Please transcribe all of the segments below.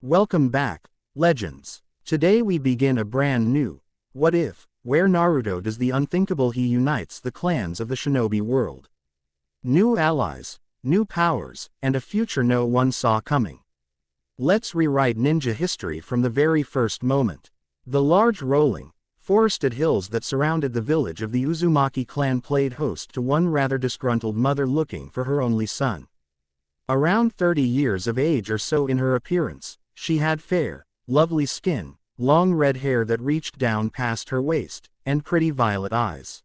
Welcome back, legends. Today we begin a brand new What If, where Naruto does the unthinkable. He unites the clans of the shinobi world. New allies, new powers, and a future no one saw coming. Let's rewrite ninja history from the very first moment. The large rolling, forested hills that surrounded the village of the Uzumaki clan played host to one rather disgruntled mother looking for her only son. Around 30 years of age or so in her appearance, she had fair, lovely skin, long red hair that reached down past her waist, and pretty violet eyes.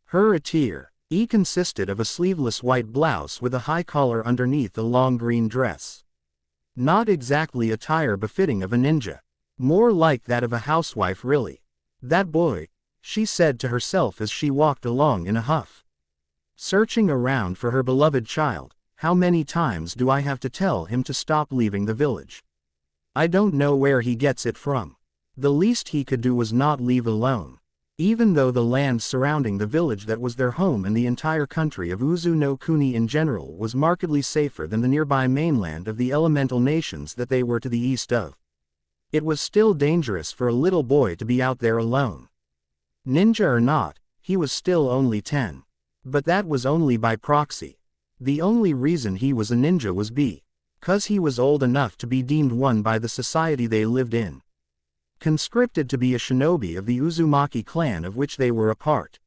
Her attire consisted of a sleeveless white blouse with a high collar underneath a long green dress. Not exactly attire befitting of a ninja. More like that of a housewife really. That boy, she said to herself as she walked along in a huff. Searching around for her beloved child, how many times do I have to tell him to stop leaving the village? I don't know where he gets it from. The least he could do was not leave alone. Even though the land surrounding the village that was their home and the entire country of Uzu no Kuni in general was markedly safer than the nearby mainland of the elemental nations that they were to the east of. It was still dangerous for a little boy to be out there alone. Ninja or not, he was still only 10. But that was only by proxy. The only reason he was a ninja was because he was old enough to be deemed one by the society they lived in. Conscripted to be a shinobi of the Uzumaki clan of which they were a part.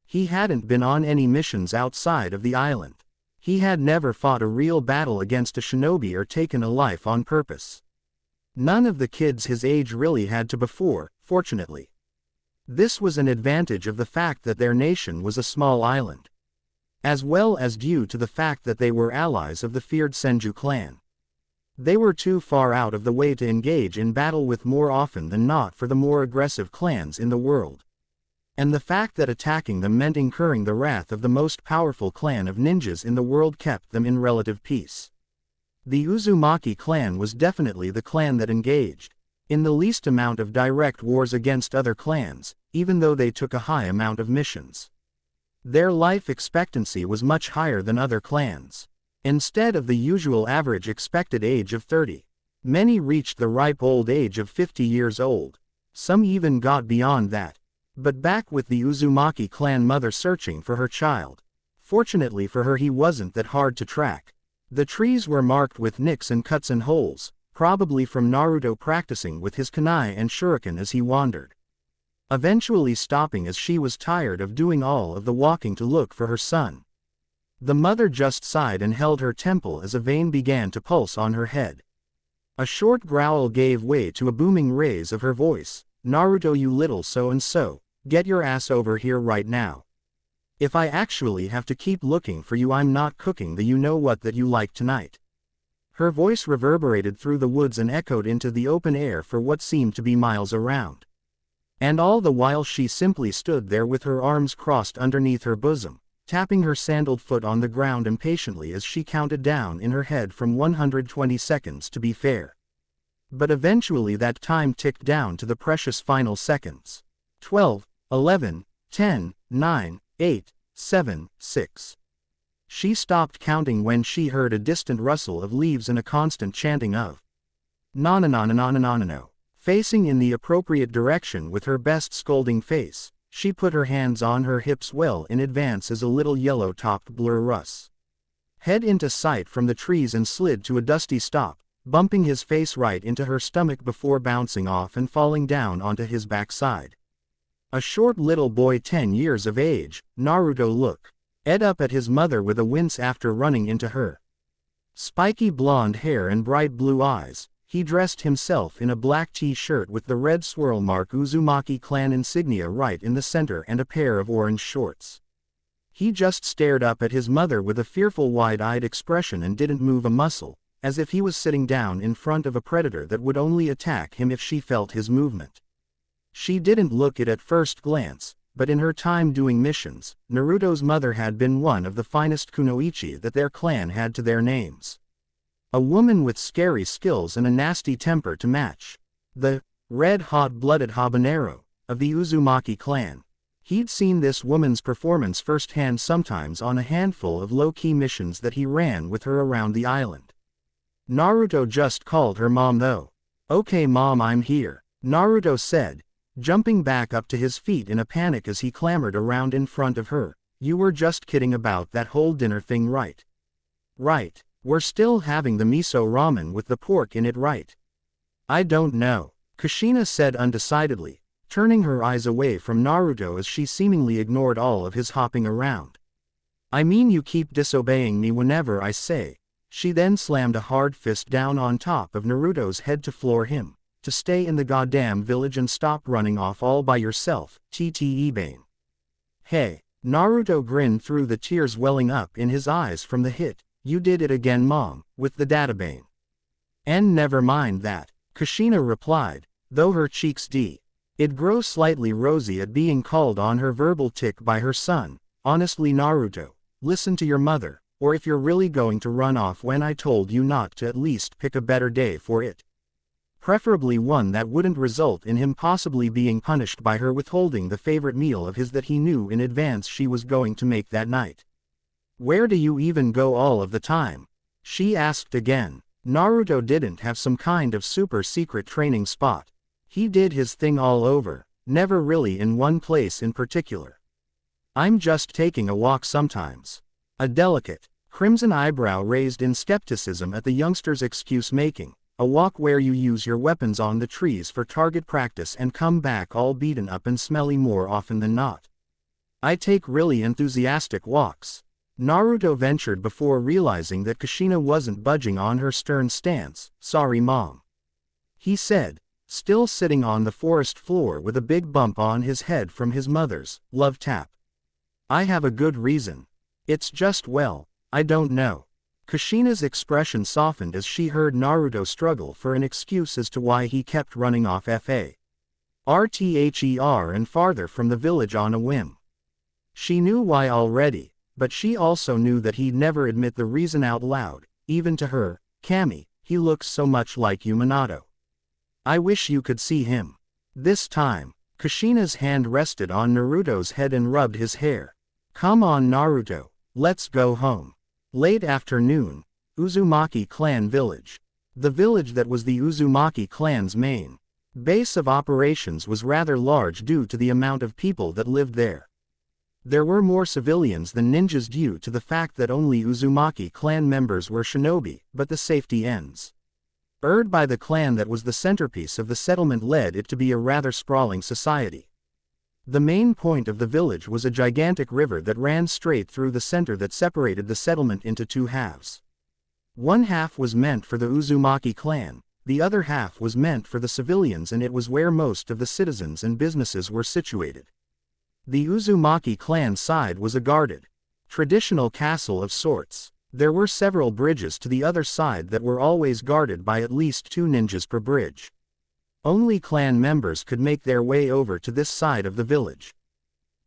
He hadn't been on any missions outside of the island. He had never fought a real battle against a shinobi or taken a life on purpose. None of the kids his age really had to before, fortunately. This was an advantage of the fact that their nation was a small island, as well as due to the fact that they were allies of the feared Senju clan. They were too far out of the way to engage in battle with more often than not for the more aggressive clans in the world. And the fact that attacking them meant incurring the wrath of the most powerful clan of ninjas in the world kept them in relative peace. The Uzumaki clan was definitely the clan that engaged in the least amount of direct wars against other clans, even though they took a high amount of missions. Their life expectancy was much higher than other clans. Instead of the usual average expected age of 30, many reached the ripe old age of 50 years old. Some even got beyond that. But back with the Uzumaki clan mother searching for her child. Fortunately for her, he wasn't that hard to track. The trees were marked with nicks and cuts and holes, probably from Naruto practicing with his kunai and shuriken as he wandered. Eventually stopping as she was tired of doing all of the walking to look for her son. The mother just sighed and held her temple as a vein began to pulse on her head. A short growl gave way to a booming raise of her voice. Naruto, you little so-and-so, get your ass over here right now. If I actually have to keep looking for you, I'm not cooking the you-know-what that you like tonight. Her voice reverberated through the woods and echoed into the open air for what seemed to be miles around. And all the while she simply stood there with her arms crossed underneath her bosom, tapping her sandaled foot on the ground impatiently as she counted down in her head from 120 seconds to be fair. But eventually that time ticked down to the precious final seconds. 12, 11, 10, 9, 8, 7, 6. She stopped counting when she heard a distant rustle of leaves and a constant chanting of "na na na na na na na na." Facing in the appropriate direction with her best scolding face, she put her hands on her hips well in advance as a little yellow-topped blur Russ head into sight from the trees and slid to a dusty stop, bumping his face right into her stomach before bouncing off and falling down onto his backside. A short little boy 10 years of age, Naruto looked up at his mother with a wince after running into her spiky blonde hair and bright blue eyes. He dressed himself in a black t-shirt with the red swirl mark Uzumaki clan insignia right in the center and a pair of orange shorts. He just stared up at his mother with a fearful wide-eyed expression and didn't move a muscle, as if he was sitting down in front of a predator that would only attack him if she felt his movement. She didn't look it at first glance, but in her time doing missions, Naruto's mother had been one of the finest kunoichi that their clan had to their names. A woman with scary skills and a nasty temper to match. The red-hot-blooded habanero of the Uzumaki clan. He'd seen this woman's performance firsthand sometimes on a handful of low-key missions that he ran with her around the island. Naruto just called her mom though. Okay mom, I'm here, Naruto said, jumping back up to his feet in a panic as he clambered around in front of her. You were just kidding about that whole dinner thing, right? Right. We're still having the miso ramen with the pork in it, right? I don't know, Kushina said undecidedly, turning her eyes away from Naruto as she seemingly ignored all of his hopping around. I mean, you keep disobeying me whenever I say. She then slammed a hard fist down on top of Naruto's head to floor him. To stay in the goddamn village and stop running off all by yourself, TTE Bane. Hey, Naruto grinned through the tears welling up in his eyes from the hit. You did it again mom, with the databane. And never mind that, Kushina replied, though her cheeks did grow slightly rosy at being called on her verbal tick by her son. Honestly Naruto, listen to your mother, or if you're really going to run off when I told you not to, at least pick a better day for it. Preferably one that wouldn't result in him possibly being punished by her withholding the favorite meal of his that he knew in advance she was going to make that night. Where do you even go all of the time? She asked again. Naruto didn't have some kind of super secret training spot. He did his thing all over, never really in one place in particular. I'm just taking a walk sometimes. A delicate, crimson eyebrow raised in skepticism at the youngster's excuse making. A walk where you use your weapons on the trees for target practice and come back all beaten up and smelly more often than not. I take really enthusiastic walks, Naruto ventured before realizing that Kushina wasn't budging on her stern stance. Sorry mom, he said, still sitting on the forest floor with a big bump on his head from his mother's love tap. I have a good reason. It's just, well, I don't know. Kushina's expression softened as she heard Naruto struggle for an excuse as to why he kept running off FARTHER and farther from the village on a whim. She knew why already, but she also knew that he'd never admit the reason out loud, even to her. Kami, he looks so much like you, Minato. I wish you could see him. This time, Kushina's hand rested on Naruto's head and rubbed his hair. Come on Naruto, let's go home. Late afternoon, Uzumaki clan village. The village that was the Uzumaki clan's main base of operations was rather large due to the amount of people that lived there. There were more civilians than ninjas due to the fact that only Uzumaki clan members were shinobi, but the safety ends earned by the clan that was the centerpiece of the settlement led it to be a rather sprawling society. The main point of the village was a gigantic river that ran straight through the center that separated the settlement into two halves. One half was meant for the Uzumaki clan, the other half was meant for the civilians, and it was where most of the citizens and businesses were situated. The Uzumaki clan side was a guarded, traditional castle of sorts. There were several bridges to the other side that were always guarded by at least 2 ninjas per bridge. Only clan members could make their way over to this side of the village.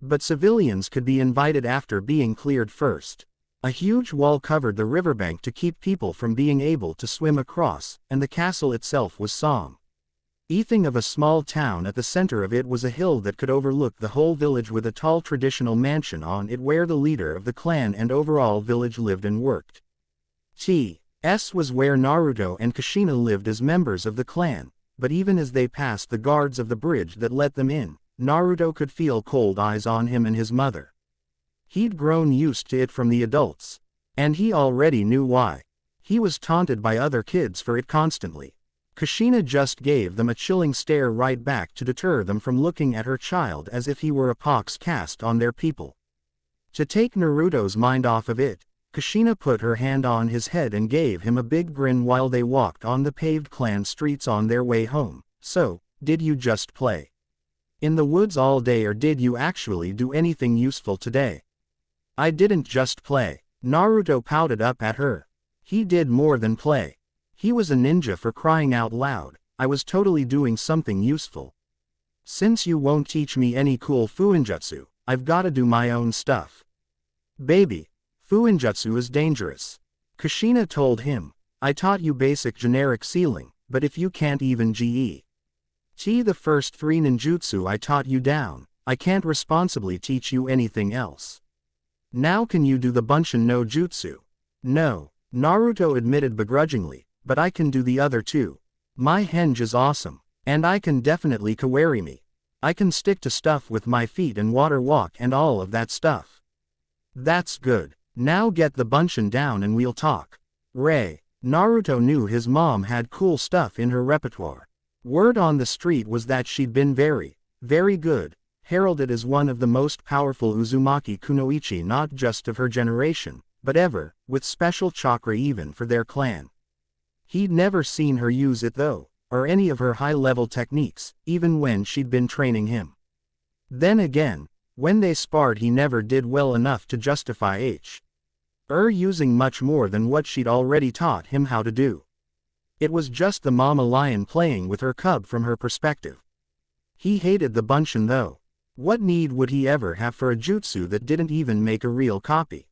But civilians could be invited after being cleared first. A huge wall covered the riverbank to keep people from being able to swim across, and the castle itself was something of a small town. At the center of it was a hill that could overlook the whole village with a tall traditional mansion on it where the leader of the clan and overall village lived and worked. T.S. was where Naruto and Kushina lived as members of the clan. But even as they passed the guards of the bridge that let them in, Naruto could feel cold eyes on him and his mother. He'd grown used to it from the adults. And he already knew why. He was taunted by other kids for it constantly. Kushina just gave them a chilling stare right back to deter them from looking at her child as if he were a pox cast on their people. To take Naruto's mind off of it, Kushina put her hand on his head and gave him a big grin while they walked on the paved clan streets on their way home. So, did you just play in the woods all day, or did you actually do anything useful today? I didn't just play. Naruto pouted up at her. He did more than play. He was a ninja, for crying out loud. I was totally doing something useful. Since you won't teach me any cool fuinjutsu, I've gotta do my own stuff. Baby, fuinjutsu is dangerous. Kushina told him. I taught you basic generic sealing, but if you can't even the first 3 ninjutsu I taught you down, I can't responsibly teach you anything else. Now can you do the Bunshin no Jutsu? No, Naruto admitted begrudgingly, but I can do the other too. My henge is awesome. And I can definitely kawaii me. I can stick to stuff with my feet and water walk and all of that stuff. That's good. Now get the bunchin down and we'll talk. Ray. Naruto knew his mom had cool stuff in her repertoire. Word on the street was that she'd been very, very good, heralded as one of the most powerful Uzumaki kunoichi not just of her generation, but ever, with special chakra even for their clan. He'd never seen her use it though, or any of her high-level techniques, even when she'd been training him. Then again, when they sparred he never did well enough to justify using much more than what she'd already taught him how to do. It was just the mama lion playing with her cub from her perspective. He hated the bunchin though. What need would he ever have for a jutsu that didn't even make a real copy?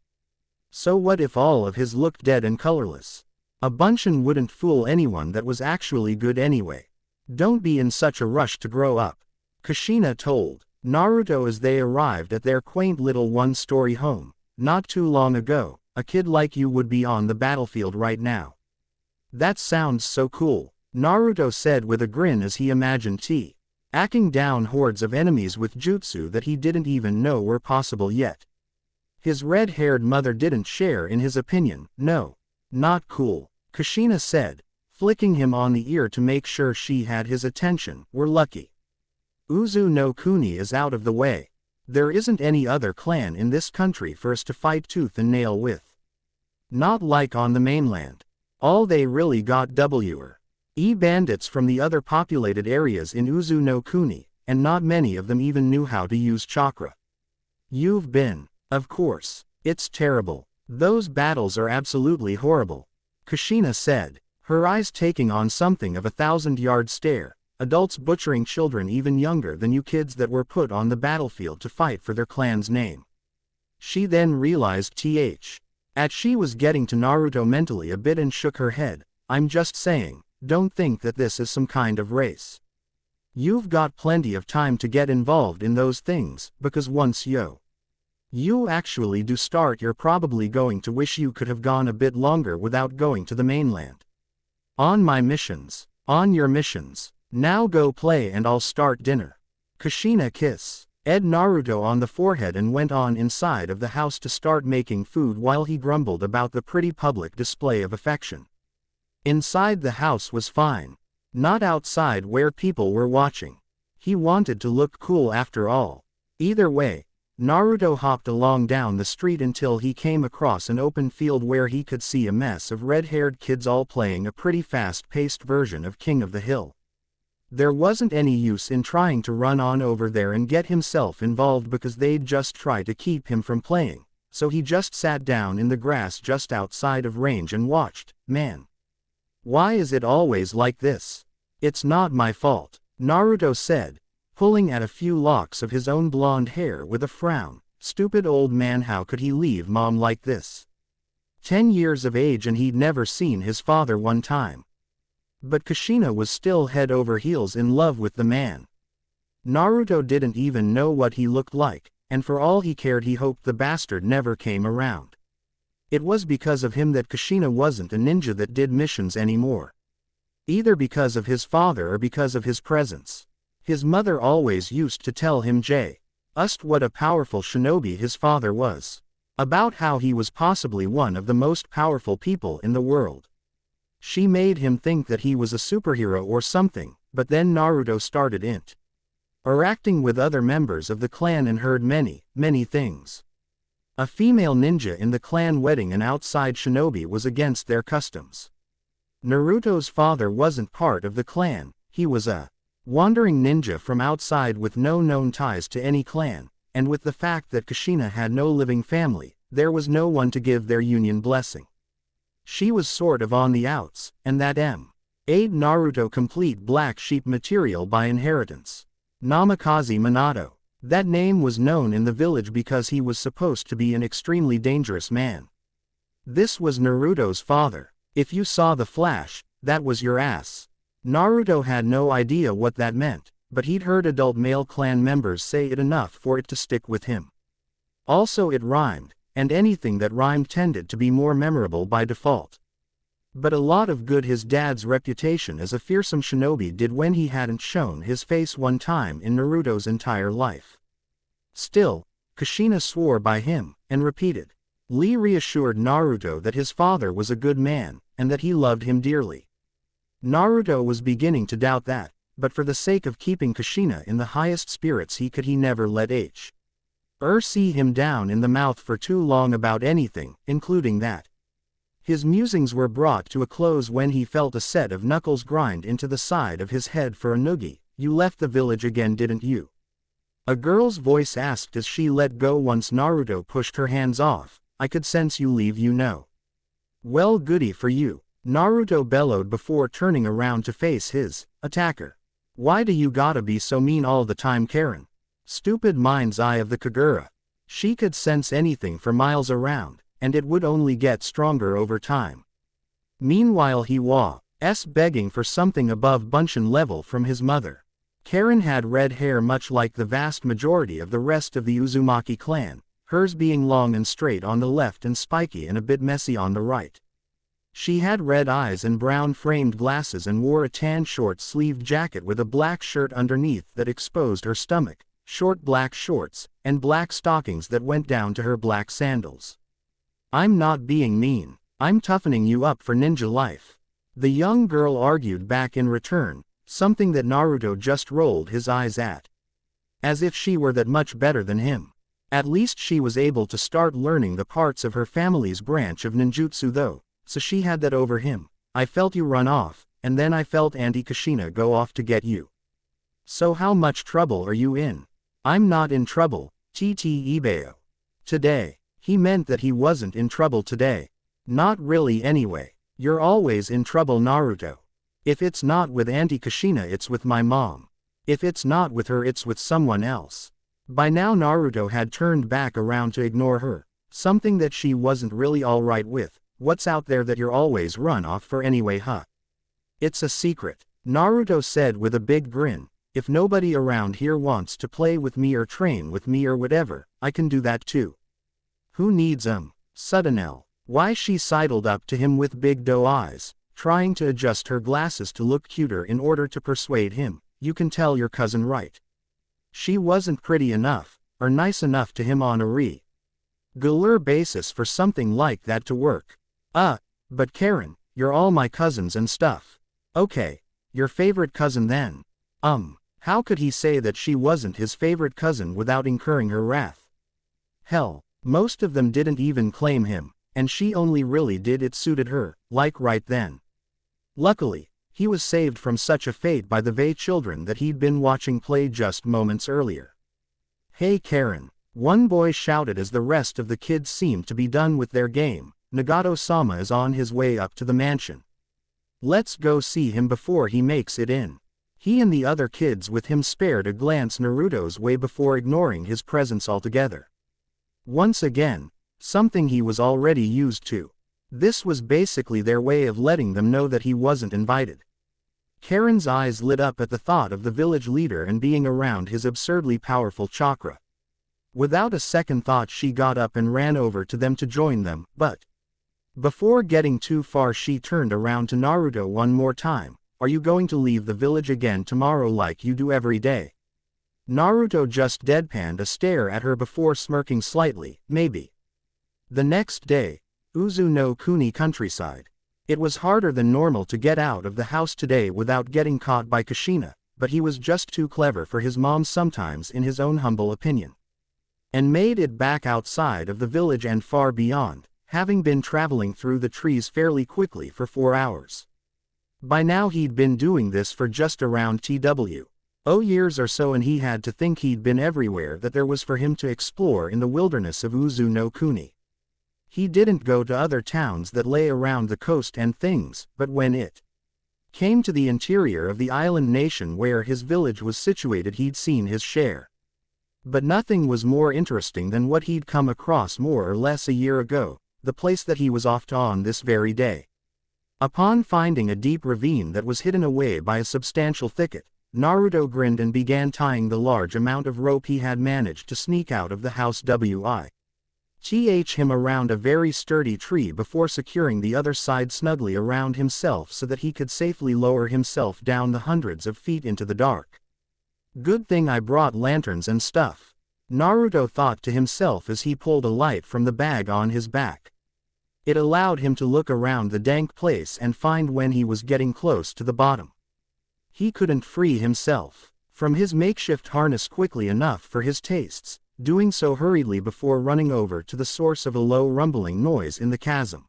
So what if all of his looked dead and colorless? A bunchin wouldn't fool anyone that was actually good anyway. Don't be in such a rush to grow up, Kushina told Naruto as they arrived at their quaint little one-story home. Not too long ago, a kid like you would be on the battlefield right now. That sounds so cool, Naruto said with a grin as he imagined acting down hordes of enemies with jutsu that he didn't even know were possible yet. His red-haired mother didn't share in his opinion. No. Not cool, Kushina said, flicking him on the ear to make sure she had his attention. We're lucky. Uzu no Kuni is out of the way. There isn't any other clan in this country for us to fight tooth and nail with. Not like on the mainland. All they really got were bandits from the other populated areas in Uzu no Kuni, and not many of them even knew how to use chakra. You've been. Of course. It's terrible. Those battles are absolutely horrible, Kushina said, her eyes taking on something of a 1,000-yard stare. Adults butchering children even younger than you kids that were put on the battlefield to fight for their clan's name. She then realized she was getting to Naruto mentally a bit and shook her head. I'm just saying, don't think that this is some kind of race. You've got plenty of time to get involved in those things, because once you actually do start, you're probably going to wish you could have gone a bit longer without going to the mainland. On my missions. On your missions. Now go play and I'll start dinner. Kushina kissed Naruto on the forehead and went on inside of the house to start making food while he grumbled about the pretty public display of affection. Inside the house was fine. Not outside where people were watching. He wanted to look cool after all. Either way, Naruto hopped along down the street until he came across an open field where he could see a mess of red-haired kids all playing a pretty fast-paced version of King of the Hill. There wasn't any use in trying to run on over there and get himself involved because they'd just try to keep him from playing, so he just sat down in the grass just outside of range and watched. Man. Why is it always like this? It's not my fault, Naruto said, pulling at a few locks of his own blonde hair with a frown. Stupid old man, how could he leave mom like this? 10 years of age and he'd never seen his father one time. But Kushina was still head over heels in love with the man. Naruto didn't even know what he looked like, and for all he cared he hoped the bastard never came around. It was because of him that Kushina wasn't a ninja that did missions anymore. Either because of his father or because of his presence. His mother always used to tell him what a powerful shinobi his father was. About how he was possibly one of the most powerful people in the world. She made him think that he was a superhero or something, but then Naruto started interacting with other members of the clan and heard many, many things. A female ninja in the clan wedding an outside shinobi was against their customs. Naruto's father wasn't part of the clan, he was a wandering ninja from outside with no known ties to any clan, and with the fact that Kushina had no living family, there was no one to give their union blessing. She was sort of on the outs, and that made Naruto complete black sheep material by inheritance. Namikaze Minato. That name was known in the village because he was supposed to be an extremely dangerous man. This was Naruto's father. If you saw the flash, that was your ass. Naruto had no idea what that meant, but he'd heard adult male clan members say it enough for it to stick with him. Also it rhymed, and anything that rhymed tended to be more memorable by default. But a lot of good his dad's reputation as a fearsome shinobi did when he hadn't shown his face one time in Naruto's entire life. Still, Kushina swore by him, and repeated. Lee reassured Naruto that his father was a good man, and that he loved him dearly. Naruto was beginning to doubt that, but for the sake of keeping Kushina in the highest spirits he never let see him down in the mouth for too long about anything, including that. His musings were brought to a close when he felt a set of knuckles grind into the side of his head for a noogie. You left the village again, didn't you? A girl's voice asked as she let go once Naruto pushed her hands off. I could sense you leave, you know. Well, goody for you, Naruto bellowed before turning around to face his attacker. Why do you gotta be so mean all the time, Karen? Stupid mind's eye of the Kagura. She could sense anything for miles around, and it would only get stronger over time. Meanwhile he was begging for something above Bunshin level from his mother. Karen had red hair much like the vast majority of the rest of the Uzumaki clan, hers being long and straight on the left and spiky and a bit messy on the right. She had red eyes and brown framed glasses and wore a tan short-sleeved jacket with a black shirt underneath that exposed her stomach, short black shorts, and black stockings that went down to her black sandals. I'm not being mean, I'm toughening you up for ninja life. The young girl argued back in return, something that Naruto just rolled his eyes at. As if she were that much better than him. At least she was able to start learning the parts of her family's branch of ninjutsu though, so she had that over him. I felt you run off, and then I felt Auntie Kushina go off to get you. So how much trouble are you in? I'm not in trouble, Ibeo. Today. He meant that he wasn't in trouble today. Not really anyway. You're always in trouble, Naruto. If it's not with Auntie Kushina, it's with my mom. If it's not with her, it's with someone else. By now Naruto had turned back around to ignore her, something that she wasn't really alright with. What's out there that you're always run off for anyway, huh? It's a secret, Naruto said with a big grin. If nobody around here wants to play with me or train with me or whatever, I can do that too. Who needs Suddenly. Why she sidled up to him with big doe eyes, trying to adjust her glasses to look cuter in order to persuade him. You can tell your cousin right. She wasn't pretty enough, or nice enough to him on a regular basis for something like that to work. But Karen, you're all my cousins and stuff. Okay, your favorite cousin then. How could he say that she wasn't his favorite cousin without incurring her wrath? Hell, most of them didn't even claim him, and she only really did it suited her, like right then. Luckily, he was saved from such a fate by the Vey children that he'd been watching play just moments earlier. Hey Karen, one boy shouted as the rest of the kids seemed to be done with their game. Nagato-sama is on his way up to the mansion. Let's go see him before he makes it in. He and the other kids with him spared a glance Naruto's way before ignoring his presence altogether. Once again, something he was already used to. This was basically their way of letting them know that he wasn't invited. Karen's eyes lit up at the thought of the village leader and being around his absurdly powerful chakra. Without a second thought she got up and ran over to them to join them, but before getting too far she turned around to Naruto one more time. Are you going to leave the village again tomorrow like you do every day? Naruto just deadpanned a stare at her before smirking slightly. Maybe. The next day, Uzu no Kuni countryside. It was harder than normal to get out of the house today without getting caught by Kushina, but he was just too clever for his mom sometimes in his own humble opinion. And made it back outside of the village and far beyond, having been traveling through the trees fairly quickly for 4 hours. By now he'd been doing this for just around years or so, and he had to think he'd been everywhere that there was for him to explore in the wilderness of Uzu no Kuni. He didn't go to other towns that lay around the coast and things, but when it came to the interior of the island nation where his village was situated he'd seen his share. But nothing was more interesting than what he'd come across more or less a year ago, the place that he was off to on this very day. Upon finding a deep ravine that was hidden away by a substantial thicket, Naruto grinned and began tying the large amount of rope he had managed to sneak out of the house. Him around a very sturdy tree before securing the other side snugly around himself so that he could safely lower himself down the hundreds of feet into the dark. Good thing I brought lanterns and stuff, Naruto thought to himself as he pulled a light from the bag on his back. It allowed him to look around the dank place and find when he was getting close to the bottom. He couldn't free himself from his makeshift harness quickly enough for his tastes, doing so hurriedly before running over to the source of a low rumbling noise in the chasm.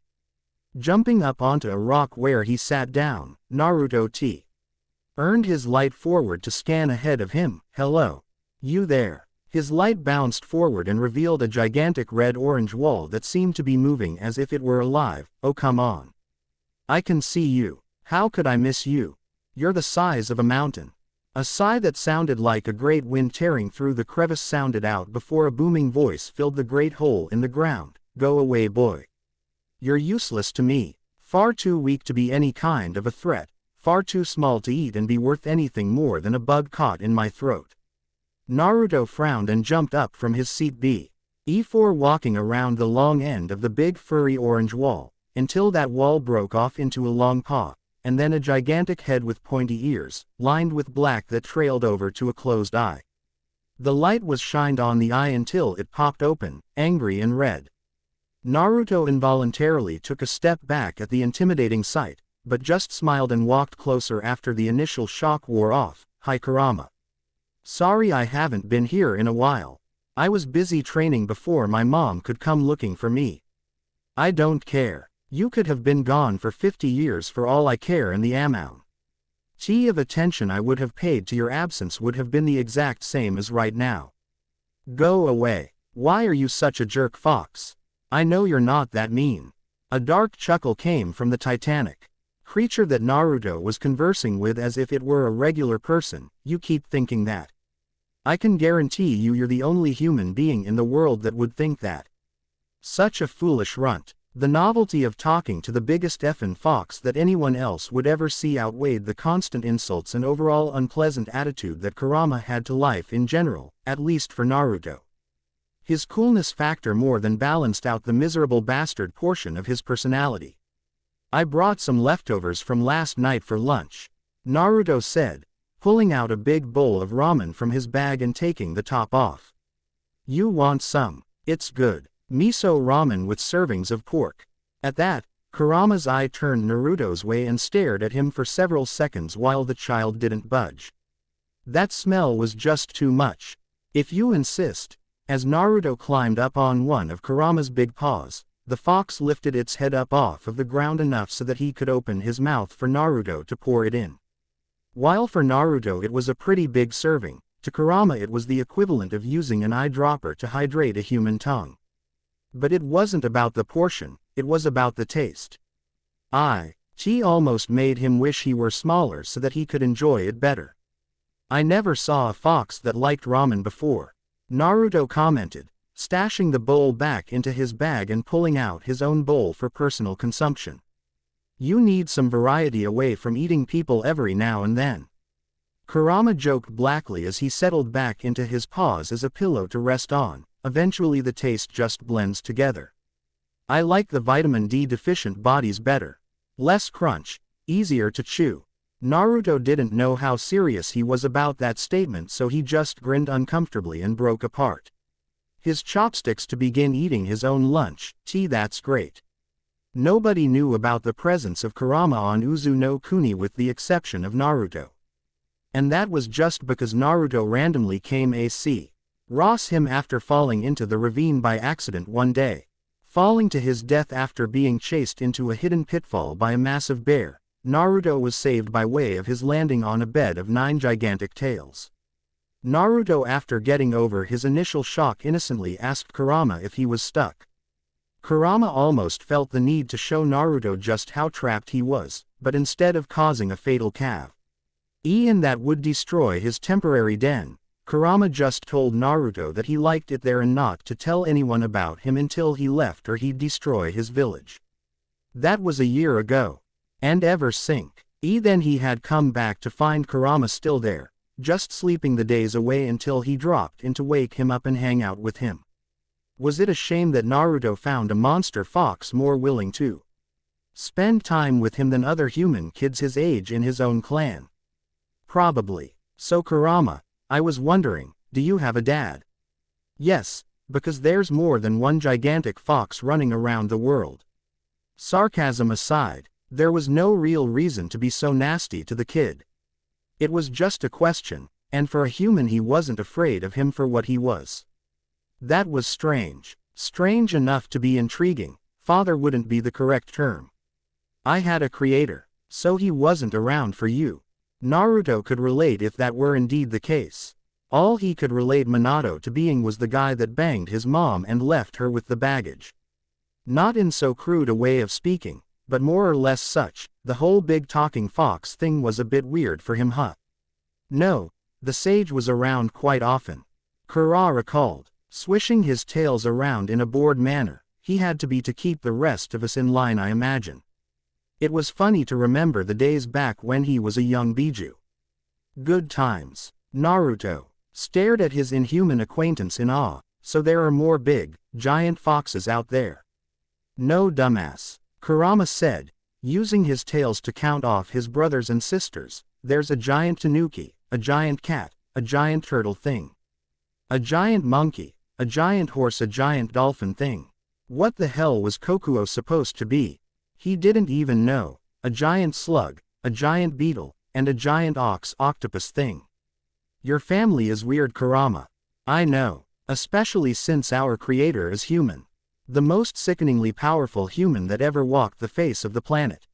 Jumping up onto a rock where he sat down, Naruto earned his light forward to scan ahead of him. Hello. You there. His light bounced forward and revealed a gigantic red-orange wall that seemed to be moving as if it were alive. Oh come on. I can see you. How could I miss you? You're the size of a mountain. A sigh that sounded like a great wind tearing through the crevice sounded out before a booming voice filled the great hole in the ground. Go away, boy. You're useless to me. Far too weak to be any kind of a threat. Far too small to eat and be worth anything more than a bug caught in my throat. Naruto frowned and jumped up from his seat before walking around the long end of the big furry orange wall, until that wall broke off into a long paw, and then a gigantic head with pointy ears, lined with black that trailed over to a closed eye. The light was shined on the eye until it popped open, angry and red. Naruto involuntarily took a step back at the intimidating sight, but just smiled and walked closer after the initial shock wore off. Hi Kurama. Sorry I haven't been here in a while. I was busy training before my mom could come looking for me. I don't care. You could have been gone for 50 years for all I care, and the amount of attention I would have paid to your absence would have been the exact same as right now. Go away. Why are you such a jerk, Fox? I know you're not that mean. A dark chuckle came from the titanic creature that Naruto was conversing with as if it were a regular person. You keep thinking that. I can guarantee you're the only human being in the world that would think that. Such a foolish runt. The novelty of talking to the biggest effin' fox that anyone else would ever see outweighed the constant insults and overall unpleasant attitude that Kurama had to life in general, at least for Naruto. His coolness factor more than balanced out the miserable bastard portion of his personality. I brought some leftovers from last night for lunch, Naruto said, pulling out a big bowl of ramen from his bag and taking the top off. You want some? It's good. Miso ramen with servings of pork. At that, Kurama's eye turned Naruto's way and stared at him for several seconds while the child didn't budge. That smell was just too much. If you insist. As Naruto climbed up on one of Kurama's big paws, the fox lifted its head up off of the ground enough so that he could open his mouth for Naruto to pour it in. While for Naruto it was a pretty big serving, to Kurama it was the equivalent of using an eyedropper to hydrate a human tongue. But it wasn't about the portion, it was about the taste. She almost made him wish he were smaller so that he could enjoy it better. I never saw a fox that liked ramen before, Naruto commented, stashing the bowl back into his bag and pulling out his own bowl for personal consumption. You need some variety away from eating people every now and then. Kurama joked blackly as he settled back into his paws as a pillow to rest on. Eventually the taste just blends together. I like the vitamin D deficient bodies better. Less crunch, easier to chew. Naruto didn't know how serious he was about that statement, so he just grinned uncomfortably and broke apart his chopsticks to begin eating his own lunch. That's great. Nobody knew about the presence of Kurama on Uzu no Kuni with the exception of Naruto. And that was just because Naruto randomly came across him after falling into the ravine by accident one day. Falling to his death after being chased into a hidden pitfall by a massive bear, Naruto was saved by way of his landing on a bed of 9 gigantic tails. Naruto, after getting over his initial shock, innocently asked Kurama if he was stuck. Kurama almost felt the need to show Naruto just how trapped he was, but instead of causing a fatal cave-in that would destroy his temporary den, Kurama just told Naruto that he liked it there and not to tell anyone about him until he left or he'd destroy his village. That was a year ago. And ever since then he had come back to find Kurama still there, just sleeping the days away until he dropped in to wake him up and hang out with him. Was it a shame that Naruto found a monster fox more willing to spend time with him than other human kids his age in his own clan? Probably. So Kurama, I was wondering, do you have a dad? Yes, because there's more than one gigantic fox running around the world. Sarcasm aside, there was no real reason to be so nasty to the kid. It was just a question, and for a human he wasn't afraid of him for what he was. That was strange. Strange enough to be intriguing. Father wouldn't be the correct term. I had a creator, so he wasn't around for you. Naruto could relate if that were indeed the case. All he could relate Minato to being was the guy that banged his mom and left her with the baggage. Not in so crude a way of speaking, but more or less such. The whole big talking fox thing was a bit weird for him, huh? No, the sage was around quite often. Kura recalled, swishing his tails around in a bored manner. He had to be to keep the rest of us in line, I imagine. It was funny to remember the days back when he was a young Biju. Good times. Naruto stared at his inhuman acquaintance in awe. So there are more big, giant foxes out there? No, dumbass, Kurama said, using his tails to count off his brothers and sisters. There's a giant tanuki, a giant cat, a giant turtle thing, a giant monkey, a giant horse, a giant dolphin thing. What the hell was Kokuo supposed to be? He didn't even know. A giant slug, a giant beetle, and a giant octopus thing. Your family is weird, Kurama. I know, especially since our creator is human. The most sickeningly powerful human that ever walked the face of the planet.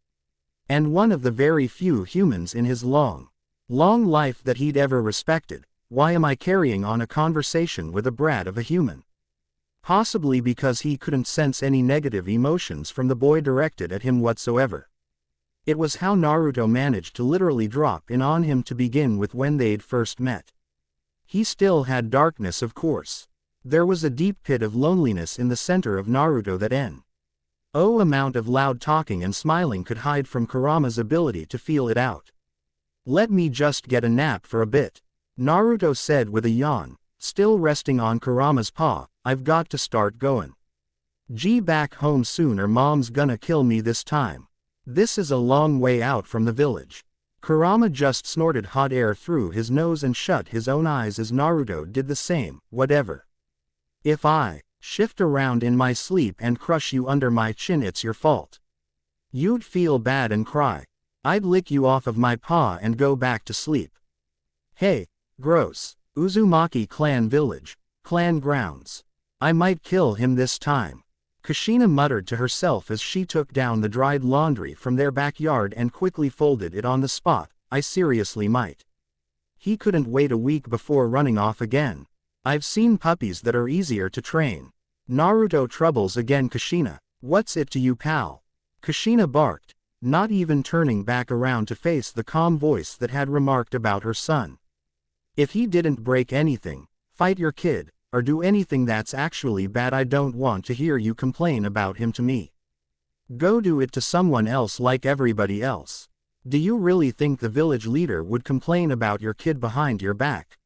And one of the very few humans in his long life that he'd ever respected. Why am I carrying on a conversation with a brat of a human? Possibly because he couldn't sense any negative emotions from the boy directed at him whatsoever. It was how Naruto managed to literally drop in on him to begin with when they'd first met. He still had darkness, of course. There was a deep pit of loneliness in the center of Naruto that no amount of loud talking and smiling could hide from Kurama's ability to feel it out. Let me just get a nap for a bit, Naruto said with a yawn, still resting on Kurama's paw. I've got to start going. Back home soon or mom's gonna kill me this time. This is a long way out from the village. Kurama just snorted hot air through his nose and shut his own eyes as Naruto did the same. Whatever. If I shift around in my sleep and crush you under my chin, it's your fault. You'd feel bad and cry. I'd lick you off of my paw and go back to sleep. Hey, gross. Uzumaki clan village, clan grounds. I might kill him this time. Kushina muttered to herself as she took down the dried laundry from their backyard and quickly folded it on the spot. I seriously might. He couldn't wait a week before running off again. I've seen puppies that are easier to train. Naruto troubles again. Kushina, what's it to you, pal? Kushina barked, not even turning back around to face the calm voice that had remarked about her son. If he didn't break anything, fight your kid, or do anything that's actually bad, I don't want to hear you complain about him to me. Go do it to someone else like everybody else. Do you really think the village leader would complain about your kid behind your back?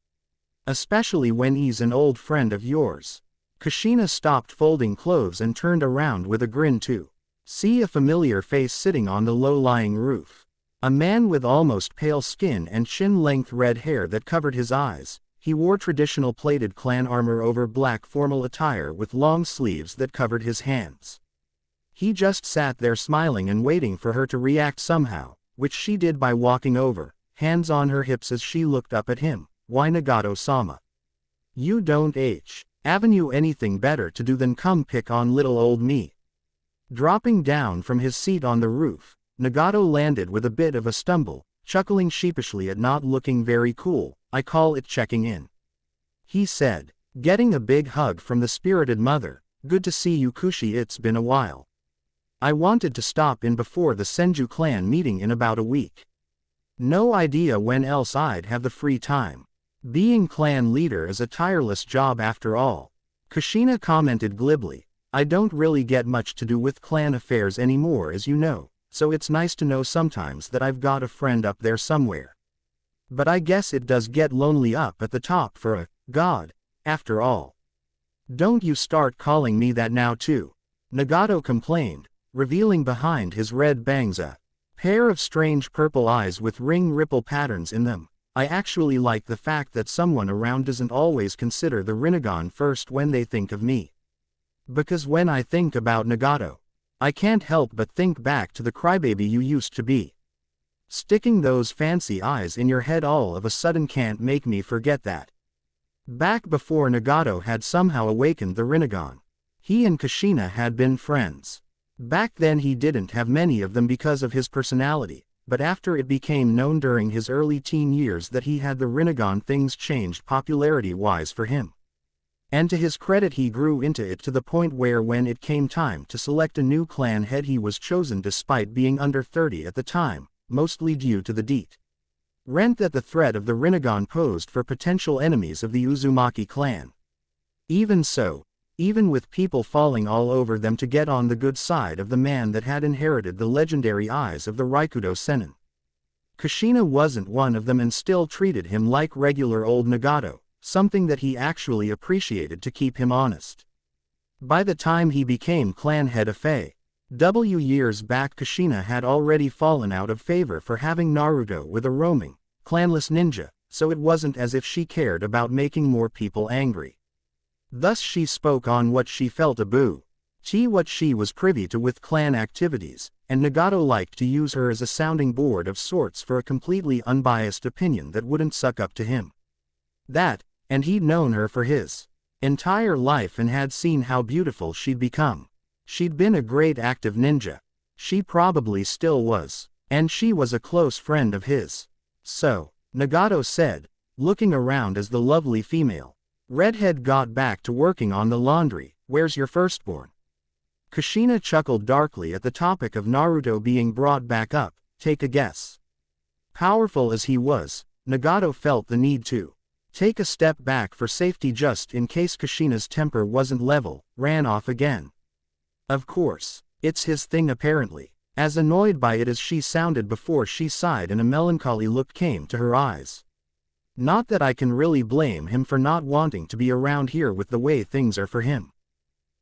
Especially when he's an old friend of yours. Kushina stopped folding clothes and turned around with a grin to see a familiar face sitting on the low-lying roof. A man with almost pale skin and chin-length red hair that covered his eyes. He wore traditional plated clan armor over black formal attire with long sleeves that covered his hands. He just sat there smiling and waiting for her to react somehow, which she did by walking over, hands on her hips as she looked up at him. Why, Nagato-sama? You don't avenue anything better to do than come pick on little old me? Dropping down from his seat on the roof, Nagato landed with a bit of a stumble, chuckling sheepishly at not looking very cool. I call it checking in, he said, getting a big hug from the spirited mother. Good to see you, Kushi, it's been a while. I wanted to stop in before the Senju clan meeting in about a week. No idea when else I'd have the free time. Being clan leader is a tireless job after all. Kushina commented glibly. I don't really get much to do with clan affairs anymore, as you know, so it's nice to know sometimes that I've got a friend up there somewhere. But I guess it does get lonely up at the top for a god, after all. Don't you start calling me that now too, Nagato complained, revealing behind his red bangs a pair of strange purple eyes with ring ripple patterns in them. I actually like the fact that someone around doesn't always consider the Rinnegan first when they think of me. Because when I think about Nagato, I can't help but think back to the crybaby you used to be. Sticking those fancy eyes in your head all of a sudden can't make me forget that. Back before Nagato had somehow awakened the Rinnegan, he and Kushina had been friends. Back then he didn't have many of them because of his personality, but after it became known during his early teen years that he had the Rinnegan, things changed popularity-wise for him. And to his credit, he grew into it to the point where when it came time to select a new clan head, he was chosen despite being under 30 at the time, mostly due to the rent that the threat of the Rinnegan posed for potential enemies of the Uzumaki clan. Even so, even with people falling all over them to get on the good side of the man that had inherited the legendary eyes of the Raikudo Sennin, Kushina wasn't one of them and still treated him like regular old Nagato, something that he actually appreciated to keep him honest. By the time he became clan head of years back, Kushina had already fallen out of favor for having Naruto with a roaming, clanless ninja, so it wasn't as if she cared about making more people angry. Thus she spoke on what she felt what she was privy to with clan activities, and Nagato liked to use her as a sounding board of sorts for a completely unbiased opinion that wouldn't suck up to him. And he'd known her for his entire life and had seen how beautiful she'd become. She'd been a great active ninja. She probably still was. And she was a close friend of his. So, Nagato said, looking around as the lovely female redhead got back to working on the laundry, "Where's your firstborn?" Kushina chuckled darkly at the topic of Naruto being brought back up. Take a guess. Powerful as he was, Nagato felt the need to take a step back for safety just in case Kushina's temper wasn't level, ran off again. Of course, it's his thing apparently. As annoyed by it as she sounded before she sighed and a melancholy look came to her eyes. Not that I can really blame him for not wanting to be around here with the way things are for him.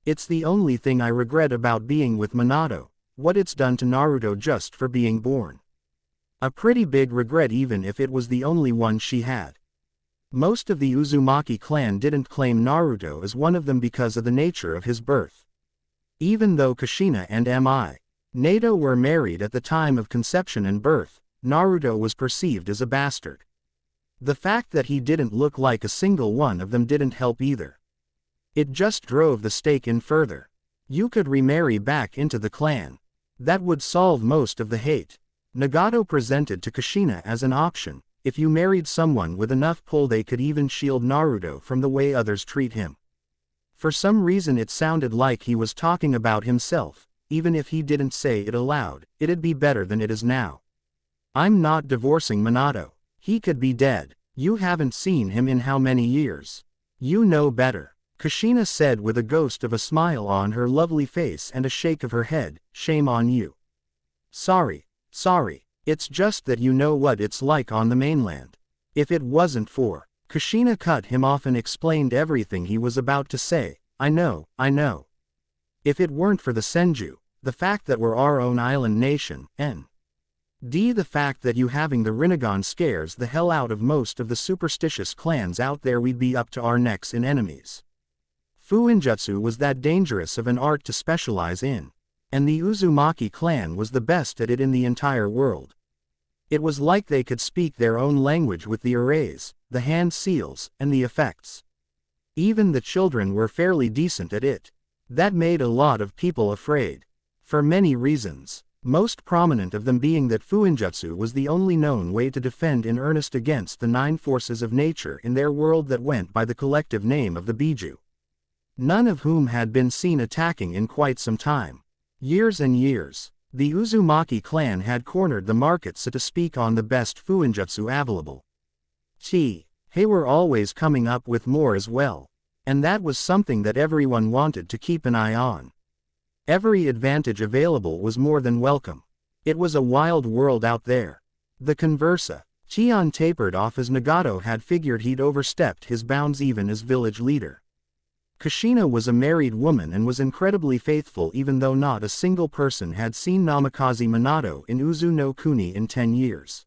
It's the only thing I regret about being with Minato, what it's done to Naruto just for being born. A pretty big regret even if it was the only one she had. Most of the Uzumaki clan didn't claim Naruto as one of them because of the nature of his birth. Even though Kushina and Nato were married at the time of conception and birth, Naruto was perceived as a bastard. The fact that he didn't look like a single one of them didn't help either. It just drove the stake in further. You could remarry back into the clan. That would solve most of the hate. Nagato presented to Kushina as an option. If you married someone with enough pull, they could even shield Naruto from the way others treat him. For some reason it sounded like he was talking about himself. Even if he didn't say it aloud, it'd be better than it is now. I'm not divorcing Minato. He could be dead. You haven't seen him in how many years? You know better. Kushina said with a ghost of a smile on her lovely face and a shake of her head. Shame on you. Sorry. It's just that you know what it's like on the mainland. If it wasn't for... Kushina cut him off and explained everything he was about to say. I know. If it weren't for the Senju, the fact that we're our own island nation, and the fact that you having the Rinnegan scares the hell out of most of the superstitious clans out there, we'd be up to our necks in enemies. Fuinjutsu was that dangerous of an art to specialize in, and the Uzumaki clan was the best at it in the entire world. It was like they could speak their own language with the arrays, the hand seals, and the effects. Even the children were fairly decent at it. That made a lot of people afraid. For many reasons. Most prominent of them being that Fuinjutsu was the only known way to defend in earnest against the 9 forces of nature in their world that went by the collective name of the Biju. None of whom had been seen attacking in quite some time. Years and years. The Uzumaki clan had cornered the market, so to speak, on the best Fuinjutsu available. They were always coming up with more as well. And that was something that everyone wanted to keep an eye on. Every advantage available was more than welcome. It was a wild world out there. The conversa. Chion tapered off as Nagato had figured he'd overstepped his bounds even as village leader. Kushina was a married woman and was incredibly faithful even though not a single person had seen Namikaze Minato in Uzu no Kuni in 10 years.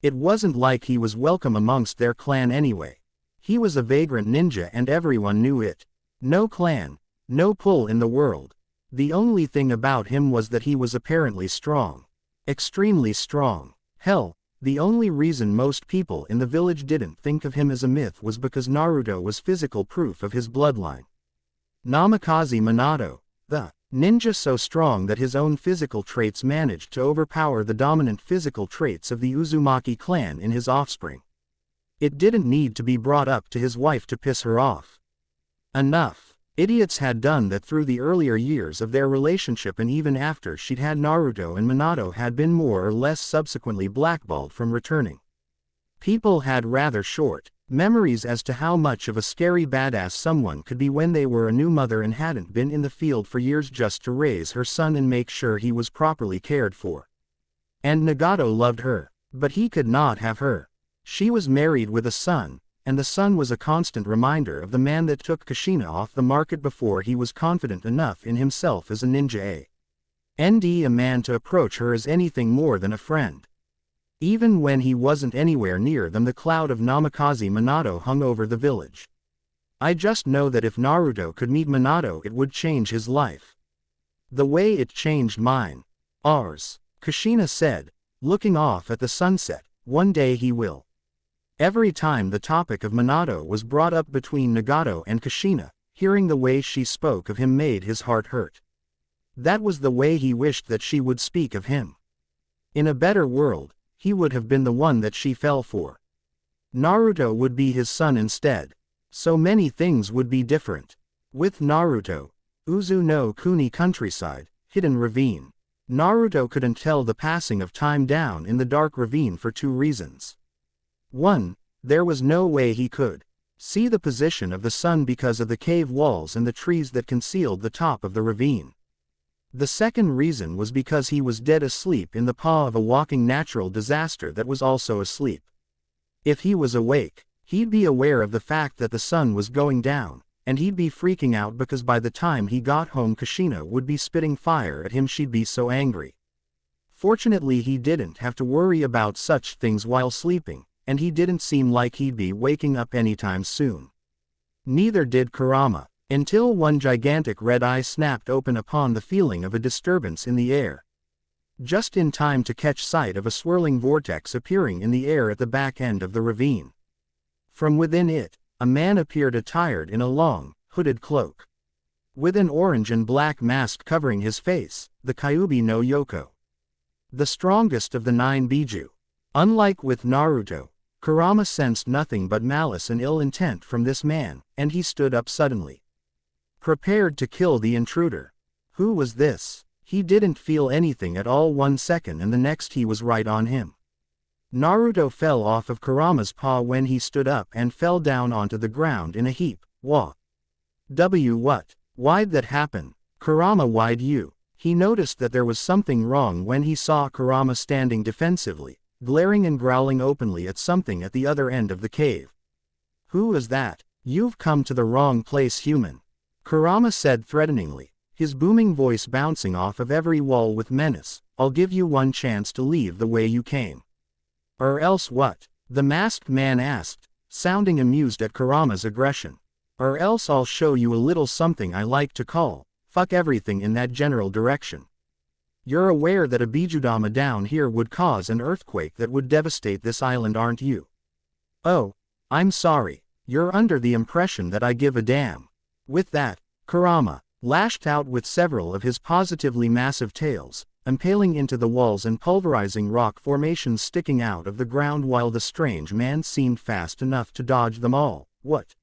It wasn't like he was welcome amongst their clan anyway. He was a vagrant ninja and everyone knew it. No clan, no pull in the world. The only thing about him was that he was apparently strong. Extremely strong. Hell, the only reason most people in the village didn't think of him as a myth was because Naruto was physical proof of his bloodline. Namikaze Minato, the ninja so strong that his own physical traits managed to overpower the dominant physical traits of the Uzumaki clan in his offspring. It didn't need to be brought up to his wife to piss her off. Enough. Idiots had done that through the earlier years of their relationship, and even after she'd had Naruto and Minato had been more or less subsequently blackballed from returning. People had rather short memories as to how much of a scary badass someone could be when they were a new mother and hadn't been in the field for years just to raise her son and make sure he was properly cared for. And Nagato loved her, but he could not have her. She was married with a son, and the son was a constant reminder of the man that took Kushina off the market before he was confident enough in himself as a ninja. A man to approach her as anything more than a friend. Even when he wasn't anywhere near them, the cloud of Namikaze Minato hung over the village. I just know that if Naruto could meet Minato, it would change his life. The way it changed mine. Ours. Kushina said, looking off at the sunset. One day he will. Every time the topic of Minato was brought up between Nagato and Kushina, hearing the way she spoke of him made his heart hurt. That was the way he wished that she would speak of him. In a better world, he would have been the one that she fell for. Naruto would be his son instead. So many things would be different. With Naruto, Uzu no Kuni countryside, hidden ravine. Naruto couldn't tell the passing of time down in the dark ravine for 2 reasons. 1. There was no way he could see the position of the sun because of the cave walls and the trees that concealed the top of the ravine. The second reason was because he was dead asleep in the paw of a walking natural disaster that was also asleep. If he was awake, he'd be aware of the fact that the sun was going down, and he'd be freaking out because by the time he got home Kushina would be spitting fire at him. She'd be so angry. Fortunately, he didn't have to worry about such things while sleeping, and he didn't seem like he'd be waking up anytime soon. Neither did Kurama, until one gigantic red eye snapped open upon the feeling of a disturbance in the air. Just in time to catch sight of a swirling vortex appearing in the air at the back end of the ravine. From within it, a man appeared attired in a long, hooded cloak. With an orange and black mask covering his face, the Kyuubi no Yoko. The strongest of the 9 Biju. Unlike with Naruto, Kurama sensed nothing but malice and ill intent from this man, and he stood up suddenly. Prepared to kill the intruder. Who was this? He didn't feel anything at all 1 second, and the next he was right on him. Naruto fell off of Kurama's paw when he stood up and fell down onto the ground in a heap. What? Why'd that happen? Kurama, why'd you? He noticed that there was something wrong when he saw Kurama standing defensively, glaring and growling openly at something at the other end of the cave. Who is that? You've come to the wrong place, human. Kurama said threateningly, his booming voice bouncing off of every wall with menace. I'll give you one chance to leave the way you came. Or else what? The masked man asked, sounding amused at Kurama's aggression. Or else I'll show you a little something I like to call, fuck everything in that general direction. You're aware that a Bijudama down here would cause an earthquake that would devastate this island, aren't you? Oh, I'm sorry, you're under the impression that I give a damn. With that, Kurama lashed out with several of his positively massive tails, impaling into the walls and pulverizing rock formations sticking out of the ground while the strange man seemed fast enough to dodge them all. What?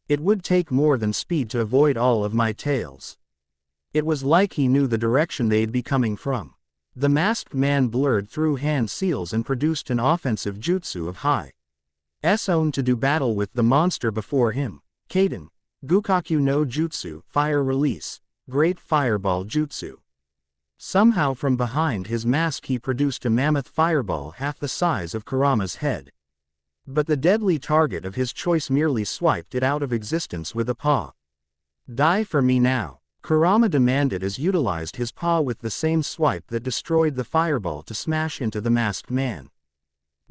It would take more than speed to avoid all of my tails. It was like he knew the direction they'd be coming from. The masked man blurred through hand seals and produced an offensive jutsu of High's own to do battle with the monster before him. Kaden, Gukaku no Jutsu, Fire Release, Great Fireball Jutsu. Somehow from behind his mask he produced a mammoth fireball half the size of Kurama's head. But the deadly target of his choice merely swiped it out of existence with a paw. Die for me now, Kurama demanded as utilized his paw with the same swipe that destroyed the fireball to smash into the masked man.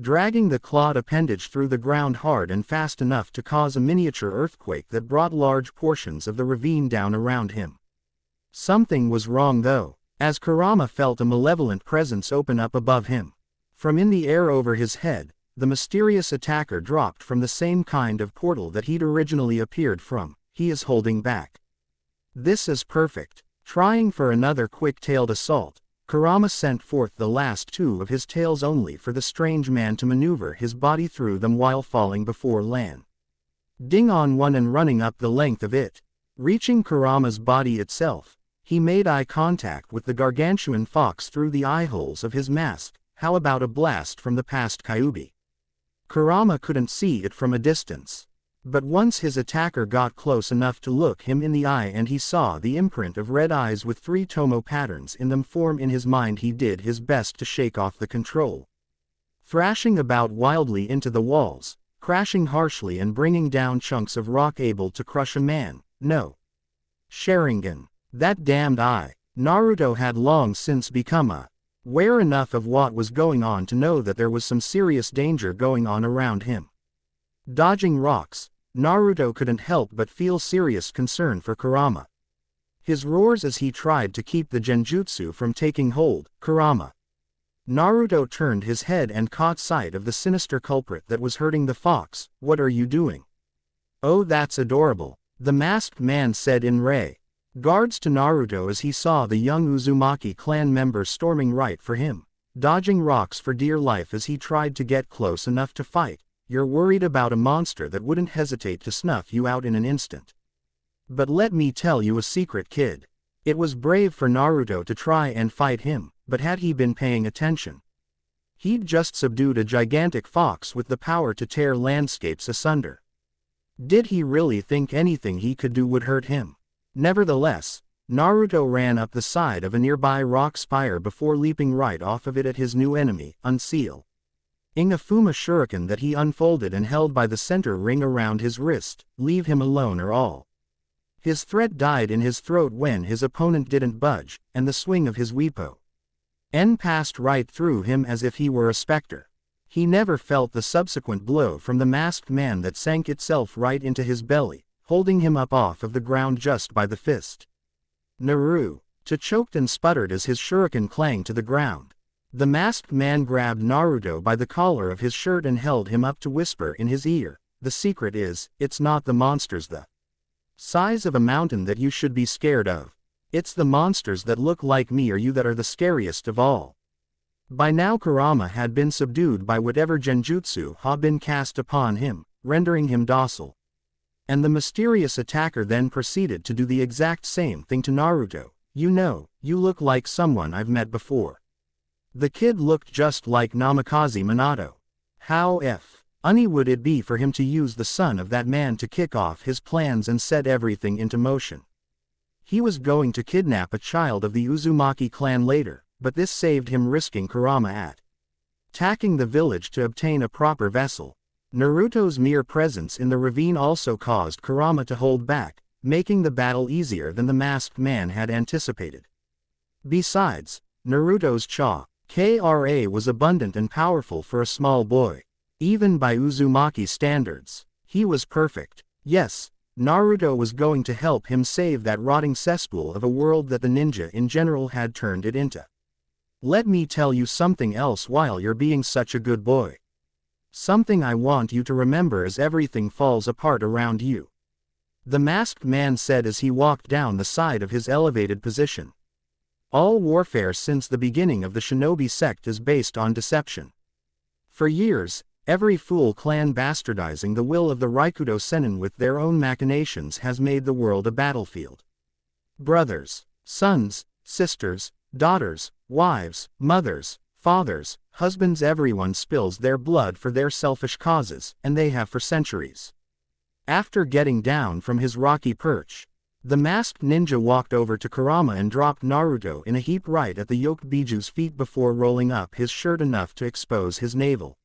Dragging the clawed appendage through the ground hard and fast enough to cause a miniature earthquake that brought large portions of the ravine down around him. Something was wrong though, as Kurama felt a malevolent presence open up above him. From in the air over his head, the mysterious attacker dropped from the same kind of portal that he'd originally appeared from. He is holding back. This is perfect. Trying for another quick-tailed assault, Kurama sent forth the last two of his tails only for the strange man to maneuver his body through them while falling before Lan. Ding on one and running up the length of it. Reaching Kurama's body itself, he made eye contact with the gargantuan fox through the eye holes of his mask. How about a blast from the past Kyuubi? Kurama couldn't see it from a distance. But once his attacker got close enough to look him in the eye and he saw the imprint of red eyes with 3 tomo patterns in them form in his mind, he did his best to shake off the control. Thrashing about wildly into the walls, crashing harshly and bringing down chunks of rock able to crush a man. No. Sharingan. That damned eye. Naruto had long since become aware enough of what was going on to know that there was some serious danger going on around him. Dodging rocks, Naruto couldn't help but feel serious concern for Kurama. His roars as he tried to keep the genjutsu from taking hold. Kurama. Naruto turned his head and caught sight of the sinister culprit that was hurting the fox. What are you doing? Oh, that's adorable, the masked man said in regards to Naruto as he saw the young Uzumaki clan member storming right for him, dodging rocks for dear life as he tried to get close enough to fight. You're worried about a monster that wouldn't hesitate to snuff you out in an instant. But let me tell you a secret, kid. It was brave for Naruto to try and fight him, but had he been paying attention, he'd just subdued a gigantic fox with the power to tear landscapes asunder. Did he really think anything he could do would hurt him? Nevertheless, Naruto ran up the side of a nearby rock spire before leaping right off of it at his new enemy, Unseal. A Fuma shuriken that he unfolded and held by the center ring around his wrist. Leave him alone or all. His threat died in his throat when his opponent didn't budge, and the swing of his Weepo passed right through him as if he were a specter. He never felt the subsequent blow from the masked man that sank itself right into his belly, holding him up off of the ground just by the fist. Naru, choked and sputtered as his shuriken clanged to the ground. The masked man grabbed Naruto by the collar of his shirt and held him up to whisper in his ear. The secret is, it's not the monsters the size of a mountain that you should be scared of. It's the monsters that look like me or you that are the scariest of all. By now Kurama had been subdued by whatever genjutsu had been cast upon him, rendering him docile. And the mysterious attacker then proceeded to do the exact same thing to Naruto. You know, you look like someone I've met before. The kid looked just like Namikaze Minato. How funny would it be for him to use the son of that man to kick off his plans and set everything into motion? He was going to kidnap a child of the Uzumaki clan later, but this saved him risking Kurama attacking the village to obtain a proper vessel. Naruto's mere presence in the ravine also caused Kurama to hold back, making the battle easier than the masked man had anticipated. Besides, Naruto's chakra was abundant and powerful for a small boy. Even by Uzumaki standards, he was perfect. Yes, Naruto was going to help him save that rotting cesspool of a world that the ninja in general had turned it into. Let me tell you something else while you're being such a good boy. Something I want you to remember as everything falls apart around you. The masked man said as he walked down the side of his elevated position. All warfare since the beginning of the shinobi sect is based on deception. For years, every fool clan bastardizing the will of the Raikudo Sennin with their own machinations has made the world a battlefield. Brothers, sons, sisters, daughters, wives, mothers, fathers, husbands, everyone spills their blood for their selfish causes, and they have for centuries. After getting down from his rocky perch, the masked ninja walked over to Kurama and dropped Naruto in a heap right at the yoked Biju's feet before rolling up his shirt enough to expose his navel.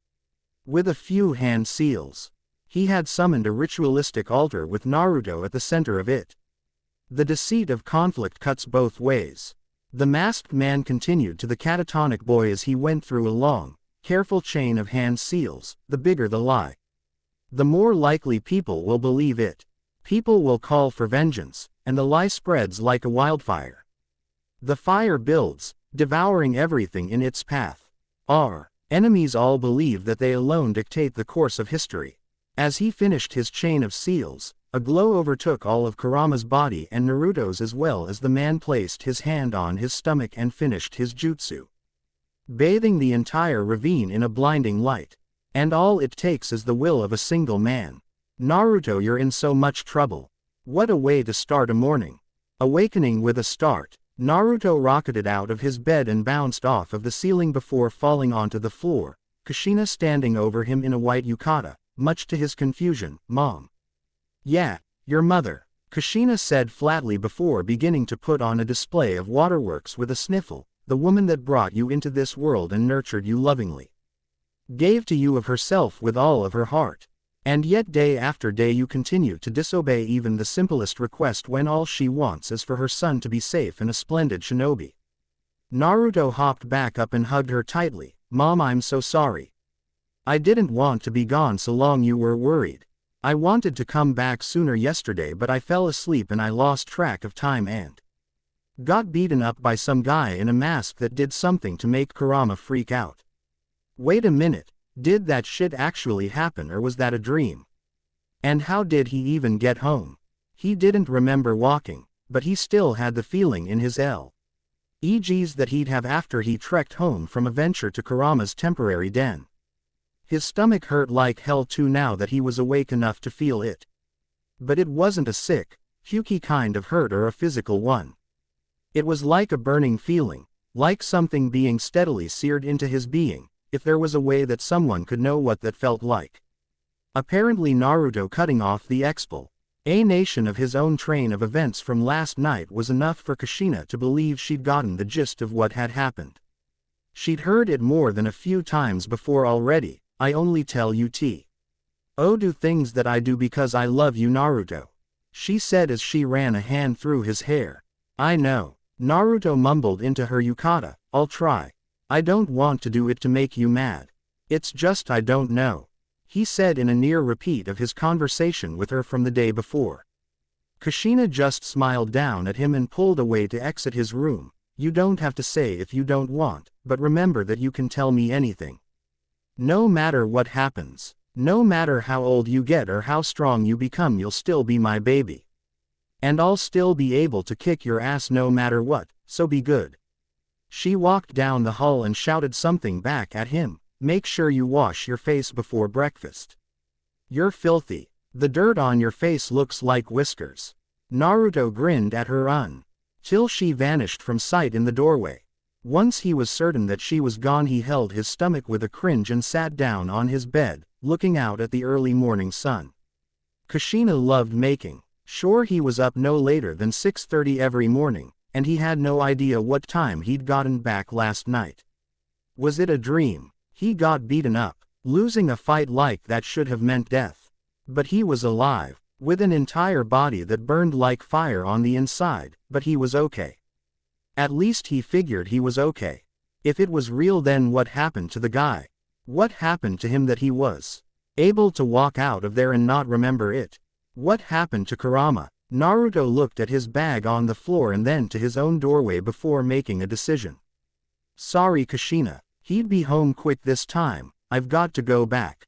With a few hand seals, he had summoned a ritualistic altar with Naruto at the center of it. The deceit of conflict cuts both ways. The masked man continued to the catatonic boy as he went through a long, careful chain of hand seals. The bigger the lie, the more likely people will believe it. People will call for vengeance, and the lie spreads like a wildfire. The fire builds, devouring everything in its path. Our enemies all believe that they alone dictate the course of history. As he finished his chain of seals, a glow overtook all of Kurama's body and Naruto's, as well as the man placed his hand on his stomach and finished his jutsu, bathing the entire ravine in a blinding light. And all it takes is the will of a single man. Naruto, you're in so much trouble. What a way to start a morning. Awakening with a start, Naruto rocketed out of his bed and bounced off of the ceiling before falling onto the floor, Kushina standing over him in a white yukata, much to his confusion. Mom. Yeah, your mother, Kushina said flatly before beginning to put on a display of waterworks with a sniffle. The woman that brought you into this world and nurtured you lovingly, gave to you of herself with all of her heart. And yet day after day you continue to disobey even the simplest request when all she wants is for her son to be safe and a splendid shinobi. Naruto hopped back up and hugged her tightly. Mom, I'm so sorry. I didn't want to be gone so long. You were worried. I wanted to come back sooner yesterday, but I fell asleep and I lost track of time and got beaten up by some guy in a mask that did something to make Kurama freak out. Wait a minute, did that shit actually happen or was that a dream? And how did he even get home? He didn't remember walking, but he still had the feeling in his legs that he'd have after he trekked home from a venture to Kurama's temporary den. His stomach hurt like hell too now that he was awake enough to feel it. But it wasn't a sick, pukey kind of hurt or a physical one. It was like a burning feeling, like something being steadily seared into his being. If there was a way that someone could know what that felt like. Apparently Naruto cutting off the explanation of his own train of events from last night was enough for Kushina to believe she'd gotten the gist of what had happened. She'd heard it more than a few times before already. I only tell you do things that I do because I love you, Naruto, she said as she ran a hand through his hair. I know, Naruto mumbled into her yukata. I'll try. I don't want to do it to make you mad. It's just I don't know, he said in a near repeat of his conversation with her from the day before. Kushina just smiled down at him and pulled away to exit his room. You don't have to say if you don't want, but remember that you can tell me anything. No matter what happens, no matter how old you get or how strong you become, you'll still be my baby. And I'll still be able to kick your ass no matter what, so be good. She walked down the hall and shouted something back at him. Make sure you wash your face before breakfast. You're filthy. The dirt on your face looks like whiskers. Naruto grinned at her until she vanished from sight in the doorway. Once he was certain that she was gone, he held his stomach with a cringe and sat down on his bed, looking out at the early morning sun. Kushina loved making sure he was up no later than 6:30 every morning. And he had no idea what time he'd gotten back last night. Was it a dream? He got beaten up. Losing a fight like that should have meant death. But he was alive, with an entire body that burned like fire on the inside, but he was okay. At least he figured he was okay. If it was real, then what happened to the guy? What happened to him that he was able to walk out of there and not remember it? What happened to Kurama? Naruto looked at his bag on the floor and then to his own doorway before making a decision. Sorry, Kushina, he'd be home quick this time. I've got to go back.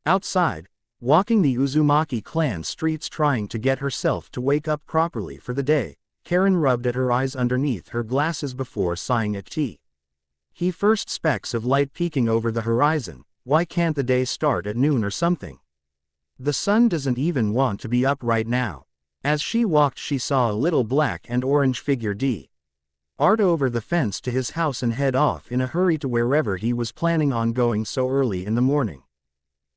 Outside, walking the Uzumaki clan streets trying to get herself to wake up properly for the day, Karen rubbed at her eyes underneath her glasses before sighing at he first specks of light peeking over the horizon. Why can't the day start at noon or something? The sun doesn't even want to be up right now. As she walked, she saw a little black and orange figure dart over the fence to his house and head off in a hurry to wherever he was planning on going so early in the morning.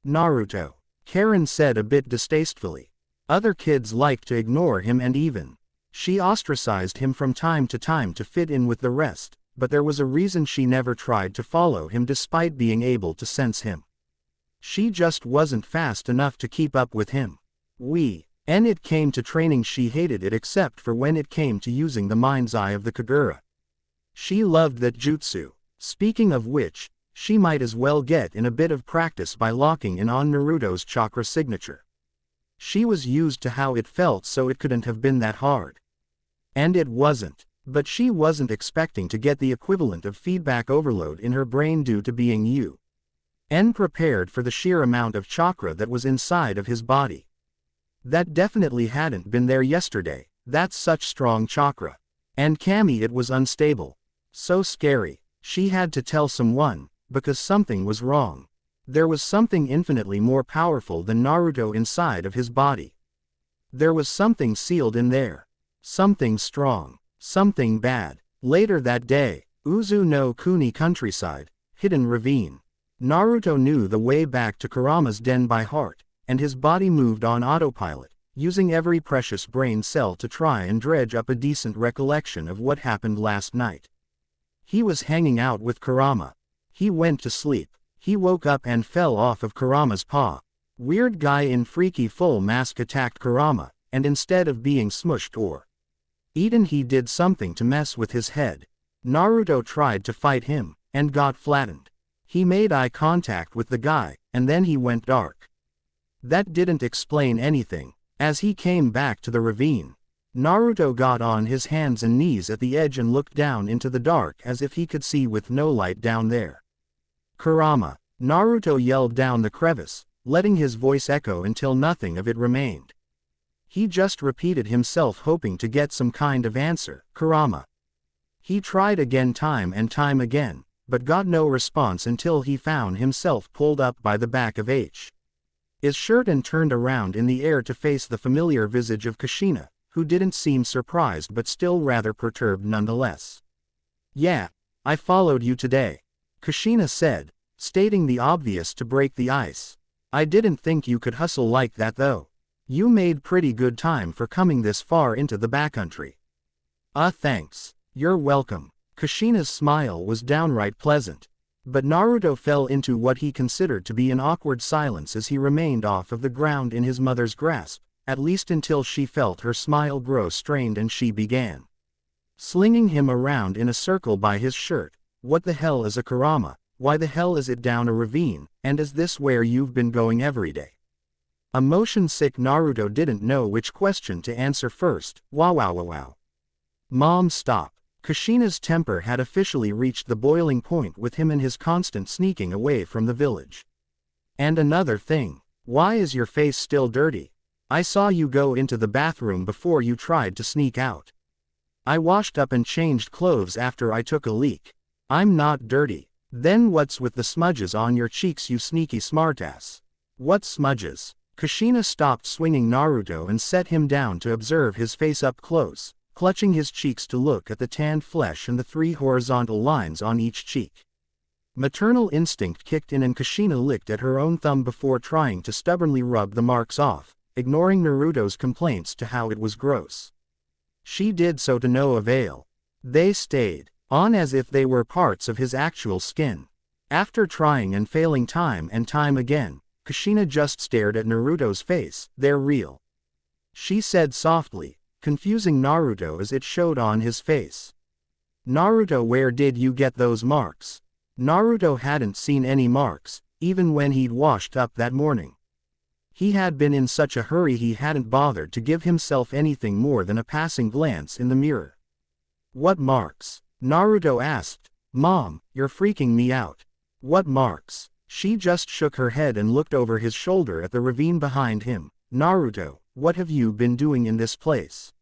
Naruto, Karen said a bit distastefully. Other kids liked to ignore him and even she ostracized him from time to fit in with the rest, but there was a reason she never tried to follow him despite being able to sense him. She just wasn't fast enough to keep up with him. And it came to training, she hated it except for when it came to using the mind's eye of the Kagura. She loved that jutsu. Speaking of which, she might as well get in a bit of practice by locking in on Naruto's chakra signature. She was used to how it felt, so it couldn't have been that hard. And it wasn't. But she wasn't expecting to get the equivalent of feedback overload in her brain due to being prepared for the sheer amount of chakra that was inside of his body. That definitely hadn't been there yesterday. That's such strong chakra. And Kami, it was unstable. So scary. She had to tell someone, because something was wrong. There was something infinitely more powerful than Naruto inside of his body. There was something sealed in there. Something strong. Something bad. Later that day, Uzu no Kuni countryside, hidden ravine. Naruto knew the way back to Kurama's den by heart, and his body moved on autopilot, using every precious brain cell to try and dredge up a decent recollection of what happened last night. He was hanging out with Kurama. He went to sleep. He woke up and fell off of Kurama's paw. Weird guy in freaky full mask attacked Kurama, and instead of being smushed or eaten, he did something to mess with his head. Naruto tried to fight him, and got flattened. He made eye contact with the guy, and then he went dark. That didn't explain anything. As he came back to the ravine, Naruto got on his hands and knees at the edge and looked down into the dark as if he could see with no light down there. Kurama! Naruto yelled down the crevice, letting his voice echo until nothing of it remained. He just repeated himself, hoping to get some kind of answer. Kurama. He tried again, time and time again, but got no response until he found himself pulled up by the back of his shirt and turned around in the air to face the familiar visage of Kushina, who didn't seem surprised but still rather perturbed nonetheless. "Yeah, I followed you today," Kushina said, stating the obvious to break the ice. "I didn't think you could hustle like that though. You made pretty good time for coming this far into the backcountry." Thanks. You're welcome." Kushina's smile was downright pleasant. But Naruto fell into what he considered to be an awkward silence as he remained off of the ground in his mother's grasp, at least until she felt her smile grow strained and she began slinging him around in a circle by his shirt. "What the hell is a Kurama? Why the hell is it down a ravine, and is this where you've been going every day?" A motion-sick Naruto didn't know which question to answer first. Wow. Mom, stop. Kushina's temper had officially reached the boiling point with him and his constant sneaking away from the village. "And another thing. Why is your face still dirty? I saw you go into the bathroom before you tried to sneak out." "I washed up and changed clothes after I took a leak. I'm not dirty." "Then what's with the smudges on your cheeks, you sneaky smartass?" "What smudges?" Kushina stopped swinging Naruto and set him down to observe his face up close, clutching his cheeks to look at the tanned flesh and the 3 horizontal lines on each cheek. Maternal instinct kicked in and Kushina licked at her own thumb before trying to stubbornly rub the marks off, ignoring Naruto's complaints to how it was gross. She did so to no avail. They stayed on as if they were parts of his actual skin. After trying and failing time and time again, Kushina just stared at Naruto's face. "They're real," she said softly, confusing Naruto as it showed on his face. "Naruto, where did you get those marks?" Naruto hadn't seen any marks, even when he'd washed up that morning. He had been in such a hurry he hadn't bothered to give himself anything more than a passing glance in the mirror. "What marks?" Naruto asked. "Mom, you're freaking me out." "What marks?" She just shook her head and looked over his shoulder at the ravine behind him. "Naruto, what have you been doing in this place?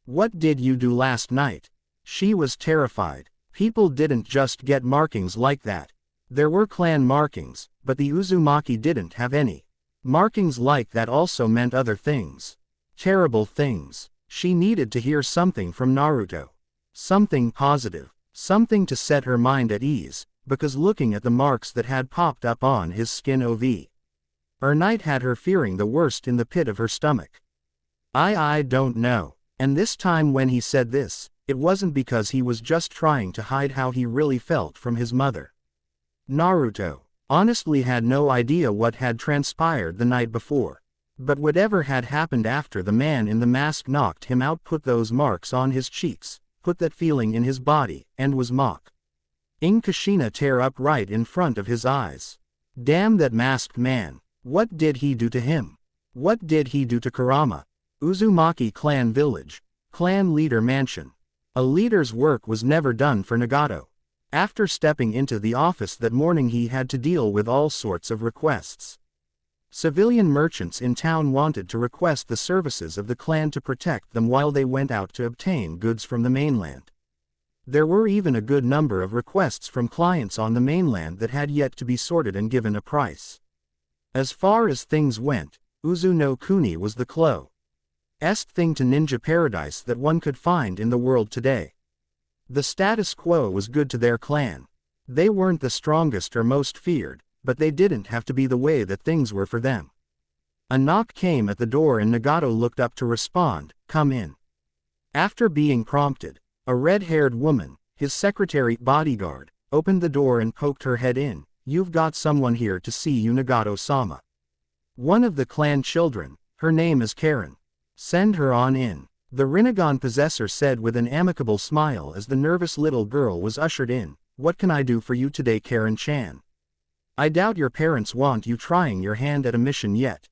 What did you do last night?" She was terrified. People didn't just get markings like that. There were clan markings, but the Uzumaki didn't have any. Markings like that also meant other things. Terrible things. She needed to hear something from Naruto. Something positive. Something to set her mind at ease, because looking at the marks that had popped up on his skin overnight had her fearing the worst in the pit of her stomach. I don't know." And this time when he said this, it wasn't because he was just trying to hide how he really felt from his mother. Naruto honestly had no idea what had transpired the night before. But whatever had happened after the man in the mask knocked him out put those marks on his cheeks, put that feeling in his body, and was making Kushina tear up right in front of his eyes. Damn that masked man. What did he do to him? What did he do to Kurama? Uzumaki Clan Village. Clan Leader Mansion. A leader's work was never done for Nagato. After stepping into the office that morning he had to deal with all sorts of requests. Civilian merchants in town wanted to request the services of the clan to protect them while they went out to obtain goods from the mainland. There were even a good number of requests from clients on the mainland that had yet to be sorted and given a price. As far as things went, Uzu no Kuni was the closest thing to ninja paradise that one could find in the world today. The status quo was good to their clan. They weren't the strongest or most feared, but they didn't have to be the way that things were for them. A knock came at the door and Nagato looked up to respond, "Come in." After being prompted, a red-haired woman, his secretary bodyguard, opened the door and poked her head in. "You've got someone here to see you, Nagato-sama. One of the clan children, her name is Karen. Send her on in," the Rinnegan possessor said with an amicable smile as the nervous little girl was ushered in. "What can I do for you today, Karen-chan? I doubt your parents want you trying your hand at a mission yet."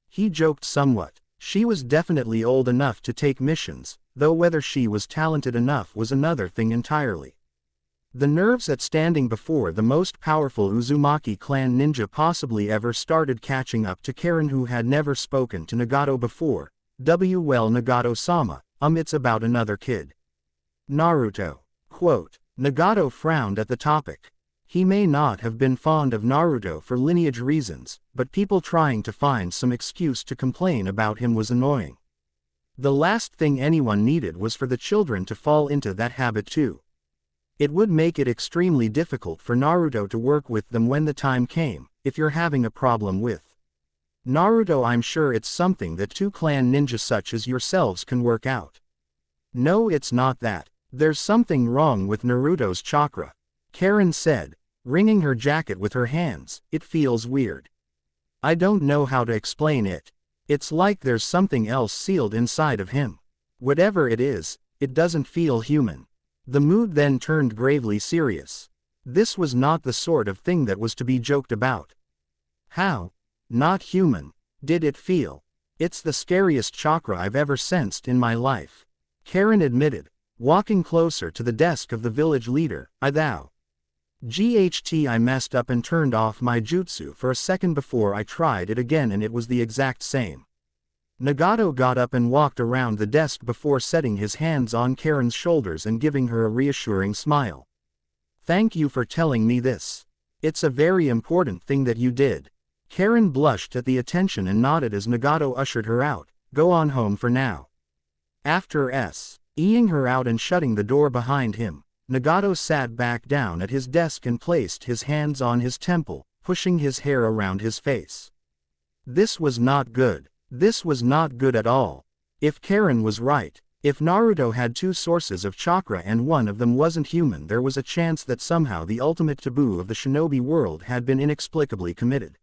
He joked somewhat. She was definitely old enough to take missions, though whether she was talented enough was another thing entirely. The nerves at standing before the most powerful Uzumaki clan ninja possibly ever started catching up to Karen, who had never spoken to Nagato before. "Well, Nagato-sama, it's about another kid. Naruto." Quote. Nagato frowned at the topic. He may not have been fond of Naruto for lineage reasons, but people trying to find some excuse to complain about him was annoying. The last thing anyone needed was for the children to fall into that habit too. It would make it extremely difficult for Naruto to work with them when the time came. If you're having a problem with Naruto, I'm sure it's something that two clan ninjas such as yourselves can work out. No, it's not that. There's something wrong with Naruto's chakra, Karen said, wringing her jacket with her hands. "It feels weird. I don't know how to explain it. It's like there's something else sealed inside of him. Whatever it is, it doesn't feel human." The mood then turned gravely serious. This was not the sort of thing that was to be joked about. "How? Not human? Did it feel? It's the scariest chakra I've ever sensed in my life," Karen admitted, walking closer to the desk of the village leader. I messed up and turned off my jutsu for a second before I tried it again and it was the exact same." Nagato got up and walked around the desk before setting his hands on Karen's shoulders and giving her a reassuring smile. "Thank you for telling me this. It's a very important thing that you did." Karen blushed at the attention and nodded as Nagato ushered her out. "Go on home for now." After eyeing her out and shutting the door behind him, Nagato sat back down at his desk and placed his hands on his temple, pushing his hair around his face. This was not good. This was not good at all. If Karen was right, if Naruto had two sources of chakra and one of them wasn't human, there was a chance that somehow the ultimate taboo of the shinobi world had been inexplicably committed.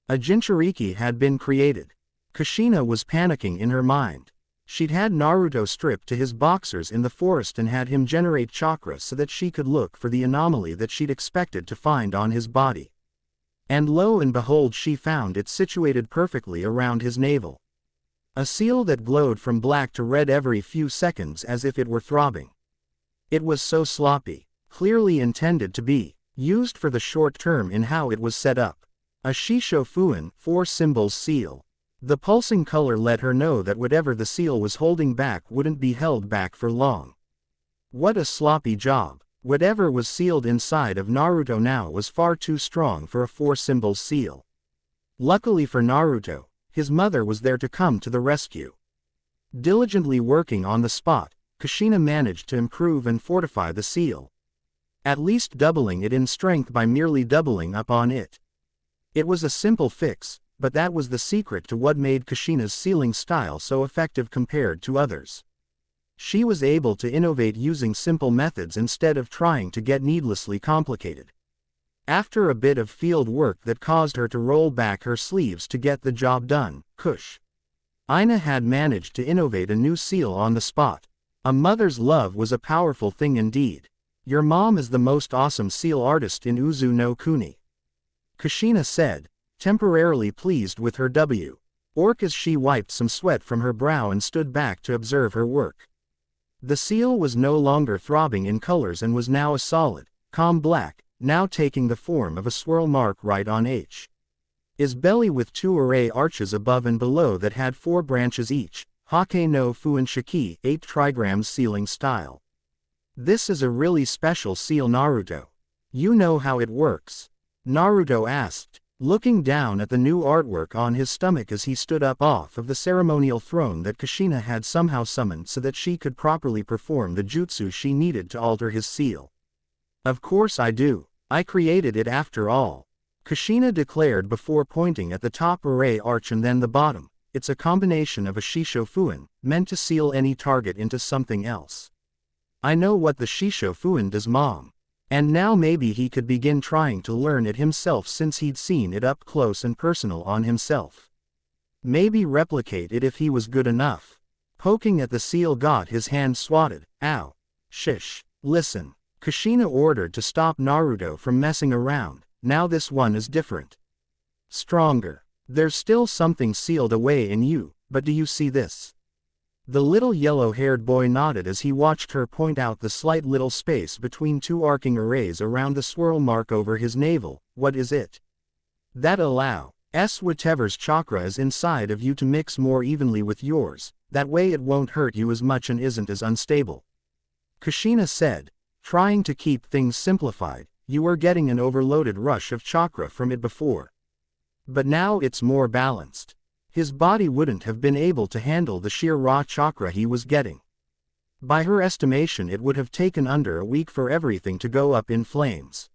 A Jinchuriki had been created. Kushina was panicking in her mind. She'd had Naruto stripped to his boxers in the forest and had him generate chakra so that she could look for the anomaly that she'd expected to find on his body. And lo and behold, she found it situated perfectly around his navel. A seal that glowed from black to red every few seconds as if it were throbbing. It was so sloppy, clearly intended to be used for the short term in how it was set up. A Shishofuin, 4 symbols seal. The pulsing color let her know that whatever the seal was holding back wouldn't be held back for long. What a sloppy job. Whatever was sealed inside of Naruto now was far too strong for a 4 symbols seal. Luckily for Naruto, his mother was there to come to the rescue. Diligently working on the spot, Kushina managed to improve and fortify the seal, at least doubling it in strength by merely doubling up on it. It was a simple fix, but that was the secret to what made Kushina's sealing style so effective compared to others. She was able to innovate using simple methods instead of trying to get needlessly complicated. After a bit of field work that caused her to roll back her sleeves to get the job done, Kush. Ina had managed to innovate a new seal on the spot. A mother's love was a powerful thing indeed. Your mom is the most awesome seal artist in Uzu no Kuni. Kushina said, temporarily pleased with her work as she wiped some sweat from her brow and stood back to observe her work. The seal was no longer throbbing in colors and was now a solid, calm black, now taking the form of a swirl mark right on His belly with 2 array arches above and below that had 4 branches each, Hake no Fuin Shiki 8 trigrams sealing style. This is a really special seal, Naruto. You know how it works? Naruto asked, looking down at the new artwork on his stomach as he stood up off of the ceremonial throne that Kushina had somehow summoned so that she could properly perform the jutsu she needed to alter his seal. Of course I do. I created it after all. Kushina declared before pointing at the top array arch and then the bottom. It's a combination of a Shisho Fuin, meant to seal any target into something else. I know what the Shisho Fuin does, Mom. And now maybe he could begin trying to learn it himself since he'd seen it up close and personal on himself. Maybe replicate it if he was good enough. Poking at the seal got his hand swatted. Ow. Shish. Listen. Kushina ordered to stop Naruto from messing around. Now this one is different. Stronger. There's still something sealed away in you, but do you see this? The little yellow-haired boy nodded as he watched her point out the slight little space between 2 arcing arrays around the swirl mark over his navel. What is it? That allows whatever's chakra is inside of you to mix more evenly with yours, that way it won't hurt you as much and isn't as unstable. Kushina said, trying to keep things simplified. You were getting an overloaded rush of chakra from it before. But now it's more balanced. His body wouldn't have been able to handle the sheer raw chakra he was getting. By her estimation, it would have taken under a week for everything to go up in flames.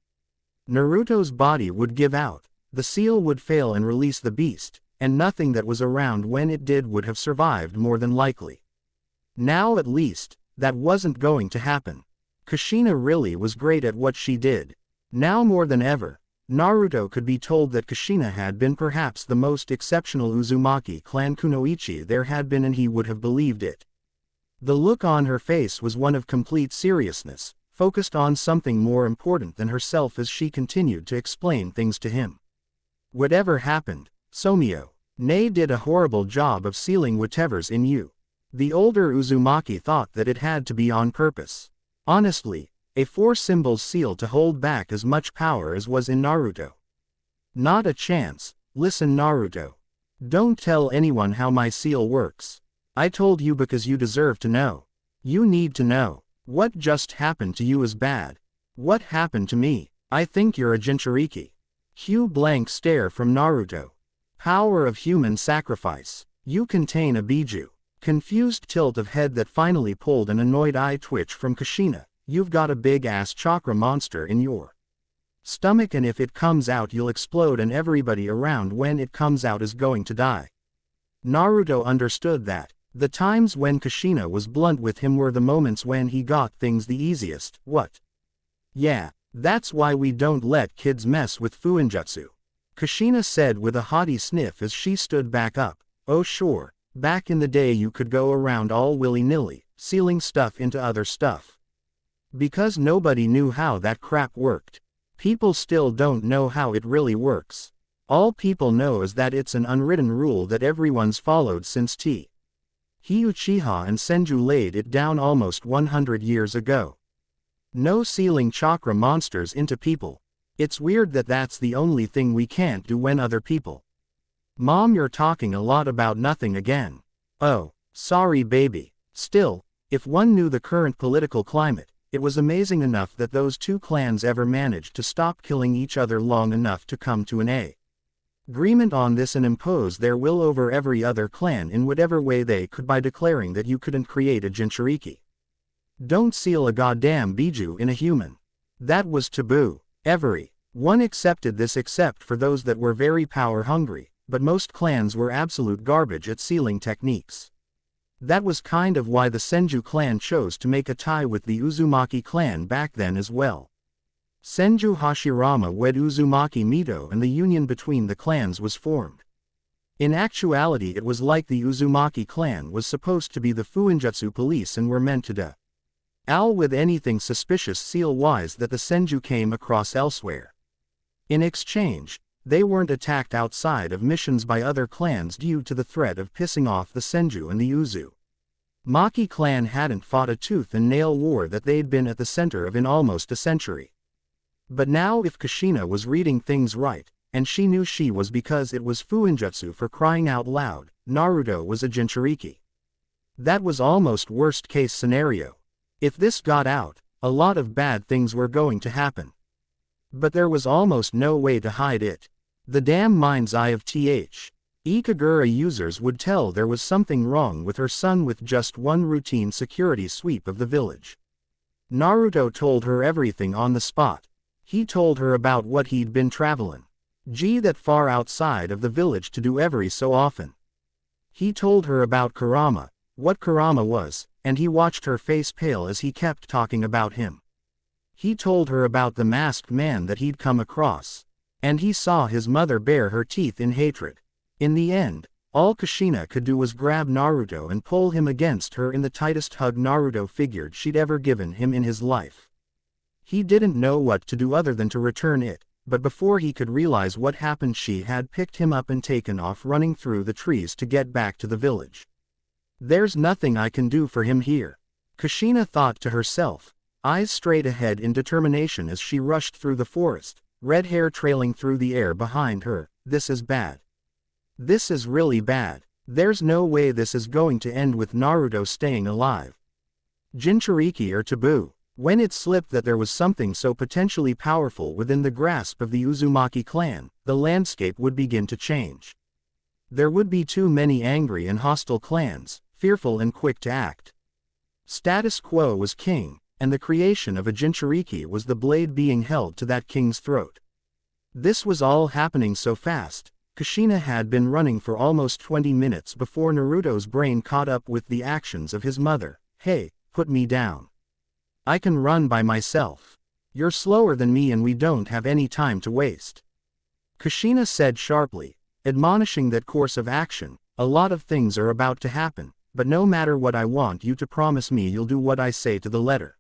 Naruto's body would give out, the seal would fail and release the beast, and nothing that was around when it did would have survived more than likely. Now at least, that wasn't going to happen. Kushina really was great at what she did. Now more than ever, Naruto could be told that Kushina had been perhaps the most exceptional Uzumaki clan kunoichi there had been, and he would have believed it. The look on her face was one of complete seriousness, focused on something more important than herself as she continued to explain things to him. Whatever happened, Somio, Ne did a horrible job of sealing whatever's in you. The older Uzumaki thought that it had to be on purpose. Honestly, a 4 symbols seal to hold back as much power as was in Naruto. Not a chance. Listen, Naruto. Don't tell anyone how my seal works. I told you because you deserve to know. You need to know. What just happened to you is bad. What happened to me? I think you're a Jinchuriki. Hugh blank stare from Naruto. Power of human sacrifice. You contain a Biju. Confused tilt of head that finally pulled an annoyed eye twitch from Kushina. You've got a big-ass chakra monster in your stomach, and if it comes out you'll explode and everybody around when it comes out is going to die. Naruto understood that. The times when Kushina was blunt with him were the moments when he got things the easiest. What? Yeah, that's why we don't let kids mess with fuinjutsu. Kushina said with a haughty sniff as she stood back up. Oh sure, back in the day you could go around all willy-nilly, sealing stuff into other stuff. Because nobody knew how that crap worked. People still don't know how it really works. All people know is that it's an unwritten rule that everyone's followed since Uchiha and Senju laid it down almost 100 years ago. No sealing chakra monsters into people. It's weird that that's the only thing we can't do when other people. Mom, you're talking a lot about nothing again. Oh, sorry baby. Still, if one knew the current political climate, it was amazing enough that those 2 clans ever managed to stop killing each other long enough to come to an agreement on this and impose their will over every other clan in whatever way they could by declaring that you couldn't create a Jinchuriki. Don't seal a goddamn Biju in a human. That was taboo. Everyone accepted this except for those that were very power hungry, but most clans were absolute garbage at sealing techniques. That was kind of why the Senju clan chose to make a tie with the Uzumaki clan back then as well. Senju Hashirama wed Uzumaki Mito and the union between the clans was formed. In actuality it was like the Uzumaki clan was supposed to be the Fuinjutsu police and were meant to deal with anything suspicious seal-wise that the Senju came across elsewhere. In exchange, they weren't attacked outside of missions by other clans due to the threat of pissing off the Senju and the Uzumaki clan hadn't fought a tooth-and-nail war that they'd been at the center of in almost a century. But now if Kushina was reading things right, and she knew she was because it was Fuinjutsu for crying out loud, Naruto was a Jinchuriki. That was almost worst-case scenario. If this got out, a lot of bad things were going to happen. But there was almost no way to hide it. The damn mind's eye of Ikagura users would tell there was something wrong with her son with just one routine security sweep of the village. Naruto told her everything on the spot. He told her about what he'd been traveling that far outside of the village to do every so often. He told her about Kurama, what Kurama was, and he watched her face pale as he kept talking about him. He told her about the masked man that he'd come across, and he saw his mother bare her teeth in hatred. In the end, all Kushina could do was grab Naruto and pull him against her in the tightest hug Naruto figured she'd ever given him in his life. He didn't know what to do other than to return it, but before he could realize what happened she had picked him up and taken off running through the trees to get back to the village. There's nothing I can do for him here, Kushina thought to herself, eyes straight ahead in determination as she rushed through the forest, red hair trailing through the air behind her. This is bad. This is really bad. There's no way this is going to end with Naruto staying alive. Jinchuriki are taboo. When it slipped that there was something so potentially powerful within the grasp of the Uzumaki clan, the landscape would begin to change. There would be too many angry and hostile clans, fearful and quick to act. Status quo was king, and the creation of a Jinchuriki was the blade being held to that king's throat. This was all happening so fast. Kushina had been running for almost 20 minutes before Naruto's brain caught up with the actions of his mother. Hey, put me down. I can run by myself. You're slower than me and we don't have any time to waste. Kushina said sharply, admonishing that course of action. A lot of things are about to happen, but no matter what I want you to promise me you'll do what I say to the letter.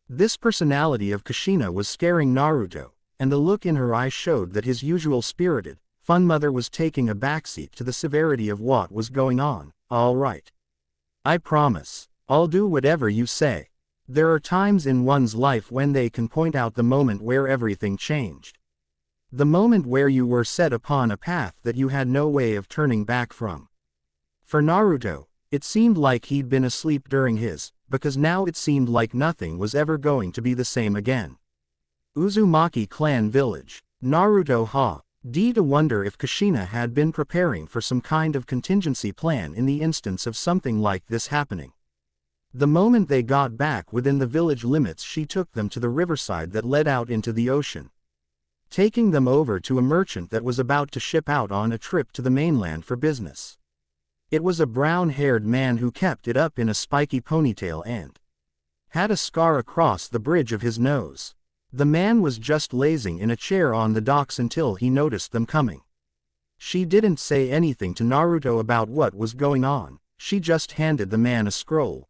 This personality of Kushina was scaring Naruto, and the look in her eyes showed that his usual spirited, fun mother was taking a backseat to the severity of what was going on. All right. I promise. I'll do whatever you say. There are times in one's life when they can point out the moment where everything changed. The moment where you were set upon a path that you had no way of turning back from. For Naruto, it seemed like he'd been asleep during his, because now it seemed like nothing was ever going to be the same again. Uzumaki clan village. Naruto to wonder if Kushina had been preparing for some kind of contingency plan in the instance of something like this happening. The moment they got back within the village limits she took them to the riverside that led out into the ocean, taking them over to a merchant that was about to ship out on a trip to the mainland for business. It was a brown-haired man who kept it up in a spiky ponytail and had a scar across the bridge of his nose. The man was just lazing in a chair on the docks until he noticed them coming. She didn't say anything to Naruto about what was going on, she just handed the man a scroll.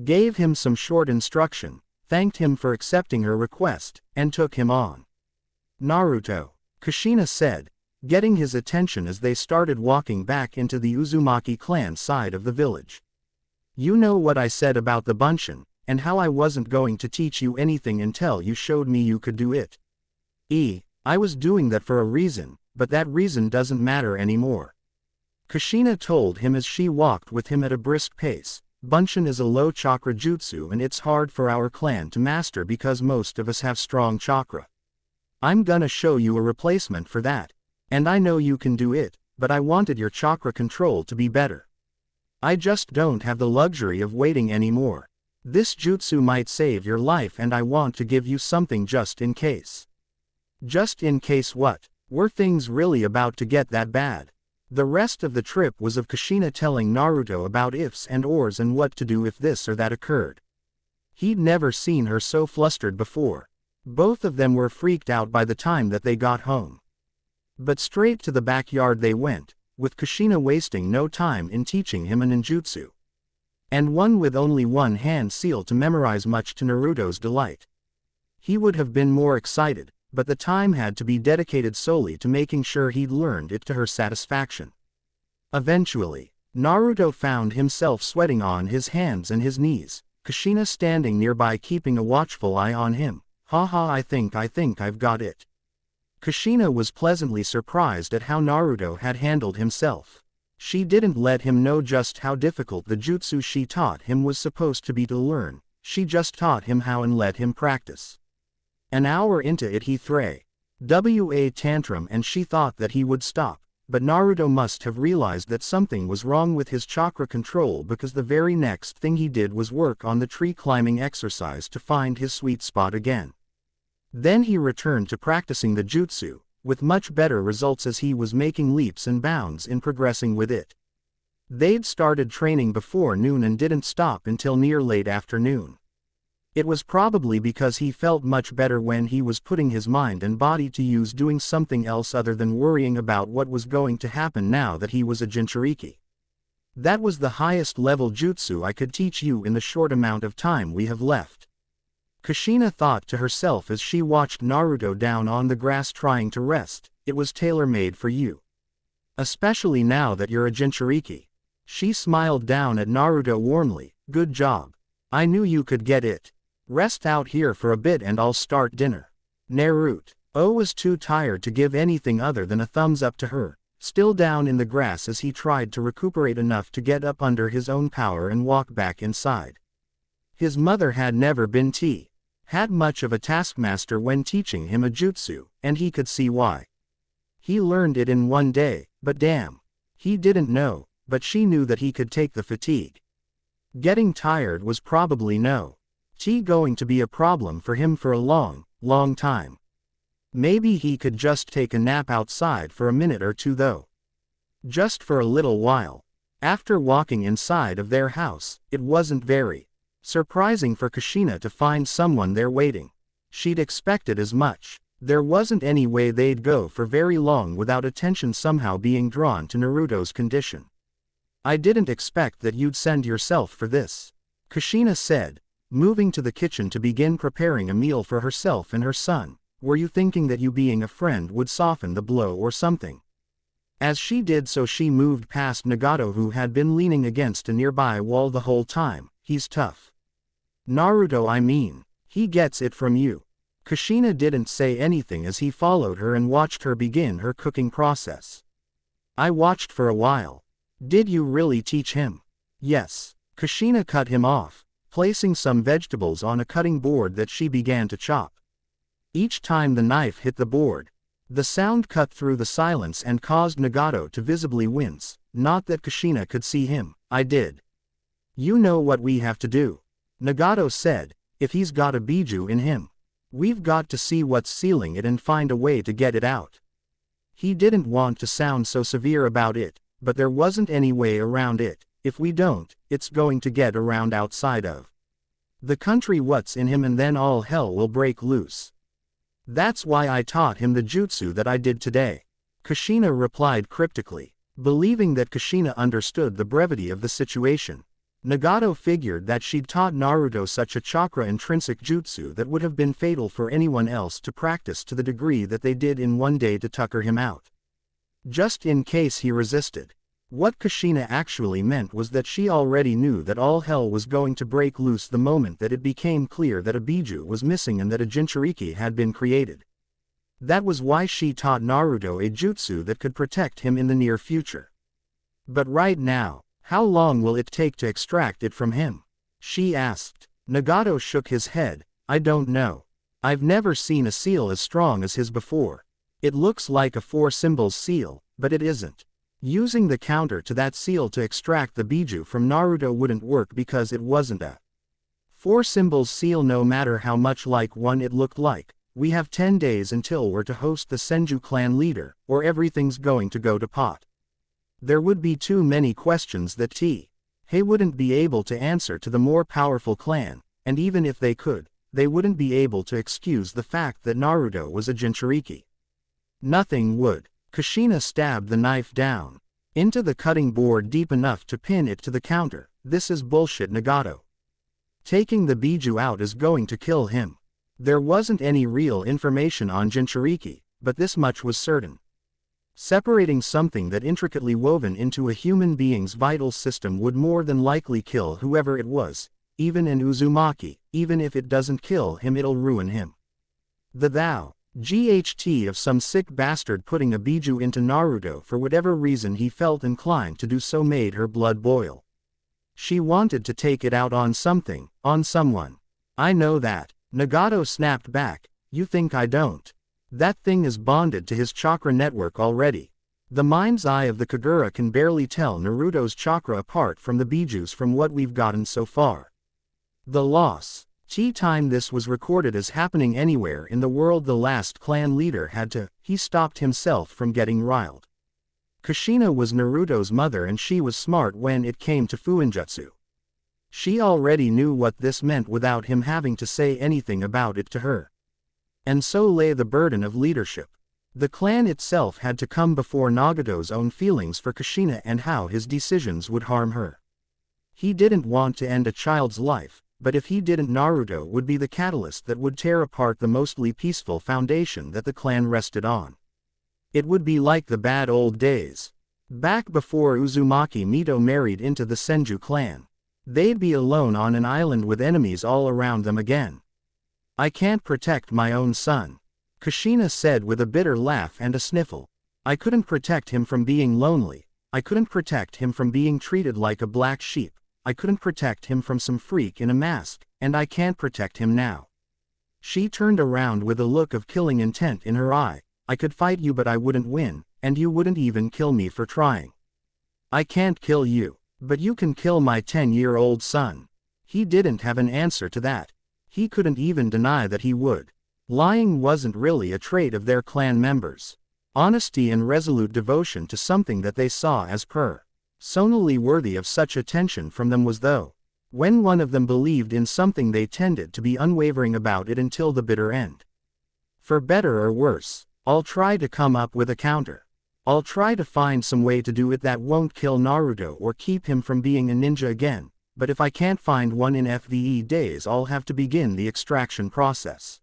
Gave him some short instruction, thanked him for accepting her request, and took him on. Naruto, Kushina said, getting his attention as they started walking back into the Uzumaki clan side of the village. You know what I said about the Bunshin, and how I wasn't going to teach you anything until you showed me you could do it. I was doing that for a reason, but that reason doesn't matter anymore. Kushina told him as she walked with him at a brisk pace. Bunshin is a low chakra jutsu and it's hard for our clan to master because most of us have strong chakra. I'm gonna show you a replacement for that. And I know you can do it, but I wanted your chakra control to be better. I just don't have the luxury of waiting anymore. This jutsu might save your life and I want to give you something just in case. Just in case what? Were things really about to get that bad? The rest of the trip was of Kushina telling Naruto about ifs and ors and what to do if this or that occurred. He'd never seen her so flustered before. Both of them were freaked out by the time that they got home. But straight to the backyard they went, with Kushina wasting no time in teaching him a ninjutsu. And one with only one hand seal to memorize, much to Naruto's delight. He would have been more excited, but the time had to be dedicated solely to making sure he'd learned it to her satisfaction. Eventually, Naruto found himself sweating on his hands and his knees, Kushina standing nearby keeping a watchful eye on him. Haha, I think I've got it. Kushina was pleasantly surprised at how Naruto had handled himself. She didn't let him know just how difficult the jutsu she taught him was supposed to be to learn, she just taught him how and let him practice. An hour into it he threw a tantrum and she thought that he would stop, but Naruto must have realized that something was wrong with his chakra control, because the very next thing he did was work on the tree climbing exercise to find his sweet spot again. Then he returned to practicing the jutsu, with much better results as he was making leaps and bounds in progressing with it. They'd started training before noon and didn't stop until near late afternoon. It was probably because he felt much better when he was putting his mind and body to use doing something else other than worrying about what was going to happen now that he was a Jinchuriki. That was the highest level jutsu I could teach you in the short amount of time we have left. Kushina thought to herself as she watched Naruto down on the grass trying to rest. It was tailor-made for you. Especially now that you're a Jinchuriki. She smiled down at Naruto warmly. Good job. I knew you could get it. Rest out here for a bit and I'll start dinner. Naruto was too tired to give anything other than a thumbs up to her, still down in the grass as he tried to recuperate enough to get up under his own power and walk back inside. His mother had never been had much of a taskmaster when teaching him a jutsu, and he could see why. He learned it in one day, but damn. He didn't know, but she knew that he could take the fatigue. Getting tired was probably going to be a problem for him for a long, long time. Maybe he could just take a nap outside for a minute or two though. Just for a little while. After walking inside of their house, it wasn't very surprising for Kushina to find someone there waiting. She'd expected as much. There wasn't any way they'd go for very long without attention somehow being drawn to Naruto's condition. I didn't expect that you'd send yourself for this, Kushina said, moving to the kitchen to begin preparing a meal for herself and her son. Were you thinking that you being a friend would soften the blow or something? As she did so she moved past Nagato, who had been leaning against a nearby wall the whole time. He's tough. Naruto, I mean, he gets it from you. Kushina didn't say anything as he followed her and watched her begin her cooking process. I watched for a while. Did you really teach him? Yes. Kushina cut him off, placing some vegetables on a cutting board that she began to chop. Each time the knife hit the board, the sound cut through the silence and caused Nagato to visibly wince. Not that Kushina could see him. I did. You know what we have to do, Nagato said. If he's got a biju in him, we've got to see what's sealing it and find a way to get it out. He didn't want to sound so severe about it, but there wasn't any way around it. If we don't, it's going to get around outside of the country what's in him and then all hell will break loose. That's why I taught him the jutsu that I did today, Kushina replied cryptically. Believing that Kushina understood the brevity of the situation, Nagato figured that she'd taught Naruto such a chakra-intrinsic jutsu that would have been fatal for anyone else to practice to the degree that they did in one day to tucker him out. Just in case he resisted. What Kushina actually meant was that she already knew that all hell was going to break loose the moment that it became clear that a biju was missing and that a Jinchuriki had been created. That was why she taught Naruto a jutsu that could protect him in the near future. But right now, how long will it take to extract it from him? She asked. Nagato shook his head. I don't know. I've never seen a seal as strong as his before. It looks like a 4 symbols seal, but it isn't. Using the counter to that seal to extract the biju from Naruto wouldn't work because it wasn't a 4 symbols seal no matter how much like one it looked like. We have 10 days until we're to host the Senju clan leader, or everything's going to go to pot. There would be too many questions that He wouldn't be able to answer to the more powerful clan, and even if they could, they wouldn't be able to excuse the fact that Naruto was a Jinchuriki. Nothing would. Kushina stabbed the knife down Into the cutting board deep enough to pin it to the counter. This is bullshit, Nagato. Taking the Biju out is going to kill him. There wasn't any real information on Jinchuriki, but this much was certain. Separating something that intricately woven into a human being's vital system would more than likely kill whoever it was, even in Uzumaki. Even if it doesn't kill him, it'll ruin him. The GHT of some sick bastard putting a Biju into Naruto for whatever reason he felt inclined to do so made her blood boil. She wanted to take it out on something, on someone. I know that. Nagato snapped back. You think I don't? That thing is bonded to his chakra network already. The mind's eye of the Kagura can barely tell Naruto's chakra apart from the Bijus from what we've gotten so far. The loss. Time this was recorded as happening anywhere in the world. The last clan leader had to. He stopped himself from getting riled. Kushina was Naruto's mother and she was smart when it came to Fuinjutsu. She already knew what this meant without him having to say anything about it to her. And so lay the burden of leadership. The clan itself had to come before Nagato's own feelings for Kushina and how his decisions would harm her. He didn't want to end a child's life, but if he didn't, Naruto would be the catalyst that would tear apart the mostly peaceful foundation that the clan rested on. It would be like the bad old days. Back before Uzumaki Mito married into the Senju clan. They'd be alone on an island with enemies all around them again. I can't protect my own son. Kushina said with a bitter laugh and a sniffle. I couldn't protect him from being lonely. I couldn't protect him from being treated like a black sheep. I couldn't protect him from some freak in a mask, and I can't protect him now. She turned around with a look of killing intent in her eye. I could fight you but I wouldn't win, and you wouldn't even kill me for trying. I can't kill you, but you can kill my 10-year-old son. He didn't have an answer to that. He couldn't even deny that he would. Lying wasn't really a trait of their clan members. Honesty and resolute devotion to something that they saw as personally worthy of such attention from them was though. When one of them believed in something they tended to be unwavering about it until the bitter end. For better or worse, I'll try to come up with a counter. I'll try to find some way to do it that won't kill Naruto or keep him from being a ninja again, but if I can't find one in FVE days I'll have to begin the extraction process.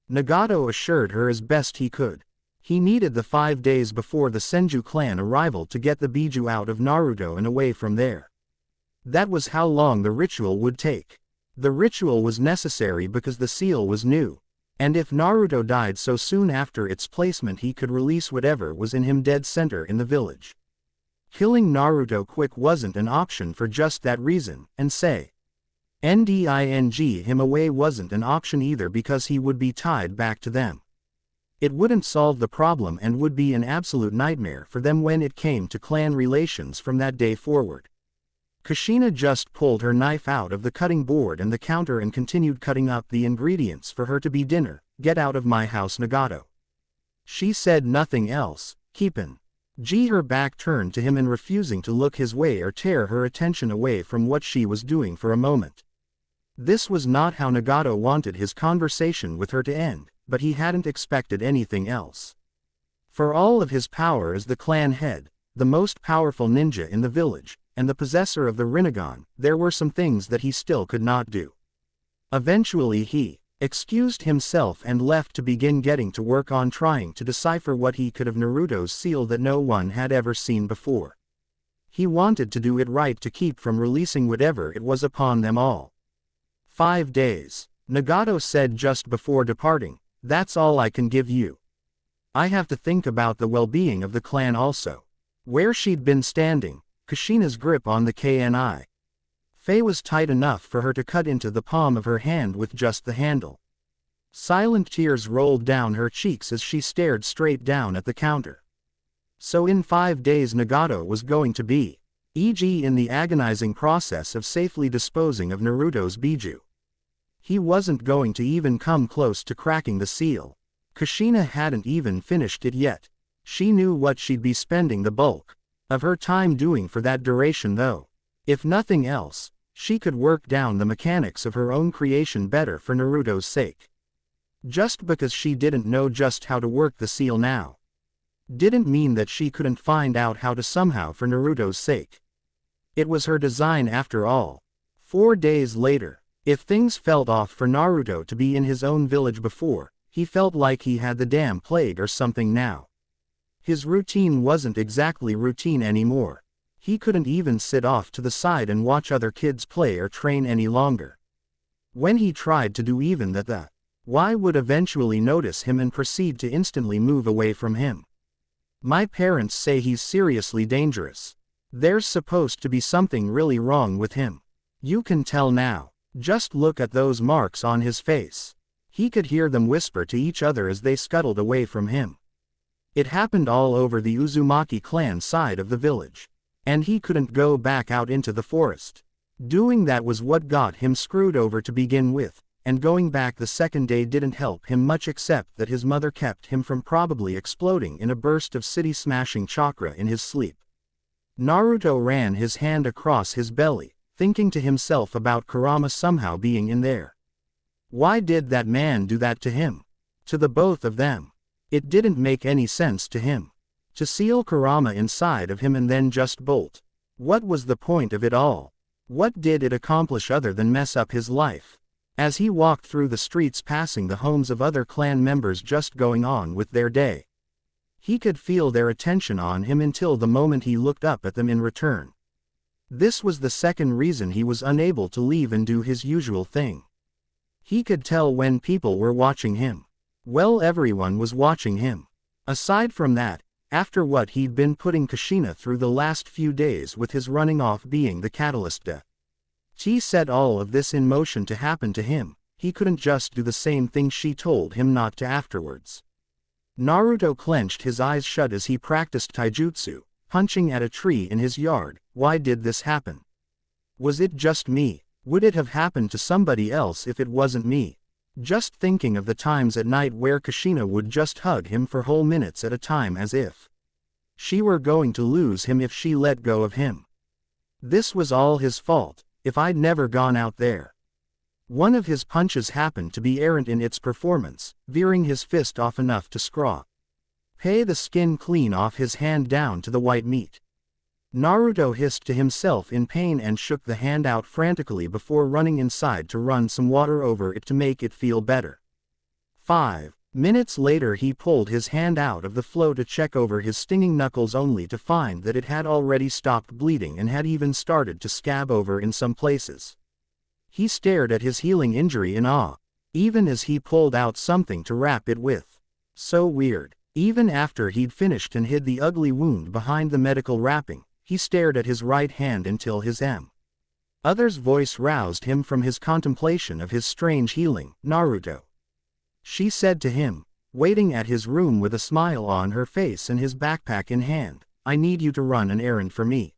Nagato assured her as best he could. He needed the 5 days before the Senju clan arrival to get the Biju out of Naruto and away from there. That was how long the ritual would take. The ritual was necessary because the seal was new. And if Naruto died so soon after its placement he could release whatever was in him dead center in the village. Killing Naruto quick wasn't an option for just that reason, and ending him away wasn't an option either because he would be tied back to them. It wouldn't solve the problem and would be an absolute nightmare for them when it came to clan relations from that day forward. Kushina just pulled her knife out of the cutting board and the counter and continued cutting up the ingredients for her to-be dinner. Get out of my house, Nagato. She said nothing else. Keepin'. Her back turned to him and refusing to look his way or tear her attention away from what she was doing for a moment. This was not how Nagato wanted his conversation with her to end, but he hadn't expected anything else. For all of his power as the clan head, the most powerful ninja in the village, and the possessor of the Rinnegan, there were some things that he still could not do. Eventually he excused himself and left to begin getting to work on trying to decipher what he could of Naruto's seal that no one had ever seen before. He wanted to do it right to keep from releasing whatever it was upon them all. 5 days. Nagato said just before departing. That's all I can give you. I have to think about the well-being of the clan also. Where she'd been standing, Kushina's grip on the KNI was tight enough for her to cut into the palm of her hand with just the handle. Silent tears rolled down her cheeks as she stared straight down at the counter. So in 5 days Nagato was going to be, e.g. in the agonizing process of safely disposing of Naruto's Biju. He wasn't going to even come close to cracking the seal. Kushina hadn't even finished it yet. She knew what she'd be spending the bulk of her time doing for that duration though. If nothing else, she could work down the mechanics of her own creation better for Naruto's sake. Just because she didn't know just how to work the seal now. didn't mean that she couldn't find out how to somehow for Naruto's sake. It was her design after all. 4 days later, if things felt off for Naruto to be in his own village before, he felt like he had the damn plague or something now. His routine wasn't exactly routine anymore. He couldn't even sit off to the side and watch other kids play or train any longer. When he tried to do even that, the Y would eventually notice him and proceed to instantly move away from him. My parents say he's seriously dangerous. There's supposed to be something really wrong with him. You can tell now. Just look at those marks on his face. He could hear them whisper to each other as they scuttled away from him. It happened all over the Uzumaki clan side of the village. And he couldn't go back out into the forest. Doing that was what got him screwed over to begin with, and going back the second day didn't help him much except that his mother kept him from probably exploding in a burst of city-smashing chakra in his sleep. Naruto ran his hand across his belly, thinking to himself about Kurama somehow being in there. Why did that man do that to him? To the both of them. It didn't make any sense to him. To seal Kurama inside of him and then just bolt. What was the point of it all? What did it accomplish other than mess up his life? As he walked through the streets passing the homes of other clan members just going on with their day, he could feel their attention on him until the moment he looked up at them in return. This was the second reason he was unable to leave and do his usual thing. He could tell when people were watching him. Well, everyone was watching him. Aside from that, after what he'd been putting Kushina through the last few days with his running off being the catalyst, she set all of this in motion to happen to him. He couldn't just do the same thing she told him not to afterwards. Naruto clenched his eyes shut as he practiced taijutsu, punching at a tree in his yard. Why did this happen? Was it just me? Would it have happened to somebody else if it wasn't me? Just thinking of the times at night where Kushina would just hug him for whole minutes at a time as if she were going to lose him if she let go of him. This was all his fault. If I'd never gone out there. One of his punches happened to be errant in its performance, veering his fist off enough to scrape the skin clean off his hand down to the white meat. Naruto hissed to himself in pain and shook the hand out frantically before running inside to run some water over it to make it feel better. 5 minutes later he pulled his hand out of the flow to check over his stinging knuckles only to find that it had already stopped bleeding and had even started to scab over in some places. He stared at his healing injury in awe, even as he pulled out something to wrap it with. So weird. Even after he'd finished and hid the ugly wound behind the medical wrapping, he stared at his right hand until his other's voice roused him from his contemplation of his strange healing. Naruto, she said to him, waiting at his room with a smile on her face and his backpack in hand. I need you to run an errand for me.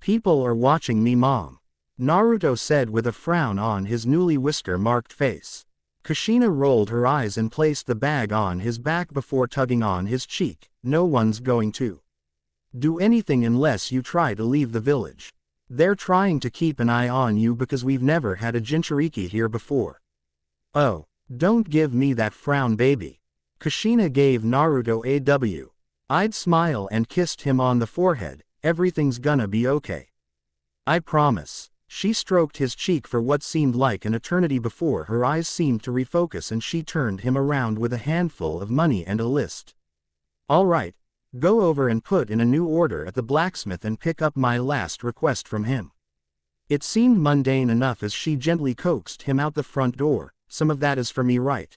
People are watching me, Mom. Naruto said with a frown on his newly whisker-marked face. Kushina rolled her eyes and placed the bag on his back before tugging on his cheek. No one's going to do anything unless you try to leave the village. They're trying to keep an eye on you because we've never had a Jinchuriki here before. Oh, don't give me that frown, baby. Kushina gave Naruto a wide smile and kissed him on the forehead. Everything's gonna be okay. I promise. She stroked his cheek for what seemed like an eternity before her eyes seemed to refocus and she turned him around with a handful of money and a list. All right. Go over and put in a new order at the blacksmith and pick up my last request from him. It seemed mundane enough as she gently coaxed him out the front door. Some of that is for me, right?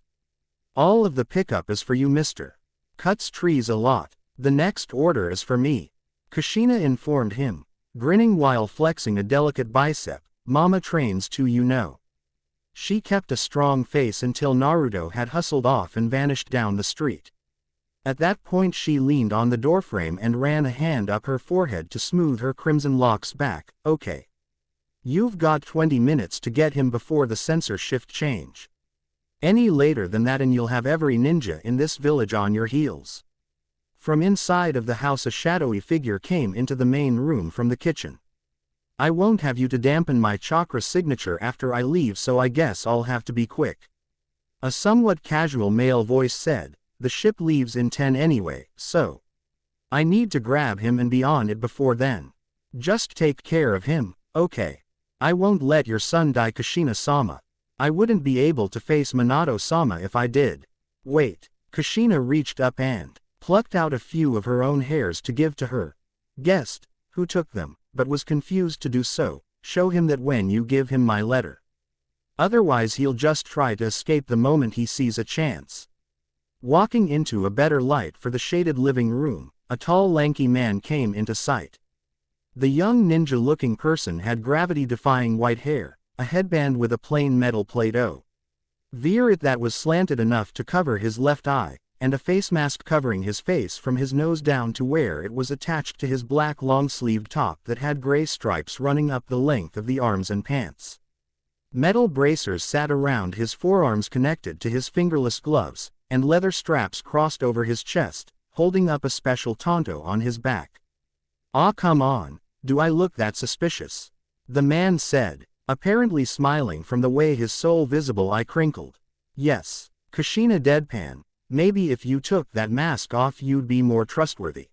All of the pickup is for you, mister. Cuts trees a lot. The next order is for me. Kushina informed him, grinning while flexing a delicate bicep. Mama trains too, you know. She kept a strong face until Naruto had hustled off and vanished down the street. At that point she leaned on the doorframe and ran a hand up her forehead to smooth her crimson locks back. Okay. You've got 20 minutes to get him before the sensor shift change. Any later than that and you'll have every ninja in this village on your heels. From inside of the house a shadowy figure came into the main room from the kitchen. I won't have you to dampen my chakra signature after I leave, so I guess I'll have to be quick. A somewhat casual male voice said, the ship leaves in 10 anyway, so I need to grab him and be on it before then. Just take care of him, okay? I won't let your son die, Kushina-sama. I wouldn't be able to face Minato-sama if I did. Wait. Kushina reached up and plucked out a few of her own hairs to give to her. Guessed who took them, but was confused to do so. Show him that when you give him my letter. Otherwise he'll just try to escape the moment he sees a chance. Walking into a better light for the shaded living room, a tall lanky man came into sight. The young ninja-looking person had gravity-defying white hair, a headband with a plain metal Play-Doh veer that was slanted enough to cover his left eye, and a face mask covering his face from his nose down to where it was attached to his black long-sleeved top that had gray stripes running up the length of the arms and pants. Metal bracers sat around his forearms connected to his fingerless gloves, and leather straps crossed over his chest, holding up a special tanto on his back. "Ah, come on, do I look that suspicious?" the man said, apparently smiling from the way his sole visible eye crinkled. "Yes." Kushina deadpan. "Maybe if you took that mask off you'd be more trustworthy."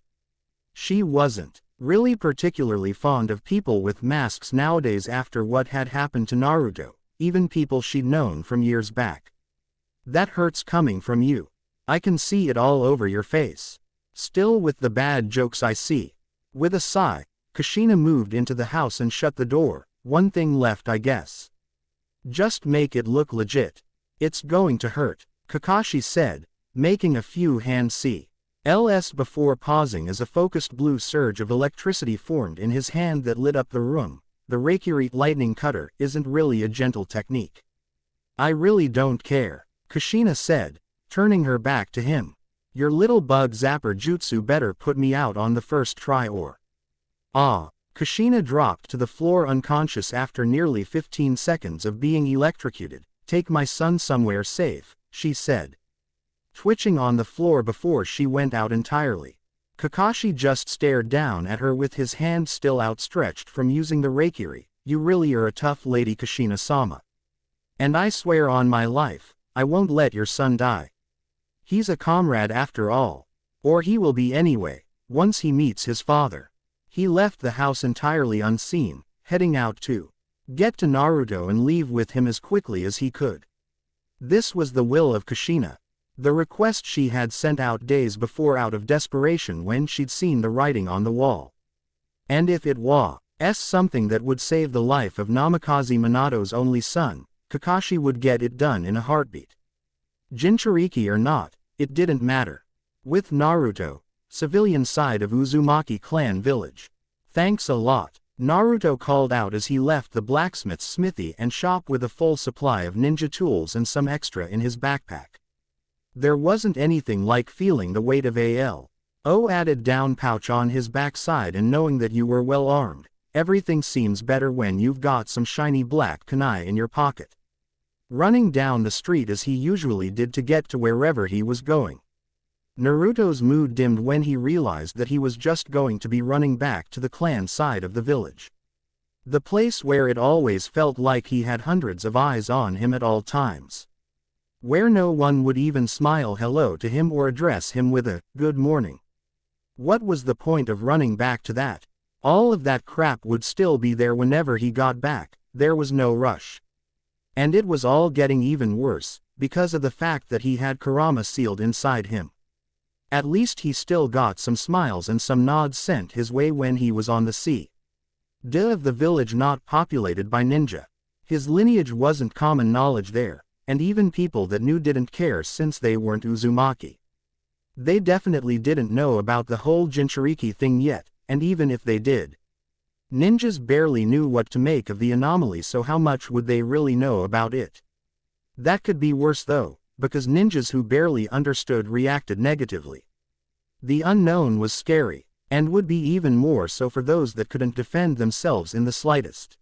She wasn't really particularly fond of people with masks nowadays after what had happened to Naruto, even people she'd known from years back. "That hurts coming from you. I can see it all over your face. Still with the bad jokes I see." With a sigh, Kushina moved into the house and shut the door. "One thing left, I guess. Just make it look legit." "It's going to hurt," Kakashi said, making a few hand CLS before pausing as a focused blue surge of electricity formed in his hand that lit up the room. "The Reikiri lightning cutter isn't really a gentle technique." "I really don't care," Kushina said, turning her back to him. "Your little bug zapper jutsu better put me out on the first try or..." "Ah." Kushina dropped to the floor unconscious after nearly 15 seconds of being electrocuted. "Take my son somewhere safe," she said, twitching on the floor before she went out entirely. Kakashi just stared down at her with his hand still outstretched from using the Reikiri. "You really are a tough lady, Kushina-sama. And I swear on my life, I won't let your son die. He's a comrade after all. Or he will be anyway, once he meets his father." He left the house entirely unseen, heading out to get to Naruto and leave with him as quickly as he could. This was the will of Kushina. The request she had sent out days before out of desperation when she'd seen the writing on the wall. And if it was something that would save the life of Namikaze Minato's only son, Kakashi would get it done in a heartbeat. Jinchuriki or not, it didn't matter. With Naruto, civilian side of Uzumaki clan village. "Thanks a lot," Naruto called out as he left the blacksmith's smithy and shop with a full supply of ninja tools and some extra in his backpack. There wasn't anything like feeling the weight of a added down pouch on his backside and knowing that you were well armed. Everything seems better when you've got some shiny black kunai in your pocket. Running down the street as he usually did to get to wherever he was going. Naruto's mood dimmed when he realized that he was just going to be running back to the clan side of the village. The place where it always felt like he had hundreds of eyes on him at all times. Where no one would even smile hello to him or address him with a "good morning." What was the point of running back to that? All of that crap would still be there whenever he got back. There was no rush. And it was all getting even worse, because of the fact that he had Kurama sealed inside him. At least he still got some smiles and some nods sent his way when he was on the sea. Of the village not populated by ninja. His lineage wasn't common knowledge there, and even people that knew didn't care since they weren't Uzumaki. They definitely didn't know about the whole Jinchuriki thing yet, and even if they did, ninjas barely knew what to make of the anomaly, so how much would they really know about it? That could be worse though, because ninjas who barely understood reacted negatively. The unknown was scary, and would be even more so for those that couldn't defend themselves in the slightest.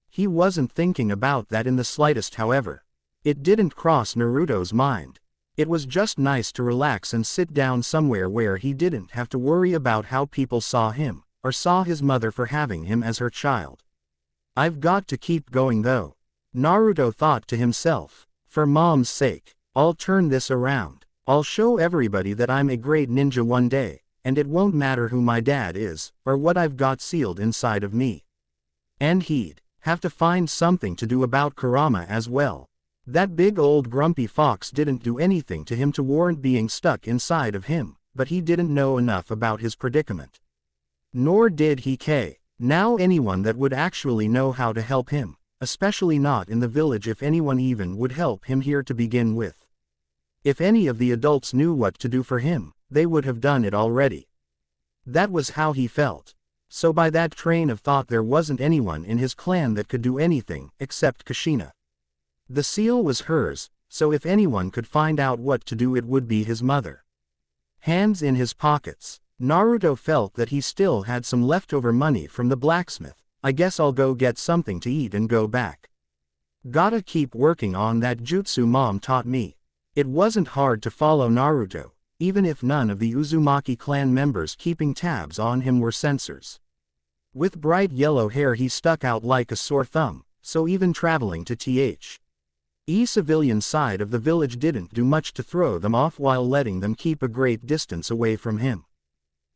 He wasn't thinking about that in the slightest, however. It didn't cross Naruto's mind. It was just nice to relax and sit down somewhere where he didn't have to worry about how people saw him, or saw his mother for having him as her child. "I've got to keep going though," Naruto thought to himself. "For mom's sake, I'll turn this around. I'll show everybody that I'm a great ninja one day, and it won't matter who my dad is, or what I've got sealed inside of me. And he'd have to find something to do about Kurama as well. That big old grumpy fox didn't do anything to him to warrant being stuck inside of him, but he didn't know enough about his predicament. Nor did he now anyone that would actually know how to help him, especially not in the village, if anyone even would help him here to begin with. If any of the adults knew what to do for him, they would have done it already. That was how he felt. So by that train of thought, there wasn't anyone in his clan that could do anything, except Kushina. The seal was hers, so if anyone could find out what to do, it would be his mother. Hands in his pockets, Naruto felt that he still had some leftover money from the blacksmith. I guess I'll go get something to eat and go back. Gotta keep working on that jutsu mom taught me. It wasn't hard to follow Naruto, even if none of the Uzumaki clan members keeping tabs on him were censors. With bright yellow hair, he stuck out like a sore thumb, so even traveling to the civilian side of the village didn't do much to throw them off while letting them keep a great distance away from him.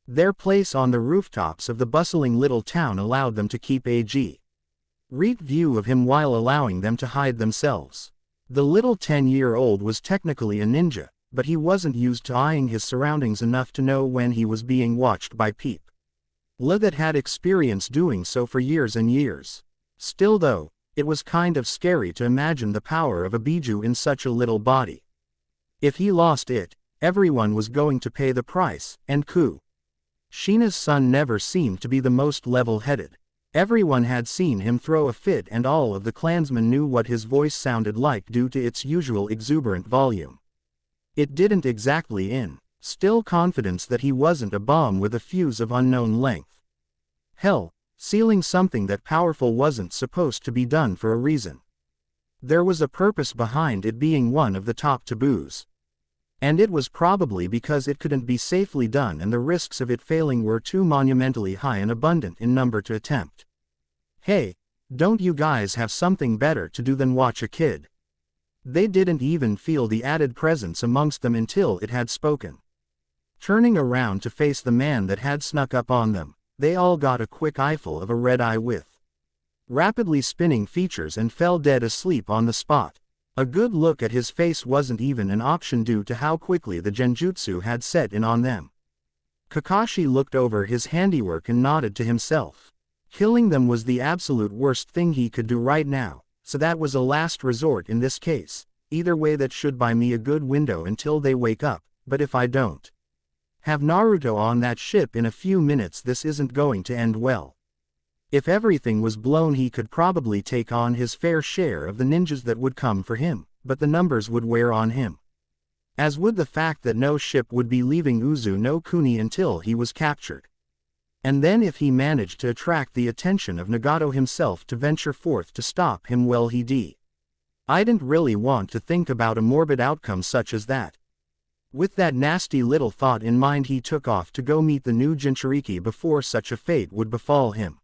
Their place on the rooftops of the bustling little town allowed them to keep a great view of him while allowing them to hide themselves. The little 10-year-old was technically a ninja, but he wasn't used to eyeing his surroundings enough to know when he was being watched by people that had experience doing so for years and years. Still though, it was kind of scary to imagine the power of a Biju in such a little body. If he lost it, everyone was going to pay the price, and Shina's son never seemed to be the most level-headed. Everyone had seen him throw a fit, and all of the clansmen knew what his voice sounded like due to its usual exuberant volume. It didn't exactly instill confidence that he wasn't a bomb with a fuse of unknown length. Hell, sealing something that powerful wasn't supposed to be done for a reason. There was a purpose behind it being one of the top taboos. And it was probably because it couldn't be safely done and the risks of it failing were too monumentally high and abundant in number to attempt. Hey, don't you guys have something better to do than watch a kid? They didn't even feel the added presence amongst them until it had spoken. Turning around to face the man that had snuck up on them, they all got a quick eyeful of a red eye with rapidly spinning features and fell dead asleep on the spot. A good look at his face wasn't even an option due to how quickly the genjutsu had set in on them. Kakashi looked over his handiwork and nodded to himself. Killing them was the absolute worst thing he could do right now, so that was a last resort in this case. Either way, that should buy me a good window until they wake up, but if I don't have Naruto on that ship in a few minutes, this isn't going to end well. If everything was blown, he could probably take on his fair share of the ninjas that would come for him, but the numbers would wear on him. As would the fact that no ship would be leaving Uzu no Kuni until he was captured. And then if he managed to attract the attention of Nagato himself to venture forth to stop him, well, I didn't really want to think about a morbid outcome such as that. With that nasty little thought in mind, he took off to go meet the new Jinchuriki before such a fate would befall him.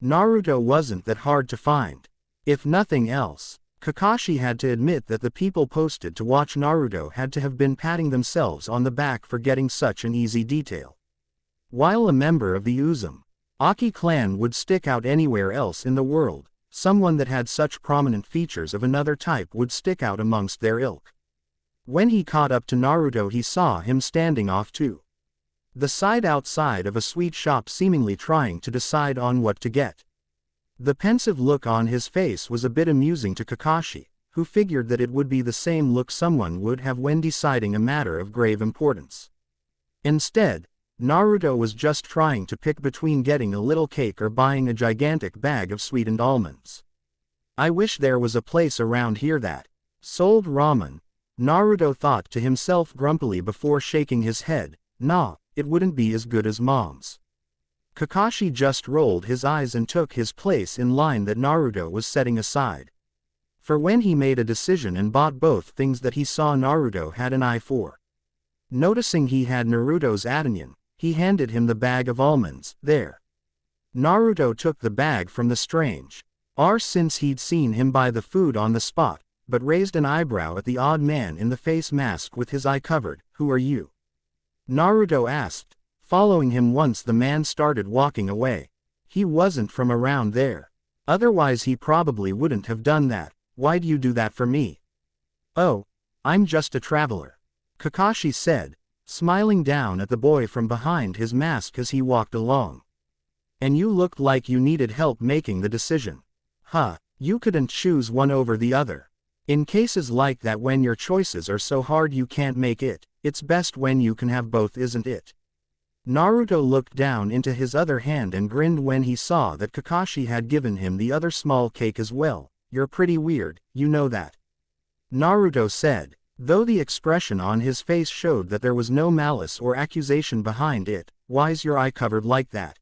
Naruto wasn't that hard to find. If nothing else, Kakashi had to admit that the people posted to watch Naruto had to have been patting themselves on the back for getting such an easy detail. While a member of the Uzumaki clan would stick out anywhere else in the world, someone that had such prominent features of another type would stick out amongst their ilk. When he caught up to Naruto, he saw him standing off to the side outside of a sweet shop, seemingly trying to decide on what to get. The pensive look on his face was a bit amusing to Kakashi, who figured that it would be the same look someone would have when deciding a matter of grave importance. Instead, Naruto was just trying to pick between getting a little cake or buying a gigantic bag of sweetened almonds. I wish there was a place around here that sold ramen, Naruto thought to himself grumpily before shaking his head. Nah, it wouldn't be as good as Mom's. Kakashi just rolled his eyes and took his place in line that Naruto was setting aside. For when he made a decision and bought both things that he saw Naruto had an eye for. Noticing he had Naruto's attention, he handed him the bag of almonds. There. Naruto took the bag from the stranger since he'd seen him buy the food on the spot, but raised an eyebrow at the odd man in the face mask with his eye covered. Who are you? Naruto asked, following him once the man started walking away. He wasn't from around there. Otherwise he probably wouldn't have done that. Why'd you do that for me? Oh, I'm just a traveler, Kakashi said, smiling down at the boy from behind his mask as he walked along. And you looked like you needed help making the decision. Huh, you couldn't choose one over the other. In cases like that when your choices are so hard you can't make it, it's best when you can have both, isn't it? Naruto looked down into his other hand and grinned when he saw that Kakashi had given him the other small cake as well. You're pretty weird, you know that, Naruto said, though the expression on his face showed that there was no malice or accusation behind it. Why's your eye covered like that?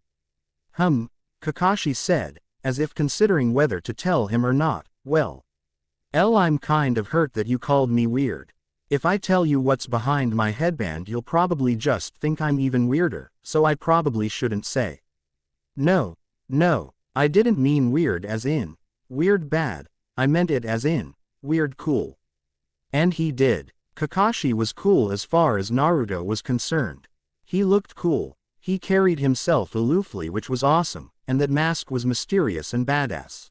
Kakashi said, as if considering whether to tell him or not. Well, I'm kind of hurt that you called me weird. If I tell you what's behind my headband you'll probably just think I'm even weirder, so I probably shouldn't say. No, I didn't mean weird as in weird bad, I meant it as in weird cool. And he did. Kakashi was cool as far as Naruto was concerned. He looked cool, he carried himself aloofly, which was awesome, and that mask was mysterious and badass.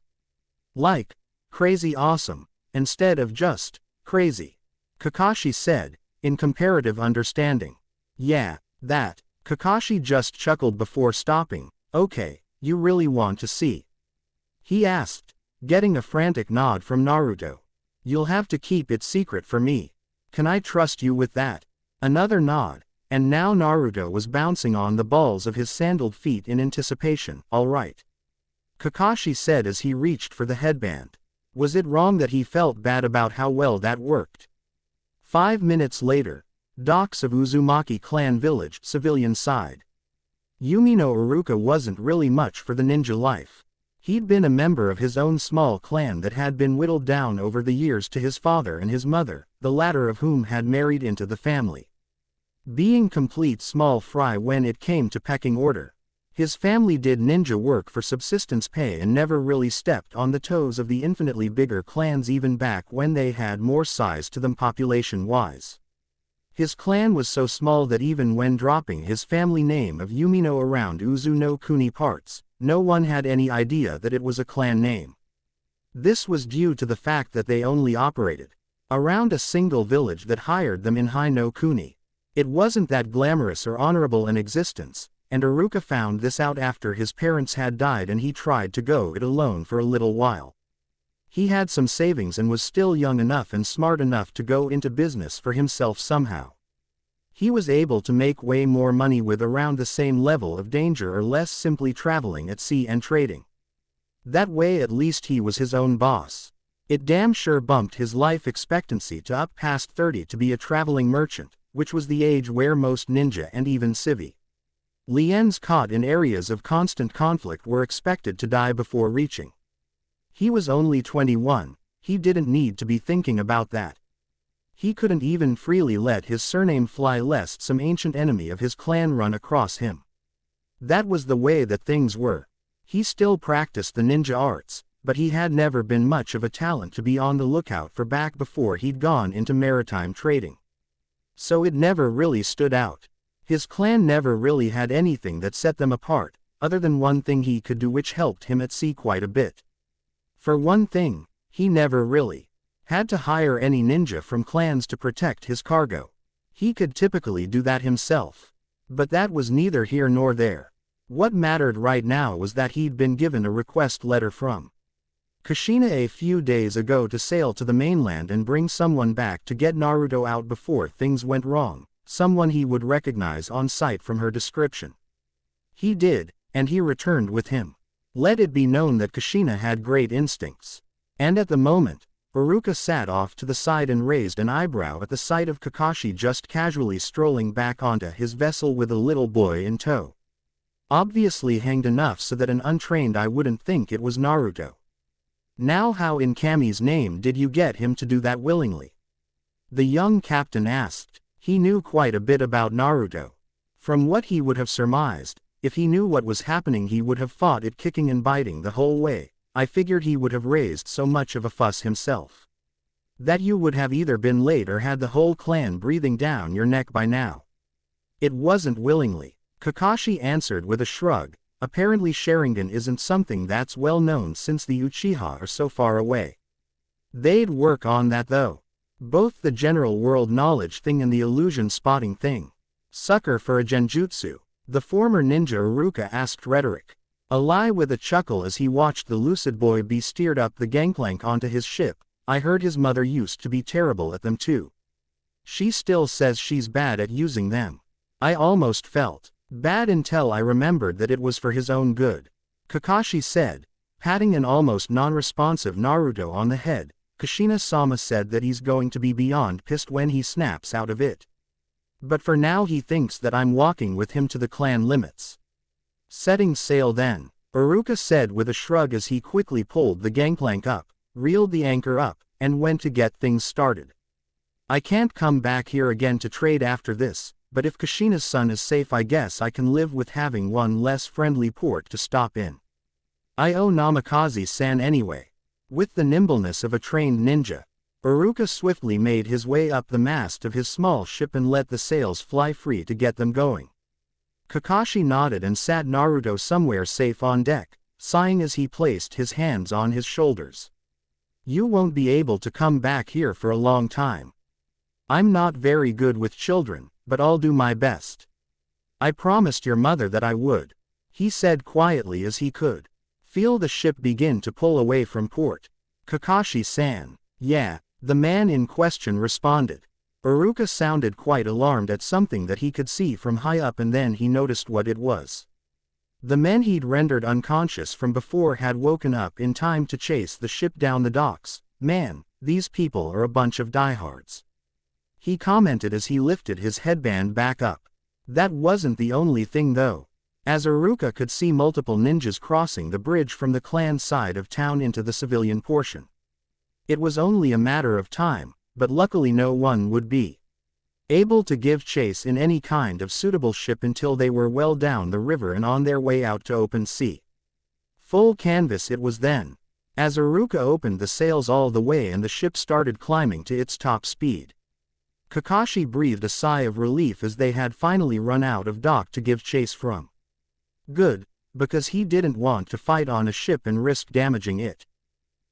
Like, crazy awesome, instead of just crazy, Kakashi said, in comparative understanding. Yeah, that, Kakashi just chuckled before stopping. Okay, you really want to see? He asked, getting a frantic nod from Naruto. You'll have to keep it secret for me. Can I trust you with that? Another nod, and now Naruto was bouncing on the balls of his sandaled feet in anticipation. All right, Kakashi said as he reached for the headband. Was it wrong that he felt bad about how well that worked? 5 minutes later, docks of Uzumaki clan village, civilian side. Yumino Iruka wasn't really much for the ninja life. He'd been a member of his own small clan that had been whittled down over the years to his father and his mother, the latter of whom had married into the family. Being complete small fry when it came to pecking order, his family did ninja work for subsistence pay and never really stepped on the toes of the infinitely bigger clans even back when they had more size to them population-wise. His clan was so small that even when dropping his family name of Yumino around Uzu no Kuni parts, no one had any idea that it was a clan name. This was due to the fact that they only operated around a single village that hired them in Hai no Kuni. It wasn't that glamorous or honorable an existence, and Iruka found this out after his parents had died and he tried to go it alone for a little while. He had some savings and was still young enough and smart enough to go into business for himself somehow. He was able to make way more money with around the same level of danger or less simply traveling at sea and trading. That way at least he was his own boss. It damn sure bumped his life expectancy to up past 30 to be a traveling merchant, which was the age where most ninja and even civi liens caught in areas of constant conflict were expected to die before reaching. He was only 21, he didn't need to be thinking about that. He couldn't even freely let his surname fly lest some ancient enemy of his clan run across him. That was the way that things were. He still practiced the ninja arts, but he had never been much of a talent to be on the lookout for back before he'd gone into maritime trading. So it never really stood out. His clan never really had anything that set them apart, other than one thing he could do which helped him at sea quite a bit. For one thing, he never really had to hire any ninja from clans to protect his cargo. He could typically do that himself. But that was neither here nor there. What mattered right now was that he'd been given a request letter from Kushina a few days ago to sail to the mainland and bring someone back to get Naruto out before things went wrong, someone he would recognize on sight from her description. He did, and he returned with him. Let it be known that Kushina had great instincts. And at the moment, Iruka sat off to the side and raised an eyebrow at the sight of Kakashi just casually strolling back onto his vessel with a little boy in tow. Obviously hanged enough so that an untrained eye wouldn't think it was Naruto. Now how in Kami's name did you get him to do that willingly? The young captain asked. He knew quite a bit about Naruto. From what he would have surmised, if he knew what was happening he would have fought it kicking and biting the whole way. I figured he would have raised so much of a fuss himself that you would have either been late or had the whole clan breathing down your neck by now. It wasn't willingly. Kakashi answered with a shrug. Apparently Sharingan isn't something that's well known since the Uchiha are so far away. They'd work on that though. Both the general world knowledge thing and the illusion spotting thing. Sucker for a genjutsu. The former ninja Iruka asked Rhetoric. A lie with a chuckle as he watched the lucid boy be steered up the gangplank onto his ship. I heard his mother used to be terrible at them too. She still says she's bad at using them. I almost felt bad until I remembered that it was for his own good. Kakashi said, patting an almost non-responsive Naruto on the head. Kushina-sama said that he's going to be beyond pissed when he snaps out of it. But for now he thinks that I'm walking with him to the clan limits. Setting sail then, Iruka said with a shrug as he quickly pulled the gangplank up, reeled the anchor up, and went to get things started. I can't come back here again to trade after this, but if Kushina's son is safe I guess I can live with having one less friendly port to stop in. I owe Namikaze-san anyway. With the nimbleness of a trained ninja, Iruka swiftly made his way up the mast of his small ship and let the sails fly free to get them going. Kakashi nodded and sat Naruto somewhere safe on deck, sighing as he placed his hands on his shoulders. You won't be able to come back here for a long time. I'm not very good with children, but I'll do my best. I promised your mother that I would, he said quietly as he could. Feel the ship begin to pull away from port. Kakashi-san. Yeah, the man in question responded. Iruka sounded quite alarmed at something that he could see from high up, and then he noticed what it was. The men he'd rendered unconscious from before had woken up in time to chase the ship down the docks. Man, these people are a bunch of diehards. He commented as he lifted his headband back up. That wasn't the only thing though, as Iruka could see multiple ninjas crossing the bridge from the clan side of town into the civilian portion. It was only a matter of time, but luckily no one would be able to give chase in any kind of suitable ship until they were well down the river and on their way out to open sea. Full canvas it was then, as Iruka opened the sails all the way and the ship started climbing to its top speed. Kakashi breathed a sigh of relief as they had finally run out of dock to give chase from. Good, because he didn't want to fight on a ship and risk damaging it.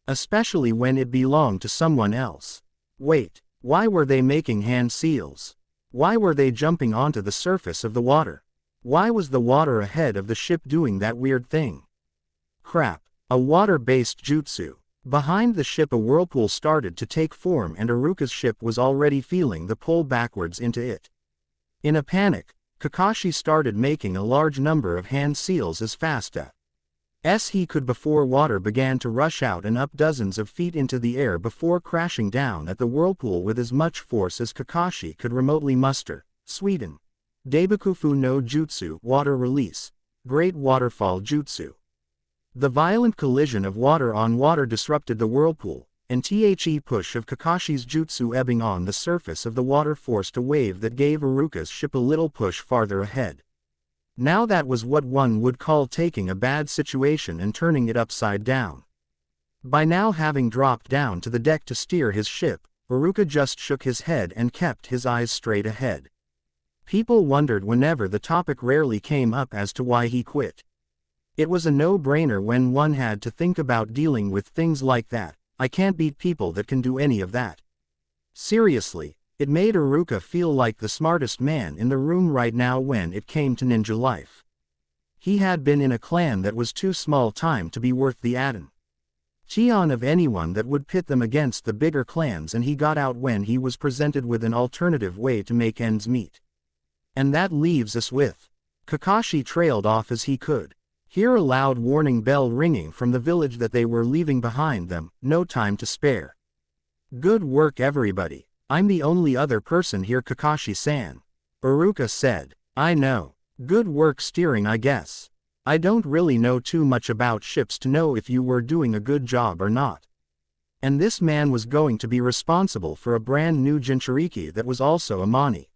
Especially when it belonged to someone else. Wait, why were they making hand seals? Why were they jumping onto the surface of the water? Why was the water ahead of the ship doing that weird thing? Crap, a water-based jutsu. Behind the ship a whirlpool started to take form and Iruka's ship was already feeling the pull backwards into it. In a panic, Kakashi started making a large number of hand seals as fast as he could before water began to rush out and up dozens of feet into the air before crashing down at the whirlpool with as much force as Kakashi could remotely muster. Sweden. Daibakufu no Jutsu Water Release. Great Waterfall Jutsu. The violent collision of water on water disrupted the whirlpool, and the push of Kakashi's jutsu ebbing on the surface of the water forced a wave that gave Iruka's ship a little push farther ahead. Now that was what one would call taking a bad situation and turning it upside down. By now having dropped down to the deck to steer his ship, Iruka just shook his head and kept his eyes straight ahead. People wondered whenever the topic rarely came up as to why he quit. It was a no-brainer when one had to think about dealing with things like that. I can't beat people that can do any of that. Seriously, it made Iruka feel like the smartest man in the room right now when it came to ninja life. He had been in a clan that was too small time to be worth the addon of anyone that would pit them against the bigger clans, and he got out when he was presented with an alternative way to make ends meet. And that leaves us with Kakashi trailed off as he could hear a loud warning bell ringing from the village that they were leaving behind them. No time to spare. Good work everybody. I'm the only other person here, Kakashi-san. Iruka said. I know. Good work steering, I guess. I don't really know too much about ships to know if you were doing a good job or not. And this man was going to be responsible for a brand new Jinchuriki that was also a Mani.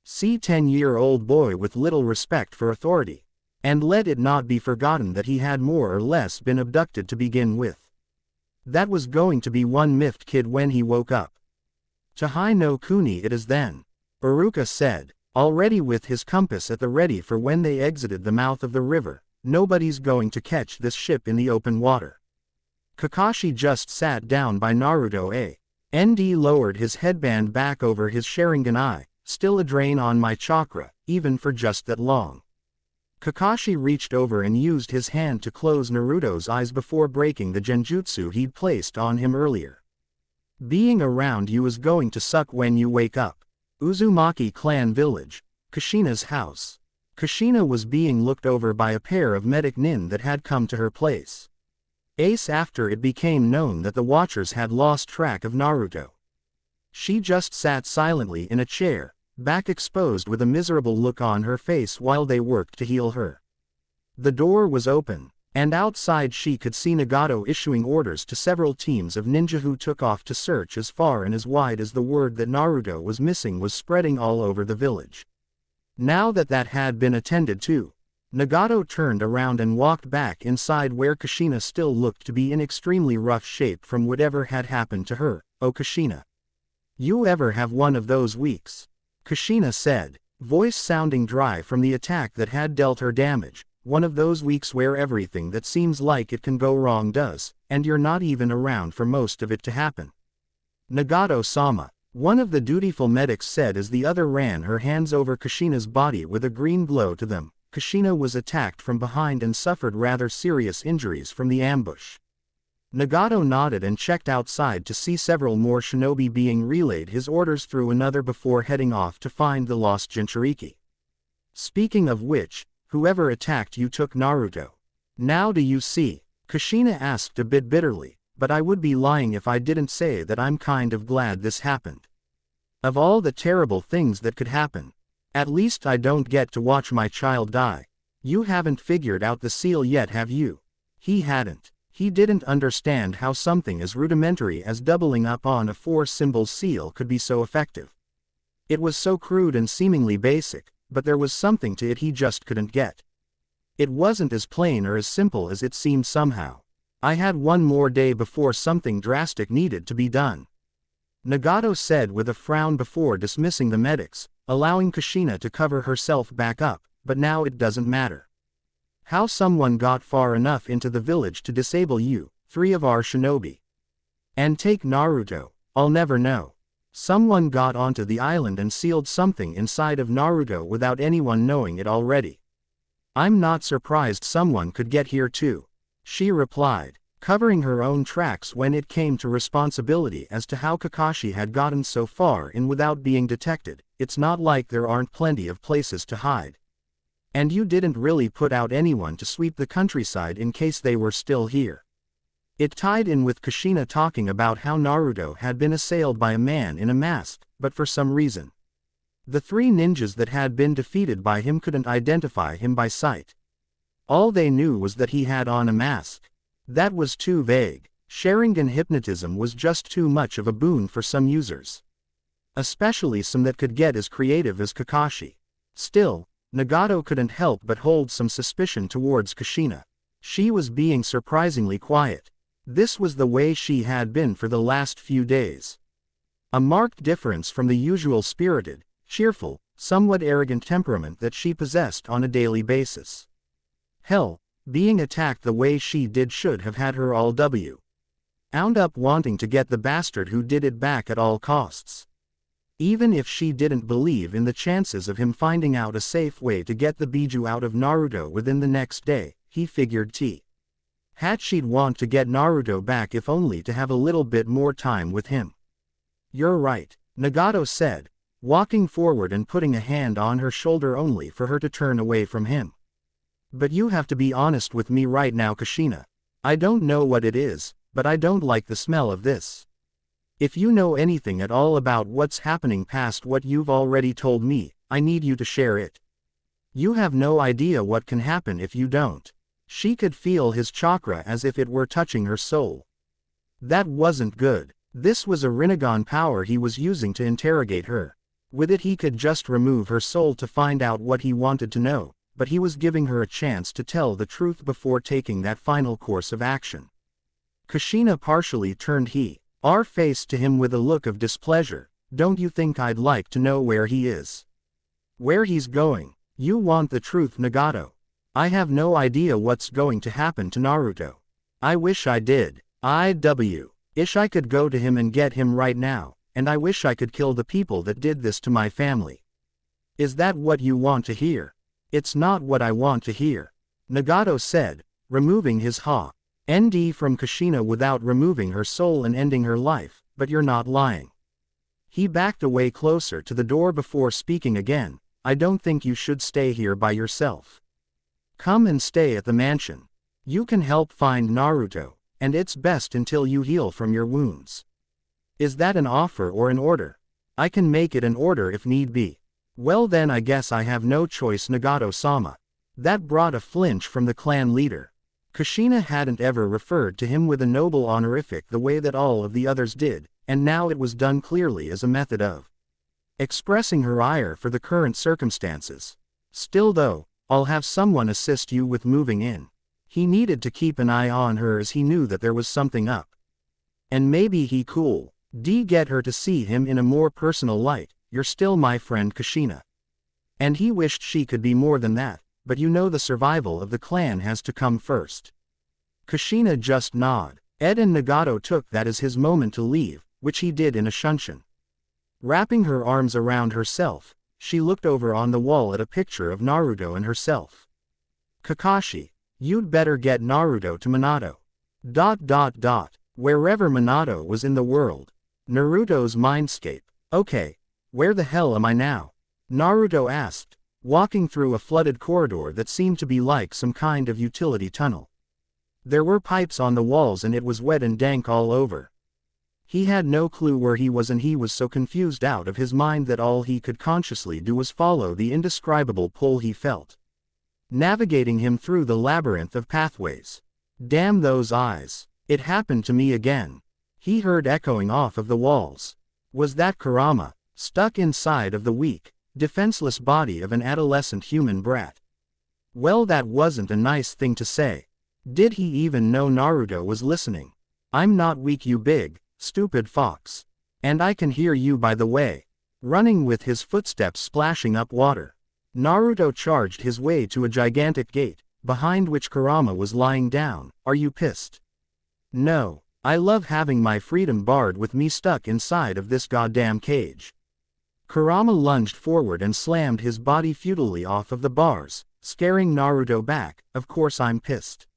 See, 10-year-old boy with little respect for authority. And let it not be forgotten that he had more or less been abducted to begin with. That was going to be one miffed kid when he woke up. Tahai no Kuni it is then. Iruka said. already with his compass at the ready for when they exited the mouth of the river. Nobody's going to catch this ship in the open water. Kakashi just sat down by Naruto. ND lowered his headband back over his Sharingan. Still a drain on my chakra, even for just that long. Kakashi reached over and used his hand to close Naruto's eyes before breaking the genjutsu he'd placed on him earlier. Being around you is going to suck when you wake up. Uzumaki clan village. Kushina's house. Kushina was being looked over by a pair of medic nin that had come to her place. After it became known that the Watchers had lost track of Naruto. She just sat silently in a chair, back exposed with a miserable look on her face while they worked to heal her. The door was open, and outside she could see Nagato issuing orders to several teams of ninja who took off to search as far and as wide as the word that Naruto was missing was spreading all over the village. Now that that had been attended to, Nagato turned around and walked back inside where Kushina still looked to be in extremely rough shape from whatever had happened to her. Oh Kushina. You ever have one of those weeks? Kushina said, voice sounding dry from the attack that had dealt her damage. One of those weeks where everything that seems like it can go wrong does, and you're not even around for most of it to happen. Nagato-sama, one of the dutiful medics said as the other ran her hands over Kushina's body with a green glow to them. Kushina was attacked from behind and suffered rather serious injuries from the ambush. Nagato nodded and checked outside to see several more shinobi being relayed his orders through another before heading off to find the lost Jinchuriki. Speaking of which, whoever attacked you took Naruto. Now do you see? Kushina asked a bit bitterly, but I would be lying if I didn't say that I'm kind of glad this happened. Of all the terrible things that could happen, at least I don't get to watch my child die. You haven't figured out the seal yet, have you? He hadn't. He didn't understand how something as rudimentary as doubling up on a 4-symbol seal could be so effective. It was so crude and seemingly basic, but there was something to it he just couldn't get. It wasn't as plain or as simple as it seemed somehow. I had one more day before something drastic needed to be done. Nagato said with a frown before dismissing the medics, allowing Kushina to cover herself back up, but now it doesn't matter. How someone got far enough into the village to disable you, 3 of our shinobi. And take Naruto, I'll never know. Someone got onto the island and sealed something inside of Naruto without anyone knowing it already. I'm not surprised someone could get here too, she replied, covering her own tracks when it came to responsibility as to how Kakashi had gotten so far in without being detected. It's not like there aren't plenty of places to hide. And you didn't really put out anyone to sweep the countryside in case they were still here. It tied in with Kushina talking about how Naruto had been assailed by a man in a mask, but for some reason, the 3 ninjas that had been defeated by him couldn't identify him by sight. All they knew was that he had on a mask. That was too vague. Sharingan hypnotism was just too much of a boon for some users. Especially some that could get as creative as Kakashi. Still, Nagato couldn't help but hold some suspicion towards Kushina. She was being surprisingly quiet. This was the way she had been for the last few days. A marked difference from the usual spirited, cheerful, somewhat arrogant temperament that she possessed on a daily basis. Hell, being attacked the way she did should have had her all wound up wanting to get the bastard who did it back at all costs. Even if she didn't believe in the chances of him finding out a safe way to get the Biju out of Naruto within the next day, he figured she'd want to get Naruto back if only to have a little bit more time with him. You're right, Nagato said, walking forward and putting a hand on her shoulder only for her to turn away from him. But you have to be honest with me right now, Kushina. I don't know what it is, but I don't like the smell of this. If you know anything at all about what's happening past what you've already told me, I need you to share it. You have no idea what can happen if you don't. She could feel his chakra as if it were touching her soul. That wasn't good. This was a Rinnegan power he was using to interrogate her. With it he could just remove her soul to find out what he wanted to know, but he was giving her a chance to tell the truth before taking that final course of action. Kushina partially turned her face to him with a look of displeasure. Don't you think I'd like to know where he is? Where he's going. You want the truth, Nagato. I have no idea what's going to happen to Naruto. I wish I did. Ish I could go to him and get him right now, and I wish I could kill the people that did this to my family. Is that what you want to hear? It's not what I want to hear, Nagato said, removing his ND from Kushina without removing her soul and ending her life, but you're not lying. He backed away closer to the door before speaking again. I don't think you should stay here by yourself. Come and stay at the mansion. You can help find Naruto, and it's best until you heal from your wounds. Is that an offer or an order? I can make it an order if need be. Well then I guess I have no choice, Nagato-sama. That brought a flinch from the clan leader. Kushina hadn't ever referred to him with a noble honorific the way that all of the others did, and now it was done clearly as a method of expressing her ire for the current circumstances. Still though, I'll have someone assist you with moving in. He needed to keep an eye on her as he knew that there was something up. And maybe he could get her to see him in a more personal light. You're still my friend Kushina. And he wished she could be more than that, but you know the survival of the clan has to come first. Kushina just nodded. Ed and Nagato took that as his moment to leave, which he did in a shunshin. Wrapping her arms around herself, she looked over on the wall at a picture of Naruto and herself. Kakashi, you'd better get Naruto to Minato. Wherever Minato was in the world. Naruto's mindscape. Okay, where the hell am I now? Naruto asked, walking through a flooded corridor that seemed to be like some kind of utility tunnel. There were pipes on the walls and it was wet and dank all over. He had no clue where he was and he was so confused out of his mind that all he could consciously do was follow the indescribable pull he felt, navigating him through the labyrinth of pathways. Damn those eyes. It happened to me again. He heard echoing off of the walls. Was that Kurama, stuck inside of the weak, defenseless body of an adolescent human brat? Well, that wasn't a nice thing to say. Did he even know Naruto was listening? I'm not weak, you big, stupid fox. And I can hear you, by the way. Running with his footsteps splashing up water, Naruto charged his way to a gigantic gate, behind which Kurama was lying down. Are you pissed? No. I love having my freedom barred with me stuck inside of this goddamn cage. Kurama lunged forward and slammed his body futilely off of the bars, scaring Naruto back. Of course I'm pissed.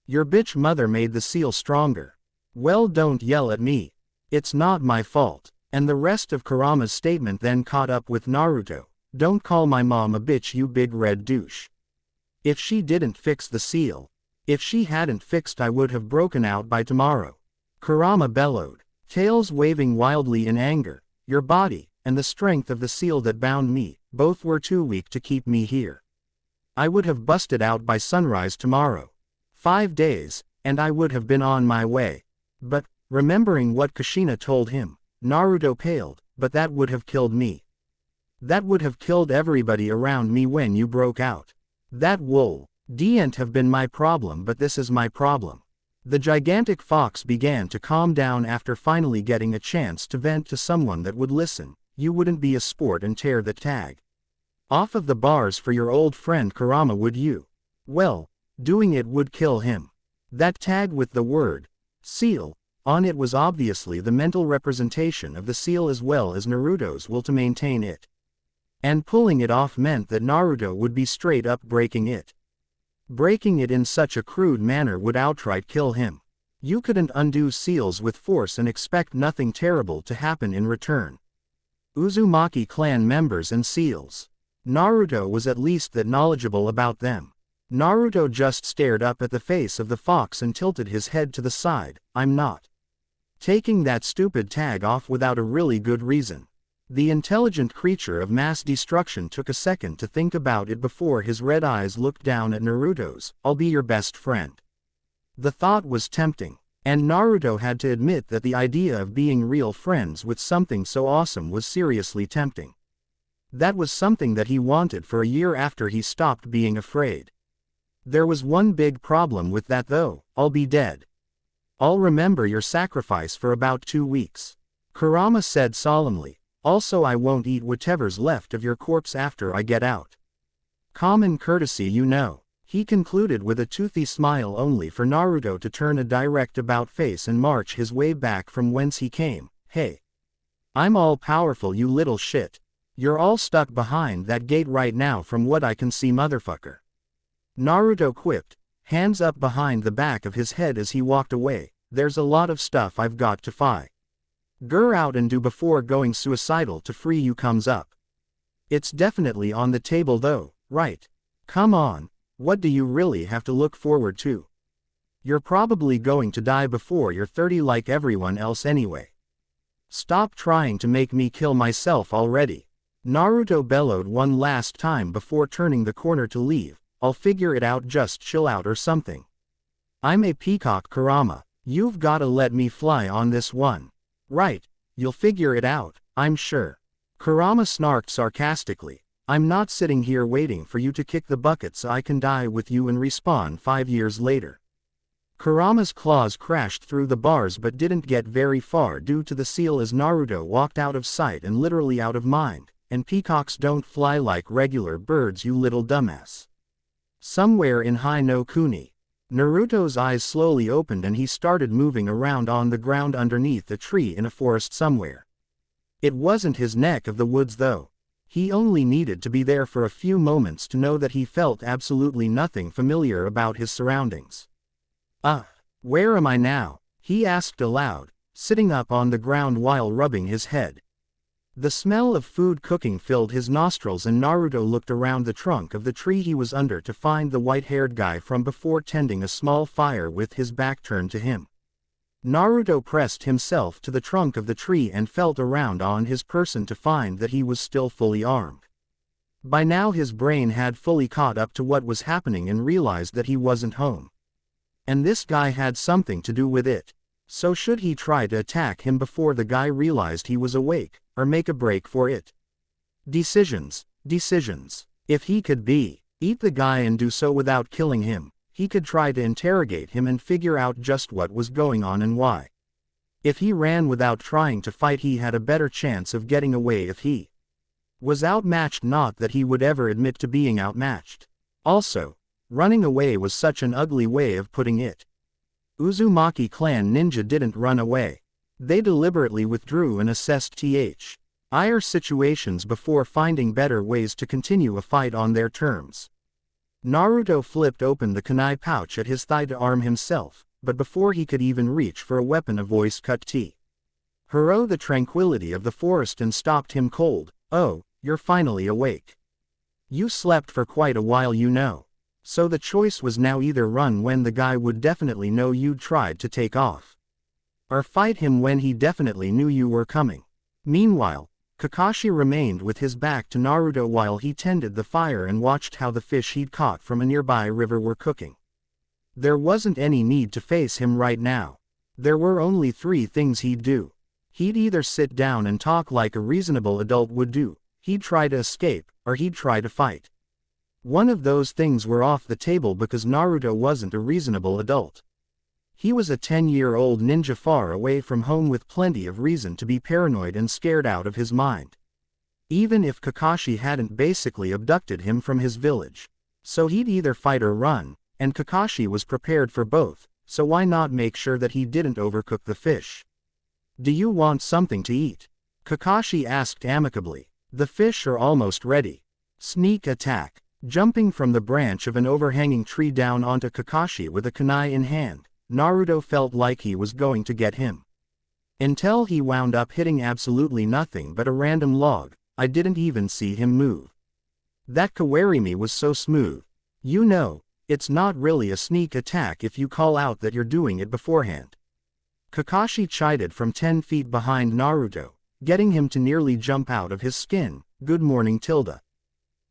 Your bitch mother made the seal stronger. Well, don't yell at me. It's not my fault. And the rest of Kurama's statement then caught up with Naruto. Don't call my mom a bitch, you big red douche. If she didn't fix the seal. If she hadn't fixed, I would have broken out by tomorrow. Kurama bellowed, tails waving wildly in anger. Your body, and the strength of the seal that bound me, both were too weak to keep me here. I would have busted out by sunrise tomorrow. 5 days, and I would have been on my way. But, remembering what Kushina told him, Naruto paled. But that would have killed me. That would have killed everybody around me when you broke out. That wouldn't have been my problem, but this is my problem. The gigantic fox began to calm down after finally getting a chance to vent to someone that would listen. You wouldn't be a sport and tear that tag off of the bars for your old friend Kurama, would you? Well, doing it would kill him. That tag with the word seal on it was obviously the mental representation of the seal as well as Naruto's will to maintain it. And pulling it off meant that Naruto would be straight up breaking it. Breaking it in such a crude manner would outright kill him. You couldn't undo seals with force and expect nothing terrible to happen in return. Uzumaki clan members and seals. Naruto was at least that knowledgeable about them. Naruto just stared up at the face of the fox and tilted his head to the side. I'm not taking that stupid tag off without a really good reason. The intelligent creature of mass destruction took a second to think about it before his red eyes looked down at Naruto's. I'll be your best friend. The thought was tempting, and Naruto had to admit that the idea of being real friends with something so awesome was seriously tempting. That was something that he wanted for a year after he stopped being afraid. There was one big problem with that though. I'll be dead. I'll remember your sacrifice for about 2 weeks. Kurama said solemnly. Also, I won't eat whatever's left of your corpse after I get out. Common courtesy, you know," he concluded with a toothy smile, only for Naruto to turn a direct about-face and march his way back from whence he came. "Hey. I'm all powerful, you little shit. You're all stuck behind that gate right now from what I can see, motherfucker," Naruto quipped, hands up behind the back of his head as he walked away. "There's a lot of stuff I've got to figure out and do before going suicidal to free you comes up. It's definitely on the table though, right? Come on, what do you really have to look forward to? You're probably going to die before you're 30 like everyone else anyway. Stop trying to make me kill myself already," Naruto bellowed one last time before turning the corner to leave. "I'll figure it out, just chill out or something. I'm a peacock, Kurama. You've gotta let me fly on this one. Right, you'll figure it out, I'm sure," Kurama snarked sarcastically. "I'm not sitting here waiting for you to kick the bucket so I can die with you and respawn 5 years later." Kurama's claws crashed through the bars but didn't get very far due to the seal as Naruto walked out of sight and literally out of mind. "And peacocks don't fly like regular birds, you little dumbass." Somewhere in High no Kuni, Naruto's eyes slowly opened and he started moving around on the ground underneath a tree in a forest somewhere. It wasn't his neck of the woods though. He only needed to be there for a few moments to know that he felt absolutely nothing familiar about his surroundings. Where am I now?" he asked aloud, sitting up on the ground while rubbing his head. The smell of food cooking filled his nostrils and Naruto looked around the trunk of the tree he was under to find the white-haired guy from before tending a small fire with his back turned to him. Naruto pressed himself to the trunk of the tree and felt around on his person to find that he was still fully armed. By now his brain had fully caught up to what was happening and realized that he wasn't home. And this guy had something to do with it. So should he try to attack him before the guy realized he was awake, or make a break for it? Decisions. If he could eat the guy and do so without killing him, he could try to interrogate him and figure out just what was going on and why. If he ran without trying to fight, he had a better chance of getting away. If he was outmatched, not that he would ever admit to being outmatched. Also, running away was such an ugly way of putting it. Uzumaki clan ninja didn't run away. They deliberately withdrew and assessed their situations before finding better ways to continue a fight on their terms. Naruto flipped open the kunai pouch at his thigh to arm himself, but before he could even reach for a weapon, a voice cut through the tranquility of the forest and stopped him cold. "Oh, you're finally awake. You slept for quite a while, you know. So the choice was now either run when the guy would definitely know you'd tried to take off, or fight him when he definitely knew you were coming." Meanwhile, Kakashi remained with his back to Naruto while he tended the fire and watched how the fish he'd caught from a nearby river were cooking. There wasn't any need to face him right now. There were only 3 things he'd do. He'd either sit down and talk like a reasonable adult would do, he'd try to escape, or he'd try to fight. One of those things were off the table because Naruto wasn't a reasonable adult. He was a 10-year-old ninja far away from home with plenty of reason to be paranoid and scared out of his mind. Even if Kakashi hadn't basically abducted him from his village. So he'd either fight or run, and Kakashi was prepared for both, so why not make sure that he didn't overcook the fish? "Do you want something to eat?" Kakashi asked amicably. "The fish are almost ready." Sneak attack. Jumping from the branch of an overhanging tree down onto Kakashi with a kunai in hand, Naruto felt like he was going to get him. Until he wound up hitting absolutely nothing but a random log. I didn't even see him move. That kawarimi was so smooth. You know, it's not really a sneak attack if you call out that you're doing it beforehand. Kakashi chided from 10 feet behind Naruto, getting him to nearly jump out of his skin. "Good morning, Tilda.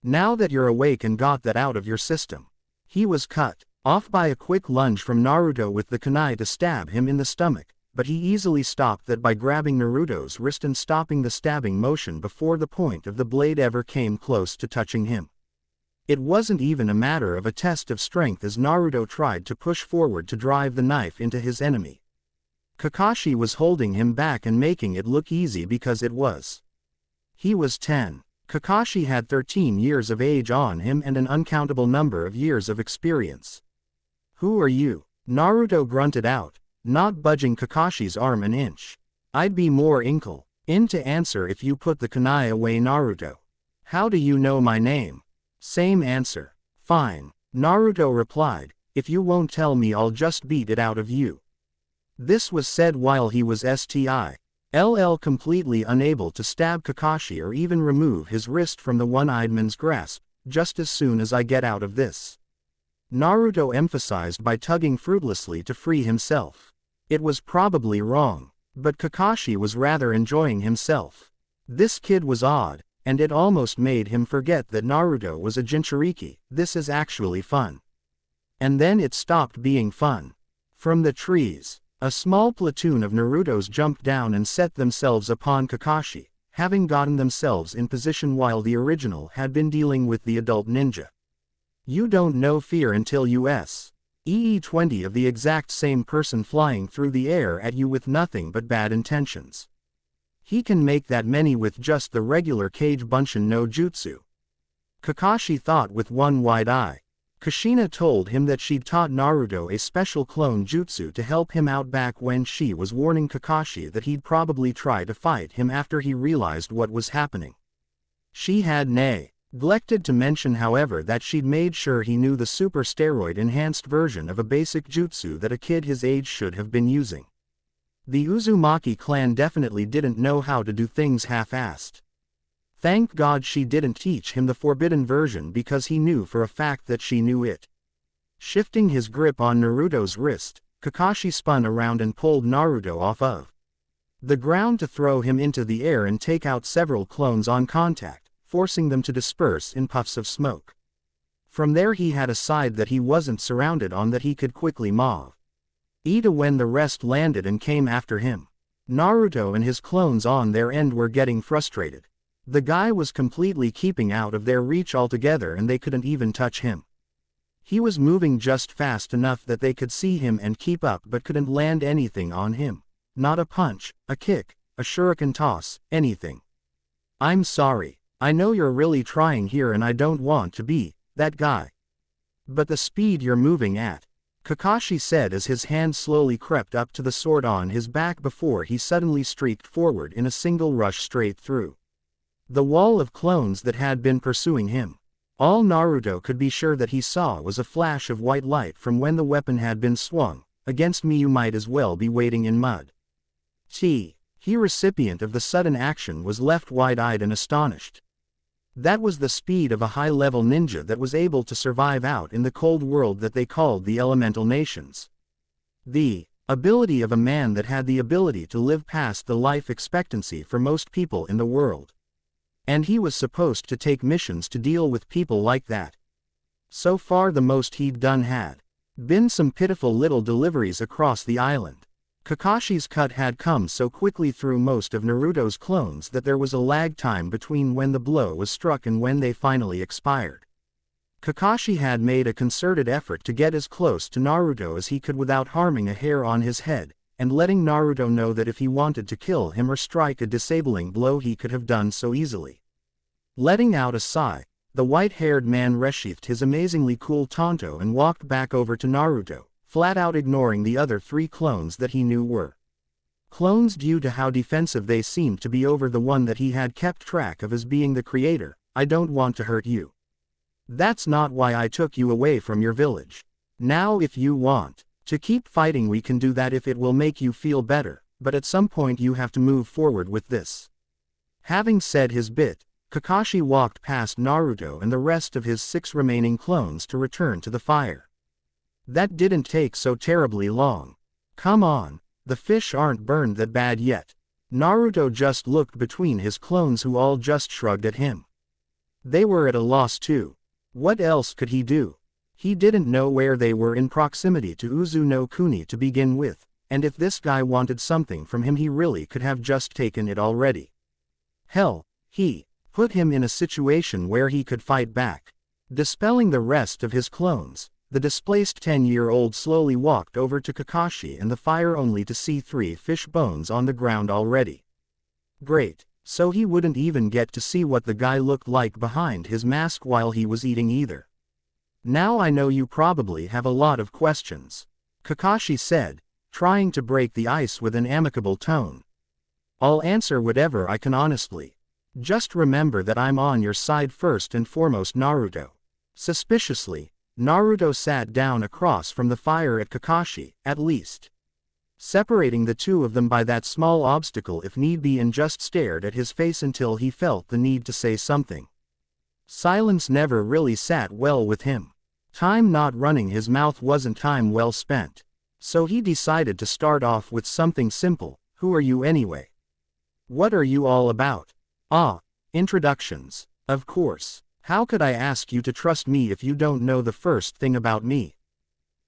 Now that you're awake and got that out of your system." He was cut off by a quick lunge from Naruto with the kunai to stab him in the stomach, but he easily stopped that by grabbing Naruto's wrist and stopping the stabbing motion before the point of the blade ever came close to touching him. It wasn't even a matter of a test of strength as Naruto tried to push forward to drive the knife into his enemy. Kakashi was holding him back and making it look easy because it was. He was 10. Kakashi had 13 years of age on him and an uncountable number of years of experience. Who are you? Naruto grunted out, not budging Kakashi's arm an inch. I'd be more in to answer if you put the kunai away, Naruto. How do you know my name? Same answer. Fine. Naruto replied, if you won't tell me I'll just beat it out of you. This was said while he was still completely unable to stab Kakashi or even remove his wrist from the one-eyed man's grasp, just as soon as I get out of this. Naruto emphasized by tugging fruitlessly to free himself. It was probably wrong, but Kakashi was rather enjoying himself. This kid was odd, and it almost made him forget that Naruto was a Jinchuriki. This is actually fun. And then it stopped being fun. From the trees, a small platoon of Narutos jumped down and set themselves upon Kakashi, having gotten themselves in position while the original had been dealing with the adult ninja. You don't know fear until you EE-20 of the exact same person flying through the air at you with nothing but bad intentions. He can make that many with just the regular Kage Bunshin no Jutsu. Kakashi thought with one wide eye. Kushina told him that she'd taught Naruto a special clone jutsu to help him out back when she was warning Kakashi that he'd probably try to fight him after he realized what was happening. She had neglected to mention, however, that she'd made sure he knew the super steroid enhanced version of a basic jutsu that a kid his age should have been using. The Uzumaki clan definitely didn't know how to do things half-assed. Thank God she didn't teach him the forbidden version, because he knew for a fact that she knew it. Shifting his grip on Naruto's wrist, Kakashi spun around and pulled Naruto off of the ground to throw him into the air and take out several clones on contact, forcing them to disperse in puffs of smoke. From there he had a side that he wasn't surrounded on that he could quickly eat when the rest landed and came after him. Naruto and his clones on their end were getting frustrated. The guy was completely keeping out of their reach altogether and they couldn't even touch him. He was moving just fast enough that they could see him and keep up, but couldn't land anything on him. Not a punch, a kick, a shuriken toss, anything. I'm sorry. I know you're really trying here and I don't want to be that guy. But the speed you're moving at, Kakashi said as his hand slowly crept up to the sword on his back before he suddenly streaked forward in a single rush straight through the wall of clones that had been pursuing him. All Naruto could be sure that he saw was a flash of white light from when the weapon had been swung. Against me you might as well be wading in mud. He recipient of the sudden action was left wide-eyed and astonished. That was the speed of a high-level ninja that was able to survive out in the cold world that they called the elemental nations. The ability of a man that had the ability to live past the life expectancy for most people in the world. And he was supposed to take missions to deal with people like that. So far the most he'd done had been some pitiful little deliveries across the island. Kakashi's cut had come so quickly through most of Naruto's clones that there was a lag time between when the blow was struck and when they finally expired. Kakashi had made a concerted effort to get as close to Naruto as he could without harming a hair on his head, and letting Naruto know that if he wanted to kill him or strike a disabling blow he could have done so easily. Letting out a sigh, the white-haired man resheathed his amazingly cool tanto and walked back over to Naruto, flat out ignoring the other three clones that he knew were clones due to how defensive they seemed to be over the one that he had kept track of as being the creator. I don't want to hurt you. That's not why I took you away from your village. Now if you want to keep fighting we can do that if it will make you feel better, but at some point you have to move forward with this. Having said his bit, Kakashi walked past Naruto and the rest of his 6 remaining clones to return to the fire. That didn't take so terribly long. Come on, the fish aren't burned that bad yet. Naruto just looked between his clones who all just shrugged at him. They were at a loss too. What else could he do? He didn't know where they were in proximity to Uzu no Kuni to begin with, and if this guy wanted something from him he really could have just taken it already. Hell, he put him in a situation where he could fight back. Dispelling the rest of his clones, the displaced 10-year-old slowly walked over to Kakashi and the fire only to see 3 fish bones on the ground already. Great. So he wouldn't even get to see what the guy looked like behind his mask while he was eating either. Now I know you probably have a lot of questions, Kakashi said, trying to break the ice with an amicable tone. I'll answer whatever I can honestly. Just remember that I'm on your side first and foremost, Naruto. Suspiciously, Naruto sat down across from the fire at Kakashi, at least, separating the two of them by that small obstacle if need be, and just stared at his face until he felt the need to say something. Silence never really sat well with him. Time not running his mouth wasn't time well spent. So he decided to start off with something simple. Who are you anyway? What are you all about? Introductions. Of course. How could I ask you to trust me if you don't know the first thing about me?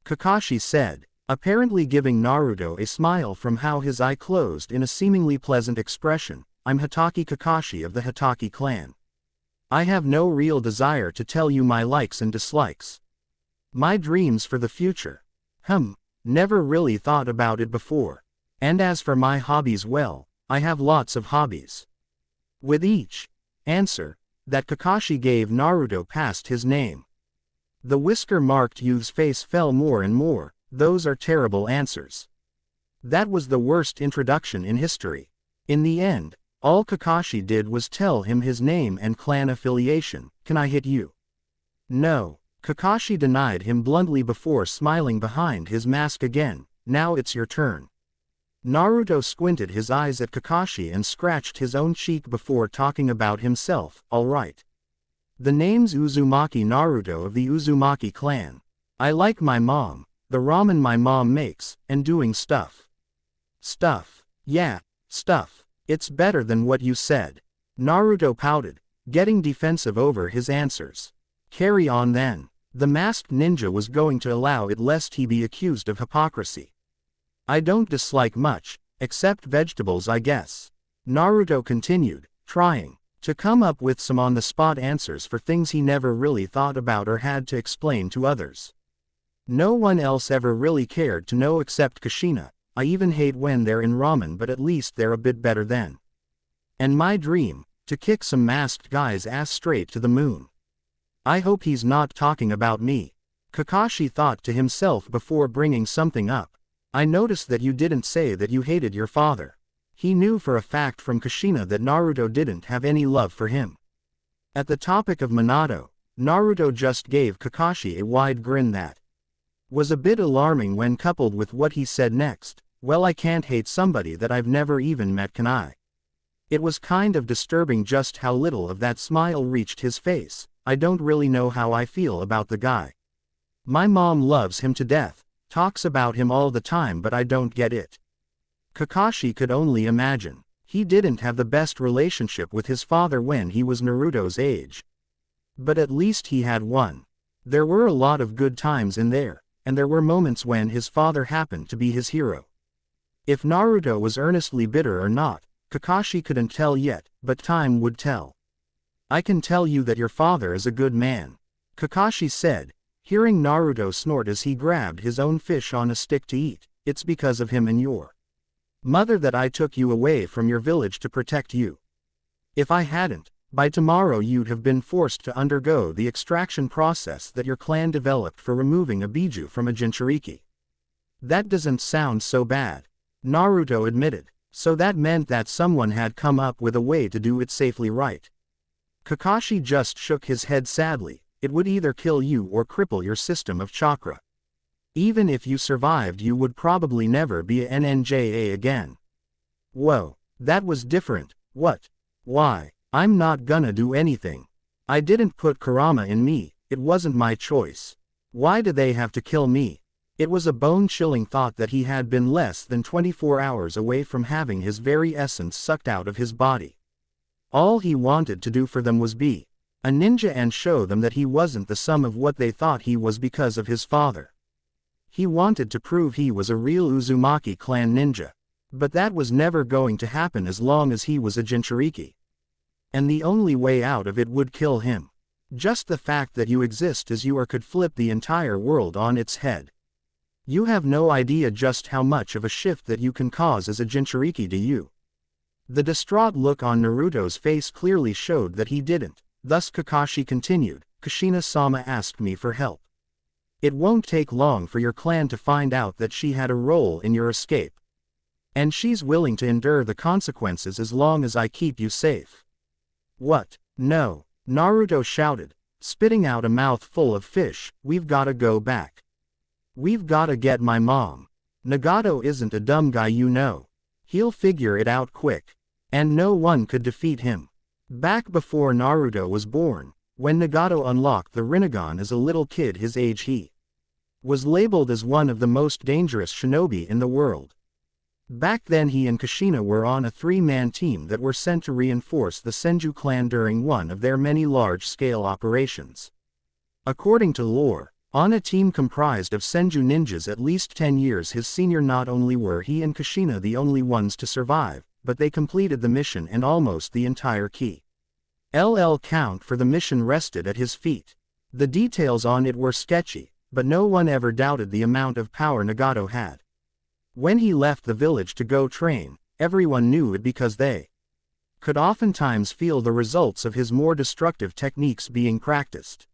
Kakashi said, apparently giving Naruto a smile from how his eye closed in a seemingly pleasant expression. I'm Hatake Kakashi of the Hatake clan. I have no real desire to tell you my likes and dislikes. My dreams for the future. Never really thought about it before. And as for my hobbies, well, I have lots of hobbies. With each answer that Kakashi gave, Naruto passed his name. The whisker-marked youth's face fell more and more. Those are terrible answers. That was the worst introduction in history. In the end, all Kakashi did was tell him his name and clan affiliation. Can I hit you? No. Kakashi denied him bluntly before smiling behind his mask again. Now it's your turn. Naruto squinted his eyes at Kakashi and scratched his own cheek before talking about himself. All right. The name's Uzumaki Naruto of the Uzumaki clan. I like my mom, the ramen my mom makes, and doing stuff. Stuff. Yeah, stuff. It's better than what you said. Naruto pouted, getting defensive over his answers. Carry on then. The masked ninja was going to allow it lest he be accused of hypocrisy. I don't dislike much, except vegetables, I guess. Naruto continued, trying to come up with some on-the-spot answers for things he never really thought about or had to explain to others. No one else ever really cared to know except Kushina. I even hate when they're in ramen, but at least they're a bit better then. And my dream, to kick some masked guy's ass straight to the moon. I hope he's not talking about me. Kakashi thought to himself before bringing something up. I noticed that you didn't say that you hated your father. He knew for a fact from Kushina that Naruto didn't have any love for him. At the topic of Minato, Naruto just gave Kakashi a wide grin that was a bit alarming when coupled with what he said next. Well, I can't hate somebody that I've never even met, can I? It was kind of disturbing just how little of that smile reached his face. I don't really know how I feel about the guy. My mom loves him to death, talks about him all the time, but I don't get it. Kakashi could only imagine. He didn't have the best relationship with his father when he was Naruto's age. But at least he had one. There were a lot of good times in there, and there were moments when his father happened to be his hero. If Naruto was earnestly bitter or not, Kakashi couldn't tell yet, but time would tell. I can tell you that your father is a good man, Kakashi said, hearing Naruto snort as he grabbed his own fish on a stick to eat. It's because of him and your mother that I took you away from your village to protect you. If I hadn't, by tomorrow you'd have been forced to undergo the extraction process that your clan developed for removing a Biju from a Jinchuriki. That doesn't sound so bad, Naruto admitted. So that meant that someone had come up with a way to do it safely, right? Kakashi just shook his head sadly. It would either kill you or cripple your system of chakra. Even if you survived, you would probably never be a ninja again. Whoa, that was different. What? Why? I'm not gonna do anything. I didn't put Kurama in me, it wasn't my choice. Why do they have to kill me? It was a bone-chilling thought that he had been less than 24 hours away from having his very essence sucked out of his body. All he wanted to do for them was be a ninja and show them that he wasn't the sum of what they thought he was because of his father. He wanted to prove he was a real Uzumaki clan ninja. But that was never going to happen as long as he was a Jinchuriki. And the only way out of it would kill him. Just the fact that you exist as you are could flip the entire world on its head. You have no idea just how much of a shift that you can cause as a Jinchuriki, do you? The distraught look on Naruto's face clearly showed that he didn't. Thus Kakashi continued, Kushina-sama asked me for help. It won't take long for your clan to find out that she had a role in your escape. And she's willing to endure the consequences as long as I keep you safe. What? No, Naruto shouted, spitting out a mouthful of fish, we've gotta go back. We've gotta get my mom. Nagato isn't a dumb guy, you know. He'll figure it out quick. And no one could defeat him. Back before Naruto was born, when Nagato unlocked the Rinnegan as a little kid his age, he was labeled as one of the most dangerous shinobi in the world. Back then he and Kushina were on a three-man team that were sent to reinforce the Senju clan during one of their many large-scale operations. According to lore, on a team comprised of Senju ninjas at least 10 years his senior, not only were he and Kushina the only ones to survive, but they completed the mission and almost the entire key count for the mission rested at his feet. The details on it were sketchy, but no one ever doubted the amount of power Nagato had. When he left the village to go train, everyone knew it because they could oftentimes feel the results of his more destructive techniques being practiced.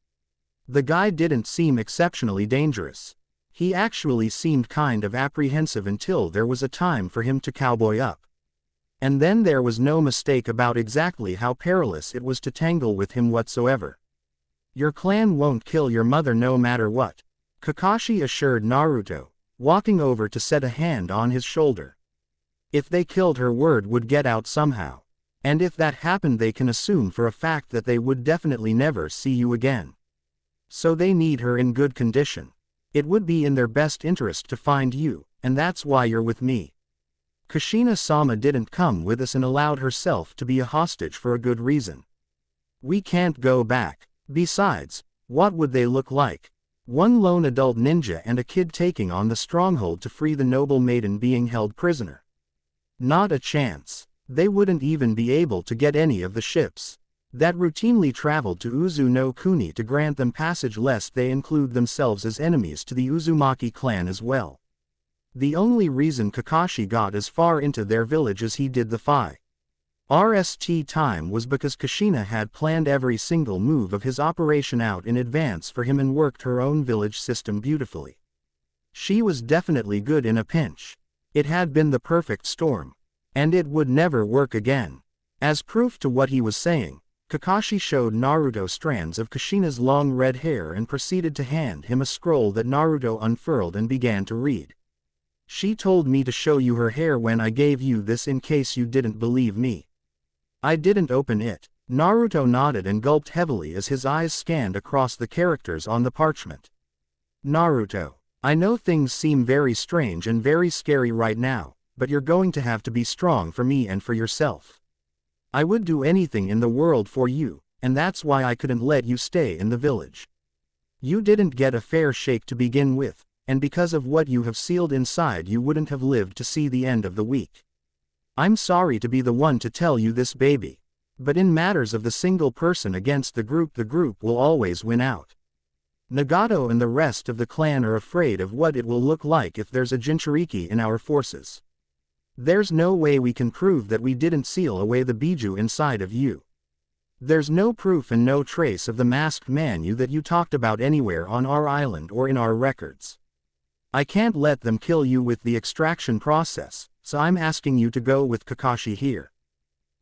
The guy didn't seem exceptionally dangerous. He actually seemed kind of apprehensive until there was a time for him to cowboy up. And then there was no mistake about exactly how perilous it was to tangle with him whatsoever. Your clan won't kill your mother no matter what, Kakashi assured Naruto, walking over to set a hand on his shoulder. If they killed her, word would get out somehow. And if that happened, they can assume for a fact that they would definitely never see you again. So they need her in good condition. It would be in their best interest to find you, and that's why you're with me. Kushina-sama didn't come with us and allowed herself to be a hostage for a good reason. We can't go back. Besides, what would they look like? One lone adult ninja and a kid taking on the stronghold to free the noble maiden being held prisoner. Not a chance. They wouldn't even be able to get any of the ships that routinely traveled to Uzu no Kuni to grant them passage, lest they include themselves as enemies to the Uzumaki clan as well. The only reason Kakashi got as far into their village as he did the RST time was because Kushina had planned every single move of his operation out in advance for him and worked her own village system beautifully. She was definitely good in a pinch. It had been the perfect storm. And it would never work again. As proof to what he was saying, Kakashi showed Naruto strands of Kushina's long red hair and proceeded to hand him a scroll that Naruto unfurled and began to read. She told me to show you her hair when I gave you this in case you didn't believe me. I didn't open it. Naruto nodded and gulped heavily as his eyes scanned across the characters on the parchment. Naruto, I know things seem very strange and very scary right now, but you're going to have to be strong for me and for yourself. I would do anything in the world for you, and that's why I couldn't let you stay in the village. You didn't get a fair shake to begin with, and because of what you have sealed inside you wouldn't have lived to see the end of the week. I'm sorry to be the one to tell you this, baby. But in matters of the single person against the group will always win out. Nagato and the rest of the clan are afraid of what it will look like if there's a Jinchuriki in our forces. There's no way we can prove that we didn't seal away the Biju inside of you. There's no proof and no trace of the masked man that you talked about anywhere on our island or in our records. I can't let them kill you with the extraction process, so I'm asking you to go with Kakashi here.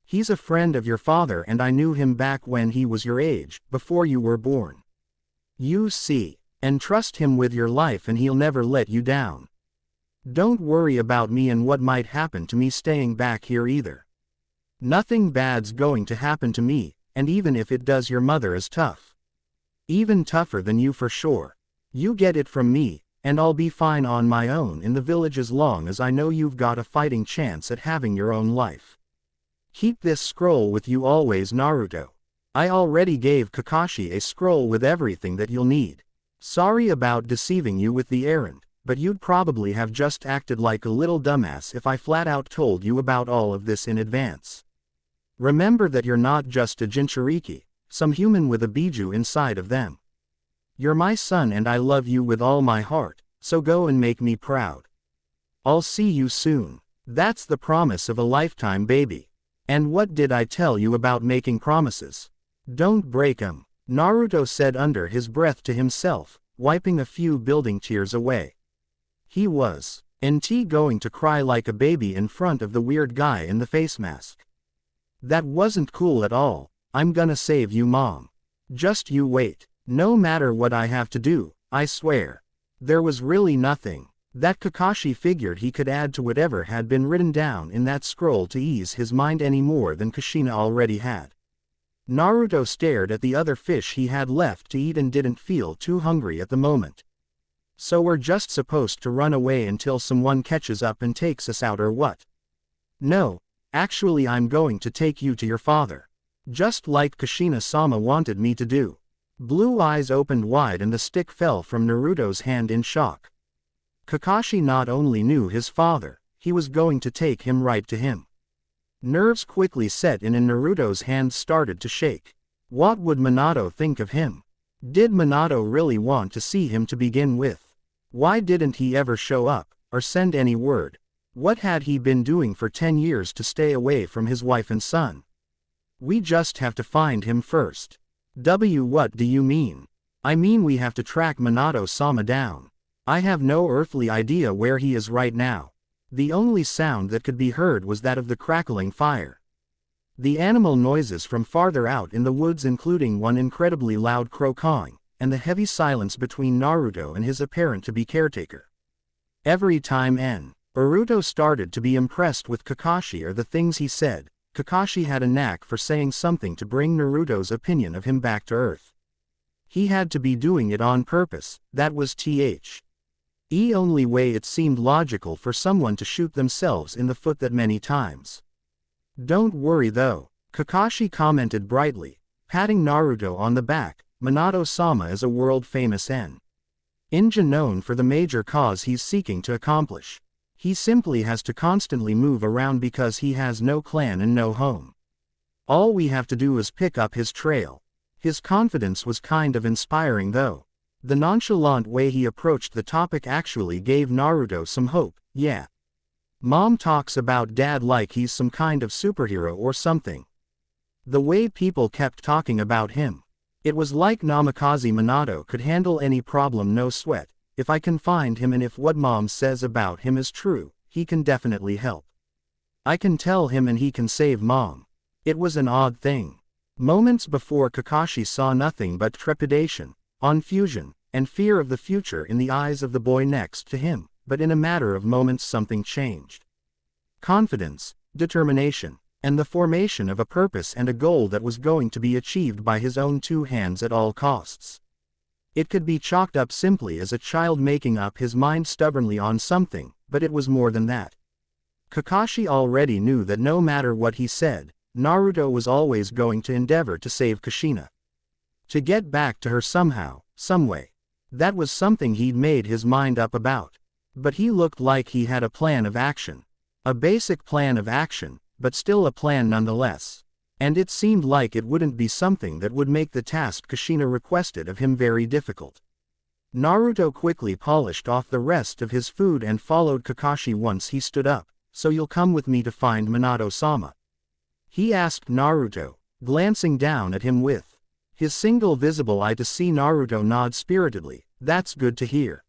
He's a friend of your father and I knew him back when he was your age, before you were born. You see, and trust him with your life and he'll never let you down. Don't worry about me and what might happen to me staying back here either. Nothing bad's going to happen to me, and even if it does, your mother is tough. Even tougher than you for sure. You get it from me, and I'll be fine on my own in the village as long as I know you've got a fighting chance at having your own life. Keep this scroll with you always, Naruto. I already gave Kakashi a scroll with everything that you'll need. Sorry about deceiving you with the errand, but you'd probably have just acted like a little dumbass if I flat out told you about all of this in advance. Remember that you're not just a Jinchuriki, some human with a Biju inside of them. You're my son and I love you with all my heart, so go and make me proud. I'll see you soon. That's the promise of a lifetime, baby. And what did I tell you about making promises? Don't break 'em, Naruto said under his breath to himself, wiping a few building tears away. He was going to cry like a baby in front of the weird guy in the face mask. That wasn't cool at all. I'm gonna save you, Mom. Just you wait. No matter what I have to do, I swear. There was really nothing that Kakashi figured he could add to whatever had been written down in that scroll to ease his mind any more than Kushina already had. Naruto stared at the other fish he had left to eat and didn't feel too hungry at the moment. So we're just supposed to run away until someone catches up and takes us out, or what? No, actually I'm going to take you to your father. Just like Kushina-sama wanted me to do. Blue eyes opened wide and the stick fell from Naruto's hand in shock. Kakashi not only knew his father, he was going to take him right to him. Nerves quickly set in and Naruto's hands started to shake. What would Minato think of him? Did Minato really want to see him to begin with? Why didn't he ever show up, or send any word? What had he been doing for 10 years to stay away from his wife and son? We just have to find him first. What do you mean? I mean we have to track Minato-sama down. I have no earthly idea where he is right now. The only sound that could be heard was that of the crackling fire. The animal noises from farther out in the woods, including one incredibly loud crow cawing, and the heavy silence between Naruto and his apparent-to-be caretaker. Every time Naruto started to be impressed with Kakashi or the things he said, Kakashi had a knack for saying something to bring Naruto's opinion of him back to earth. He had to be doing it on purpose, that was the only way it seemed logical for someone to shoot themselves in the foot that many times. Don't worry though, Kakashi commented brightly, patting Naruto on the back. Minato-sama is a world-famous ninja known for the major cause he's seeking to accomplish. He simply has to constantly move around because he has no clan and no home. All we have to do is pick up his trail. His confidence was kind of inspiring though. The nonchalant way he approached the topic actually gave Naruto some hope. Yeah. Mom talks about dad like he's some kind of superhero or something. The way people kept talking about him. It was like Namikaze Minato could handle any problem no sweat. If I can find him and if what Mom says about him is true, he can definitely help. I can tell him and he can save Mom. It was an odd thing. Moments before, Kakashi saw nothing but trepidation, confusion, and fear of the future in the eyes of the boy next to him, but in a matter of moments something changed. Confidence, determination, and the formation of a purpose and a goal that was going to be achieved by his own two hands at all costs. It could be chalked up simply as a child making up his mind stubbornly on something, but it was more than that. Kakashi already knew that no matter what he said, Naruto was always going to endeavor to save Kushina. To get back to her somehow, someway. That was something he'd made his mind up about. But he looked like he had a plan of action. A basic plan of action, but still a plan nonetheless. And it seemed like it wouldn't be something that would make the task Kushina requested of him very difficult. Naruto quickly polished off the rest of his food and followed Kakashi once he stood up. So you'll come with me to find Minato-sama? He asked Naruto, glancing down at him with his single visible eye to see Naruto nod spiritedly. That's good to hear.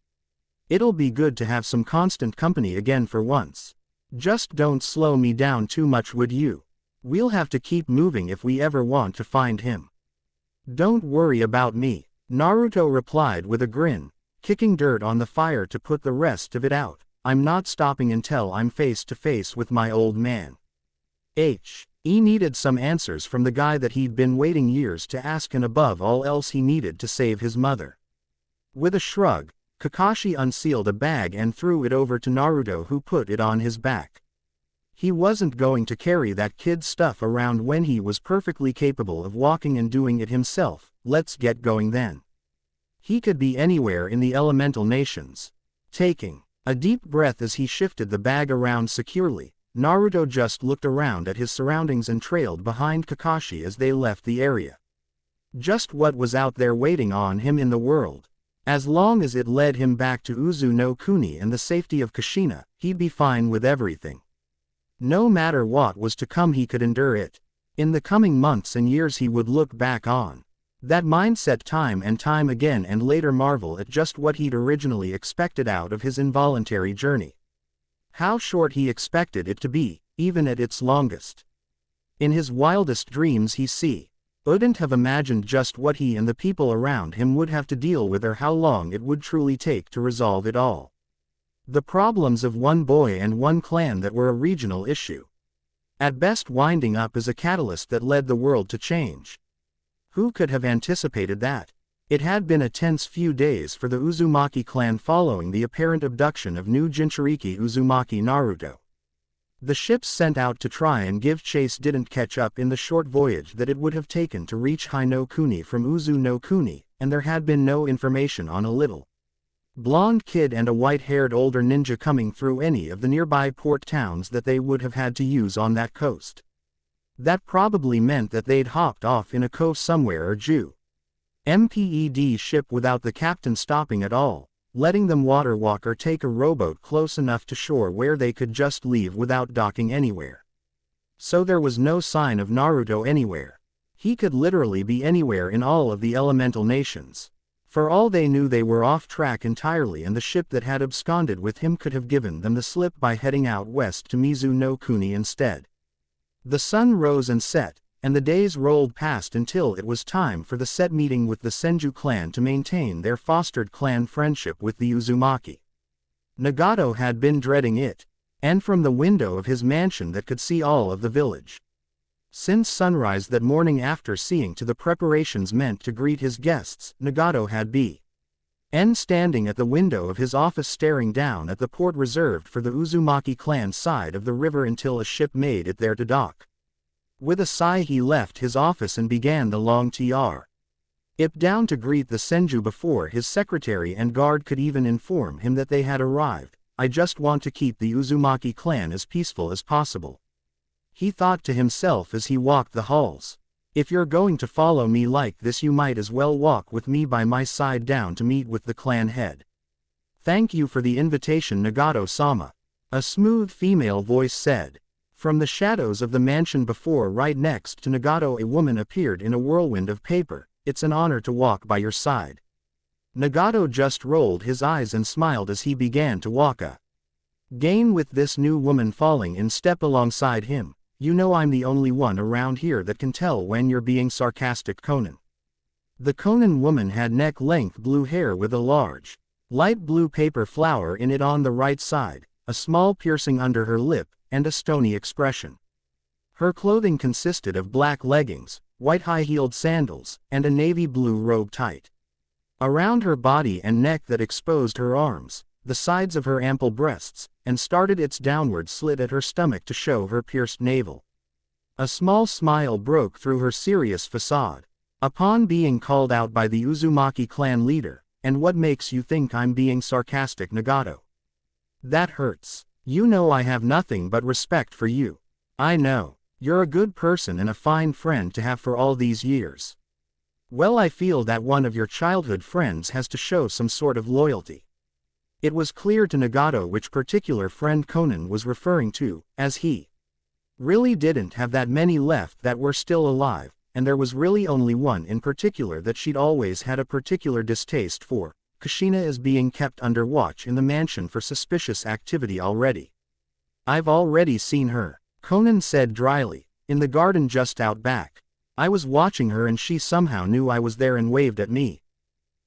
It'll be good to have some constant company again for once. Just don't slow me down too much, would you? We'll have to keep moving if we ever want to find him. Don't worry about me, Naruto replied with a grin, kicking dirt on the fire to put the rest of it out. I'm not stopping until I'm face to face with my old man. He needed some answers from the guy that he'd been waiting years to ask, and above all else he needed to save his mother. With a shrug, Kakashi unsealed a bag and threw it over to Naruto, who put it on his back. He wasn't going to carry that kid's stuff around when he was perfectly capable of walking and doing it himself. Let's get going then. He could be anywhere in the elemental nations. Taking a deep breath as he shifted the bag around securely, Naruto just looked around at his surroundings and trailed behind Kakashi as they left the area. Just what was out there waiting on him in the world? As long as it led him back to Uzu no Kuni and the safety of Kushina, he'd be fine with everything. No matter what was to come, he could endure it. In the coming months and years he would look back on that mindset time and time again and later marvel at just what he'd originally expected out of his involuntary journey. How short he expected it to be, even at its longest. In his wildest dreams wouldn't have imagined just what he and the people around him would have to deal with or how long it would truly take to resolve it all. The problems of one boy and one clan that were a regional issue. At best winding up as a catalyst that led the world to change. Who could have anticipated that? It had been a tense few days for the Uzumaki clan following the apparent abduction of new Jinchuriki Uzumaki Naruto. The ships sent out to try and give chase didn't catch up in the short voyage that it would have taken to reach Hai no Kuni from Uzu no Kuni, and there had been no information on a little blonde kid and a white-haired older ninja coming through any of the nearby port towns that they would have had to use on that coast. That probably meant that they'd hopped off in a cove somewhere or MPED ship without the captain stopping at all, letting them water walk or take a rowboat close enough to shore where they could just leave without docking anywhere. So there was no sign of Naruto anywhere. He could literally be anywhere in all of the elemental nations. For all they knew, they were off track entirely, and the ship that had absconded with him could have given them the slip by heading out west to Mizu no Kuni instead. The sun rose and set, and the days rolled past until it was time for the set meeting with the Senju clan to maintain their fostered clan friendship with the Uzumaki. Nagato had been dreading it, and from the window of his mansion that could see all of the village. Since sunrise that morning, after seeing to the preparations meant to greet his guests, Nagato had been standing at the window of his office staring down at the port reserved for the Uzumaki clan side of the river until a ship made it there to dock. With a sigh he left his office and began the long trip down to greet the Senju before his secretary and guard could even inform him that they had arrived. I just want to keep the Uzumaki clan as peaceful as possible, he thought to himself as he walked the halls. If you're going to follow me like this, you might as well walk with me by my side down to meet with the clan head. Thank you for the invitation, Nagato-sama, a smooth female voice said. From the shadows of the mansion before, right next to Nagato, a woman appeared in a whirlwind of paper. It's an honor to walk by your side. Nagato just rolled his eyes and smiled as he began to walk again with this new woman falling in step alongside him. You know, I'm the only one around here that can tell when you're being sarcastic, Conan. The Conan woman had neck-length blue hair with a large, light blue paper flower in it on the right side, a small piercing under her lip, and a stony expression. Her clothing consisted of black leggings, white high-heeled sandals, and a navy blue robe tight around her body and neck that exposed her arms, the sides of her ample breasts, and started its downward slit at her stomach to show her pierced navel. A small smile broke through her serious facade. Upon being called out by the Uzumaki clan leader, "And what makes you think I'm being sarcastic, Nagato? That hurts. You know I have nothing but respect for you. I know. You're a good person and a fine friend to have for all these years. Well, I feel that one of your childhood friends has to show some sort of loyalty." It was clear to Nagato which particular friend Conan was referring to, as he really didn't have that many left that were still alive, and there was really only one in particular that she'd always had a particular distaste for. Kushina is being kept under watch in the mansion for suspicious activity already. I've already seen her, Conan said dryly, in the garden just out back. I was watching her and she somehow knew I was there and waved at me.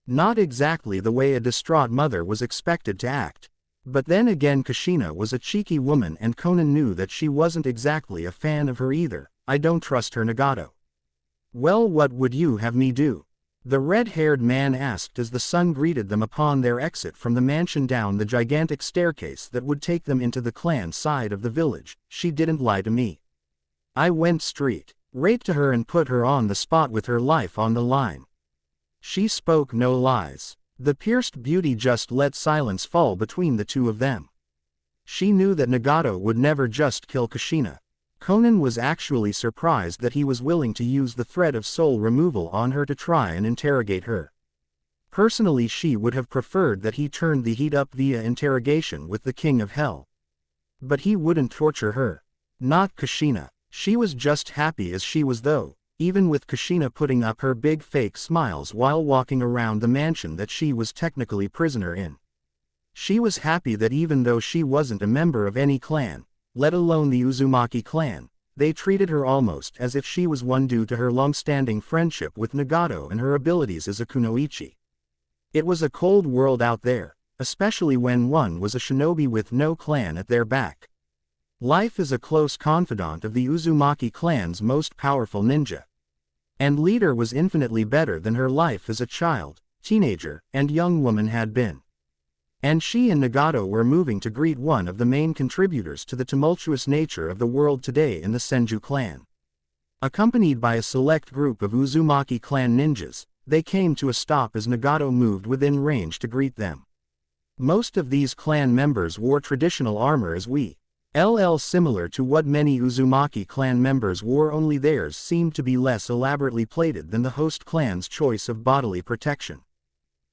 Not exactly the way a distraught mother was expected to act. But then again, Kushina was a cheeky woman and Conan knew that she wasn't exactly a fan of her either. I don't trust her, Nagato. Well, what would you have me do? The red-haired man asked as the sun greeted them upon their exit from the mansion down the gigantic staircase that would take them into the clan side of the village. She didn't lie to me. I went straight to her and put her on the spot with her life on the line. She spoke no lies. The pierced beauty just let silence fall between the two of them. She knew that Nagato would never just kill Kushina. Conan was actually surprised that he was willing to use the threat of soul removal on her to try and interrogate her. Personally, she would have preferred that he turned the heat up via interrogation with the King of Hell. But he wouldn't torture her. Not Kushina. She was just happy as she was though, even with Kushina putting up her big fake smiles while walking around the mansion that she was technically prisoner in. She was happy that even though she wasn't a member of any clan, let alone the Uzumaki clan, they treated her almost as if she was one due to her long-standing friendship with Nagato and her abilities as a kunoichi. It was a cold world out there, especially when one was a shinobi with no clan at their back. Life as a close confidant of the Uzumaki clan's most powerful ninja and leader was infinitely better than her life as a child, teenager, and young woman had been. And she and Nagato were moving to greet one of the main contributors to the tumultuous nature of the world today in the Senju clan. Accompanied by a select group of Uzumaki clan ninjas, they came to a stop as Nagato moved within range to greet them. Most of these clan members wore traditional armor as similar to what many Uzumaki clan members wore, only theirs seemed to be less elaborately plated than the host clan's choice of bodily protection.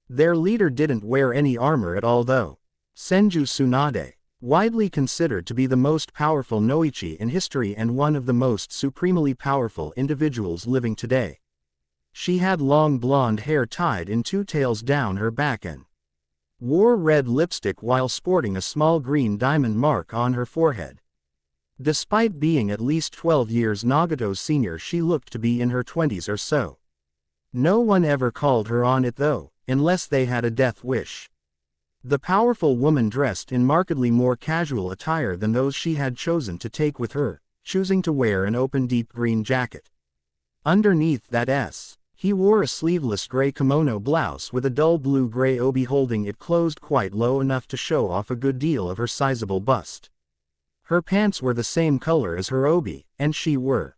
Their leader didn't wear any armor at all though. Senju Tsunade, widely considered to be the most powerful noichi in history and one of the most supremely powerful individuals living today. She had long blonde hair tied in two tails down her back and wore red lipstick while sporting a small green diamond mark on her forehead. Despite being at least 12 years Nagato's senior, she looked to be in her 20s or so. No one ever called her on it though, unless they had a death wish. The powerful woman dressed in markedly more casual attire than those she had chosen to take with her, choosing to wear an open deep green jacket. Underneath that he wore a sleeveless gray kimono blouse with a dull blue-gray obi holding it closed quite low enough to show off a good deal of her sizable bust. Her pants were the same color as her obi, and she wore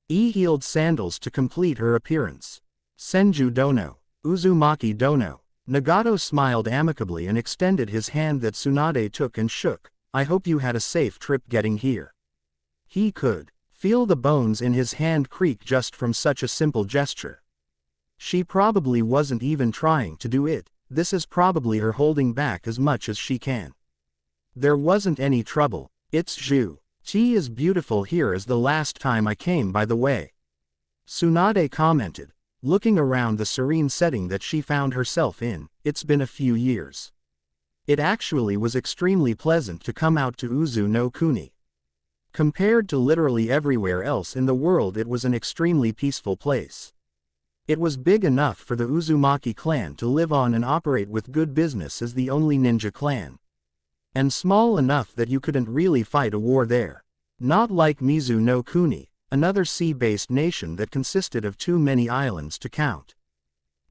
heeled sandals to complete her appearance. Senju Dono. Uzumaki Dono. Nagato smiled amicably and extended his hand that Tsunade took and shook. I hope you had a safe trip getting here. He could feel the bones in his hand creak just from such a simple gesture. She probably wasn't even trying to do it, this is probably her holding back as much as she can. There wasn't any trouble, it's Zhu. She is beautiful here as the last time I came by the way. Tsunade commented, looking around the serene setting that she found herself in. It's been a few years. It actually was extremely pleasant to come out to Uzu no Kuni. Compared to literally everywhere else in the world, it was an extremely peaceful place. It was big enough for the Uzumaki clan to live on and operate with good business as the only ninja clan. And small enough that you couldn't really fight a war there. Not like Mizu no Kuni, another sea-based nation that consisted of too many islands to count.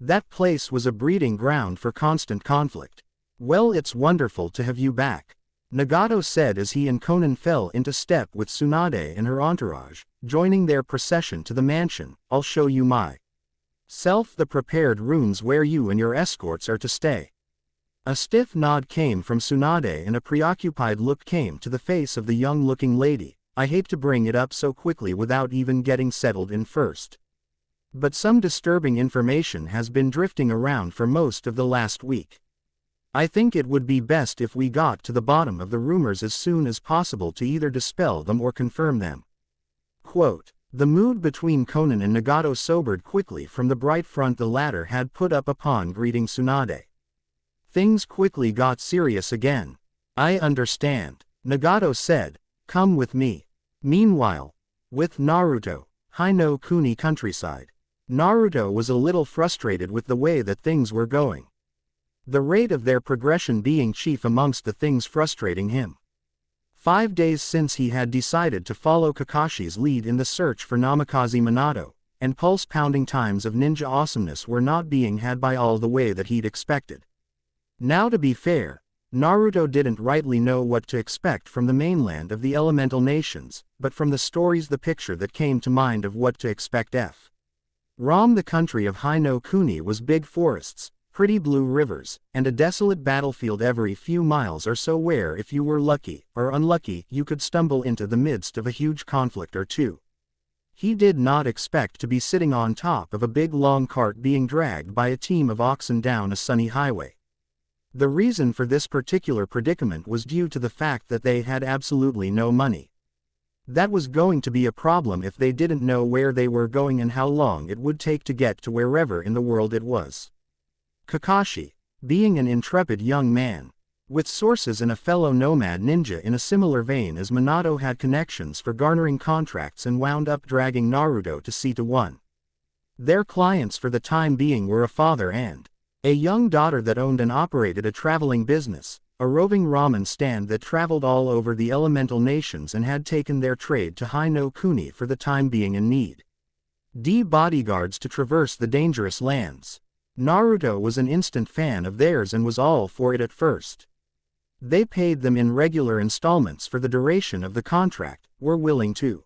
That place was a breeding ground for constant conflict. Well, it's wonderful to have you back, Nagato said as he and Konan fell into step with Tsunade and her entourage, joining their procession to the mansion. I'll show you the prepared rooms where you and your escorts are to stay. A stiff nod came from Tsunade and a preoccupied look came to the face of the young-looking lady. I hate to bring it up so quickly without even getting settled in first, but some disturbing information has been drifting around for most of the last week. I think it would be best if we got to the bottom of the rumors as soon as possible to either dispel them or confirm them. Quote, the mood between Konan and Nagato sobered quickly from the bright front the latter had put up upon greeting Tsunade. Things quickly got serious again. I understand, Nagato said. Come with me. Meanwhile, with Naruto, Hino Kuni countryside. Naruto was a little frustrated with the way that things were going. The rate of their progression being chief amongst the things frustrating him. 5 days since he had decided to follow Kakashi's lead in the search for Namikaze Minato, and pulse-pounding times of ninja awesomeness were not being had by all the way that he'd expected. Now, to be fair, Naruto didn't rightly know what to expect from the mainland of the elemental nations, but from the stories the picture that came to mind of what to expect from the country of Hino Kuni was big forests, pretty blue rivers, and a desolate battlefield every few miles or so where if you were lucky, or unlucky, you could stumble into the midst of a huge conflict or two. He did not expect to be sitting on top of a big long cart being dragged by a team of oxen down a sunny highway. The reason for this particular predicament was due to the fact that they had absolutely no money. That was going to be a problem if they didn't know where they were going and how long it would take to get to wherever in the world it was. Kakashi, being an intrepid young man, with sources and a fellow nomad ninja in a similar vein as Minato, had connections for garnering contracts and wound up dragging Naruto to see to one. Their clients for the time being were a father and a young daughter that owned and operated a traveling business, a roving ramen stand that traveled all over the elemental nations and had taken their trade to Hino Kuni for the time being in need. Bodyguards to traverse the dangerous lands. Naruto was an instant fan of theirs and was all for it at first. They paid them in regular installments for the duration of the contract, were willing to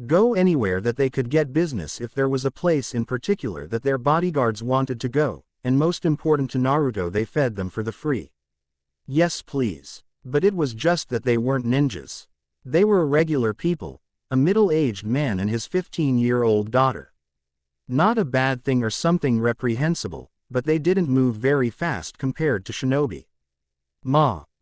go anywhere that they could get business if there was a place in particular that their bodyguards wanted to go, and most important to Naruto, they fed them for the free. Yes please. But it was just that they weren't ninjas. They were regular people, a middle-aged man and his 15-year-old daughter. Not a bad thing or something reprehensible, but they didn't move very fast compared to shinobi.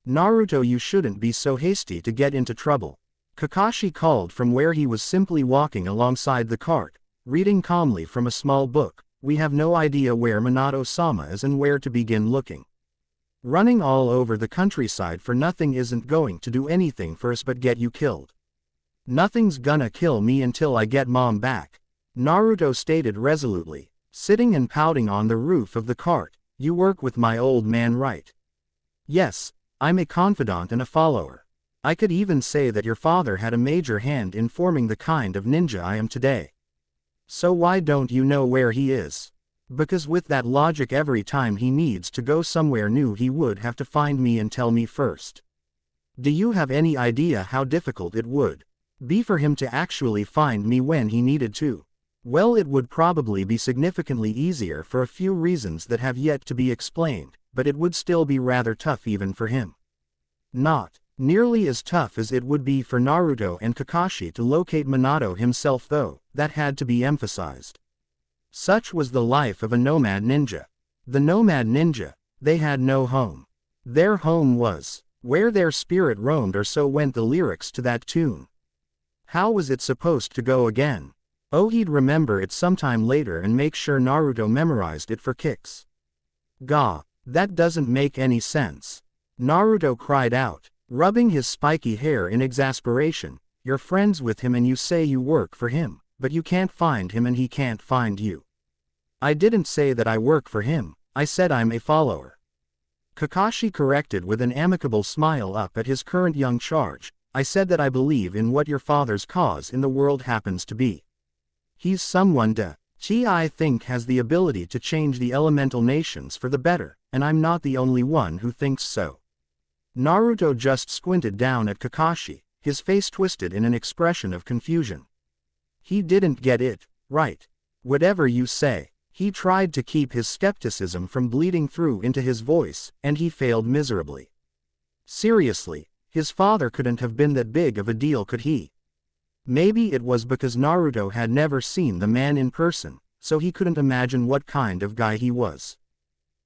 Naruto, you shouldn't be so hasty to get into trouble. Kakashi called from where he was simply walking alongside the cart, reading calmly from a small book. We have no idea where Minato-sama is and where to begin looking. Running all over the countryside for nothing isn't going to do anything for us but get you killed. Nothing's gonna kill me until I get mom back, Naruto stated resolutely, sitting and pouting on the roof of the cart. You work with my old man, right? Yes, I'm a confidant and a follower. I could even say that your father had a major hand in forming the kind of ninja I am today. So why don't you know where he is? Because with that logic, every time he needs to go somewhere new he would have to find me and tell me first. Do you have any idea how difficult it would be for him to actually find me when he needed to? Well, it would probably be significantly easier for a few reasons that have yet to be explained, but it would still be rather tough even for him. Not nearly as tough as it would be for Naruto and Kakashi to locate Minato himself, though, that had to be emphasized. Such was the life of a nomad ninja. The nomad ninja, they had no home. Their home was where their spirit roamed, or so went the lyrics to that tune. How was it supposed to go again? Oh, he'd remember it sometime later and make sure Naruto memorized it for kicks. Gah, that doesn't make any sense. Naruto cried out, rubbing his spiky hair in exasperation. You're friends with him and you say you work for him, but you can't find him and he can't find you. I didn't say that I work for him, I said I'm a follower. Kakashi corrected with an amicable smile up at his current young charge. I said that I believe in what your father's cause in the world happens to be. He's someone I think has the ability to change the elemental nations for the better, and I'm not the only one who thinks so. Naruto just squinted down at Kakashi, his face twisted in an expression of confusion. He didn't get it, right? Whatever you say. He tried to keep his skepticism from bleeding through into his voice, and he failed miserably. Seriously, his father couldn't have been that big of a deal, could he? Maybe it was because Naruto had never seen the man in person, so he couldn't imagine what kind of guy he was.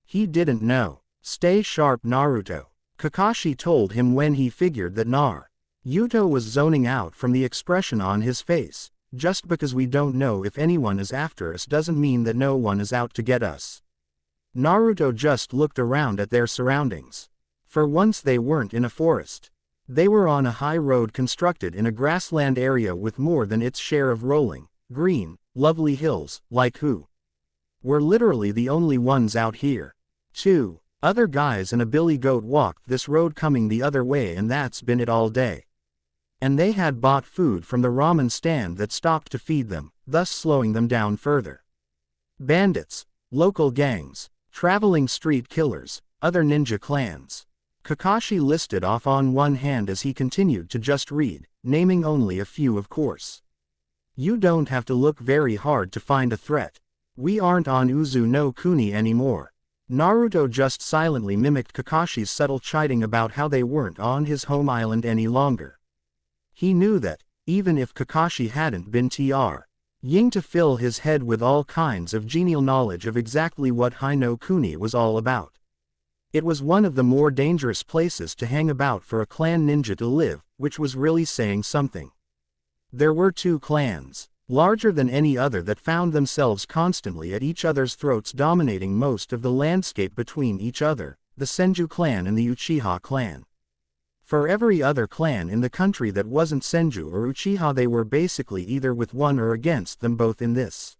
He didn't know. Stay sharp, Naruto, Kakashi told him when he figured that Naruto was zoning out from the expression on his face. Just because we don't know if anyone is after us doesn't mean that no one is out to get us. Naruto just looked around at their surroundings. For once they weren't in a forest. They were on a high road constructed in a grassland area with more than its share of rolling, green, lovely hills, like who? We're literally the only ones out here. 2 other guys and a billy goat walked this road coming the other way, and that's been it all day. And they had bought food from the ramen stand that stopped to feed them, thus slowing them down further. Bandits, local gangs, traveling street killers, other ninja clans. Kakashi listed off on one hand as he continued to just read, naming only a few, of course. You don't have to look very hard to find a threat. We aren't on Uzu no Kuni anymore. Naruto just silently mimicked Kakashi's subtle chiding about how they weren't on his home island any longer. He knew that, even if Kakashi hadn't been Ying to fill his head with all kinds of genial knowledge of exactly what Hino Kuni was all about. It was one of the more dangerous places to hang about for a clan ninja to live, which was really saying something. There were two clans, larger than any other, that found themselves constantly at each other's throats, dominating most of the landscape between each other, the Senju clan and the Uchiha clan. For every other clan in the country that wasn't Senju or Uchiha, they were basically either with one or against them both in this.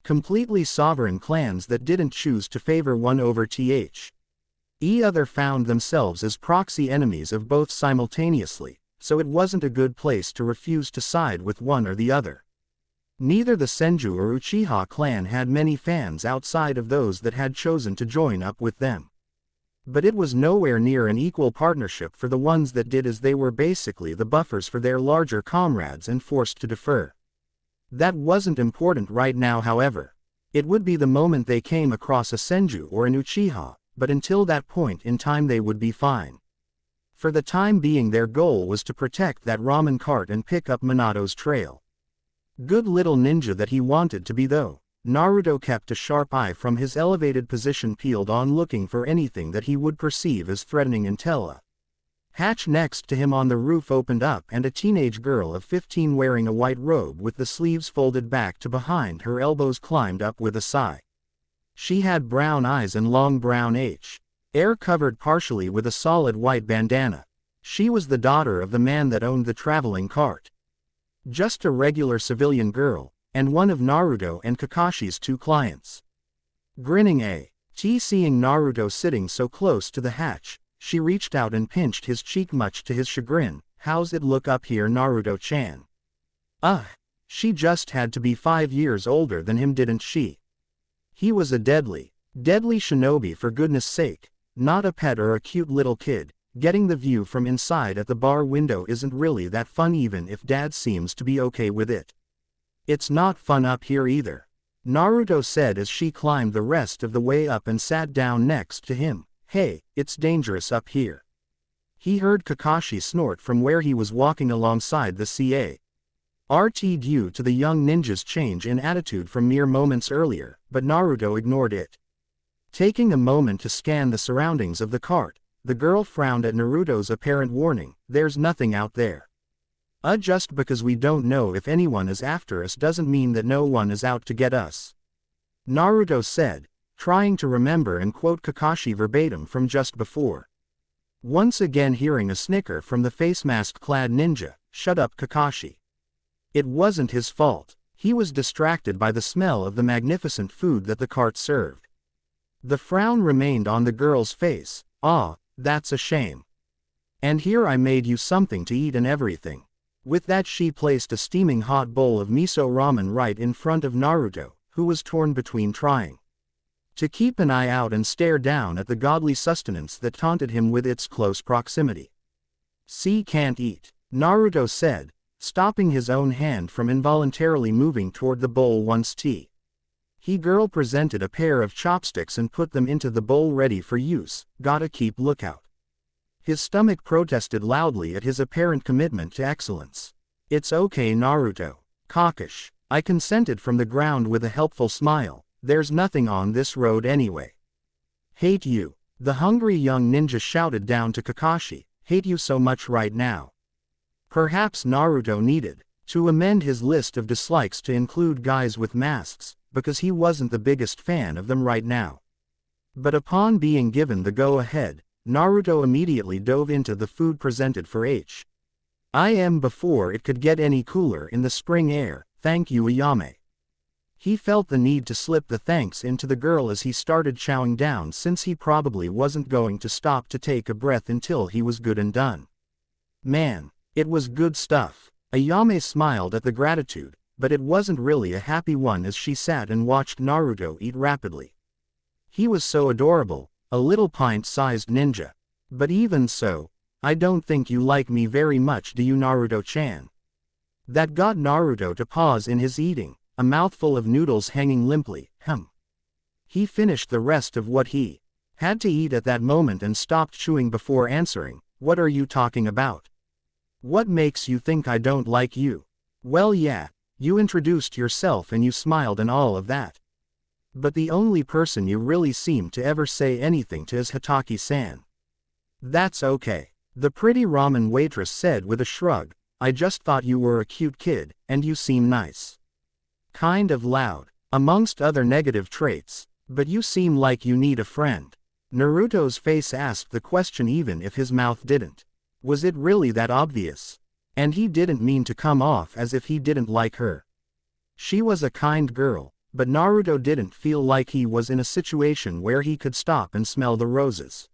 Completely sovereign clans that didn't choose to favor one over the other found themselves as proxy enemies of both simultaneously, so it wasn't a good place to refuse to side with one or the other. Neither the Senju or Uchiha clan had many fans outside of those that had chosen to join up with them. But it was nowhere near an equal partnership for the ones that did, as they were basically the buffers for their larger comrades and forced to defer. That wasn't important right now, however. It would be the moment they came across a Senju or an Uchiha, but until that point in time they would be fine. For the time being, their goal was to protect that ramen cart and pick up Minato's trail. Good little ninja that he wanted to be, though. Naruto kept a sharp eye from his elevated position peeled on, looking for anything that he would perceive as threatening until a hatch next to him on the roof opened up and a teenage girl of 15 wearing a white robe with the sleeves folded back to behind her elbows climbed up with a sigh. She had brown eyes and long brown hair covered partially with a solid white bandana. She was the daughter of the man that owned the traveling cart. Just a regular civilian girl, and one of Naruto and Kakashi's two clients. Grinning seeing Naruto sitting so close to the hatch, she reached out and pinched his cheek much to his chagrin. "How's it look up here, Naruto-chan?" She just had to be 5 years older than him, didn't she? He was a deadly shinobi, for goodness sake, not a pet or a cute little kid. Getting the view from inside at the bar window isn't really that fun, even if Dad seems to be okay with it. "It's not fun up here either," Naruto said as she climbed the rest of the way up and sat down next to him. "Hey, it's dangerous up here." He heard Kakashi snort from where he was walking alongside the cart due to the young ninja's change in attitude from mere moments earlier, but Naruto ignored it. Taking a moment to scan the surroundings of the cart, the girl frowned at Naruto's apparent warning. "There's nothing out there." Just because we don't know if anyone is after us doesn't mean that no one is out to get us," Naruto said, trying to remember and quote Kakashi verbatim from just before. Once again hearing a snicker from the face mask-clad ninja. "Shut up, Kakashi." It wasn't his fault. He was distracted by the smell of the magnificent food that the cart served. The frown remained on the girl's face. That's a shame. And here I made you something to eat and everything." With that, she placed a steaming hot bowl of miso ramen right in front of Naruto, who was torn between trying to keep an eye out and stare down at the godly sustenance that taunted him with its close proximity. "See, can't eat," Naruto said, stopping his own hand from involuntarily moving toward the bowl once he girl presented a pair of chopsticks and put them into the bowl ready for use. "Gotta keep lookout." His stomach protested loudly at his apparent commitment to excellence. "It's okay, Naruto. Kakashi," I consented from the ground with a helpful smile. "There's nothing on this road anyway." "Hate you," the hungry young ninja shouted down to Kakashi. "Hate you so much right now." Perhaps Naruto needed to amend his list of dislikes to include guys with masks, because he wasn't the biggest fan of them right now. But upon being given the go-ahead, Naruto immediately dove into the food presented for him before it could get any cooler in the spring air. "Thank you, Ayame." He felt the need to slip the thanks into the girl as he started chowing down, since he probably wasn't going to stop to take a breath until he was good and done. "Man, it was good stuff." Ayame smiled at the gratitude, but it wasn't really a happy one as she sat and watched Naruto eat rapidly. He was so adorable, a little pint-sized ninja. "But even so, I don't think you like me very much, do you, Naruto-chan?" That got Naruto to pause in his eating, a mouthful of noodles hanging limply. He finished the rest of what he had to eat at that moment and stopped chewing before answering. "What are you talking about? What makes you think I don't like you?" "Well, yeah, you introduced yourself and you smiled and all of that. But the only person you really seem to ever say anything to is Hatake-san." "That's okay," the pretty ramen waitress said with a shrug. I just thought you were a cute kid, and you seem nice. Kind of loud, amongst other negative traits, but you seem like you need a friend. Naruto's face asked the question even if his mouth didn't. Was it really that obvious? And he didn't mean to come off as if he didn't like her. She was a kind girl, but Naruto didn't feel like he was in a situation where he could stop and smell the roses.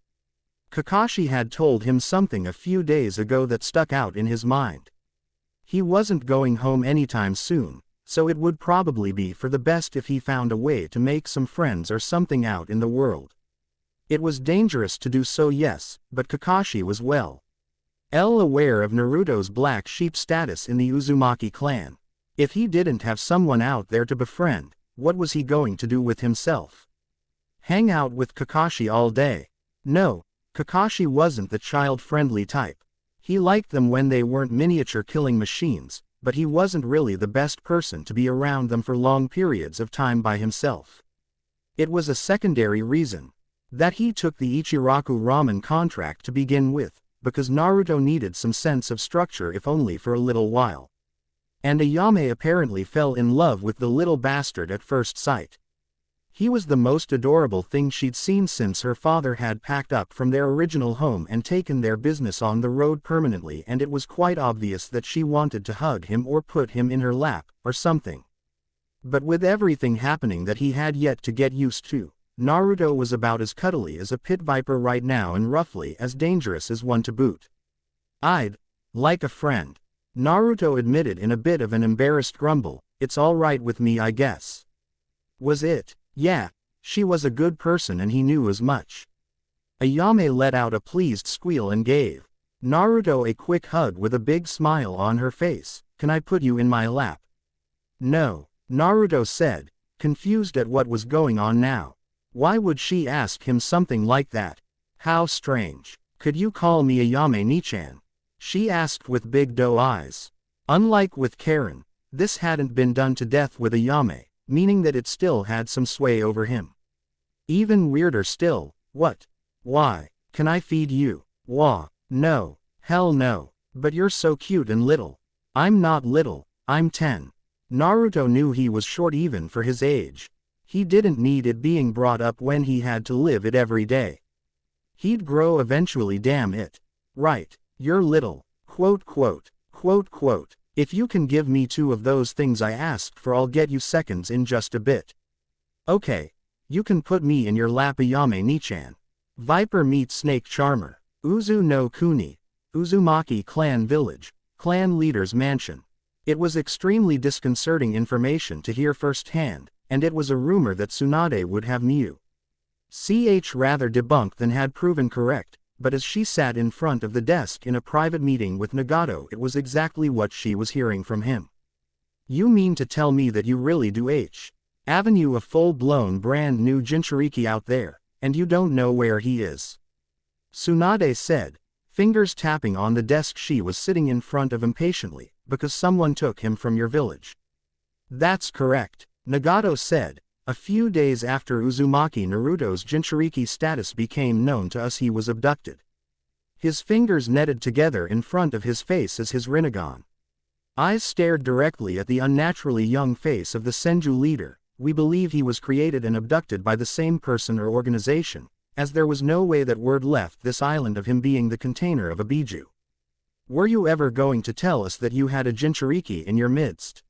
Kakashi had told him something a few days ago that stuck out in his mind. He wasn't going home anytime soon, so it would probably be for the best if he found a way to make some friends or something out in the world. It was dangerous to do so, yes, but Kakashi was well aware of Naruto's black sheep status in the Uzumaki clan. If he didn't have someone out there to befriend, what was he going to do with himself? Hang out with Kakashi all day? No, Kakashi wasn't the child-friendly type. He liked them when they weren't miniature killing machines, but he wasn't really the best person to be around them for long periods of time by himself. It was a secondary reason that he took the Ichiraku ramen contract to begin with, because Naruto needed some sense of structure if only for a little while. And Ayame apparently fell in love with the little bastard at first sight. He was the most adorable thing she'd seen since her father had packed up from their original home and taken their business on the road permanently, and it was quite obvious that she wanted to hug him or put him in her lap, or something. But with everything happening that he had yet to get used to, Naruto was about as cuddly as a pit viper right now and roughly as dangerous as one to boot. I'd like a friend, Naruto admitted in a bit of an embarrassed grumble. It's all right with me, I guess. Was it? Yeah, she was a good person and he knew as much. Ayame let out a pleased squeal and gave Naruto a quick hug with a big smile on her face. Can I put you in my lap? No, Naruto said, confused at what was going on now. Why would she ask him something like that? How strange. Could you call me Ayame Nichan? She asked with big doe eyes. Unlike with Karen, this hadn't been done to death with Ayame, meaning that it still had some sway over him. Even weirder still, what? Why? Can I feed you? Wah. No. Hell no. But you're so cute and little. I'm not little, I'm 10. Naruto knew he was short even for his age. He didn't need it being brought up when he had to live it every day. He'd grow eventually, damn it. Right, you're little. Quote quote, quote quote. If you can give me 2 of those things I asked for, I'll get you seconds in just a bit. Okay, you can put me in your lap, Ayame Nichan. Viper meets Snake Charmer. Uzu no Kuni. Uzumaki Clan Village. Clan Leader's Mansion. It was extremely disconcerting information to hear firsthand, and it was a rumor that Tsunade would have rather debunked than had proven correct. But as she sat in front of the desk in a private meeting with Nagato, it was exactly what she was hearing from him. You mean to tell me that you really do Avenue a full-blown brand new Jinchuriki out there, and you don't know where he is? Tsunade said, fingers tapping on the desk she was sitting in front of impatiently, because someone took him from your village. That's correct, Nagato said. A few days after Uzumaki Naruto's Jinchuriki status became known to us, he was abducted. His fingers netted together in front of his face as his Rinnegan eyes stared directly at the unnaturally young face of the Senju leader. We believe he was created and abducted by the same person or organization, as there was no way that word left this island of him being the container of a Biju. Were you ever going to tell us that you had a Jinchuriki in your midst?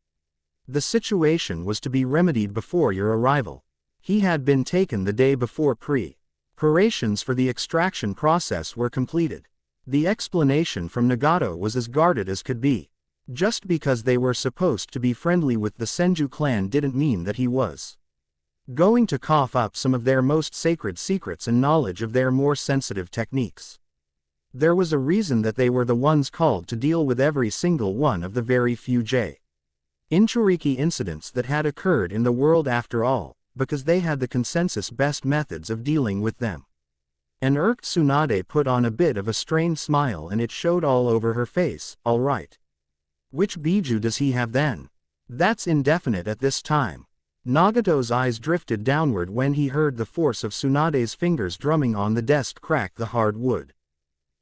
The situation was to be remedied before your arrival. He had been taken the day before. Preparations for the extraction process were completed. The explanation from Nagato was as guarded as could be. Just because they were supposed to be friendly with the Senju clan didn't mean that he was going to cough up some of their most sacred secrets and knowledge of their more sensitive techniques. There was a reason that they were the ones called to deal with every single one of the very few Jinchuriki incidents that had occurred in the world after all, because they had the consensus best methods of dealing with them. An irked Tsunade put on a bit of a strained smile and it showed all over her face. All right. Which Biju does he have then? That's indefinite at this time. Nagato's eyes drifted downward when he heard the force of Tsunade's fingers drumming on the desk crack the hard wood.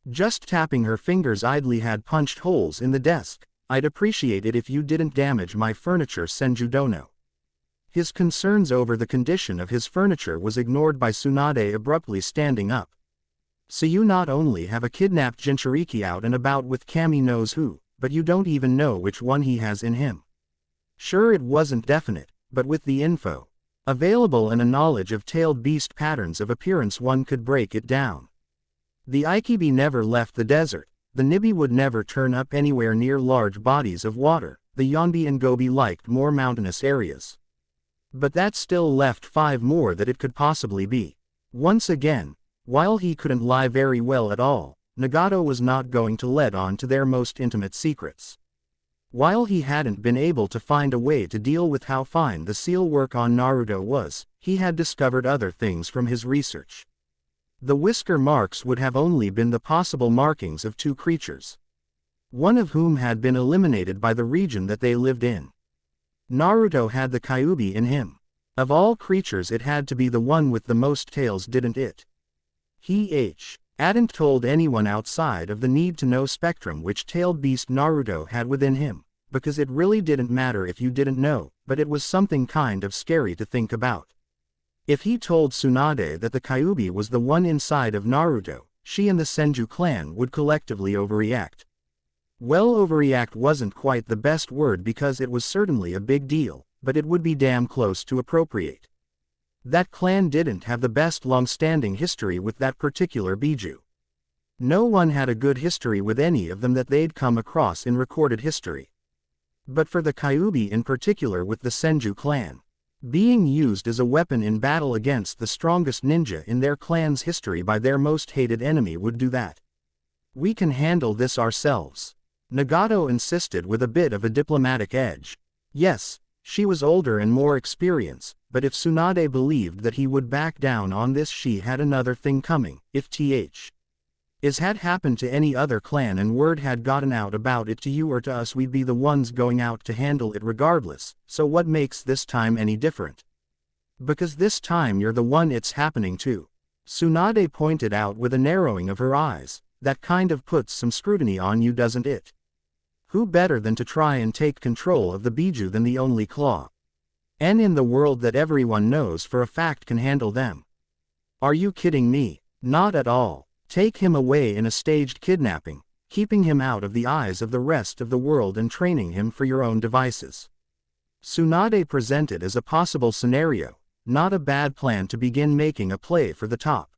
Just tapping her fingers idly had punched holes in the desk. "I'd appreciate it if you didn't damage my furniture, Senju Dono." His concerns over the condition of his furniture was ignored by Tsunade abruptly standing up. "So you not only have a kidnapped Jinchuriki out and about with Kami knows who, but you don't even know which one he has in him." Sure, it wasn't definite, but with the info available and a knowledge of tailed beast patterns of appearance, one could break it down. The Ikibi never left the desert, the Nibi would never turn up anywhere near large bodies of water, the Yonbi and Gobi liked more mountainous areas. But that still left 5 more that it could possibly be. Once again, while he couldn't lie very well at all, Nagato was not going to let on to their most intimate secrets. While he hadn't been able to find a way to deal with how fine the seal work on Naruto was, he had discovered other things from his research. The whisker marks would have only been the possible markings of 2 creatures, one of whom had been eliminated by the region that they lived in. Naruto had the Kyuubi in him. Of all creatures, it had to be the one with the most tails, didn't it? He hadn't told anyone outside of the need-to-know spectrum which tailed beast Naruto had within him, because it really didn't matter if you didn't know, but it was something kind of scary to think about. If he told Tsunade that the Kyuubi was the one inside of Naruto, she and the Senju clan would collectively overreact. Well, overreact wasn't quite the best word because it was certainly a big deal, but it would be damn close to appropriate. That clan didn't have the best long-standing history with that particular Biju. No one had a good history with any of them that they'd come across in recorded history. But for the Kyuubi in particular with the Senju clan, being used as a weapon in battle against the strongest ninja in their clan's history by their most hated enemy would do that. "We can handle this ourselves," Nagato insisted with a bit of a diplomatic edge. Yes, she was older and more experienced, but if Tsunade believed that he would back down on this, she had another thing coming. If is had happened to any other clan and word had gotten out about it to you or to us, we'd be the ones going out to handle it regardless, so what makes this time any different? Because this time you're the one it's happening to, Tsunade pointed out with a narrowing of her eyes. That kind of puts some scrutiny on you, doesn't it? Who better than to try and take control of the Biju than the only claw N in the world that everyone knows for a fact can handle them? Are you kidding me? Not at all. Take him away in a staged kidnapping, keeping him out of the eyes of the rest of the world and training him for your own devices. Tsunade presented as a possible scenario, not a bad plan to begin making a play for the top.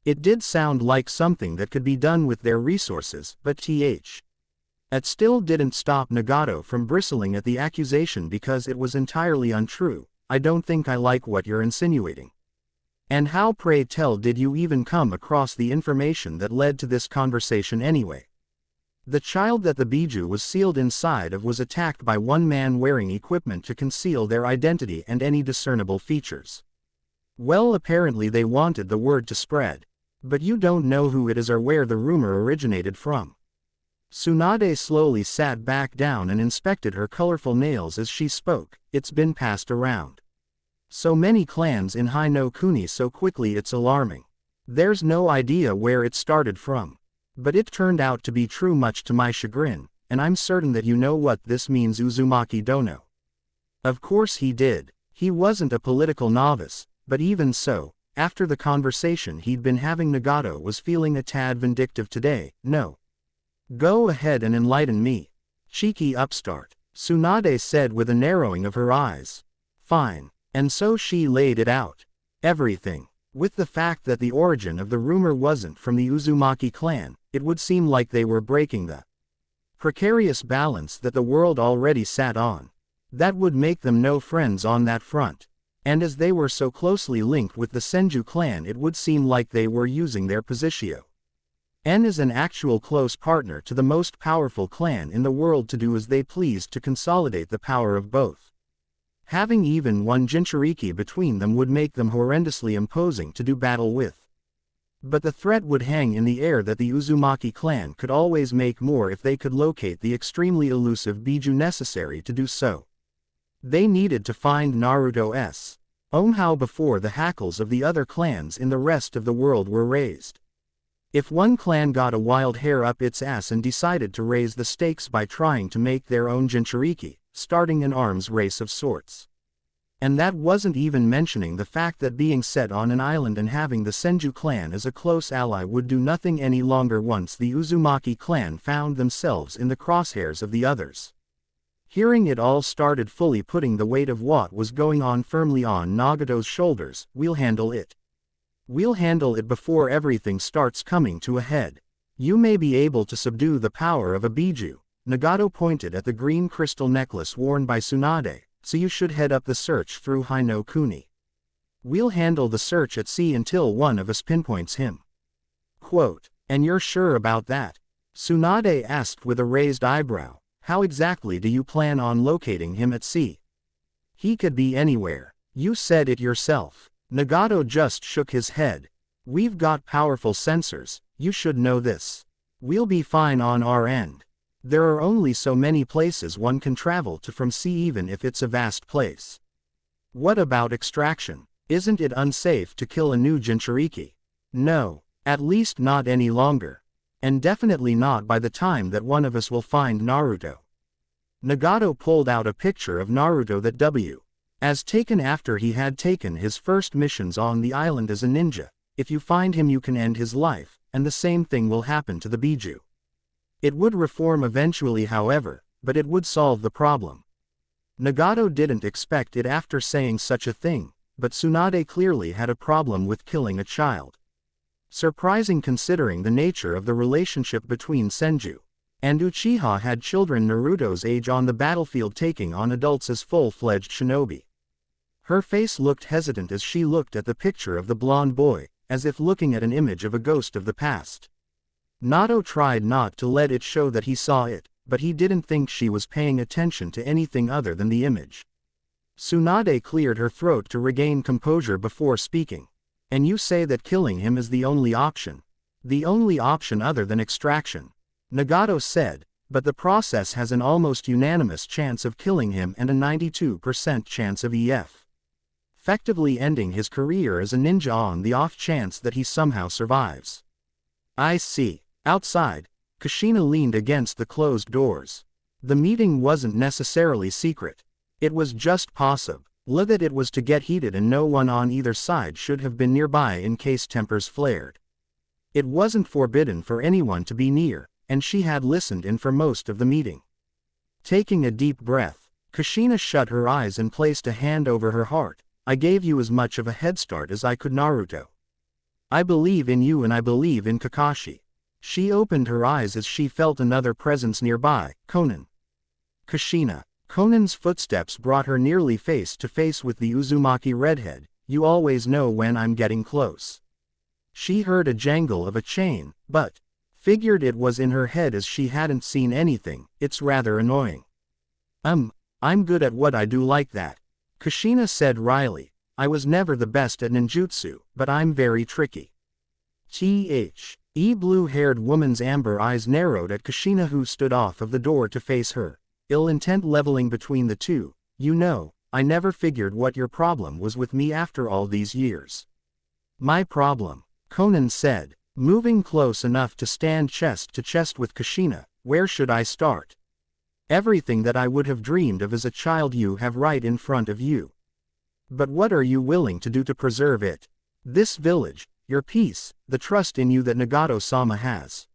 It did sound like something that could be done with their resources, but it still didn't stop Nagato from bristling at the accusation because it was entirely untrue. "I don't think I like what you're insinuating. And how, pray tell, did you even come across the information that led to this conversation anyway?" The child that the Biju was sealed inside of was attacked by one man wearing equipment to conceal their identity and any discernible features. Well, apparently they wanted the word to spread. But you don't know who it is or where the rumor originated from. Tsunade slowly sat back down and inspected her colorful nails as she spoke. "It's been passed around so many clans in High no Kuni so quickly, it's alarming. There's no idea where it started from. But it turned out to be true, much to my chagrin, and I'm certain that you know what this means, Uzumaki Dono." Of course he did. He wasn't a political novice, but even so, after the conversation he'd been having, Nagato was feeling a tad vindictive today. "No. Go ahead and enlighten me, cheeky upstart," Tsunade said with a narrowing of her eyes. "Fine." And so she laid it out. Everything. With the fact that the origin of the rumor wasn't from the Uzumaki clan, it would seem like they were breaking the precarious balance that the world already sat on. That would make them no friends on that front. And as they were so closely linked with the Senju clan, it would seem like they were using their positio N as an actual close partner to the most powerful clan in the world to do as they pleased to consolidate the power of both. Having even one Jinchuriki between them would make them horrendously imposing to do battle with. But the threat would hang in the air that the Uzumaki clan could always make more if they could locate the extremely elusive Biju necessary to do so. They needed to find Naruto's Omhao before the hackles of the other clans in the rest of the world were raised. If one clan got a wild hair up its ass and decided to raise the stakes by trying to make their own Jinchuriki, starting an arms race of sorts. And that wasn't even mentioning the fact that being set on an island and having the Senju clan as a close ally would do nothing any longer once the Uzumaki clan found themselves in the crosshairs of the others. Hearing it all started fully putting the weight of what was going on firmly on Nagato's shoulders. We'll handle it. We'll handle it before everything starts coming to a head. You may be able to subdue the power of a Biju. Nagato pointed at the green crystal necklace worn by Tsunade, so you should head up the search through Hino Kuni. We'll handle the search at sea until one of us pinpoints him. Quote, and you're sure about that? Tsunade asked with a raised eyebrow. How exactly do you plan on locating him at sea? He could be anywhere. You said it yourself. Nagato just shook his head. We've got powerful sensors, you should know this. We'll be fine on our end. There are only so many places one can travel to from sea even if it's a vast place. What about extraction? Isn't it unsafe to kill a new Jinchuriki? No, at least not any longer. And definitely not by the time that one of us will find Naruto. Nagato pulled out a picture of Naruto that as taken after he had taken his first missions on the island as a ninja. If you find him you can end his life, and the same thing will happen to the Biju. It would reform eventually however, but it would solve the problem. Nagato didn't expect it after saying such a thing, but Tsunade clearly had a problem with killing a child. Surprising considering the nature of the relationship between Senju and Uchiha had children Naruto's age on the battlefield taking on adults as full-fledged shinobi. Her face looked hesitant as she looked at the picture of the blonde boy, as if looking at an image of a ghost of the past. Nato tried not to let it show that he saw it, but he didn't think she was paying attention to anything other than the image. Tsunade cleared her throat to regain composure before speaking. And you say that killing him is the only option? The only option other than extraction? Nagato said, but the process has an almost unanimous chance of killing him and a 92% chance of effectively ending his career as a ninja on the off chance that he somehow survives. I see. Outside, Kushina leaned against the closed doors. The meeting wasn't necessarily secret. It was just possible that it was to get heated and no one on either side should have been nearby in case tempers flared. It wasn't forbidden for anyone to be near, and she had listened in for most of the meeting. Taking a deep breath, Kushina shut her eyes and placed a hand over her heart. I gave you as much of a head start as I could, Naruto. I believe in you and I believe in Kakashi. She opened her eyes as she felt another presence nearby, Konan. Kushina. Konan's footsteps brought her nearly face to face with the Uzumaki redhead. You always know when I'm getting close. She heard a jangle of a chain, but figured it was in her head as she hadn't seen anything. It's rather annoying. I'm good at what I do like that. Kushina said wryly. I was never the best at ninjutsu, but I'm very tricky. Blue-haired woman's amber eyes narrowed at Kushina who stood off of the door to face her, ill intent leveling between the two. You know, I never figured what your problem was with me after all these years. My problem, Konan said, moving close enough to stand chest to chest with Kushina. Where should I start? Everything that I would have dreamed of as a child you have right in front of you. But what are you willing to do to preserve it? This village, your peace, the trust in you that Nagato-sama has.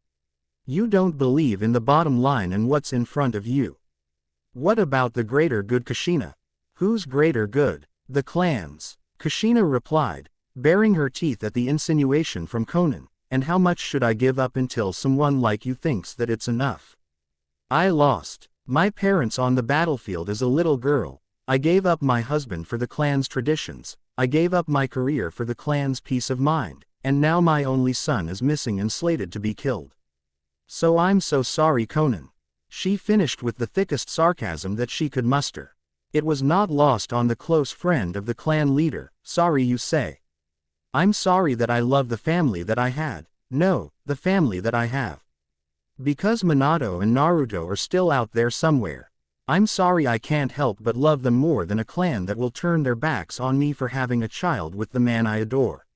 You don't believe in the bottom line and what's in front of you. What about the greater good, Kushina? Whose greater good? The clan's. Kushina replied, baring her teeth at the insinuation from Konan. And how much should I give up until someone like you thinks that it's enough? I lost my parents on the battlefield as a little girl. I gave up my husband for the clan's traditions. I gave up my career for the clan's peace of mind. And now my only son is missing and slated to be killed. So I'm so sorry, Konan. She finished with the thickest sarcasm that she could muster. It was not lost on the close friend of the clan leader. Sorry, you say? I'm sorry that I love the family that I had. No, the family that I have. Because Minato and Naruto are still out there somewhere. I'm sorry I can't help but love them more than a clan that will turn their backs on me for having a child with the man I adore.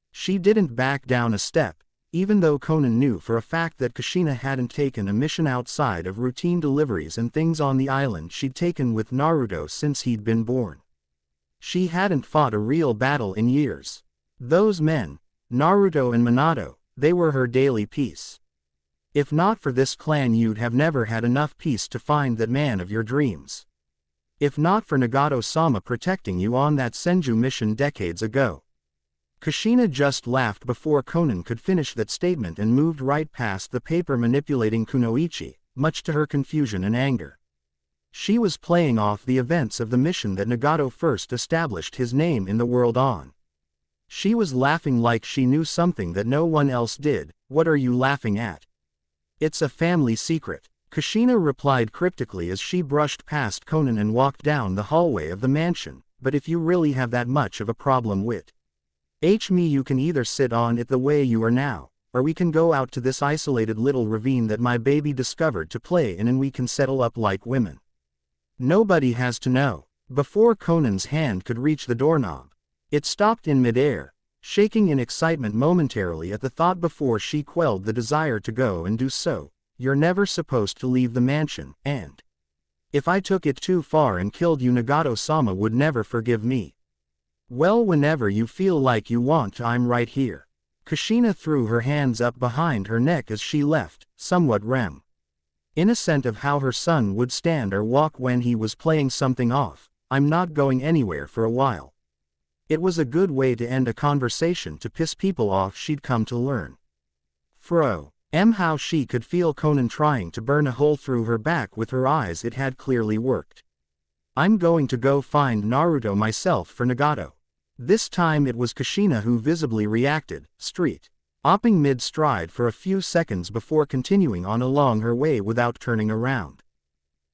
She didn't back down a step. even though Conan knew for a fact that Kushina hadn't taken a mission outside of routine deliveries and things on the island she'd taken with Naruto since he'd been born. She hadn't fought a real battle in years. Those men, Naruto and Minato, they were her daily peace. If not for this clan, you'd have never had enough peace to find that man of your dreams. If not for Nagato-sama protecting you on that Senju mission decades ago. Kushina just laughed before Conan could finish that statement and moved right past the paper-manipulating Kunoichi, much to her confusion and anger. She was playing off the events of the mission that Nagato first established his name in the world on. She was laughing like she knew something that no one else did. What are you laughing at? It's a family secret, Kushina replied cryptically as she brushed past Conan and walked down the hallway of the mansion. But if you really have that much of a problem with me, you can either sit on it the way you are now, or we can go out to this isolated little ravine that my baby discovered to play in and we can settle up like women. Nobody has to know. Before Conan's hand could reach the doorknob, it stopped in midair, shaking in excitement momentarily at the thought before she quelled the desire to go and do so. You're never supposed to leave the mansion, and if I took it too far and killed you, Nagato-sama would never forgive me. Well, whenever you feel like you want to, I'm right here. Kushina threw her hands up behind her neck as she left, somewhat innocent of how her son would stand or walk when he was playing something off. I'm not going anywhere for a while. It was a good way to end a conversation to piss people off she'd come to learn. How she could feel Conan trying to burn a hole through her back with her eyes. It had clearly worked. I'm going to go find Naruto myself for Nagato. This time it was Kushina who visibly reacted, opping mid-stride for a few seconds before continuing on along her way without turning around.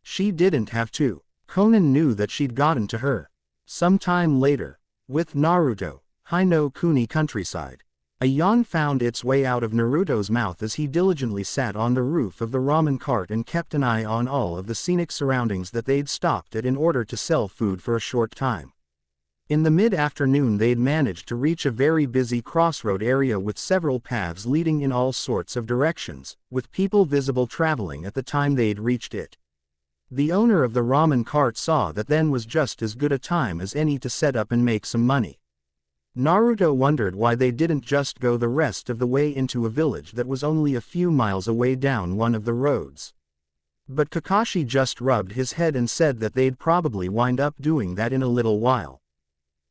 She didn't have to. Conan knew that she'd gotten to her. Sometime later, with Naruto, Hino Kuni countryside. A yawn found its way out of Naruto's mouth as he diligently sat on the roof of the ramen cart and kept an eye on all of the scenic surroundings that they'd stopped at in order to sell food for a short time. In the mid-afternoon they'd managed to reach a very busy crossroad area with several paths leading in all sorts of directions, with people visible traveling at the time they'd reached it. The owner of the ramen cart saw that then was just as good a time as any to set up and make some money. Naruto wondered why they didn't just go the rest of the way into a village that was only a few miles away down one of the roads. But Kakashi just rubbed his head and said that they'd probably wind up doing that in a little while.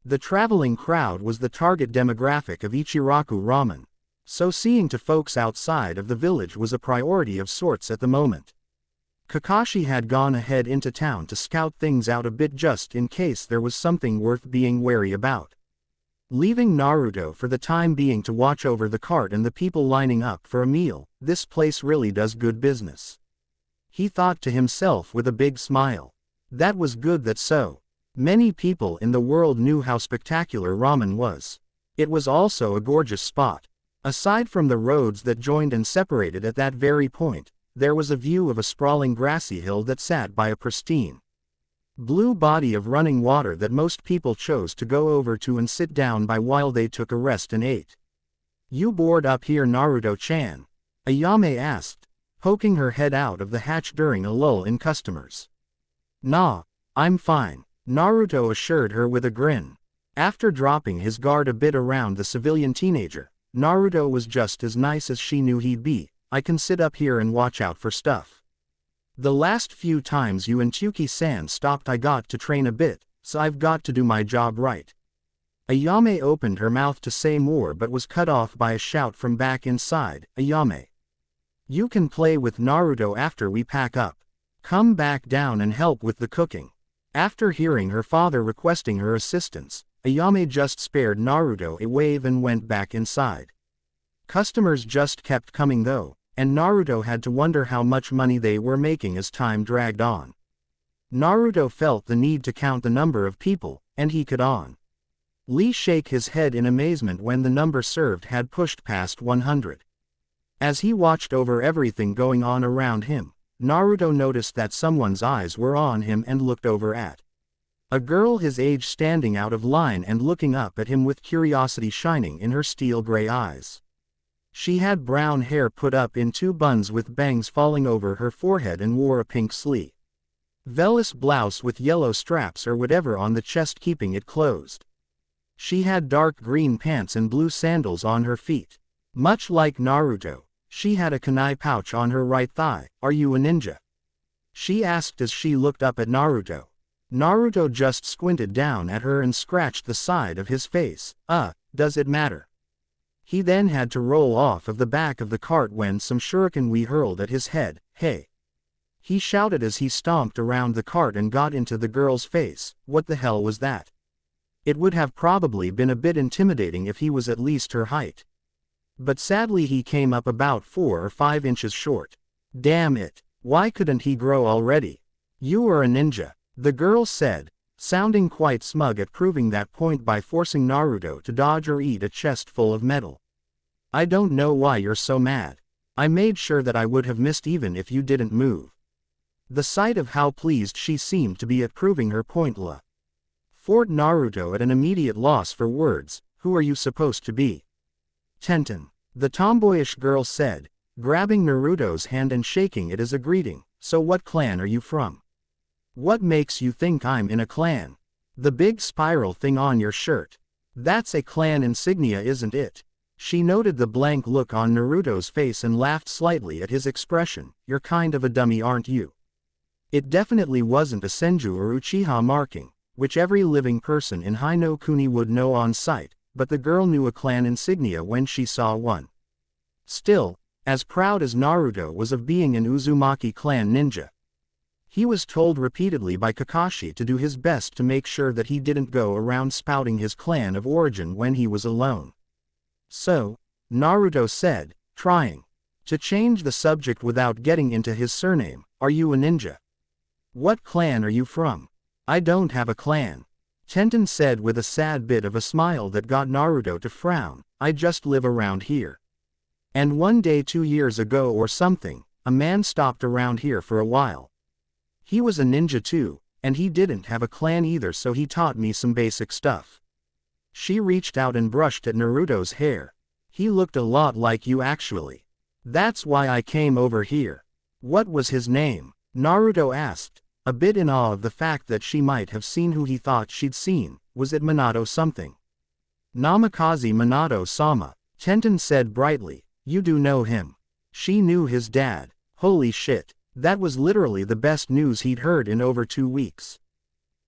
The traveling crowd was the target demographic of Ichiraku Ramen, so seeing to folks outside of the village was a priority of sorts at the moment. Kakashi had gone ahead into town to scout things out a bit just in case there was something worth being wary about. Leaving Naruto for the time being to watch over the cart and the people lining up for a meal, this place really does good business. He thought to himself with a big smile. That was good that so many people in the world knew how spectacular ramen was. It was also a gorgeous spot. Aside from the roads that joined and separated at that very point, there was a view of a sprawling grassy hill that sat by a pristine blue body of running water that most people chose to go over to and sit down by while they took a rest and ate. You bored up here, Naruto-chan? Ayame asked, poking her head out of the hatch during a lull in customers. Nah, I'm fine, Naruto assured her with a grin. After dropping his guard a bit around the civilian teenager, Naruto was just as nice as she knew he'd be. I can sit up here and watch out for stuff. The last few times you and Tsuki-san stopped I got to train a bit, so I've got to do my job right. Ayame opened her mouth to say more but was cut off by a shout from back inside. Ayame, you can play with Naruto after we pack up. Come back down and help with the cooking. After hearing her father requesting her assistance, Ayame just spared Naruto a wave and went back inside. Customers just kept coming though, and Naruto had to wonder how much money they were making as time dragged on. Naruto felt the need to count the number of people, and he could shake his head in amazement when the number served had pushed past 100. As he watched over everything going on around him, Naruto noticed that someone's eyes were on him and looked over at a girl his age standing out of line and looking up at him with curiosity shining in her steel gray eyes. She had brown hair put up in 2 buns with bangs falling over her forehead and wore a pink sleeveless blouse with yellow straps or whatever on the chest keeping it closed. She had dark green pants and blue sandals on her feet. Much like Naruto, she had a kunai pouch on her right thigh. "Are you a ninja?" she asked as she looked up at Naruto. Naruto just squinted down at her and scratched the side of his face. Does it matter?" He then had to roll off of the back of the cart when some shuriken we hurled at his head. "Hey!" he shouted as he stomped around the cart and got into the girl's face. What the hell was that? It would have probably been a bit intimidating if he was at least her height. But sadly he came up about 4 or 5 inches short. Damn it, why couldn't he grow already? "You are a ninja," the girl said, sounding quite smug at proving that point by forcing Naruto to dodge or eat a chest full of metal. "I don't know why you're so mad. I made sure that I would have missed even if you didn't move." The sight of how pleased she seemed to be at proving her point left Naruto at an immediate loss for words. "Who are you supposed to be?" "Tenten," the tomboyish girl said, grabbing Naruto's hand and shaking it as a greeting. "So what clan are you from? What makes you think I'm in a clan? The big spiral thing on your shirt. That's a clan insignia, isn't it?" She noted the blank look on Naruto's face and laughed slightly at his expression. "You're kind of a dummy, aren't you?" It definitely wasn't a Senju or Uchiha marking, which every living person in High no Kuni would know on sight, but the girl knew a clan insignia when she saw one. Still, as proud as Naruto was of being an Uzumaki clan ninja, he was told repeatedly by Kakashi to do his best to make sure that he didn't go around spouting his clan of origin when he was alone. "So," Naruto said, trying to change the subject without getting into his surname, "are you a ninja? What clan are you from?" "I don't have a clan," Tenten said with a sad bit of a smile that got Naruto to frown. "I just live around here. And one day 2 years ago or something, a man stopped around here for a while. He was a ninja too, and he didn't have a clan either, so he taught me some basic stuff." She reached out and brushed at Naruto's hair. "He looked a lot like you actually. That's why I came over here." "What was his name?" Naruto asked, a bit in awe of the fact that she might have seen who he thought she'd seen. "Was it Minato something?" "Namikaze Minato-sama," Tenten said brightly. "You do know him." She knew his dad. Holy shit. That was literally the best news he'd heard in over 2 weeks.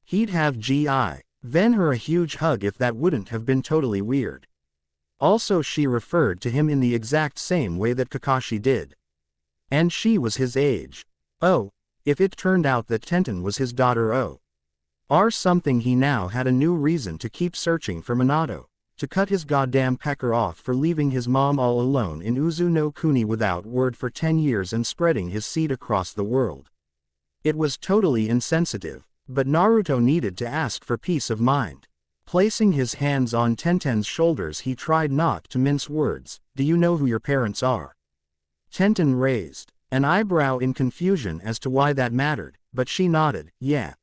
He'd have given her a huge hug if that wouldn't have been totally weird. Also, she referred to him in the exact same way that Kakashi did. And she was his age. Oh, if it turned out that Tenten was his daughter or something, he now had a new reason to keep searching for Minato, to cut his goddamn pecker off for leaving his mom all alone in Uzu no Kuni without word for 10 years and spreading his seed across the world. It was totally insensitive, but Naruto needed to ask for peace of mind. Placing his hands on Tenten's shoulders, he tried not to mince words. "Do you know who your parents are?" Tenten raised an eyebrow in confusion as to why that mattered, but she nodded. "Yeah.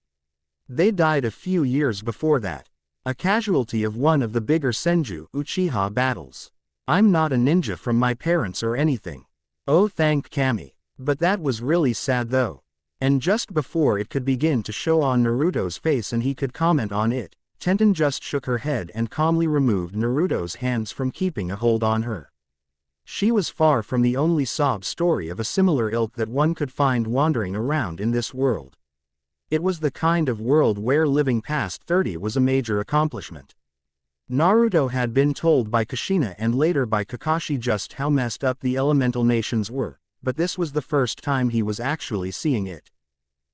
They died a few years before that. A casualty of one of the bigger Senju Uchiha battles. I'm not a ninja from my parents or anything." "Oh, thank Kami. But that was really sad though." And just before it could begin to show on Naruto's face and he could comment on it, Tenten just shook her head and calmly removed Naruto's hands from keeping a hold on her. She was far from the only sob story of a similar ilk that one could find wandering around in this world. It was the kind of world where living past 30 was a major accomplishment. Naruto had been told by Kushina and later by Kakashi just how messed up the elemental nations were, but this was the first time he was actually seeing it.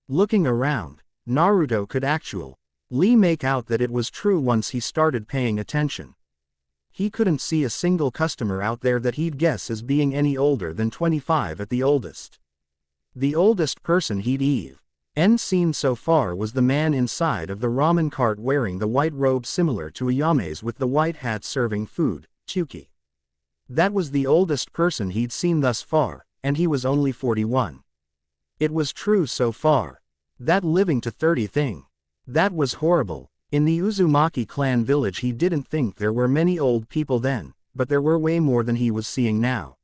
Looking around, Naruto could actually make out that it was true once he started paying attention. He couldn't see a single customer out there that he'd guess as being any older than 25 at the oldest. The oldest person he'd seen so far was the man inside of the ramen cart wearing the white robe similar to a yame's with the white hat serving food, Chuki. That was the oldest person he'd seen thus far, and he was only 41. It was true so far. That living to 30 thing. That was horrible. In the Uzumaki clan village he didn't think there were many old people then, but there were way more than he was seeing now.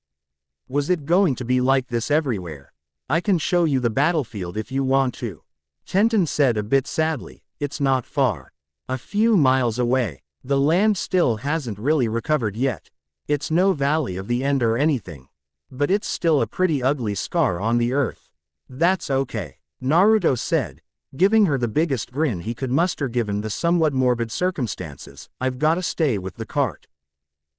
Was it going to be like this everywhere? I can show you the battlefield if you want to. Tenten said a bit sadly, it's not far. A few miles away. The land still hasn't really recovered yet. It's no Valley of the End or anything. But it's still a pretty ugly scar on the earth. That's okay, Naruto said, giving her the biggest grin he could muster given the somewhat morbid circumstances. I've gotta stay with the cart.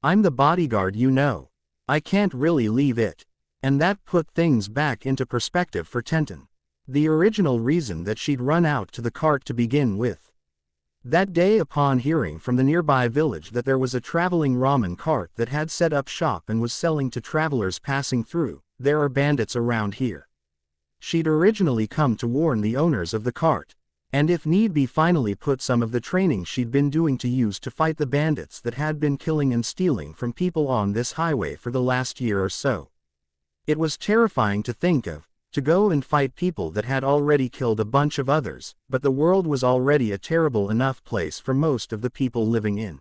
I'm the bodyguard, you know. I can't really leave it. And that put things back into perspective for Tenten. The original reason that she'd run out to the cart to begin with. That day, upon hearing from the nearby village that there was a traveling ramen cart that had set up shop and was selling to travelers passing through, there are bandits around here. She'd originally come to warn the owners of the cart, and if need be finally put some of the training she'd been doing to use to fight the bandits that had been killing and stealing from people on this highway for the last year or so. It was terrifying to think of, to go and fight people that had already killed a bunch of others, but the world was already a terrible enough place for most of the people living in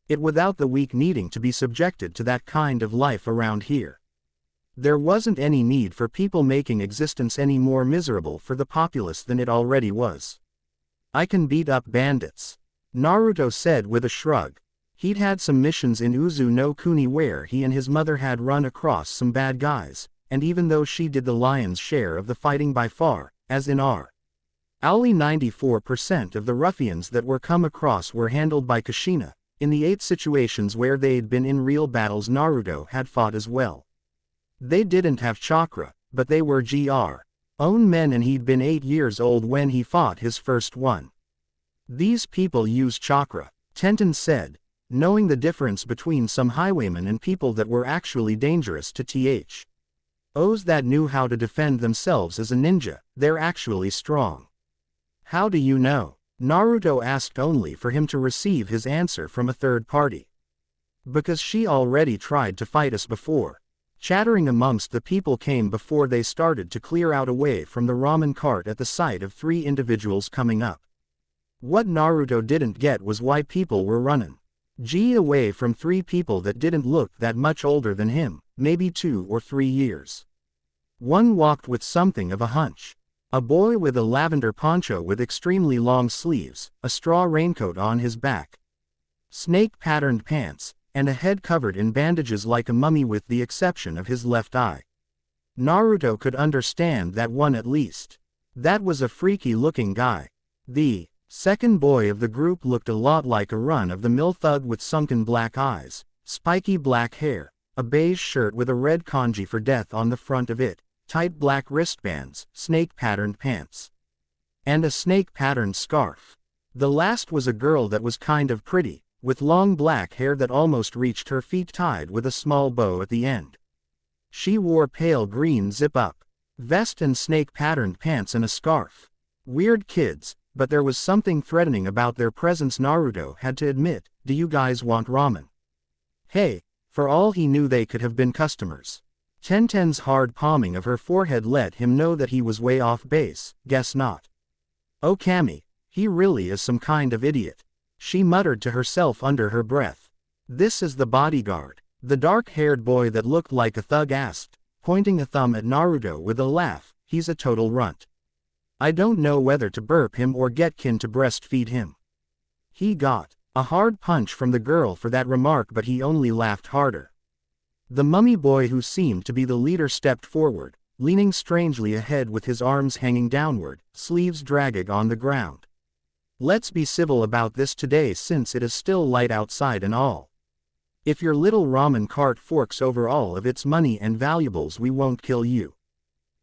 it without the weak needing to be subjected to that kind of life around here. There wasn't any need for people making existence any more miserable for the populace than it already was. I can beat up bandits, Naruto said with a shrug. He'd had some missions in Uzu no Kuni where he and his mother had run across some bad guys, and even though she did the lion's share of the fighting by far, as in only 94% of the ruffians that were come across were handled by Kushina. In the 8 situations where they'd been in real battles, Naruto had fought as well. They didn't have chakra, but they were own men, and he'd been 8 years old when he fought his first one. These people use chakra, Tenten said, knowing the difference between some highwaymen and people that were actually dangerous to those that knew how to defend themselves as a ninja. They're actually strong. How do you know? Naruto asked, only for him to receive his answer from a third party. Because she already tried to fight us before. Chattering amongst the people came before they started to clear out away from the ramen cart at the sight of 3 individuals coming up. What Naruto didn't get was why people were running away from 3 people that didn't look that much older than him, maybe 2 or 3 years. One walked with something of a hunch. A boy with a lavender poncho with extremely long sleeves, a straw raincoat on his back, snake-patterned pants, and a head covered in bandages like a mummy with the exception of his left eye. Naruto could understand that one at least. That was a freaky-looking guy. The second boy of the group looked a lot like a run-of-the-mill thug with sunken black eyes, spiky black hair, a beige shirt with a red kanji for death on the front of it, tight black wristbands, snake-patterned pants, and a snake-patterned scarf. The last was a girl that was kind of pretty, with long black hair that almost reached her feet tied with a small bow at the end. She wore pale green zip-up vest and snake-patterned pants and a scarf. Weird kids, but there was something threatening about their presence, Naruto had to admit. Do you guys want ramen? Hey, for all he knew they could have been customers. Tenten's hard palming of her forehead let him know that he was way off base. Guess not. Oh Kami, he really is some kind of idiot, she muttered to herself under her breath. This is the bodyguard, the dark-haired boy that looked like a thug asked, pointing a thumb at Naruto with a laugh. He's a total runt. I don't know whether to burp him or get Kin to breastfeed him. He got a hard punch from the girl for that remark, but he only laughed harder. The mummy boy, who seemed to be the leader, stepped forward, leaning strangely ahead with his arms hanging downward, sleeves dragging on the ground. Let's be civil about this today since it is still light outside and all. If your little ramen cart forks over all of its money and valuables, we won't kill you.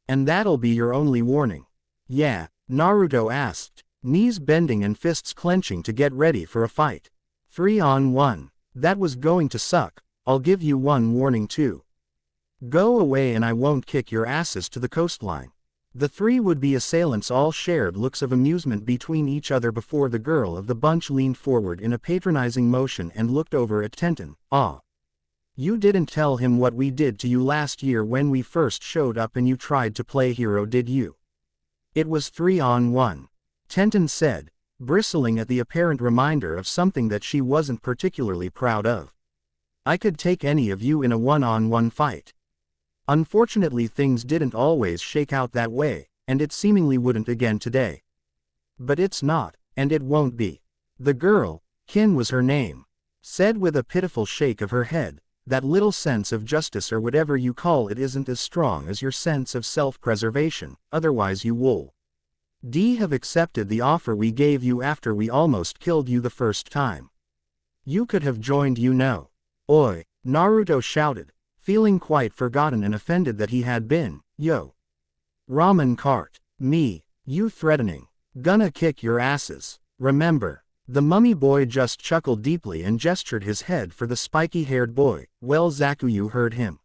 And that'll be your only warning. Yeah, Naruto asked, knees bending and fists clenching to get ready for a fight. 3-on-1. That was going to suck. I'll give you one warning too. Go away and I won't kick your asses to the coastline. The 3 would-be assailants all shared looks of amusement between each other before the girl of the bunch leaned forward in a patronizing motion and looked over at Tenten. Ah. You didn't tell him what we did to you last year when we first showed up and you tried to play hero, did you? It was 3-on-1. Tenten said, bristling at the apparent reminder of something that she wasn't particularly proud of. I could take any of you in a one-on-one fight. Unfortunately, things didn't always shake out that way, and it seemingly wouldn't again today. But it's not, and it won't be. The girl, Kin was her name, said with a pitiful shake of her head, that little sense of justice or whatever you call it isn't as strong as your sense of self-preservation, otherwise you would have accepted the offer we gave you after we almost killed you the first time. You could have joined, you know. Oi, Naruto shouted, feeling quite forgotten and offended that he had been, yo. Ramen cart, me, you threatening. Gonna kick your asses, remember. The mummy boy just chuckled deeply and gestured his head for the spiky-haired boy. Well, Zaku, you heard him.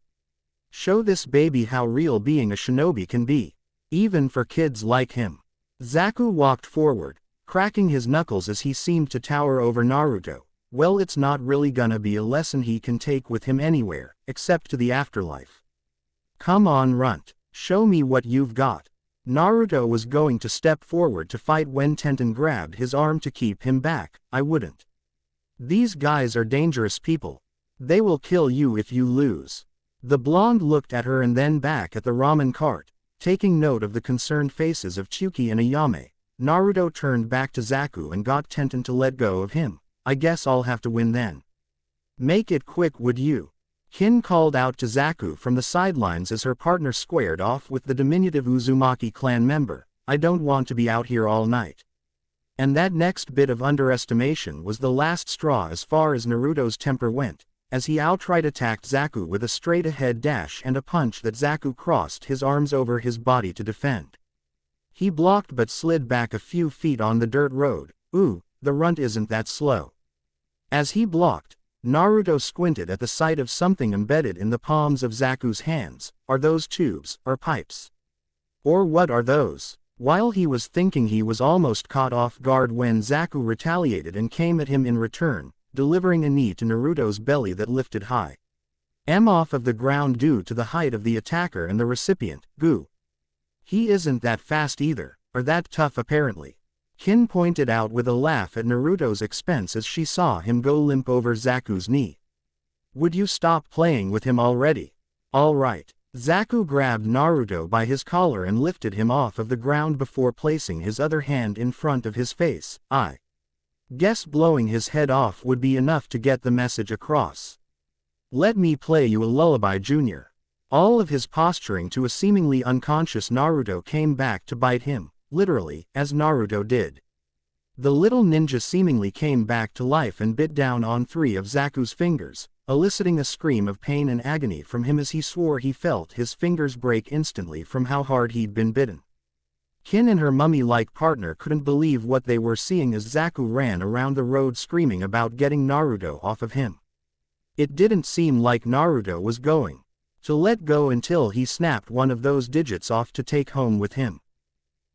Show this baby how real being a shinobi can be, even for kids like him. Zaku walked forward, cracking his knuckles as he seemed to tower over Naruto. Well, it's not really gonna be a lesson he can take with him anywhere, except to the afterlife. Come on, runt, show me what you've got. Naruto was going to step forward to fight when Tenten grabbed his arm to keep him back. I wouldn't. These guys are dangerous people. They will kill you if you lose. The blonde looked at her and then back at the ramen cart, taking note of the concerned faces of Chuki and Ayame. Naruto turned back to Zaku and got Tenten to let go of him. I guess I'll have to win then. Make it quick, would you? Kin called out to Zaku from the sidelines as her partner squared off with the diminutive Uzumaki clan member. I don't want to be out here all night. And that next bit of underestimation was the last straw as far as Naruto's temper went, as he outright attacked Zaku with a straight-ahead dash and a punch that Zaku crossed his arms over his body to defend. He blocked but slid back a few feet on the dirt road. Ooh, the runt isn't that slow. As he blocked, Naruto squinted at the sight of something embedded in the palms of Zaku's hands. Are those tubes, or pipes? Or what are those? While he was thinking, he was almost caught off guard when Zaku retaliated and came at him in return, delivering a knee to Naruto's belly that lifted high off of the ground due to the height of the attacker and the recipient. Goo. He isn't that fast either, or that tough apparently. Kin pointed out with a laugh at Naruto's expense as she saw him go limp over Zaku's knee. Would you stop playing with him already? All right. Zaku grabbed Naruto by his collar and lifted him off of the ground before placing his other hand in front of his face. I guess blowing his head off would be enough to get the message across. Let me play you a lullaby, Junior. All of his posturing to a seemingly unconscious Naruto came back to bite him. Literally, as Naruto did. The little ninja seemingly came back to life and bit down on 3 of Zaku's fingers, eliciting a scream of pain and agony from him as he swore he felt his fingers break instantly from how hard he'd been bitten. Kin and her mummy-like partner couldn't believe what they were seeing as Zaku ran around the road screaming about getting Naruto off of him. It didn't seem like Naruto was going to let go until he snapped one of those digits off to take home with him.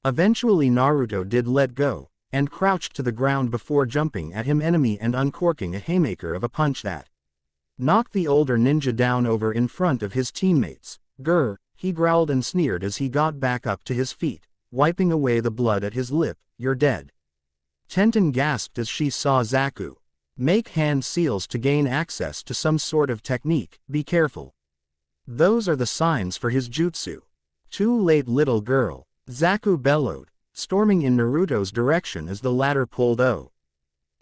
Eventually Naruto did let go, and crouched to the ground before jumping at him enemy and uncorking a haymaker of a punch that knocked the older ninja down over in front of his teammates. Grr, he growled and sneered as he got back up to his feet, wiping away the blood at his lip. You're dead. Tenten gasped as she saw Zaku make hand seals to gain access to some sort of technique. Be careful. Those are the signs for his jutsu. Too late, little girl. Zaku bellowed, storming in Naruto's direction as the latter pulled out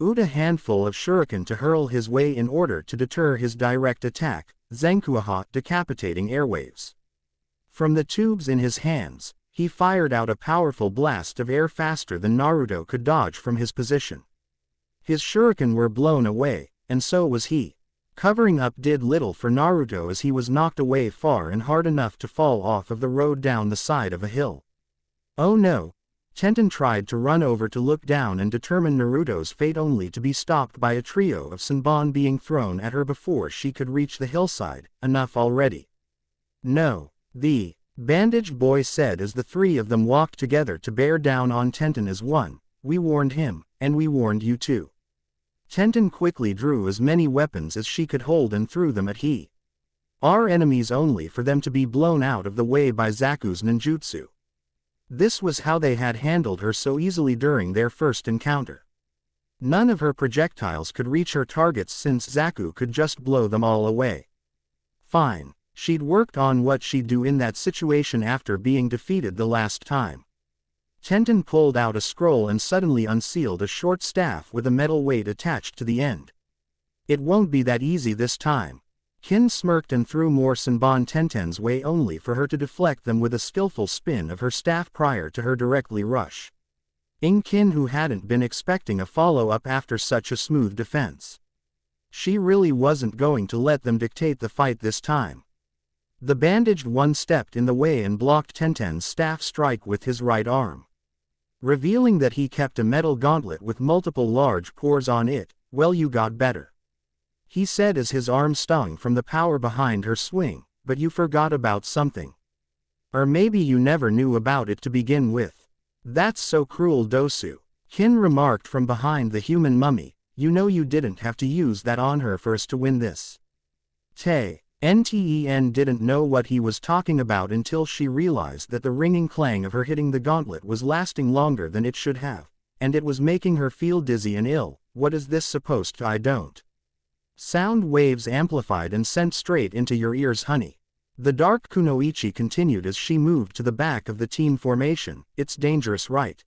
a handful of shuriken to hurl his way in order to deter his direct attack, Zenkuaha, decapitating airwaves. From the tubes in his hands, he fired out a powerful blast of air faster than Naruto could dodge from his position. His shuriken were blown away, and so was he. Covering up did little for Naruto as he was knocked away far and hard enough to fall off of the road down the side of a hill. Oh no! Tenten tried to run over to look down and determine Naruto's fate, only to be stopped by a trio of Senbon being thrown at her before she could reach the hillside. Enough already. No, the bandaged boy said as the 3 of them walked together to bear down on Tenten as one. We warned him, and we warned you too. Tenten quickly drew as many weapons as she could hold and threw them at our enemies, only for them to be blown out of the way by Zaku's ninjutsu. This was how they had handled her so easily during their first encounter. None of her projectiles could reach her targets since Zaku could just blow them all away. Fine, she'd worked on what she'd do in that situation after being defeated the last time. Tenten pulled out a scroll and suddenly unsealed a short staff with a metal weight attached to the end. It won't be that easy this time. Qin smirked and threw more Senbon Tenten's way only for her to deflect them with a skillful spin of her staff prior to her directly rush. Qin, who hadn't been expecting a follow-up after such a smooth defense. She really wasn't going to let them dictate the fight this time. The bandaged one stepped in the way and blocked Tenten's staff strike with his right arm. Revealing that he kept a metal gauntlet with multiple large pores on it. "Well, you got better," he said as his arm stung from the power behind her swing, "but you forgot about something. Or maybe you never knew about it to begin with." "That's so cruel, Dosu," Qin remarked from behind the human mummy. "You know you didn't have to use that on her for us to win this." Nten didn't know what he was talking about until she realized that the ringing clang of her hitting the gauntlet was lasting longer than it should have, and it was making her feel dizzy and ill. "What is this supposed to? I don't." Sound waves amplified and sent straight into your ears, honey. The dark kunoichi continued as she moved to the back of the team formation. "It's dangerous, right?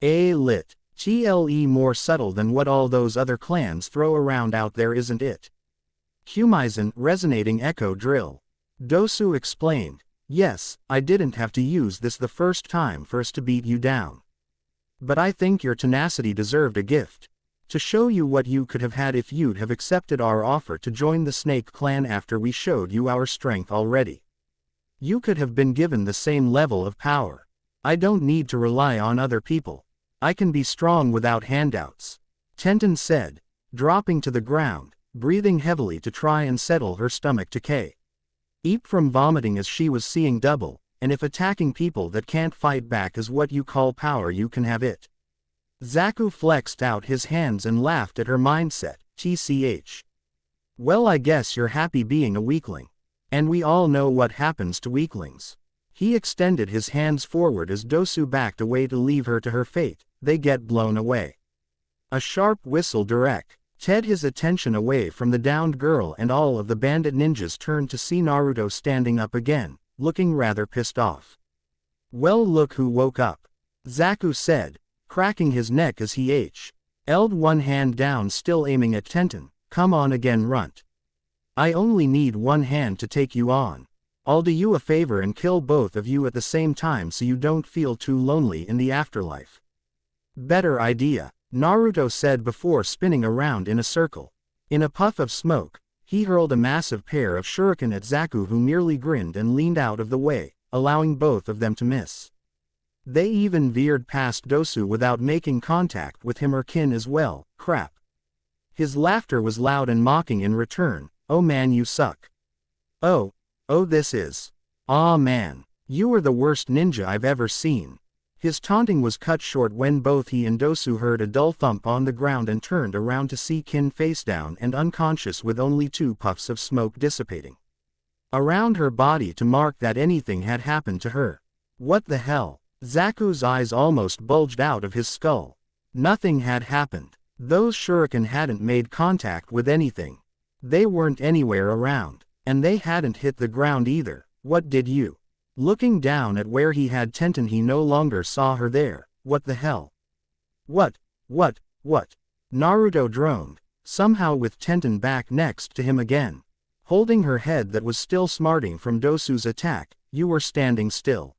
Lit. TLE more subtle than what all those other clans throw around out there, isn't it?" Humizen, resonating echo drill. Dosu explained. "Yes, I didn't have to use this the first time for us to beat you down. But I think your tenacity deserved a gift. To show you what you could have had if you'd have accepted our offer to join the Snake Clan after we showed you our strength already. You could have been given the same level of power. I don't need to rely on other people. I can be strong without handouts," Tenten said, dropping to the ground, breathing heavily to try and settle her stomach decay. Eep from vomiting as she was seeing double, "And if attacking people that can't fight back is what you call power, you can have it." Zaku flexed out his hands and laughed at her mindset. "TCH. Well, I guess you're happy being a weakling. And we all know what happens to weaklings." He extended his hands forward as Dosu backed away to leave her to her fate. "They get blown away." A sharp whistle directed his attention away from the downed girl, and all of the bandit ninjas turned to see Naruto standing up again, looking rather pissed off. "Well, look who woke up," Zaku said, cracking his neck as he held one hand down, still aiming at Tenten. "Come on again, runt. I only need one hand to take you on. I'll do you a favor and kill both of you at the same time so you don't feel too lonely in the afterlife." "Better idea," Naruto said before spinning around in a circle. In a puff of smoke, he hurled a massive pair of shuriken at Zaku, who merely grinned and leaned out of the way, allowing both of them to miss. They even veered past Dosu without making contact with him or Qin as well. "Crap." His laughter was loud and mocking in return. "Oh man, you suck. Oh this is. Aw man. You are the worst ninja I've ever seen." His taunting was cut short when both he and Dosu heard a dull thump on the ground and turned around to see Qin face down and unconscious with only 2 puffs of smoke dissipating around her body to mark that anything had happened to her. "What the hell?" Zaku's eyes almost bulged out of his skull. Nothing had happened. Those shuriken hadn't made contact with anything. They weren't anywhere around. And they hadn't hit the ground either. "What did you?" Looking down at where he had Tenten, he no longer saw her there. "What the hell?" What? Naruto droned, somehow with Tenten back next to him again, holding her head that was still smarting from Dosu's attack. "You were standing still.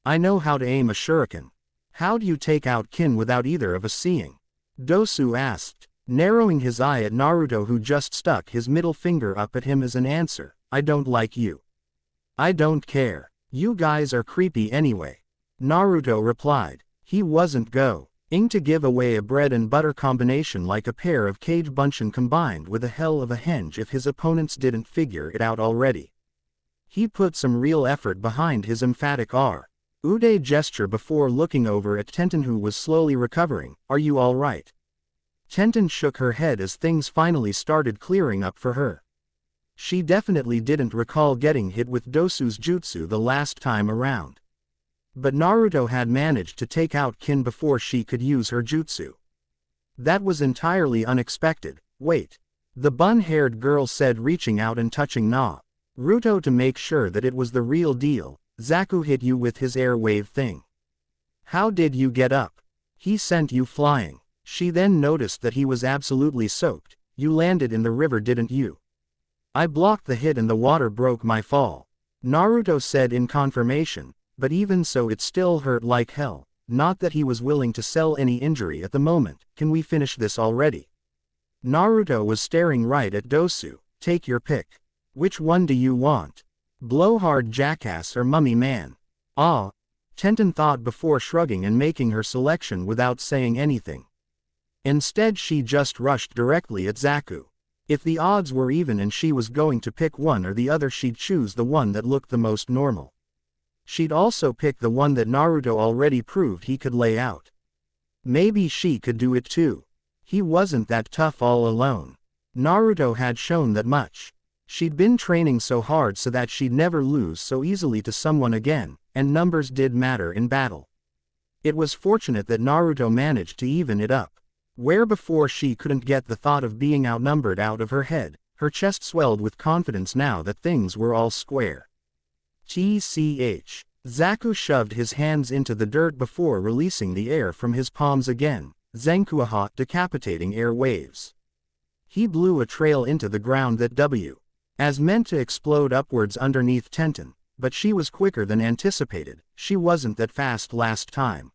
I know how to aim a shuriken. How do you take out Qin without either of us seeing?" Dosu asked, narrowing his eye at Naruto, who just stuck his middle finger up at him as an answer. "I don't like you." "I don't care. You guys are creepy anyway," Naruto replied. He wasn't going to give away a bread and butter combination like a pair of cage buncheon combined with a hell of a henge if his opponents didn't figure it out already. He put some real effort behind his emphatic R-Ude gesture before looking over at Tenten, who was slowly recovering. "Are you all right?" Tenten shook her head as things finally started clearing up for her. She definitely didn't recall getting hit with Dosu's jutsu the last time around. But Naruto had managed to take out Qin before she could use her jutsu. That was entirely unexpected. Wait. The bun-haired girl said, reaching out and touching Naruto to make sure that it was the real deal. Zaku hit you with his air wave thing. How did you get up? He sent you flying. She then noticed that he was absolutely soaked. You landed in the river, didn't you? I blocked the hit and the water broke my fall. Naruto said in confirmation, but even so it still hurt like hell. Not that he was willing to sell any injury at the moment. Can we finish this already? Naruto was staring right at Dosu. Take your pick. Which one do you want? Blowhard jackass or mummy man? Ah. Tenten thought before shrugging and making her selection without saying anything. Instead she just rushed directly at Zaku. If the odds were even and she was going to pick one or the other, she'd choose the one that looked the most normal. She'd also pick the one that Naruto already proved he could lay out. Maybe she could do it too. He wasn't that tough all alone. Naruto had shown that much. She'd been training so hard so that she'd never lose so easily to someone again, and numbers did matter in battle. It was fortunate that Naruto managed to even it up. Where before she couldn't get the thought of being outnumbered out of her head, her chest swelled with confidence now that things were all square. TCH. Zaku shoved his hands into the dirt before releasing the air from his palms again. Zenkuaha, decapitating air waves. He blew a trail into the ground that was meant to explode upwards underneath Tenten, but she was quicker than anticipated. She wasn't that fast last time.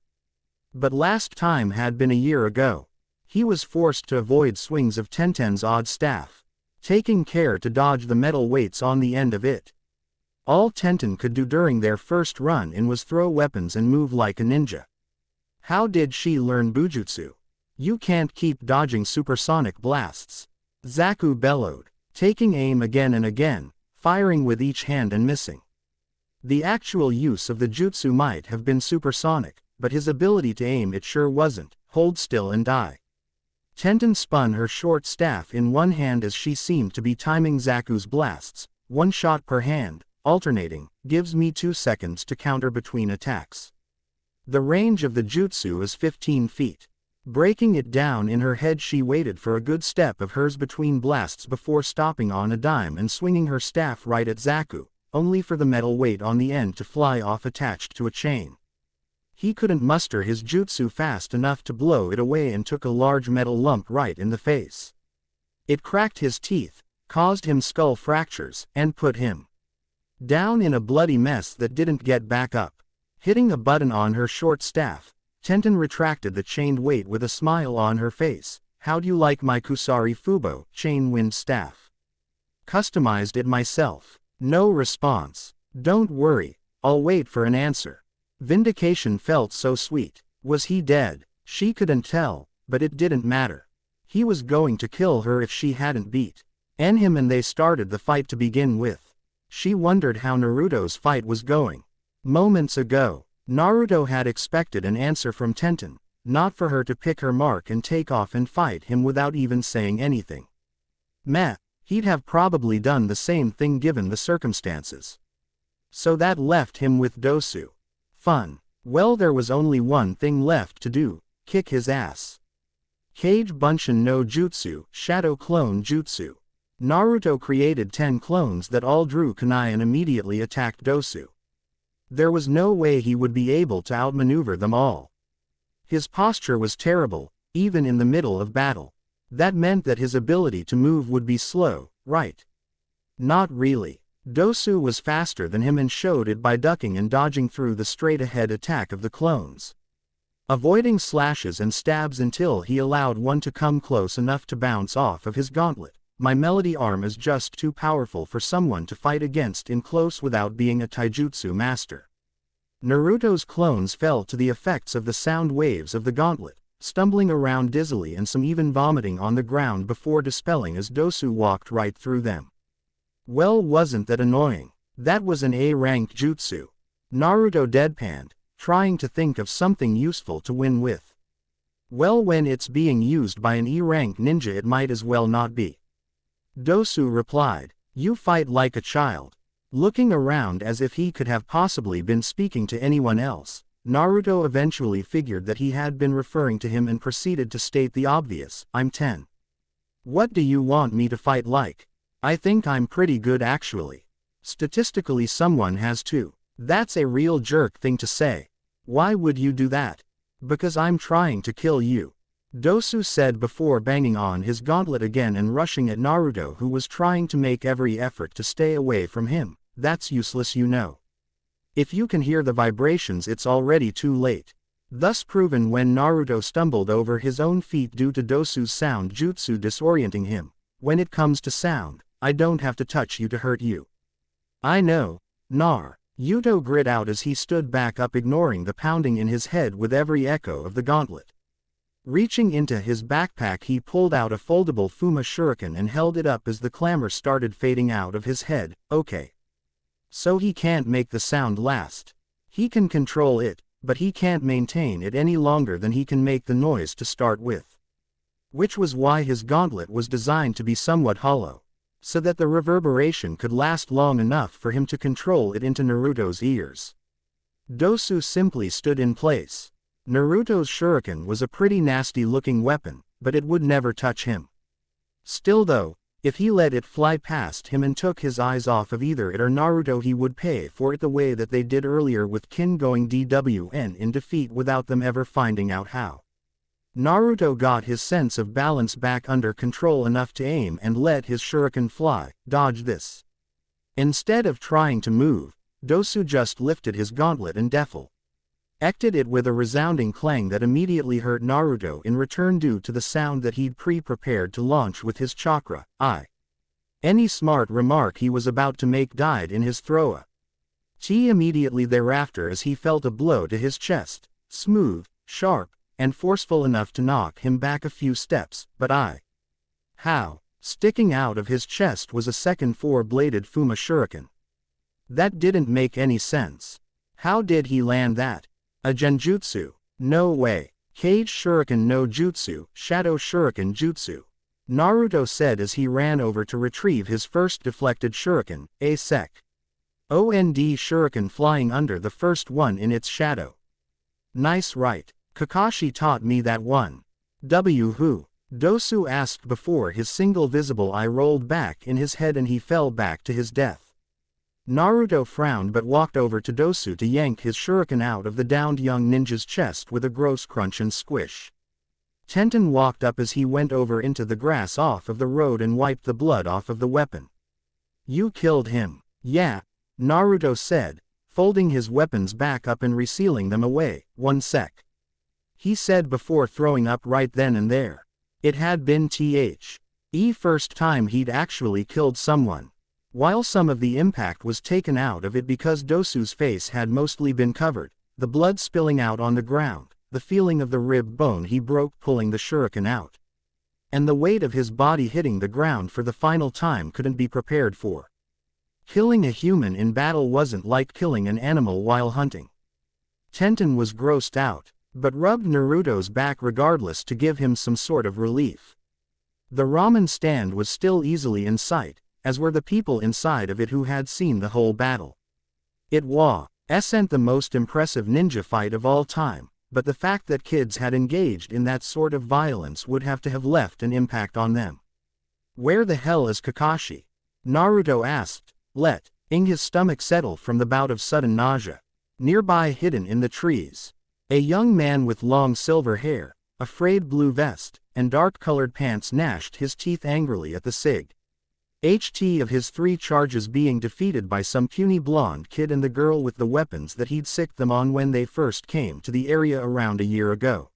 But last time had been a year ago. He was forced to avoid swings of Tenten's odd staff, taking care to dodge the metal weights on the end of it. All Tenten could do during their first run-in was throw weapons and move like a ninja. How did she learn Bujutsu? You can't keep dodging supersonic blasts. Zaku bellowed, taking aim again and again, firing with each hand and missing. The actual use of the jutsu might have been supersonic, but his ability to aim it sure wasn't. Hold still and die. Tenten spun her short staff in one hand as she seemed to be timing Zaku's blasts, one shot per hand, alternating, gives me 2 seconds to counter between attacks. The range of the jutsu is 15 feet. Breaking it down in her head, she waited for a good step of hers between blasts before stopping on a dime and swinging her staff right at Zaku, only for the metal weight on the end to fly off attached to a chain. He couldn't muster his jutsu fast enough to blow it away and took a large metal lump right in the face. It cracked his teeth, caused him skull fractures, and put him down in a bloody mess that didn't get back up. Hitting a button on her short staff, Tenten retracted the chained weight with a smile on her face. How'd you like my Kusari Fubo chain wind staff? Customized it myself. No response. Don't worry, I'll wait for an answer. Vindication felt so sweet. Was he dead? She couldn't tell, but it didn't matter. He was going to kill her if she hadn't beat him, and they started the fight to begin with. She wondered how Naruto's fight was going. Moments ago, Naruto had expected an answer from Tenten, not for her to pick her mark and take off and fight him without even saying anything. Meh, he'd have probably done the same thing given the circumstances. So that left him with Dosu. Fun. Well, there was only one thing left to do: kick his ass. Kage Bunshin no Jutsu, Shadow Clone Jutsu. Naruto created 10 clones that all drew kunai and immediately attacked Dosu. There was no way he would be able to outmaneuver them all. His posture was terrible, even in the middle of battle. That meant that his ability to move would be slow, right? Not really. Dosu was faster than him and showed it by ducking and dodging through the straight-ahead attack of the clones, avoiding slashes and stabs until he allowed one to come close enough to bounce off of his gauntlet. My melody arm is just too powerful for someone to fight against in close without being a taijutsu master. Naruto's clones fell to the effects of the sound waves of the gauntlet, stumbling around dizzily and some even vomiting on the ground before dispelling as Dosu walked right through them. Well, wasn't that annoying? That was an A-rank jutsu. Naruto deadpanned, trying to think of something useful to win with. Well, when it's being used by an E-rank ninja it might as well not be. Dosu replied, "You fight like a child." Looking around as if he could have possibly been speaking to anyone else, Naruto eventually figured that he had been referring to him and proceeded to state the obvious, I'm 10. What do you want me to fight like? I think I'm pretty good actually. Statistically someone has to. That's a real jerk thing to say. Why would you do that? Because I'm trying to kill you. Dosu said before banging on his gauntlet again and rushing at Naruto, who was trying to make every effort to stay away from him. That's useless, you know. If you can hear the vibrations, it's already too late. Thus proven when Naruto stumbled over his own feet due to Dosu's sound jutsu disorienting him. When it comes to sound, I don't have to touch you to hurt you. I know, Nar. Yuto grit out as he stood back up, ignoring the pounding in his head with every echo of the gauntlet. Reaching into his backpack, he pulled out a foldable Fuma shuriken and held it up as the clamor started fading out of his head. Okay. So he can't make the sound last. He can control it, but he can't maintain it any longer than he can make the noise to start with. Which was why his gauntlet was designed to be somewhat hollow, so that the reverberation could last long enough for him to control it into Naruto's ears. Dosu simply stood in place. Naruto's shuriken was a pretty nasty-looking weapon, but it would never touch him. Still though, if he let it fly past him and took his eyes off of either it or Naruto, he would pay for it the way that they did earlier with Kin going DWN in defeat without them ever finding out how. Naruto got his sense of balance back under control enough to aim and let his shuriken fly. Dodge this. Instead of trying to move, Dosu just lifted his gauntlet and deflected it with a resounding clang that immediately hurt Naruto in return due to the sound that he'd pre-prepared to launch with his chakra. Any smart remark he was about to make died in his throat immediately thereafter as he felt a blow to his chest, smooth, sharp, and forceful enough to knock him back a few steps, but how? Sticking out of his chest was a second four-bladed Fuma shuriken. That didn't make any sense. How did he land that? A genjutsu? No way. Kage shuriken no jutsu, shadow shuriken jutsu. Naruto said as he ran over to retrieve his first deflected shuriken, a OND shuriken flying under the first one in its shadow. Nice, right? Kakashi taught me that one. Who? Dosu asked before his single visible eye rolled back in his head and he fell back to his death. Naruto frowned but walked over to Dosu to yank his shuriken out of the downed young ninja's chest with a gross crunch and squish. Tenten walked up as he went over into the grass off of the road and wiped the blood off of the weapon. You killed him. Yeah, Naruto said, folding his weapons back up and resealing them away. 1 sec. He said before throwing up right then and there. It had been first time he'd actually killed someone. While some of the impact was taken out of it because Dosu's face had mostly been covered, the blood spilling out on the ground, the feeling of the rib bone he broke pulling the shuriken out, and the weight of his body hitting the ground for the final time couldn't be prepared for. Killing a human in battle wasn't like killing an animal while hunting. Tenten was grossed out, but rubbed Naruto's back regardless to give him some sort of relief. The ramen stand was still easily in sight, as were the people inside of it who had seen the whole battle. It wasn't the most impressive ninja fight of all time, but the fact that kids had engaged in that sort of violence would have to have left an impact on them. Where the hell is Kakashi? Naruto asked, letting his stomach settle from the bout of sudden nausea. Nearby, hidden in the trees, a young man with long silver hair, a frayed blue vest, and dark-colored pants gnashed his teeth angrily at the sight of his 3 charges being defeated by some puny blonde kid and the girl with the weapons that he'd sicked them on when they first came to the area around a year ago.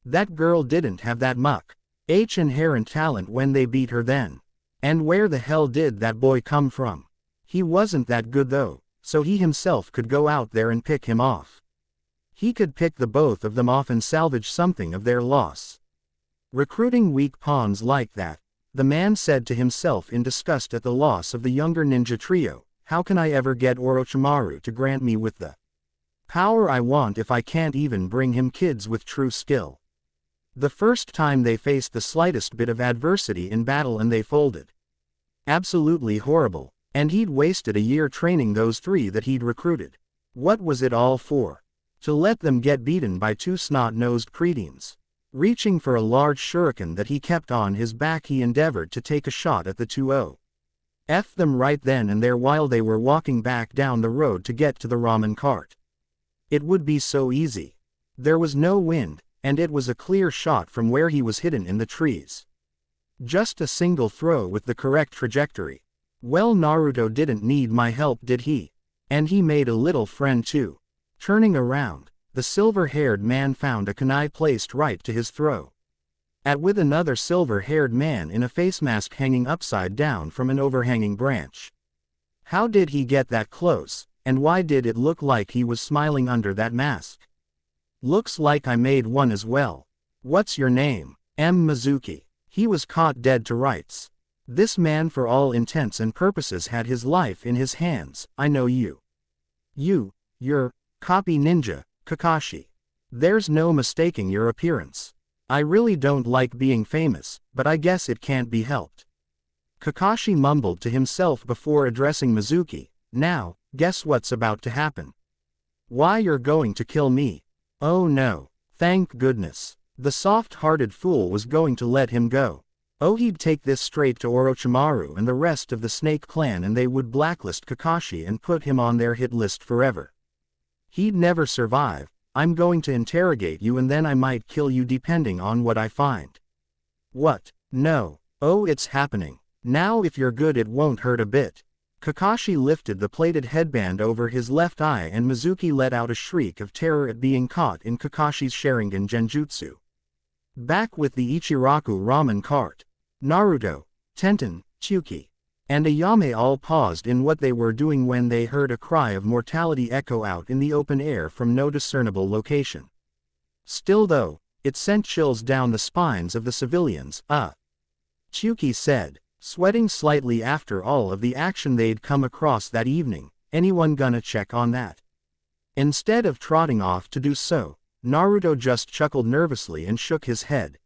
That girl didn't have that much inherent talent when they beat her then. And where the hell did that boy come from? He wasn't that good though, so he himself could go out there and pick him off. He could pick the both of them off and salvage something of their loss. Recruiting weak pawns like that, the man said to himself in disgust at the loss of the younger ninja trio. How can I ever get Orochimaru to grant me with the power I want if I can't even bring him kids with true skill? The first time they faced the slightest bit of adversity in battle and they folded. Absolutely horrible, and he'd wasted a year training those 3 that he'd recruited. What was it all for? To let them get beaten by two snot-nosed preteens. Reaching for a large shuriken that he kept on his back, he endeavored to take a shot at the 2-0. F them right then and there while they were walking back down the road to get to the ramen cart. It would be so easy. There was no wind, and it was a clear shot from where he was hidden in the trees. Just a single throw with the correct trajectory. Well, Naruto didn't need my help, did he? And he made a little friend too. Turning around, the silver-haired man found a kunai placed right to his throw. With another silver-haired man in a face mask hanging upside down from an overhanging branch. How did he get that close, and why did it look like he was smiling under that mask? Looks like I made one as well. What's your name? Mizuki. He was caught dead to rights. This man for all intents and purposes had his life in his hands. I know you. You're copy ninja, Kakashi. There's no mistaking your appearance. I really don't like being famous, but I guess it can't be helped. Kakashi mumbled to himself before addressing Mizuki. Now, guess what's about to happen? Why, you're going to kill me. Oh no. Thank goodness. The soft-hearted fool was going to let him go. Oh, he'd take this straight to Orochimaru and the rest of the Snake Clan, and they would blacklist Kakashi and put him on their hit list forever. He'd never survive. I'm going to interrogate you and then I might kill you depending on what I find. What? No. Oh, it's happening. Now if you're good it won't hurt a bit. Kakashi lifted the plated headband over his left eye and Mizuki let out a shriek of terror at being caught in Kakashi's Sharingan Genjutsu. Back with the Ichiraku ramen cart, Naruto, Tenten, Tsuki, and Ayame all paused in what they were doing when they heard a cry of mortality echo out in the open air from no discernible location. Still though, it sent chills down the spines of the civilians. Tsuki said, sweating slightly after all of the action they'd come across that evening. Anyone gonna check on that? Instead of trotting off to do so, Naruto just chuckled nervously and shook his head.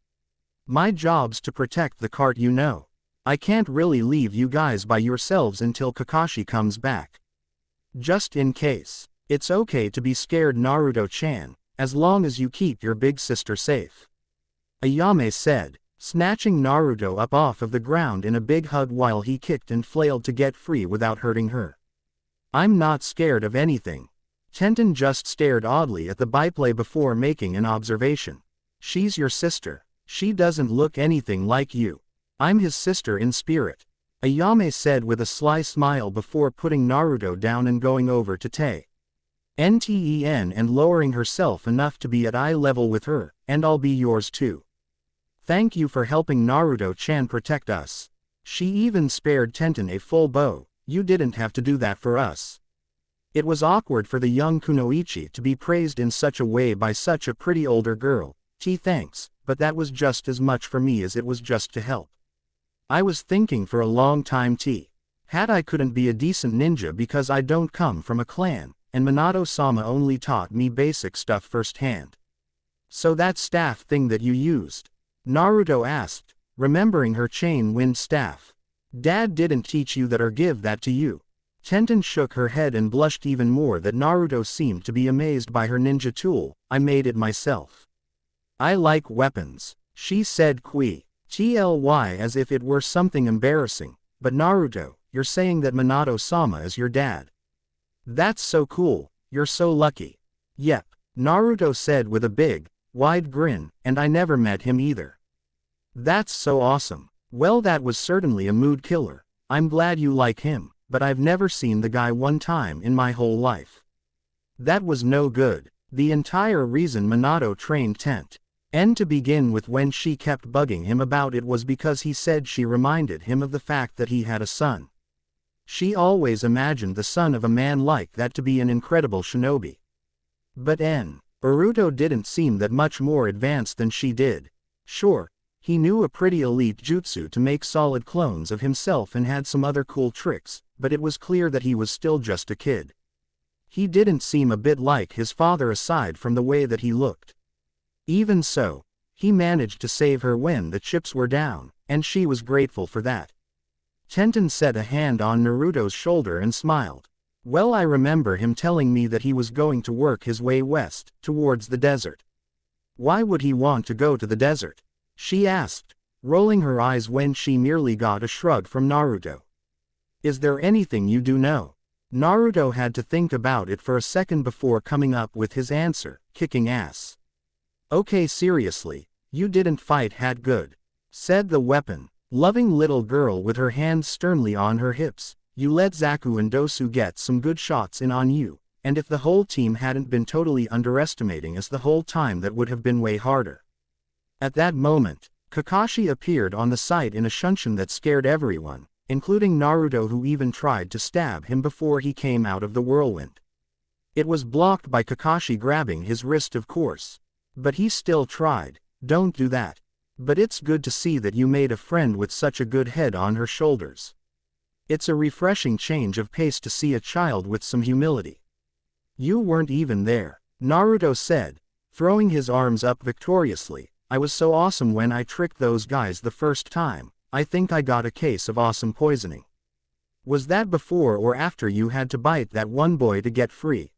My job's to protect the cart, you know. I can't really leave you guys by yourselves until Kakashi comes back. Just in case. It's okay to be scared, Naruto-chan, as long as you keep your big sister safe. Ayame said, snatching Naruto up off of the ground in a big hug while he kicked and flailed to get free without hurting her. I'm not scared of anything. Tenten just stared oddly at the byplay before making an observation. She's your sister. She doesn't look anything like you. I'm his sister in spirit. Ayame said with a sly smile before putting Naruto down and going over to Nten and lowering herself enough to be at eye level with her, and I'll be yours too. Thank you for helping Naruto-chan protect us. She even spared Tenten a full bow. You didn't have to do that for us. It was awkward for the young Kunoichi to be praised in such a way by such a pretty older girl. Thanks, but that was just as much for me as it was just to help. I was thinking for a long time I couldn't be a decent ninja because I don't come from a clan, and Minato-sama only taught me basic stuff firsthand. So that staff thing that you used? Naruto asked, remembering her chain-wind staff. Dad didn't teach you that or give that to you? Tenten shook her head and blushed even more that Naruto seemed to be amazed by her ninja tool. I made it myself. I like weapons, she said tly as if it were something embarrassing. But Naruto, you're saying that Minato-sama is your dad? That's so cool, you're so lucky. Yep, Naruto said with a big, wide grin, and I never met him either. That's so awesome. Well, that was certainly a mood killer. I'm glad you like him, but I've never seen the guy one time in my whole life. That was no good. The entire reason Minato trained Tenten to begin with when she kept bugging him about it was because he said she reminded him of the fact that he had a son. She always imagined the son of a man like that to be an incredible shinobi. But Naruto didn't seem that much more advanced than she did. Sure, he knew a pretty elite jutsu to make solid clones of himself and had some other cool tricks, but it was clear that he was still just a kid. He didn't seem a bit like his father aside from the way that he looked. Even so, he managed to save her when the chips were down, and she was grateful for that. Tenten set a hand on Naruto's shoulder and smiled. Well, I remember him telling me that he was going to work his way west, towards the desert. Why would he want to go to the desert? She asked, rolling her eyes when she merely got a shrug from Naruto. Is there anything you do know? Naruto had to think about it for a second before coming up with his answer, kicking ass. Okay, seriously, you didn't fight that good, said the weapon-loving little girl with her hands sternly on her hips. You let Zaku and Dosu get some good shots in on you, and if the whole team hadn't been totally underestimating us the whole time, that would have been way harder. At that moment, Kakashi appeared on the site in a shunshin that scared everyone, including Naruto, who even tried to stab him before he came out of the whirlwind. It was blocked by Kakashi grabbing his wrist, of course. But he still tried. Don't do that. But it's good to see that you made a friend with such a good head on her shoulders. It's a refreshing change of pace to see a child with some humility. You weren't even there, Naruto said, throwing his arms up victoriously. I was so awesome when I tricked those guys the first time. I think I got a case of awesome poisoning. Was that before or after you had to bite that one boy to get free?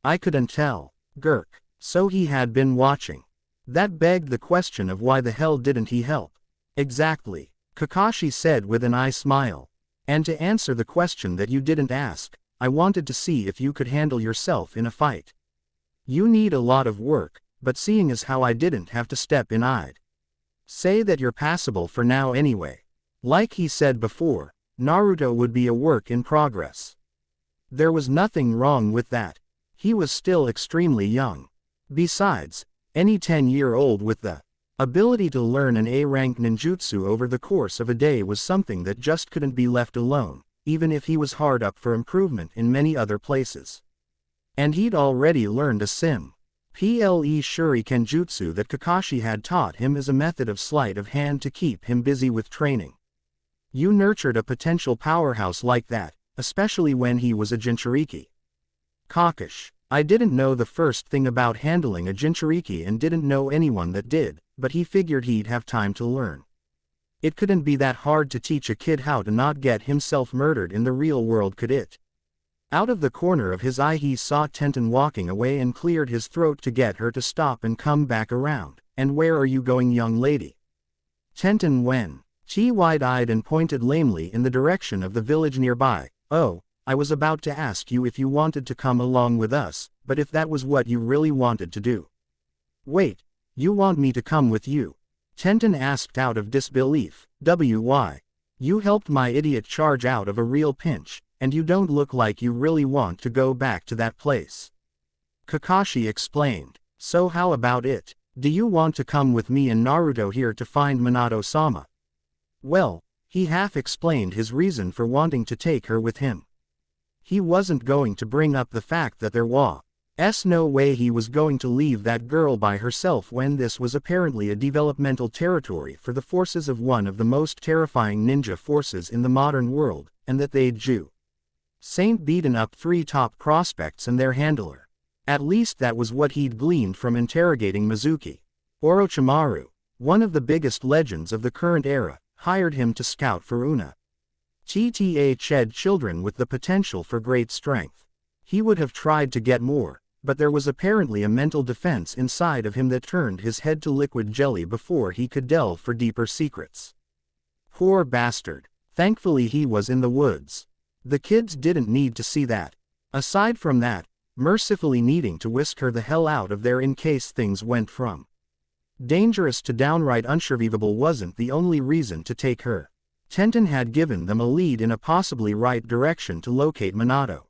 I couldn't tell. Gurk. So he had been watching. That begged the question of why the hell didn't he help? Exactly, Kakashi said with an eye smile. And to answer the question that you didn't ask, I wanted to see if you could handle yourself in a fight. You need a lot of work, but seeing as how I didn't have to step in, I'd say that you're passable for now anyway. Like he said before, Naruto would be a work in progress. There was nothing wrong with that. He was still extremely young. Besides, any 10-year-old with the ability to learn an A-rank ninjutsu over the course of a day was something that just couldn't be left alone, even if he was hard up for improvement in many other places. And he'd already learned a Ple Shuriken jutsu that Kakashi had taught him as a method of sleight of hand to keep him busy with training. You nurtured a potential powerhouse like that, especially when he was a Jinchuriki. Kakashi. I didn't know the first thing about handling a Jinchuriki and didn't know anyone that did, but he figured he'd have time to learn. It couldn't be that hard to teach a kid how to not get himself murdered in the real world, could it? Out of the corner of his eye he saw Tenten walking away and cleared his throat to get her to stop and come back around. And where are you going, young lady? Tenten went. She wide-eyed and pointed lamely in the direction of the village nearby. Oh, I was about to ask you if you wanted to come along with us, but if that was what you really wanted to do. Wait, you want me to come with you? Tenten asked out of disbelief. Why? You helped my idiot charge out of a real pinch, and you don't look like you really want to go back to that place. Kakashi explained. So how about it? Do you want to come with me and Naruto here to find Minato-sama? Well, he half explained his reason for wanting to take her with him. He wasn't going to bring up the fact that there was no way he was going to leave that girl by herself when this was apparently a developmental territory for the forces of one of the most terrifying ninja forces in the modern world, and that they'd Saint beaten up 3 top prospects and their handler. At least that was what he'd gleaned from interrogating Mizuki. Orochimaru, one of the biggest legends of the current era, hired him to scout for Una. Ched children with the potential for great strength. He would have tried to get more, but there was apparently a mental defense inside of him that turned his head to liquid jelly before he could delve for deeper secrets. Poor bastard. Thankfully he was in the woods. The kids didn't need to see that. Aside from that, mercifully needing to whisk her the hell out of there in case things went from dangerous to downright unsurvivable wasn't the only reason to take her. Tenten had given them a lead in a possibly right direction to locate Minato.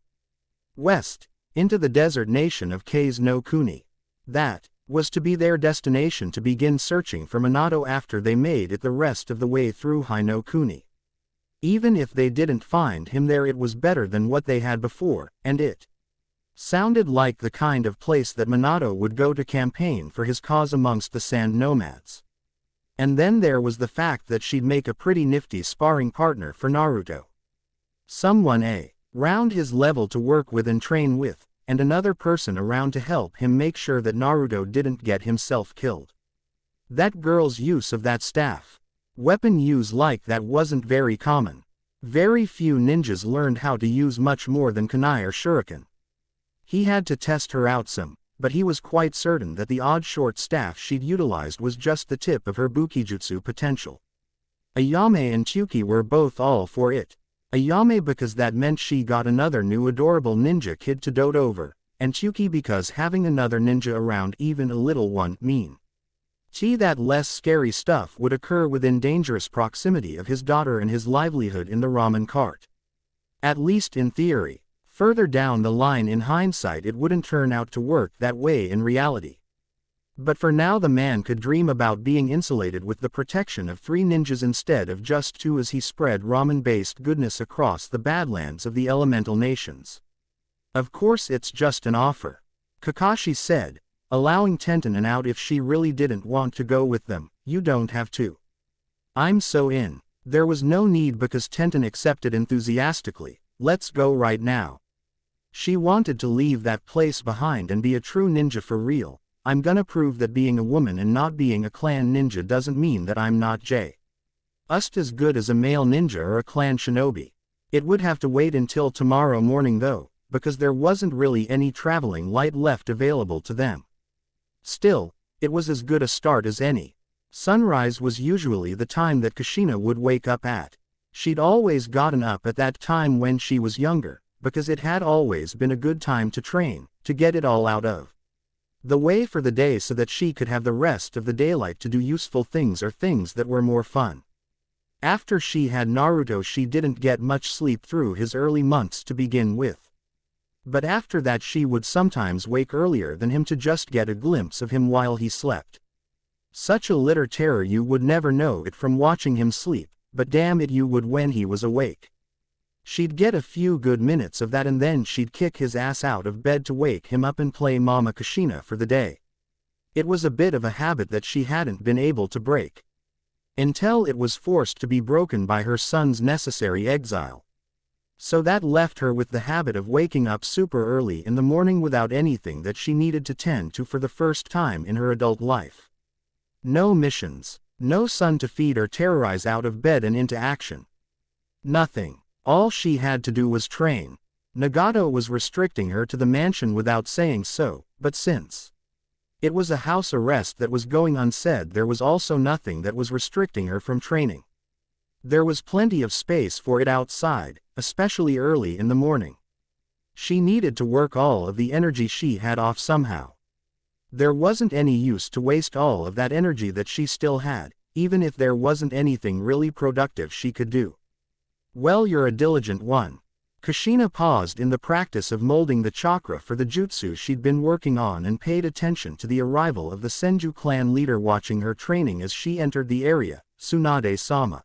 West, into the desert nation of Kase no Kuni. That was to be their destination to begin searching for Minato after they made it the rest of the way through High no Kuni. Even if they didn't find him there, it was better than what they had before, and it sounded like the kind of place that Minato would go to campaign for his cause amongst the sand nomads. And then there was the fact that she'd make a pretty nifty sparring partner for Naruto. Someone around his level to work with and train with, and another person around to help him make sure that Naruto didn't get himself killed. That girl's use of that staff weapon use like that wasn't very common. Very few ninjas learned how to use much more than kunai or shuriken. He had to test her out some, but he was quite certain that the odd short staff she'd utilized was just the tip of her bukijutsu potential. Ayame and Chuki were both all for it. Ayame because that meant she got another new adorable ninja kid to dote over, and Chuki because having another ninja around even a little one mean that less scary stuff would occur within dangerous proximity of his daughter and his livelihood in the ramen cart. At least in theory. Further down the line in hindsight it wouldn't turn out to work that way in reality. But for now the man could dream about being insulated with the protection of 3 ninjas instead of just 2 as he spread ramen-based goodness across the badlands of the elemental nations. Of course it's just an offer, Kakashi said, allowing Tenten an out if she really didn't want to go with them. You don't have to. I'm so in. There was no need because Tenten accepted enthusiastically. Let's go right now. She wanted to leave that place behind and be a true ninja for real. I'm gonna prove that being a woman and not being a clan ninja doesn't mean that I'm not just as good as a male ninja or a clan shinobi. It would have to wait until tomorrow morning though, because there wasn't really any traveling light left available to them. Still, it was as good a start as any. Sunrise was usually the time that Kushina would wake up at. She'd always gotten up at that time when she was younger, because it had always been a good time to train, to get it all out of the way for the day so that she could have the rest of the daylight to do useful things or things that were more fun. After she had Naruto she didn't get much sleep through his early months to begin with. But after that she would sometimes wake earlier than him to just get a glimpse of him while he slept. Such a litter terror you would never know it from watching him sleep, but damn it you would when he was awake. She'd get a few good minutes of that and then she'd kick his ass out of bed to wake him up and play Mama Kushina for the day. It was a bit of a habit that she hadn't been able to break. Until it was forced to be broken by her son's necessary exile. So that left her with the habit of waking up super early in the morning without anything that she needed to tend to for the first time in her adult life. No missions, no son to feed or terrorize out of bed and into action. Nothing. All she had to do was train. Nagato was restricting her to the mansion without saying so, but since it was a house arrest that was going unsaid there was also nothing that was restricting her from training. There was plenty of space for it outside, especially early in the morning. She needed to work all of the energy she had off somehow. There wasn't any use to waste all of that energy that she still had, even if there wasn't anything really productive she could do. Well, you're a diligent one. Kushina paused in the practice of molding the chakra for the jutsu she'd been working on and paid attention to the arrival of the Senju clan leader watching her training as she entered the area, Tsunade-sama.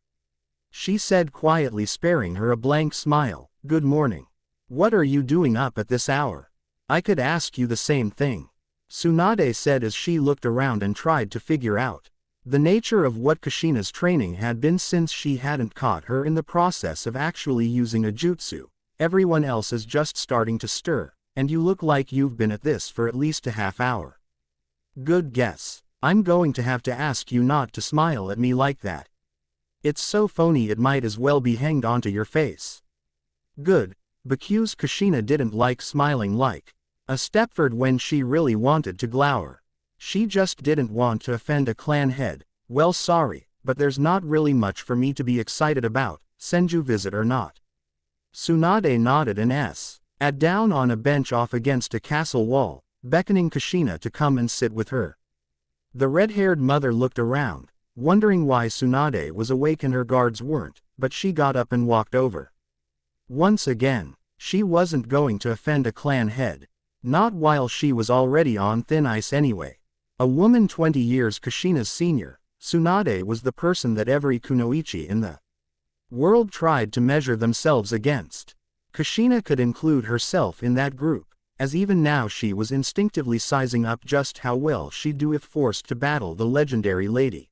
She said quietly, sparing her a blank smile, "Good morning. What are you doing up at this hour? I could ask you the same thing." Tsunade said as she looked around and tried to figure out the nature of what Kushina's training had been since she hadn't caught her in the process of actually using a jutsu. Everyone else is just starting to stir, and you look like you've been at this for at least a half hour. Good guess. I'm going to have to ask you not to smile at me like that. It's so phony it might as well be hanged onto your face. Good, because Kushina didn't like smiling like a Stepford when she really wanted to glower. She just didn't want to offend a clan head. Well, sorry, but there's not really much for me to be excited about, Senju visit or not. Tsunade nodded and sat down on a bench off against a castle wall, beckoning Kushina to come and sit with her. The red-haired mother looked around, wondering why Tsunade was awake and her guards weren't, but she got up and walked over. Once again, she wasn't going to offend a clan head. Not while she was already on thin ice anyway. A woman 20 years Kushina's senior, Tsunade was the person that every kunoichi in the world tried to measure themselves against. Kushina could include herself in that group, as even now she was instinctively sizing up just how well she'd do if forced to battle the legendary lady.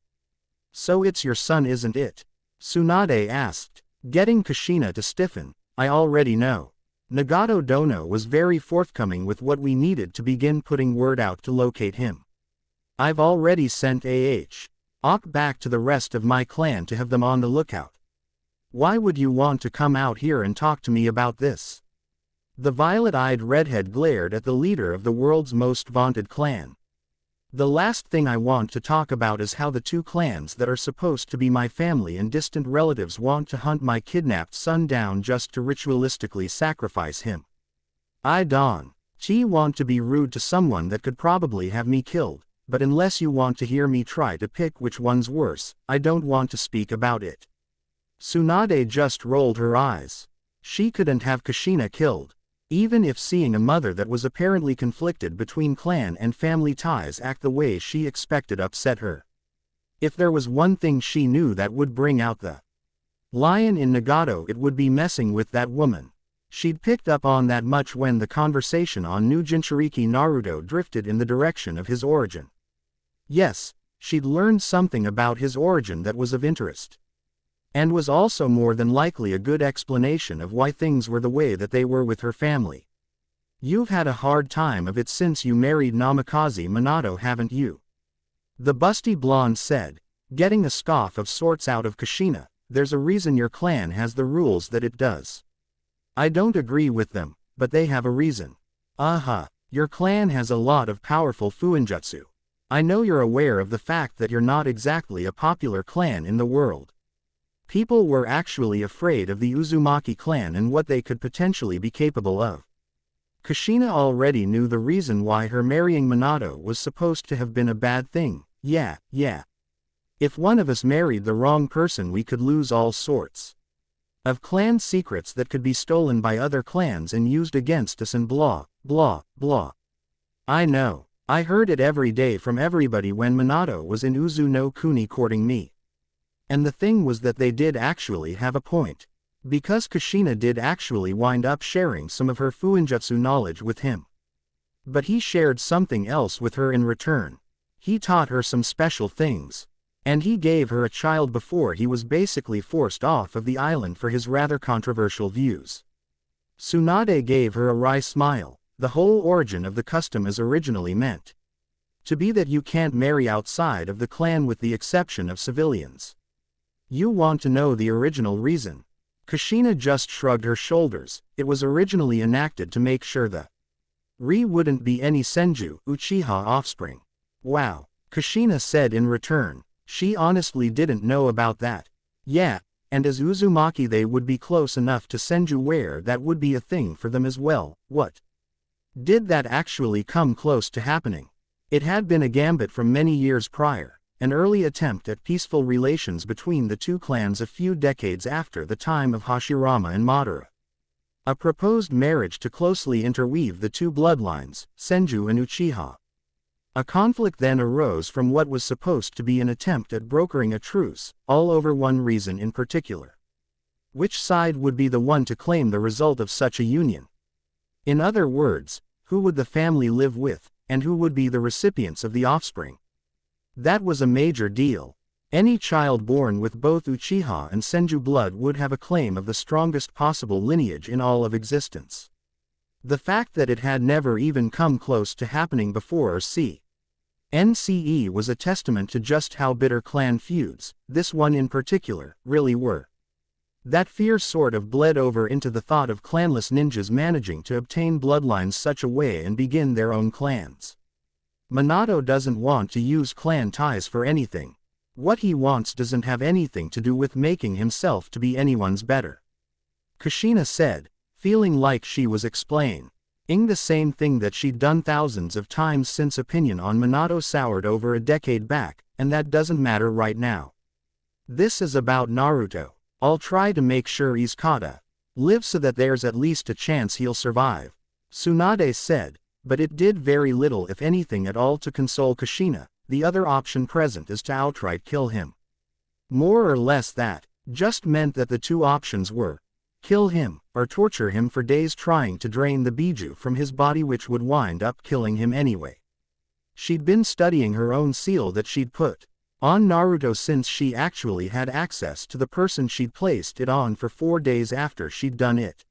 "So it's your son, isn't it?" Tsunade asked, getting Kushina to stiffen. "I already know." Nagato Dono was very forthcoming with what we needed to begin putting word out to locate him. "I've already sent Ok back to the rest of my clan to have them on the lookout." Why would you want to come out here and talk to me about this? The violet-eyed redhead glared at the leader of the world's most vaunted clan. The last thing I want to talk about is how the two clans that are supposed to be my family and distant relatives want to hunt my kidnapped son down just to ritualistically sacrifice him. I don't want to be rude to someone that could probably have me killed, but unless you want to hear me try to pick which one's worse, I don't want to speak about it. Tsunade just rolled her eyes. She couldn't have Kushina killed. Even if seeing a mother that was apparently conflicted between clan and family ties act the way she expected upset her. If there was one thing she knew that would bring out the lion in Nagato, it would be messing with that woman. She'd picked up on that much when the conversation on New Jinchuriki Naruto drifted in the direction of his origin. Yes, she'd learned something about his origin that was of interest. And was also more than likely a good explanation of why things were the way that they were with her family. You've had a hard time of it since you married Namikaze Minato, haven't you? The busty blonde said, getting a scoff of sorts out of Kushina. There's a reason your clan has the rules that it does. I don't agree with them, but they have a reason. Your clan has a lot of powerful fuinjutsu. I know you're aware of the fact that you're not exactly a popular clan in the world. People were actually afraid of the Uzumaki clan and what they could potentially be capable of. Kushina already knew the reason why her marrying Minato was supposed to have been a bad thing. Yeah. If one of us married the wrong person, we could lose all sorts of clan secrets that could be stolen by other clans and used against us and blah, blah, blah. I know. I heard it every day from everybody when Minato was in Uzu no Kuni courting me. And the thing was that they did actually have a point. Because Kushina did actually wind up sharing some of her fuinjutsu knowledge with him. But he shared something else with her in return. He taught her some special things. And he gave her a child before he was basically forced off of the island for his rather controversial views. Tsunade gave her a wry smile. The whole origin of the custom is originally meant to be that you can't marry outside of the clan with the exception of civilians. You want to know the original reason? Kushina just shrugged her shoulders. It was originally enacted to make sure the Ri wouldn't be any Senju Uchiha offspring. Wow, Kushina said in return. She honestly didn't know about that. Yeah, and as Uzumaki they would be close enough to Senju where that would be a thing for them as well. What? Did that actually come close to happening? It had been a gambit from many years prior. An early attempt at peaceful relations between the two clans a few decades after the time of Hashirama and Madara. A proposed marriage to closely interweave the two bloodlines, Senju and Uchiha. A conflict then arose from what was supposed to be an attempt at brokering a truce, all over one reason in particular. Which side would be the one to claim the result of such a union? In other words, who would the family live with, and who would be the recipients of the offspring? That was a major deal. Any child born with both Uchiha and Senju blood would have a claim of the strongest possible lineage in all of existence. The fact that it had never even come close to happening before or NCE was a testament to just how bitter clan feuds, this one in particular, really were. That fear sort of bled over into the thought of clanless ninjas managing to obtain bloodlines such a way and begin their own clans. Minato doesn't want to use clan ties for anything. What he wants doesn't have anything to do with making himself to be anyone's better. Kushina said, feeling like she was explaining the same thing that she'd done thousands of times since opinion on Minato soured over a decade back, and that doesn't matter right now. This is about Naruto. I'll try to make sure Izukata lives so that there's at least a chance he'll survive. Tsunade said, but it did very little if anything at all to console Kushina. The other option present is to outright kill him. More or less that just meant that the two options were kill him, or torture him for days trying to drain the biju from his body, which would wind up killing him anyway. She'd been studying her own seal that she'd put on Naruto since she actually had access to the person she'd placed it on for 4 days after she'd done it.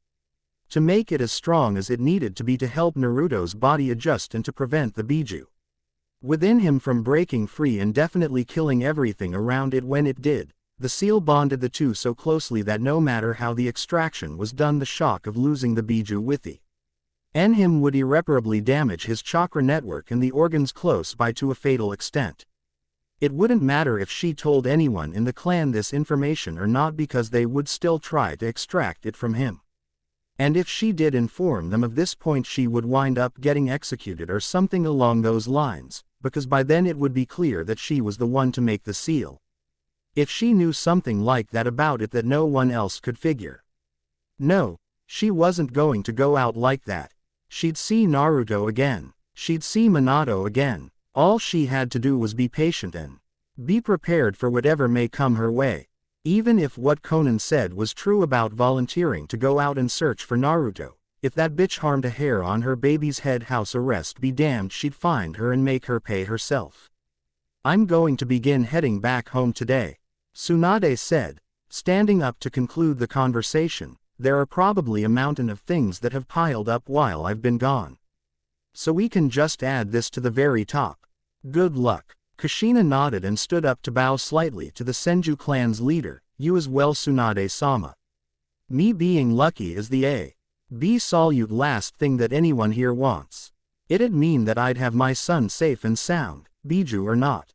To make it as strong as it needed to be to help Naruto's body adjust and to prevent the biju within him from breaking free and definitely killing everything around it when it did. The seal bonded the two so closely that no matter how the extraction was done, the shock of losing the biju within him would irreparably damage his chakra network and the organs close by to a fatal extent. It wouldn't matter if she told anyone in the clan this information or not, because they would still try to extract it from him. And if she did inform them of this point, she would wind up getting executed or something along those lines, because by then it would be clear that she was the one to make the seal. If she knew something like that about it that no one else could figure. No, she wasn't going to go out like that. She'd see Naruto again. She'd see Minato again. All she had to do was be patient and be prepared for whatever may come her way. Even if what Conan said was true about volunteering to go out and search for Naruto, if that bitch harmed a hair on her baby's head, house arrest be damned, she'd find her and make her pay herself. I'm going to begin heading back home today, Tsunade said, standing up to conclude the conversation. There are probably a mountain of things that have piled up while I've been gone. So we can just add this to the very top. Good luck. Kushina nodded and stood up to bow slightly to the Senju clan's leader. You as well, Tsunade-sama. Me being lucky is the absolute last thing that anyone here wants. It'd mean that I'd have my son safe and sound, biju or not.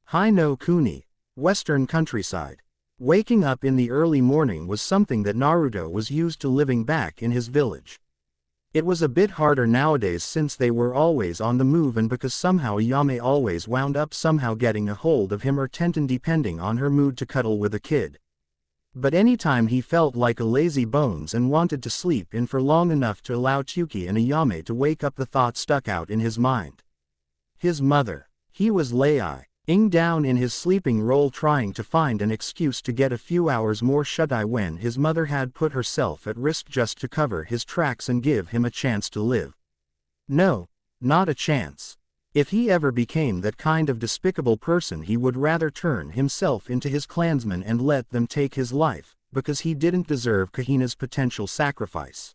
Hai no Kuni, western countryside. Waking up in the early morning was something that Naruto was used to living back in his village. It was a bit harder nowadays since they were always on the move, and because somehow Ayame always wound up somehow getting a hold of him or Tenten, depending on her mood to cuddle with a kid. But anytime he felt like a lazy bones and wanted to sleep in for long enough to allow Chuki and Ayame to wake up, the thought stuck out in his mind. His mother. He was laying down in his sleeping role trying to find an excuse to get a few hours more shut-eye when his mother had put herself at risk just to cover his tracks and give him a chance to live. No, not a chance. If he ever became that kind of despicable person, he would rather turn himself into his clansmen and let them take his life, because he didn't deserve Kahina's potential sacrifice.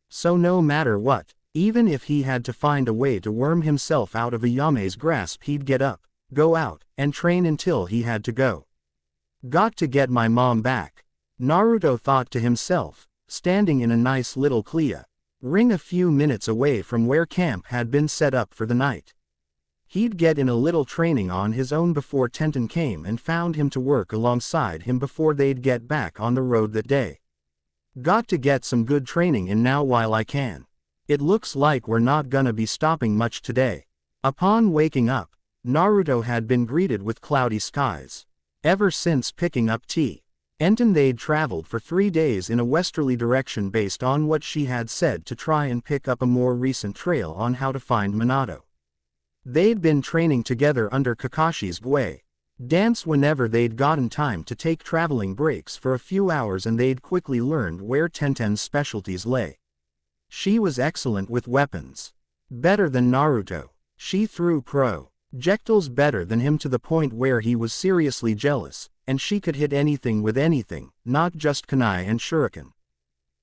So no matter what, even if he had to find a way to worm himself out of Ayame's grasp, he'd get up, go out, and train until he had to go. Got to get my mom back, Naruto thought to himself, standing in a nice little clearing a few minutes away from where camp had been set up for the night. He'd get in a little training on his own before Tenten came and found him to work alongside him before they'd get back on the road that day. Got to get some good training in now while I can. It looks like we're not gonna be stopping much today. Upon waking up, Naruto had been greeted with cloudy skies. Ever since picking up Tenten, they'd traveled for 3 days in a westerly direction based on what she had said to try and pick up a more recent trail on how to find Minato. They'd been training together under Kakashi's dance whenever they'd gotten time to take traveling breaks for a few hours, and they'd quickly learned where Tenten's specialties lay. She was excellent with weapons. Better than Naruto. She threw projectiles better than him to the point where he was seriously jealous, and she could hit anything with anything, not just kunai and shuriken.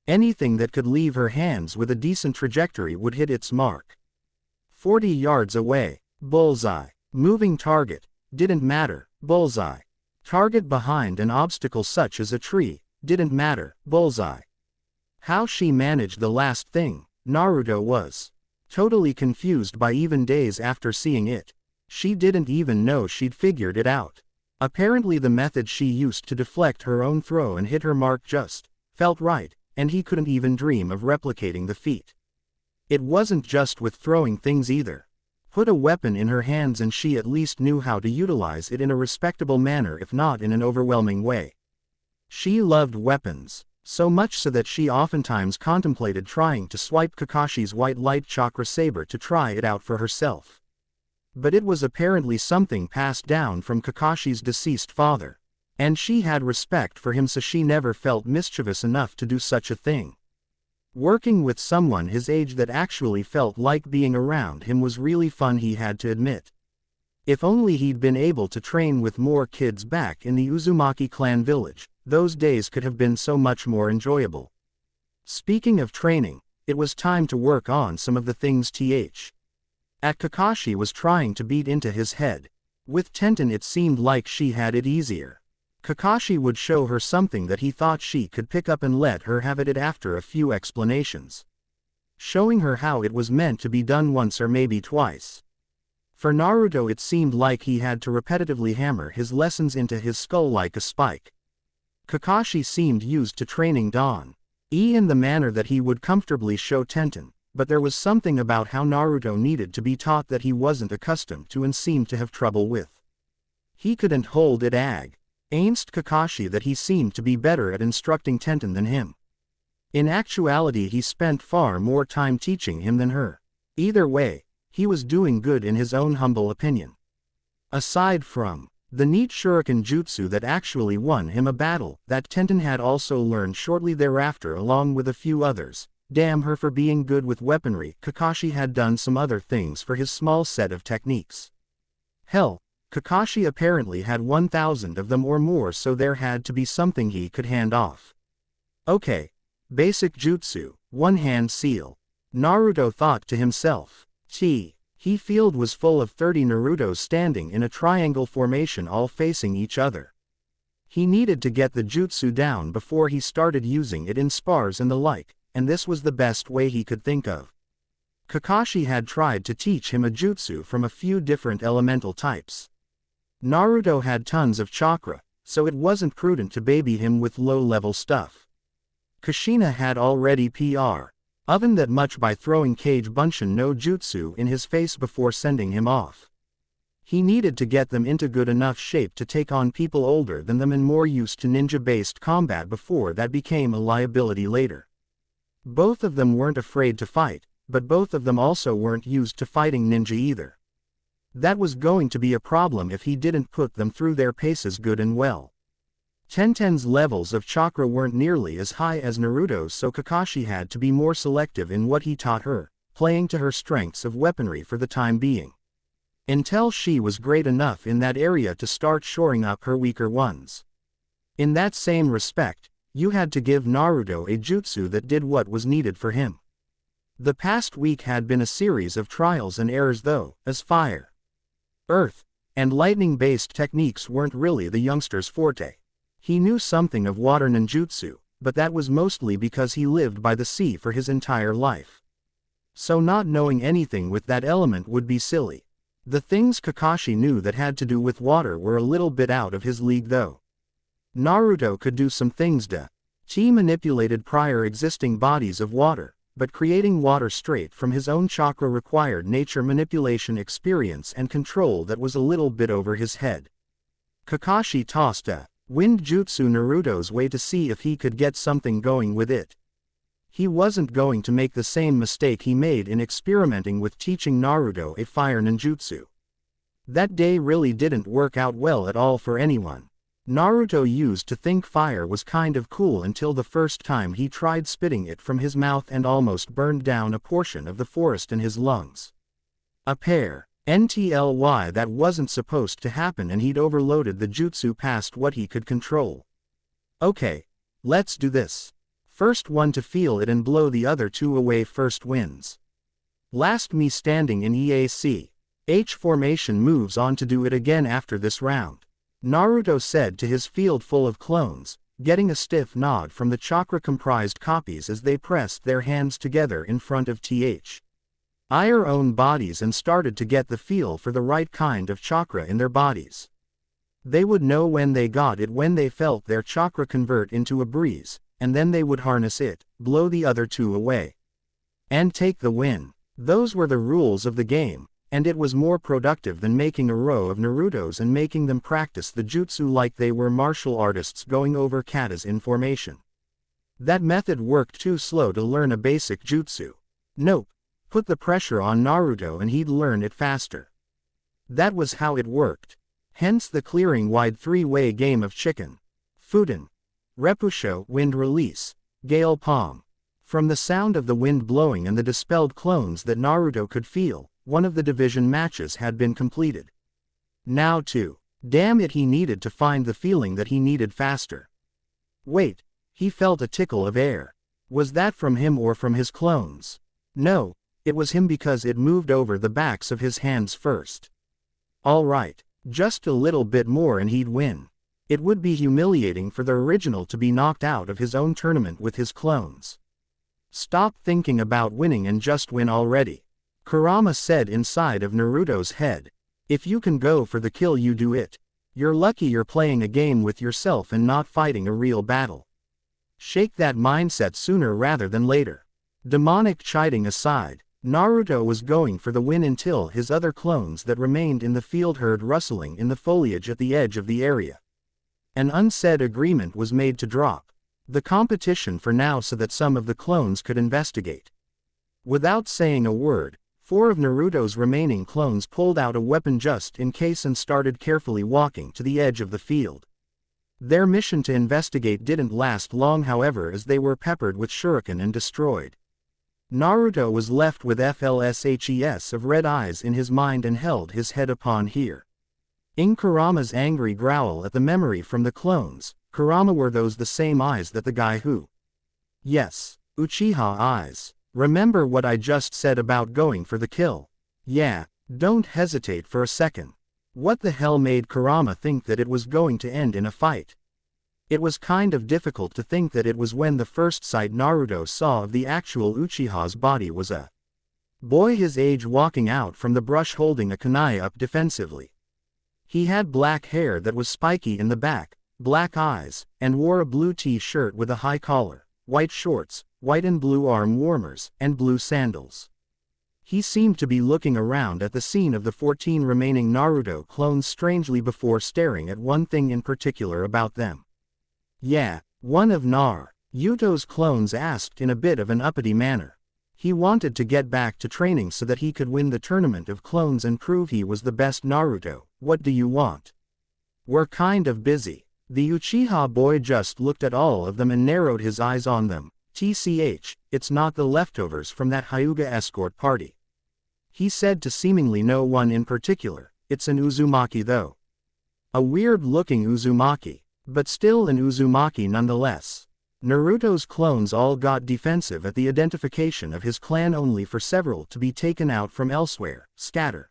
Anything that could leave her hands with a decent trajectory would hit its mark. 40 yards away, bullseye. Moving target, didn't matter, bullseye. Target behind an obstacle such as a tree, didn't matter, bullseye. How she managed the last thing, Naruto was totally confused by. Even days after seeing it, she didn't even know she'd figured it out. Apparently the method she used to deflect her own throw and hit her mark just felt right, and he couldn't even dream of replicating the feat. It wasn't just with throwing things either. Put a weapon in her hands and she at least knew how to utilize it in a respectable manner, if not in an overwhelming way. She loved weapons, so much so that she oftentimes contemplated trying to swipe Kakashi's white light chakra saber to try it out for herself. But it was apparently something passed down from Kakashi's deceased father, and she had respect for him, so she never felt mischievous enough to do such a thing. Working with someone his age that actually felt like being around him was really fun, he had to admit. If only he'd been able to train with more kids back in the Uzumaki clan village, those days could have been so much more enjoyable. Speaking of training, it was time to work on some of the things Kakashi was trying to beat into his head. With Tenten it seemed like she had it easier. Kakashi would show her something that he thought she could pick up and let her have it after a few explanations. Showing her how it was meant to be done once or maybe twice. For Naruto it seemed like he had to repetitively hammer his lessons into his skull like a spike. Kakashi seemed used to training Don in the manner that he would comfortably show Tenten, but there was something about how Naruto needed to be taught that he wasn't accustomed to and seemed to have trouble with. He couldn't hold it against Kakashi that he seemed to be better at instructing Tenten than him. In actuality he spent far more time teaching him than her. Either way, he was doing good in his own humble opinion. Aside from the neat shuriken jutsu that actually won him a battle that Tenten had also learned shortly thereafter along with a few others, damn her for being good with weaponry, Kakashi had done some other things for his small set of techniques. Hell, Kakashi apparently had 1,000 of them or more, so there had to be something he could hand off. Okay. Basic jutsu, one-hand seal. Naruto thought to himself. He field was full of 30 Narutos standing in a triangle formation all facing each other. He needed to get the jutsu down before he started using it in spars and the like, and this was the best way he could think of. Kakashi had tried to teach him a jutsu from a few different elemental types. Naruto had tons of chakra, so it wasn't prudent to baby him with low-level stuff. Kushina had already oven that much by throwing Kage Bunshin no jutsu in his face before sending him off. He needed to get them into good enough shape to take on people older than them and more used to ninja-based combat before that became a liability later. Both of them weren't afraid to fight, but both of them also weren't used to fighting ninja either. That was going to be a problem if he didn't put them through their paces good and well. Tenten's levels of chakra weren't nearly as high as Naruto's, so Kakashi had to be more selective in what he taught her, playing to her strengths of weaponry for the time being. Until she was great enough in that area to start shoring up her weaker ones. In that same respect, you had to give Naruto a jutsu that did what was needed for him. The past week had been a series of trials and errors though, as fire, earth, and lightning-based techniques weren't really the youngster's forte. He knew something of water ninjutsu, but that was mostly because he lived by the sea for his entire life. So not knowing anything with that element would be silly. The things Kakashi knew that had to do with water were a little bit out of his league though. Naruto could do some things he manipulated prior existing bodies of water, but creating water straight from his own chakra required nature manipulation experience and control that was a little bit over his head. Kakashi tossed a wind jutsu Naruto's way to see if he could get something going with it. He wasn't going to make the same mistake he made in experimenting with teaching Naruto a fire ninjutsu. That day really didn't work out well at all for anyone. Naruto used to think fire was kind of cool until the first time he tried spitting it from his mouth and almost burned down a portion of the forest in his lungs. A pair. NTLY that wasn't supposed to happen and he'd overloaded the jutsu past what he could control. Okay, let's do this. First one to feel it and blow the other two away first wins. Last me standing in EAC. H formation moves on to do it again after this round. Naruto said to his field full of clones, getting a stiff nod from the chakra-comprised copies as they pressed their hands together in front of our own bodies and started to get the feel for the right kind of chakra in their bodies. They would know when they got it when they felt their chakra convert into a breeze, and then they would harness it, blow the other two away, and take the win. Those were the rules of the game, and it was more productive than making a row of Narutos and making them practice the jutsu like they were martial artists going over katas in formation. That method worked too slow to learn a basic jutsu. Nope. Put the pressure on Naruto and he'd learn it faster. That was how it worked. Hence the clearing-wide three-way game of chicken. Fuden. Repusho, wind release. Gale palm. From the sound of the wind blowing and the dispelled clones that Naruto could feel, one of the division matches had been completed. Now too. Damn it, he needed to find the feeling that he needed faster. Wait. He felt a tickle of air. Was that from him or from his clones? No. It was him because it moved over the backs of his hands first. All right, just a little bit more and he'd win. It would be humiliating for the original to be knocked out of his own tournament with his clones. Stop thinking about winning and just win already. Kurama said inside of Naruto's head. If you can go for the kill, you do it. You're lucky you're playing a game with yourself and not fighting a real battle. Shake that mindset sooner rather than later. Demonic chiding aside, Naruto was going for the win until his other clones that remained in the field heard rustling in the foliage at the edge of the area. An unsaid agreement was made to drop the competition for now so that some of the clones could investigate. Without saying a word, 4 of Naruto's remaining clones pulled out a weapon just in case and started carefully walking to the edge of the field. Their mission to investigate didn't last long, however, as they were peppered with shuriken and destroyed. Naruto was left with flshes of red eyes in his mind and held his head upon hearing Kurama's angry growl at the memory from the clones. Kurama, were those the same eyes that the guy who? Yes, Uchiha eyes. Remember what I just said about going for the kill? Yeah, don't hesitate for a second. What the hell made Kurama think that it was going to end in a fight? It was kind of difficult to think that it was when the first sight Naruto saw of the actual Uchiha's body was a boy his age walking out from the brush holding a kunai up defensively. He had black hair that was spiky in the back, black eyes, and wore a blue t-shirt with a high collar, white shorts, white and blue arm warmers, and blue sandals. He seemed to be looking around at the scene of the 14 remaining Naruto clones strangely before staring at one thing in particular about them. Yeah, one of Naruto's clones asked in a bit of an uppity manner. He wanted to get back to training so that he could win the tournament of clones and prove he was the best Naruto. What do you want? We're kind of busy. The Uchiha boy just looked at all of them and narrowed his eyes on them. TCH, it's not the leftovers from that Hyuga escort party. He said to seemingly no one in particular. It's an Uzumaki though. A weird-looking Uzumaki, but still an Uzumaki nonetheless. Naruto's clones all got defensive at the identification of his clan, only for several to be taken out from elsewhere. Scatter.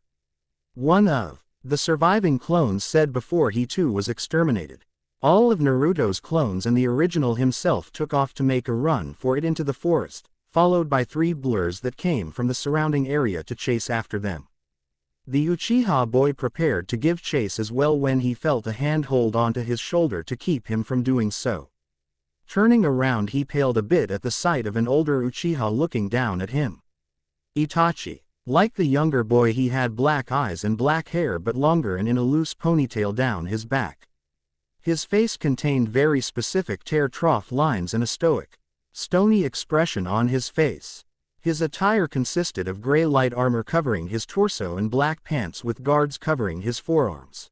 One of the surviving clones said before he too was exterminated. All of Naruto's clones and the original himself took off to make a run for it into the forest, followed by 3 blurs that came from the surrounding area to chase after them. The Uchiha boy prepared to give chase as well when he felt a hand hold onto his shoulder to keep him from doing so. Turning around, he paled a bit at the sight of an older Uchiha looking down at him. Itachi. Like the younger boy, he had black eyes and black hair, but longer and in a loose ponytail down his back. His face contained very specific tear-trough lines and a stoic, stony expression on his face. His attire consisted of gray light armor covering his torso and black pants with guards covering his forearms.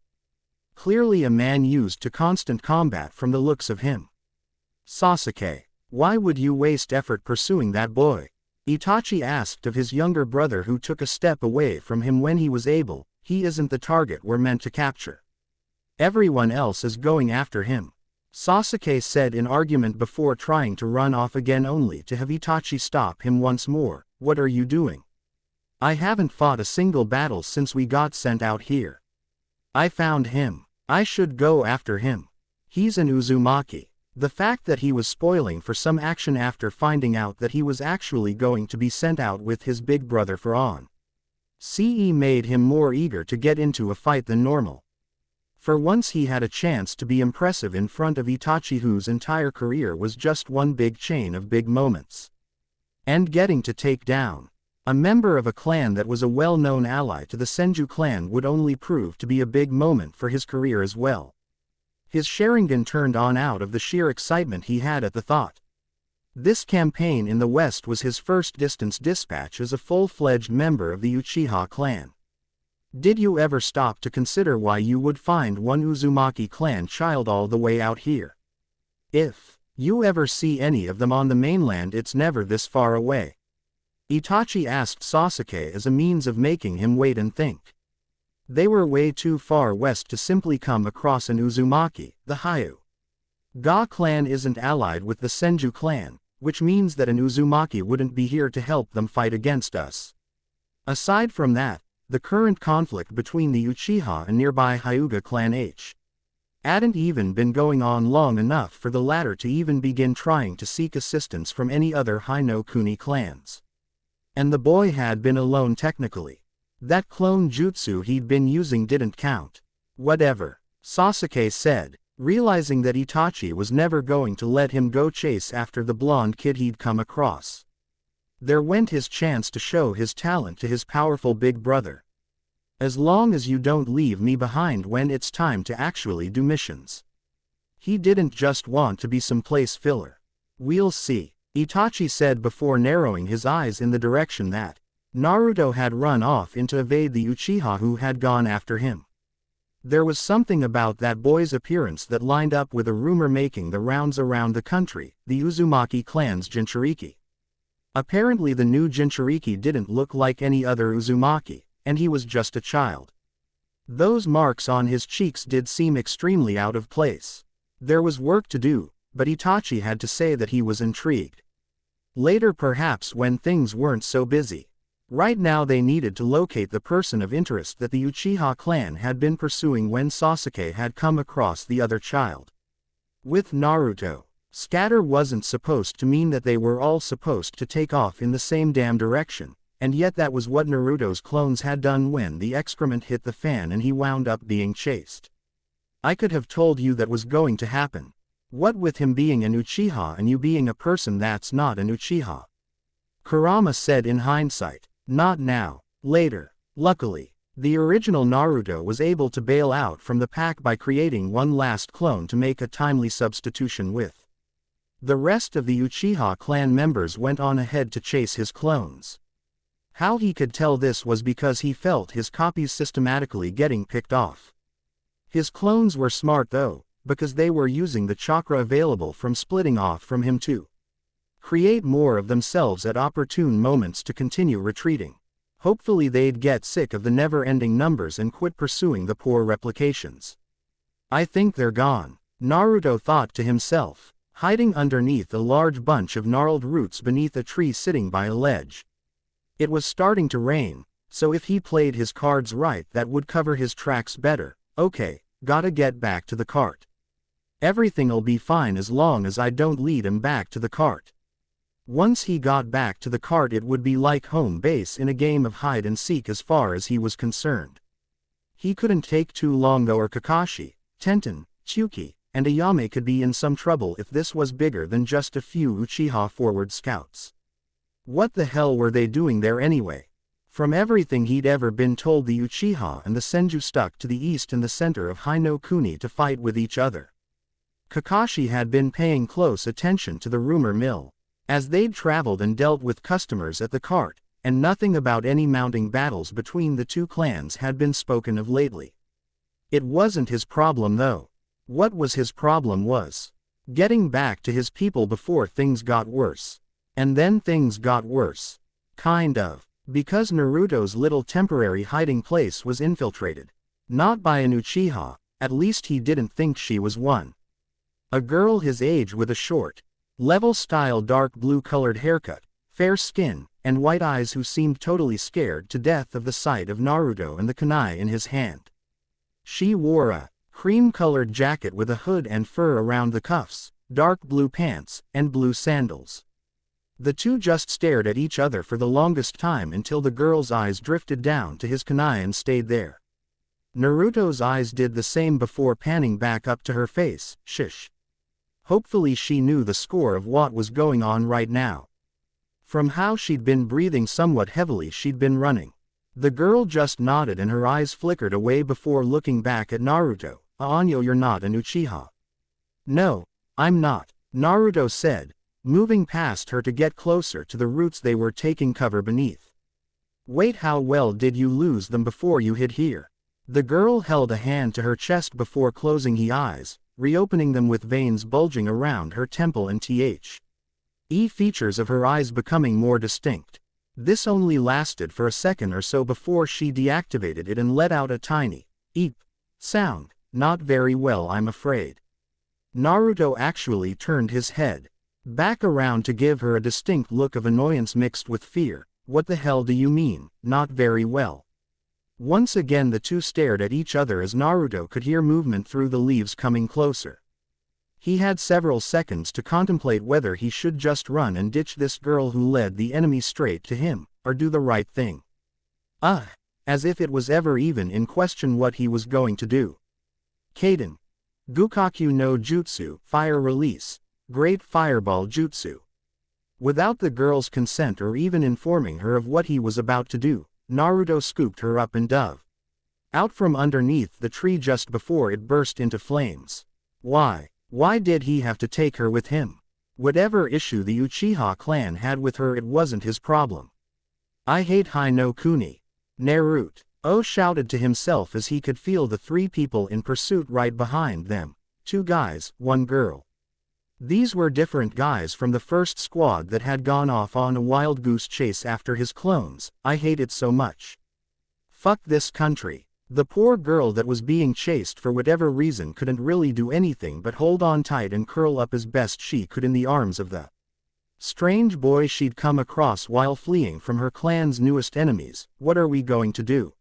Clearly a man used to constant combat from the looks of him. Sasuke, why would you waste effort pursuing that boy? Itachi asked of his younger brother, who took a step away from him when he was able. He isn't the target we're meant to capture. Everyone else is going after him, Sasuke said in argument before trying to run off again, only to have Itachi stop him once more. What are you doing? I haven't fought a single battle since we got sent out here. I found him. I should go after him. He's an Uzumaki. The fact that he was spoiling for some action after finding out that he was actually going to be sent out with his big brother for on CE made him more eager to get into a fight than normal. For once he had a chance to be impressive in front of Itachi, whose entire career was just one big chain of big moments. And getting to take down a member of a clan that was a well-known ally to the Senju clan would only prove to be a big moment for his career as well. His Sharingan turned on out of the sheer excitement he had at the thought. This campaign in the West was his first distance dispatch as a full-fledged member of the Uchiha clan. Did you ever stop to consider why you would find one Uzumaki clan child all the way out here? If you ever see any of them on the mainland, it's never this far away. Itachi asked Sasuke as a means of making him wait and think. They were way too far west to simply come across an Uzumaki. The Hyuga clan isn't allied with the Senju clan, which means that an Uzumaki wouldn't be here to help them fight against us. Aside from that, the current conflict between the Uchiha and nearby Hyuga clan Hadn't even been going on long enough for the latter to even begin trying to seek assistance from any other Hi-no-Kuni clans. And the boy had been alone technically. That clone jutsu he'd been using didn't count. Whatever, Sasuke said, realizing that Itachi was never going to let him go chase after the blonde kid he'd come across. There went his chance to show his talent to his powerful big brother. As long as you don't leave me behind when it's time to actually do missions. He didn't just want to be some place filler. We'll see, Itachi said before narrowing his eyes in the direction that Naruto had run off in to evade the Uchiha who had gone after him. There was something about that boy's appearance that lined up with a rumor making the rounds around the country, the Uzumaki clan's Jinchuriki. Apparently the new Jinchuriki didn't look like any other Uzumaki, and he was just a child. Those marks on his cheeks did seem extremely out of place. There was work to do, but Itachi had to say that he was intrigued. Later perhaps when things weren't so busy. Right now they needed to locate the person of interest that the Uchiha clan had been pursuing when Sasuke had come across the other child. With Naruto, scatter wasn't supposed to mean that they were all supposed to take off in the same damn direction, and yet that was what Naruto's clones had done when the excrement hit the fan and he wound up being chased. I could have told you that was going to happen. What with him being an Uchiha and you being a person that's not an Uchiha? Kurama said in hindsight. Not now, later. Luckily, the original Naruto was able to bail out from the pack by creating one last clone to make a timely substitution with. The rest of the Uchiha clan members went on ahead to chase his clones. How he could tell this was because he felt his copies systematically getting picked off. His clones were smart though, because they were using the chakra available from splitting off from him to create more of themselves at opportune moments to continue retreating. Hopefully they'd get sick of the never-ending numbers and quit pursuing the poor replications. I think they're gone, Naruto thought to himself, hiding underneath a large bunch of gnarled roots beneath a tree sitting by a ledge. It was starting to rain, so if he played his cards right that would cover his tracks better. Okay, gotta get back to the cart. Everything'll be fine as long as I don't lead him back to the cart. Once he got back to the cart it would be like home base in a game of hide and seek as far as he was concerned. He couldn't take too long though or Kakashi, Tenten, Tsuki, and Ayame could be in some trouble if this was bigger than just a few Uchiha forward scouts. What the hell were they doing there anyway? From everything he'd ever been told, the Uchiha and the Senju stuck to the east and the center of Hi-no-Kuni to fight with each other. Kakashi had been paying close attention to the rumor mill, as they'd traveled and dealt with customers at the cart, and nothing about any mounting battles between the two clans had been spoken of lately. It wasn't his problem though. What was his problem was getting back to his people before things got worse. And then things got worse. Kind of. Because Naruto's little temporary hiding place was infiltrated. Not by an Uchiha, at least he didn't think she was one. A girl his age with a short, level-style dark blue-colored haircut, fair skin, and white eyes who seemed totally scared to death of the sight of Naruto and the kunai in his hand. She wore a cream-colored jacket with a hood and fur around the cuffs, dark blue pants, and blue sandals. The two just stared at each other for the longest time until the girl's eyes drifted down to his kunai and stayed there. Naruto's eyes did the same before panning back up to her face. Shish. Hopefully she knew the score of what was going on right now. From how she'd been breathing somewhat heavily, she'd been running. The girl just nodded and her eyes flickered away before looking back at Naruto. Anyo, you're not an Uchiha. No, I'm not, Naruto said, moving past her to get closer to the roots they were taking cover beneath. Wait, how well did you lose them before you hid here? The girl held a hand to her chest before closing her eyes, reopening them with veins bulging around her temple and features of her eyes becoming more distinct. This only lasted for a second or so before she deactivated it and let out a tiny eep sound. Not very well, I'm afraid. Naruto actually turned his head back around to give her a distinct look of annoyance mixed with fear. What the hell do you mean, not very well? Once again the two stared at each other as Naruto could hear movement through the leaves coming closer. He had several seconds to contemplate whether he should just run and ditch this girl who led the enemy straight to him, or do the right thing. As if it was ever even in question what he was going to do. Kaden. Gukaku no Jutsu, Fire Release, Great Fireball Jutsu. Without the girl's consent or even informing her of what he was about to do, Naruto scooped her up and dove out from underneath the tree just before it burst into flames. Why did he have to take her with him? Whatever issue the Uchiha clan had with her, it wasn't his problem. I hate Hai no Kuni. Naruto shouted to himself as he could feel the three people in pursuit right behind them. 2 guys, 1 girl. These were different guys from the first squad that had gone off on a wild goose chase after his clones. I hate it so much. Fuck this country. The poor girl that was being chased for whatever reason couldn't really do anything but hold on tight and curl up as best she could in the arms of the strange boy she'd come across while fleeing from her clan's newest enemies. What are we going to do?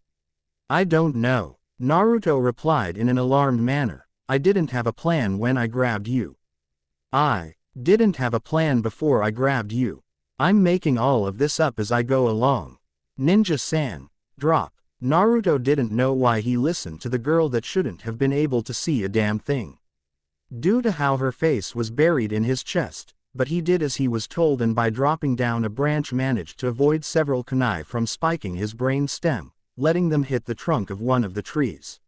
I don't know, Naruto replied in an alarmed manner. I didn't have a plan when I grabbed you. I didn't have a plan before I grabbed you. I'm making all of this up as I go along. Ninja-san. Drop. Naruto didn't know why he listened to the girl that shouldn't have been able to see a damn thing, due to how her face was buried in his chest, but he did as he was told and by dropping down a branch managed to avoid several kunai from spiking his brain stem, letting them hit the trunk of one of the trees.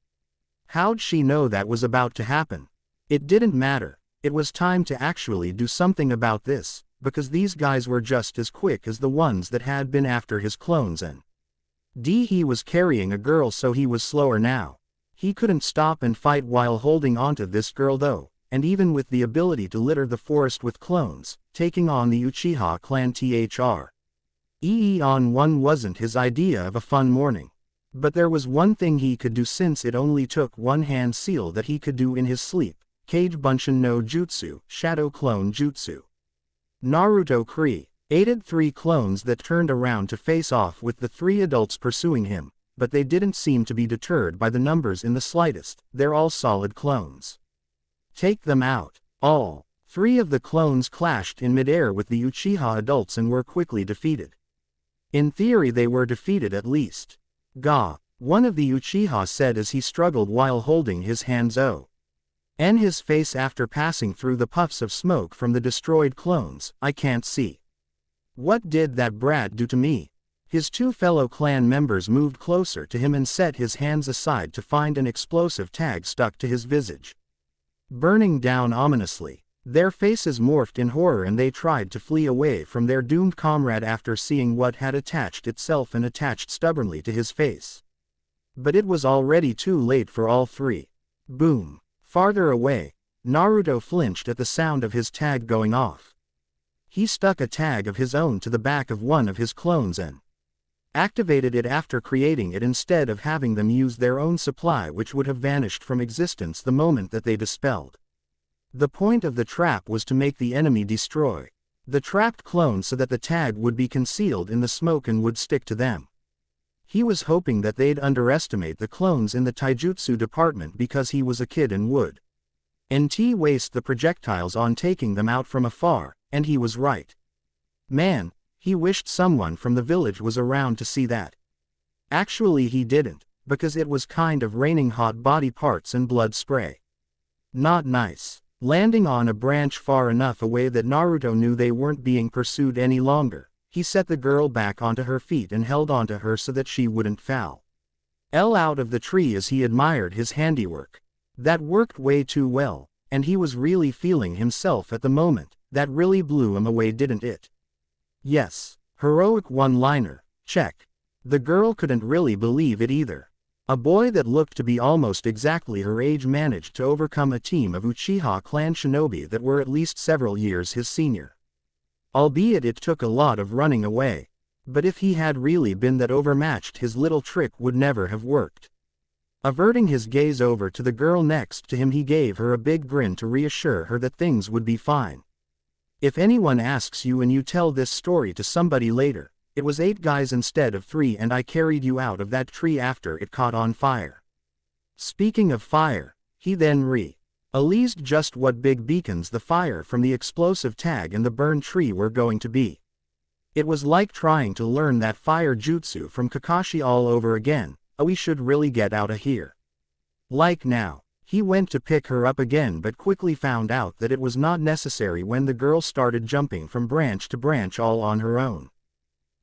How'd she know that was about to happen? It didn't matter. It was time to actually do something about this, because these guys were just as quick as the ones that had been after his clones and he was carrying a girl, so he was slower now. He couldn't stop and fight while holding onto this girl though, and even with the ability to litter the forest with clones, taking on the Uchiha clan on one wasn't his idea of a fun morning. But there was one thing he could do, since it only took one hand seal that he could do in his sleep. Kage Bunshin no Jutsu, Shadow Clone Jutsu. Naruto created 3 clones that turned around to face off with the 3 adults pursuing him, but they didn't seem to be deterred by the numbers in the slightest. They're all solid clones. Take them out. All 3 of the clones clashed in midair with the Uchiha adults and were quickly defeated. In theory they were defeated at least. One of the Uchiha said as he struggled while holding his hands in his face after passing through the puffs of smoke from the destroyed clones. I can't see. What did that brat do to me? His 2 fellow clan members moved closer to him and set his hands aside to find an explosive tag stuck to his visage, burning down ominously. Their faces morphed in horror and they tried to flee away from their doomed comrade after seeing what had attached itself and attached stubbornly to his face. But it was already too late for all 3. Boom. Farther away, Naruto flinched at the sound of his tag going off. He stuck a tag of his own to the back of one of his clones and activated it after creating it instead of having them use their own supply, which would have vanished from existence the moment that they dispelled. The point of the trap was to make the enemy destroy the trapped clone so that the tag would be concealed in the smoke and would stick to them. He was hoping that they'd underestimate the clones in the taijutsu department because he was a kid and would waste the projectiles on taking them out from afar, and he was right. Man, he wished someone from the village was around to see that. Actually he didn't, because it was kind of raining hot body parts and blood spray. Not nice. Landing on a branch far enough away that Naruto knew they weren't being pursued any longer, he set the girl back onto her feet and held onto her so that she wouldn't fall out of the tree as he admired his handiwork. That worked way too well, and he was really feeling himself at the moment. That really blew him away, didn't it? Yes. Heroic one-liner. Check. The girl couldn't really believe it either. A boy that looked to be almost exactly her age managed to overcome a team of Uchiha clan shinobi that were at least several years his senior. Albeit it took a lot of running away. But if he had really been that overmatched, his little trick would never have worked. Averting his gaze over to the girl next to him, he gave her a big grin to reassure her that things would be fine. If anyone asks you and you tell this story to somebody later, It was 8 guys instead of 3 and I carried you out of that tree after it caught on fire. Speaking of fire, he then released just what big beacons the fire from the explosive tag and the burned tree were going to be. It was like trying to learn that fire jutsu from Kakashi all over again. We should really get out of here. Like now. He went to pick her up again but quickly found out that it was not necessary when the girl started jumping from branch to branch all on her own.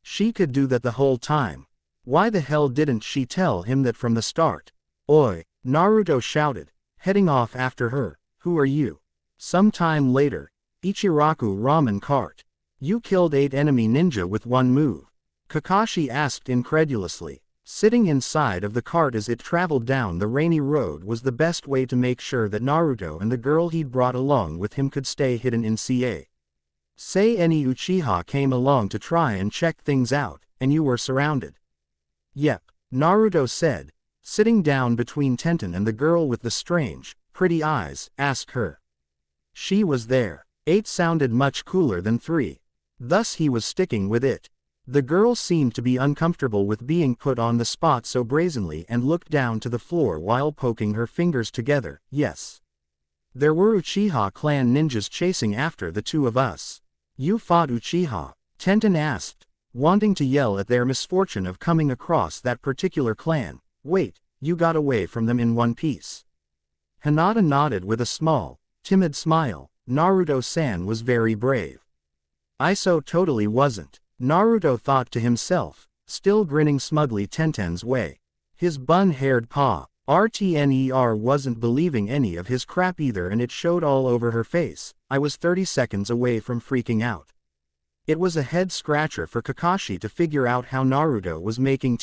She could do that the whole time. Why the hell didn't she tell him that from the start? Oi, Naruto shouted, heading off after her. Who are you? Sometime later, Ichiraku Ramen Cart. You killed 8 enemy ninja with one move? Kakashi asked incredulously. Sitting inside of the cart as it traveled down the rainy road was the best way to make sure that Naruto and the girl he'd brought along with him could stay hidden in Say any Uchiha came along to try and check things out, and you were surrounded. Yep, Naruto said, sitting down between Tenten and the girl with the strange, pretty eyes, asked her. She was there. 8 sounded much cooler than 3. Thus he was sticking with it. The girl seemed to be uncomfortable with being put on the spot so brazenly and looked down to the floor while poking her fingers together. Yes. There were Uchiha clan ninjas chasing after the 2 of us. You fought Uchiha? Tenten asked, wanting to yell at their misfortune of coming across that particular clan. Wait, you got away from them in one piece. Hinata nodded with a small, timid smile. Naruto-san was very brave. I so totally wasn't. Naruto thought to himself, still grinning smugly Tenten's way. His bun-haired RTNER wasn't believing any of his crap either and it showed all over her face. I was 30 seconds away from freaking out. It was a head-scratcher for Kakashi to figure out how Naruto was making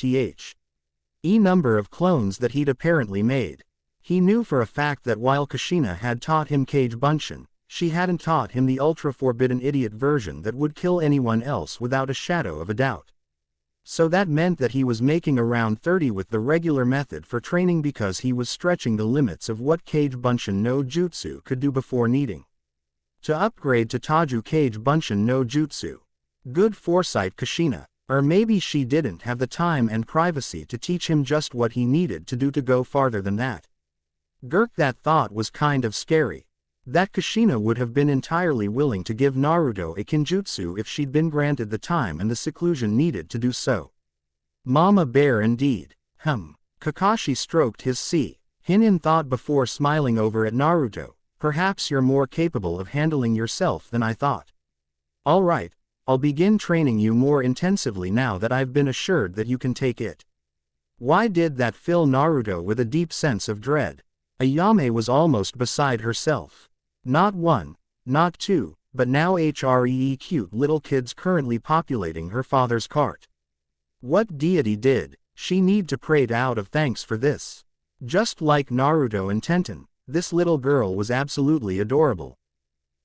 number of clones that he'd apparently made. He knew for a fact that while Kushina had taught him Kage Bunshin, she hadn't taught him the ultra-forbidden idiot version that would kill anyone else without a shadow of a doubt. So that meant that he was making around 30 with the regular method for training because he was stretching the limits of what Kage Bunshin no Jutsu could do before needing to upgrade to Taju Kage Bunshin no Jutsu. Good foresight Kushina, or maybe she didn't have the time and privacy to teach him just what he needed to do to go farther than that. That thought was kind of scary. That Kushina would have been entirely willing to give Naruto a kinjutsu if she'd been granted the time and the seclusion needed to do so. Mama bear indeed. Kakashi stroked his in thought before smiling over at Naruto. Perhaps you're more capable of handling yourself than I thought. Alright, I'll begin training you more intensively now that I've been assured that you can take it. Why did that fill Naruto with a deep sense of dread? Ayame was almost beside herself. Not 1, not 2, but now cute little kids currently populating her father's cart. What deity did she need to pray to out of thanks for this? Just like Naruto and Tenten, this little girl was absolutely adorable.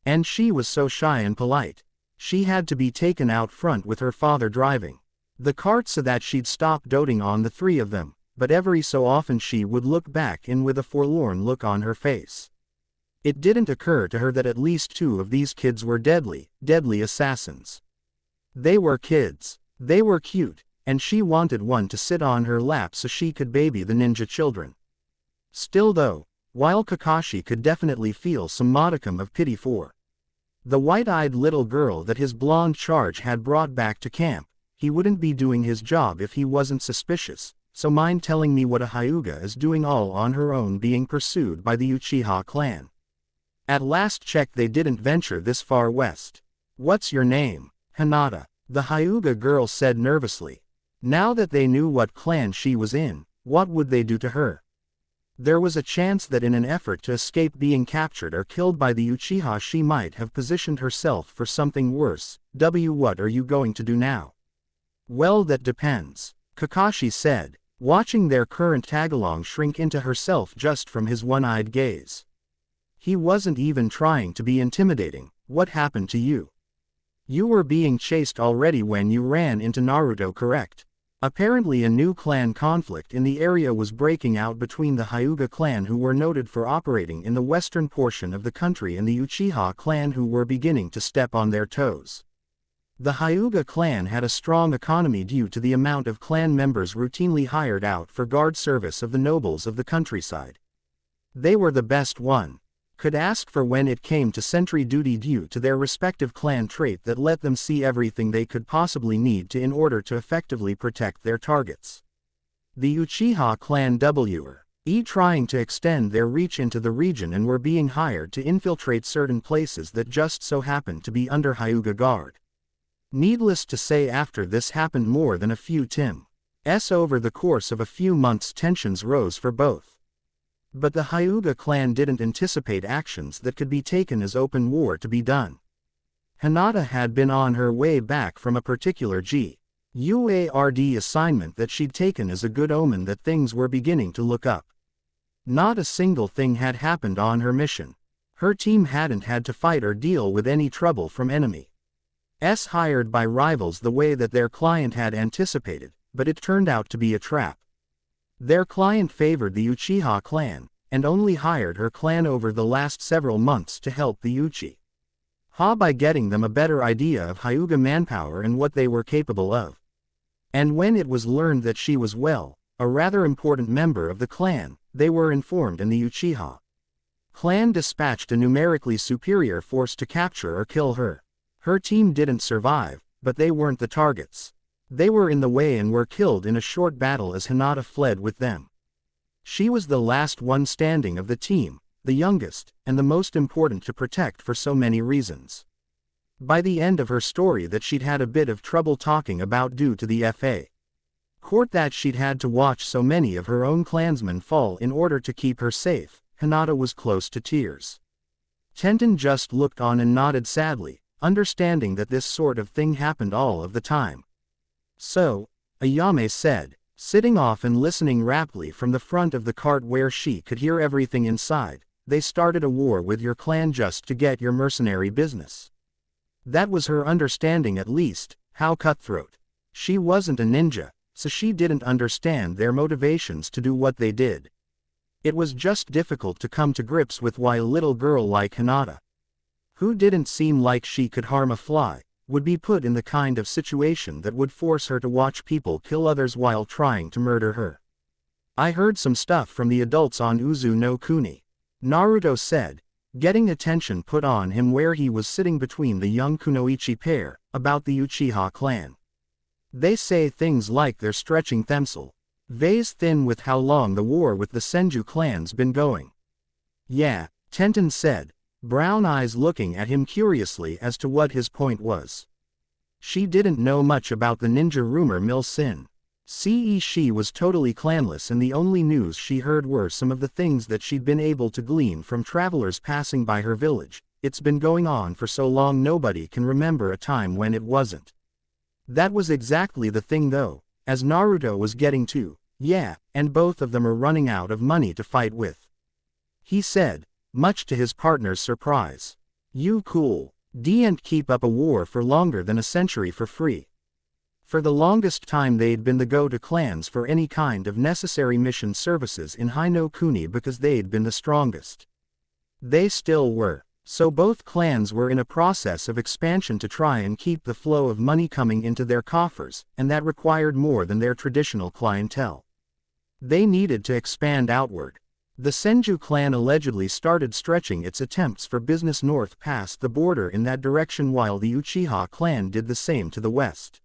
And she was so shy and polite. She had to be taken out front with her father driving the cart so that she'd stop doting on the 3 of them, but every so often she would look back in with a forlorn look on her face. It didn't occur to her that at least 2 of these kids were deadly assassins. They were kids. They were cute, and she wanted one to sit on her lap so she could baby the ninja children. Still though, while Kakashi could definitely feel some modicum of pity for the white-eyed little girl that his blonde charge had brought back to camp, he wouldn't be doing his job if he wasn't suspicious, so mind telling me what a Hyuga is doing all on her own being pursued by the Uchiha clan. At last check they didn't venture this far west. What's your name? Hinata. The Hyuga girl said nervously. Now that they knew what clan she was in, what would they do to her? There was a chance that in an effort to escape being captured or killed by the Uchiha she might have positioned herself for something worse. What are you going to do now? Well, that depends, Kakashi said, watching their current tagalong shrink into herself just from his one-eyed gaze. He wasn't even trying to be intimidating. What happened to you? You were being chased already when you ran into Naruto, correct? Apparently a new clan conflict in the area was breaking out between the Hyuga clan, who were noted for operating in the western portion of the country, and the Uchiha clan, who were beginning to step on their toes. The Hyuga clan had a strong economy due to the amount of clan members routinely hired out for guard service of the nobles of the countryside. They were the best one could ask for when it came to sentry duty due to their respective clan trait that let them see everything they could possibly need to in order to effectively protect their targets. The Uchiha clan were trying to extend their reach into the region and were being hired to infiltrate certain places that just so happened to be under Hyuga guard. Needless to say, after this happened more than a few times over the course of a few months, tensions rose for both. But the Hyuga clan didn't anticipate actions that could be taken as open war to be done. Hinata had been on her way back from a particular guard assignment that she'd taken as a good omen that things were beginning to look up. Not a single thing had happened on her mission. Her team hadn't had to fight or deal with any trouble from enemies hired by rivals the way that their client had anticipated, but it turned out to be a trap. Their client favored the Uchiha clan, and only hired her clan over the last several months to help the Uchiha by getting them a better idea of Hyuga manpower and what they were capable of. And when it was learned that she was a rather important member of the clan, they were informed and the Uchiha clan dispatched a numerically superior force to capture or kill her. Her team didn't survive, but they weren't the targets. They were in the way and were killed in a short battle as Hinata fled with them. She was the last one standing of the team, the youngest, and the most important to protect for so many reasons. By the end of her story that she'd had a bit of trouble talking about due to the FA court that she'd had to watch so many of her own clansmen fall in order to keep her safe, Hinata was close to tears. Tenten just looked on and nodded sadly, understanding that this sort of thing happened all of the time. So, Ayame said, sitting off and listening raptly from the front of the cart where she could hear everything inside, they started a war with your clan just to get your mercenary business. That was her understanding, at least. How cutthroat. She wasn't a ninja, so she didn't understand their motivations to do what they did. It was just difficult to come to grips with why a little girl like Hinata, who didn't seem like she could harm a fly, would be put in the kind of situation that would force her to watch people kill others while trying to murder her. I heard some stuff from the adults on Uzu no Kuni, Naruto said, getting attention put on him where he was sitting between the young Kunoichi pair, about the Uchiha clan. They say things like they're stretching themselves thin with how long the war with the Senju clan's been going. Yeah, Tenten said, brown eyes looking at him curiously as to what his point was. She didn't know much about the ninja rumor mill sin. She was totally clanless, and the only news she heard were some of the things that she'd been able to glean from travelers passing by her village. It's been going on for so long nobody can remember a time when it wasn't. That was exactly the thing though, as Naruto was getting to, and both of them are running out of money to fight with. He said, much to his partner's surprise. You cool. Didn't keep up a war for longer than a century for free. For the longest time they'd been the go-to clans for any kind of necessary mission services in Hino Kuni because they'd been the strongest. They still were, so both clans were in a process of expansion to try and keep the flow of money coming into their coffers, and that required more than their traditional clientele. They needed to expand outward. The Senju clan allegedly started stretching its attempts for business north past the border in that direction, while the Uchiha clan did the same to the west.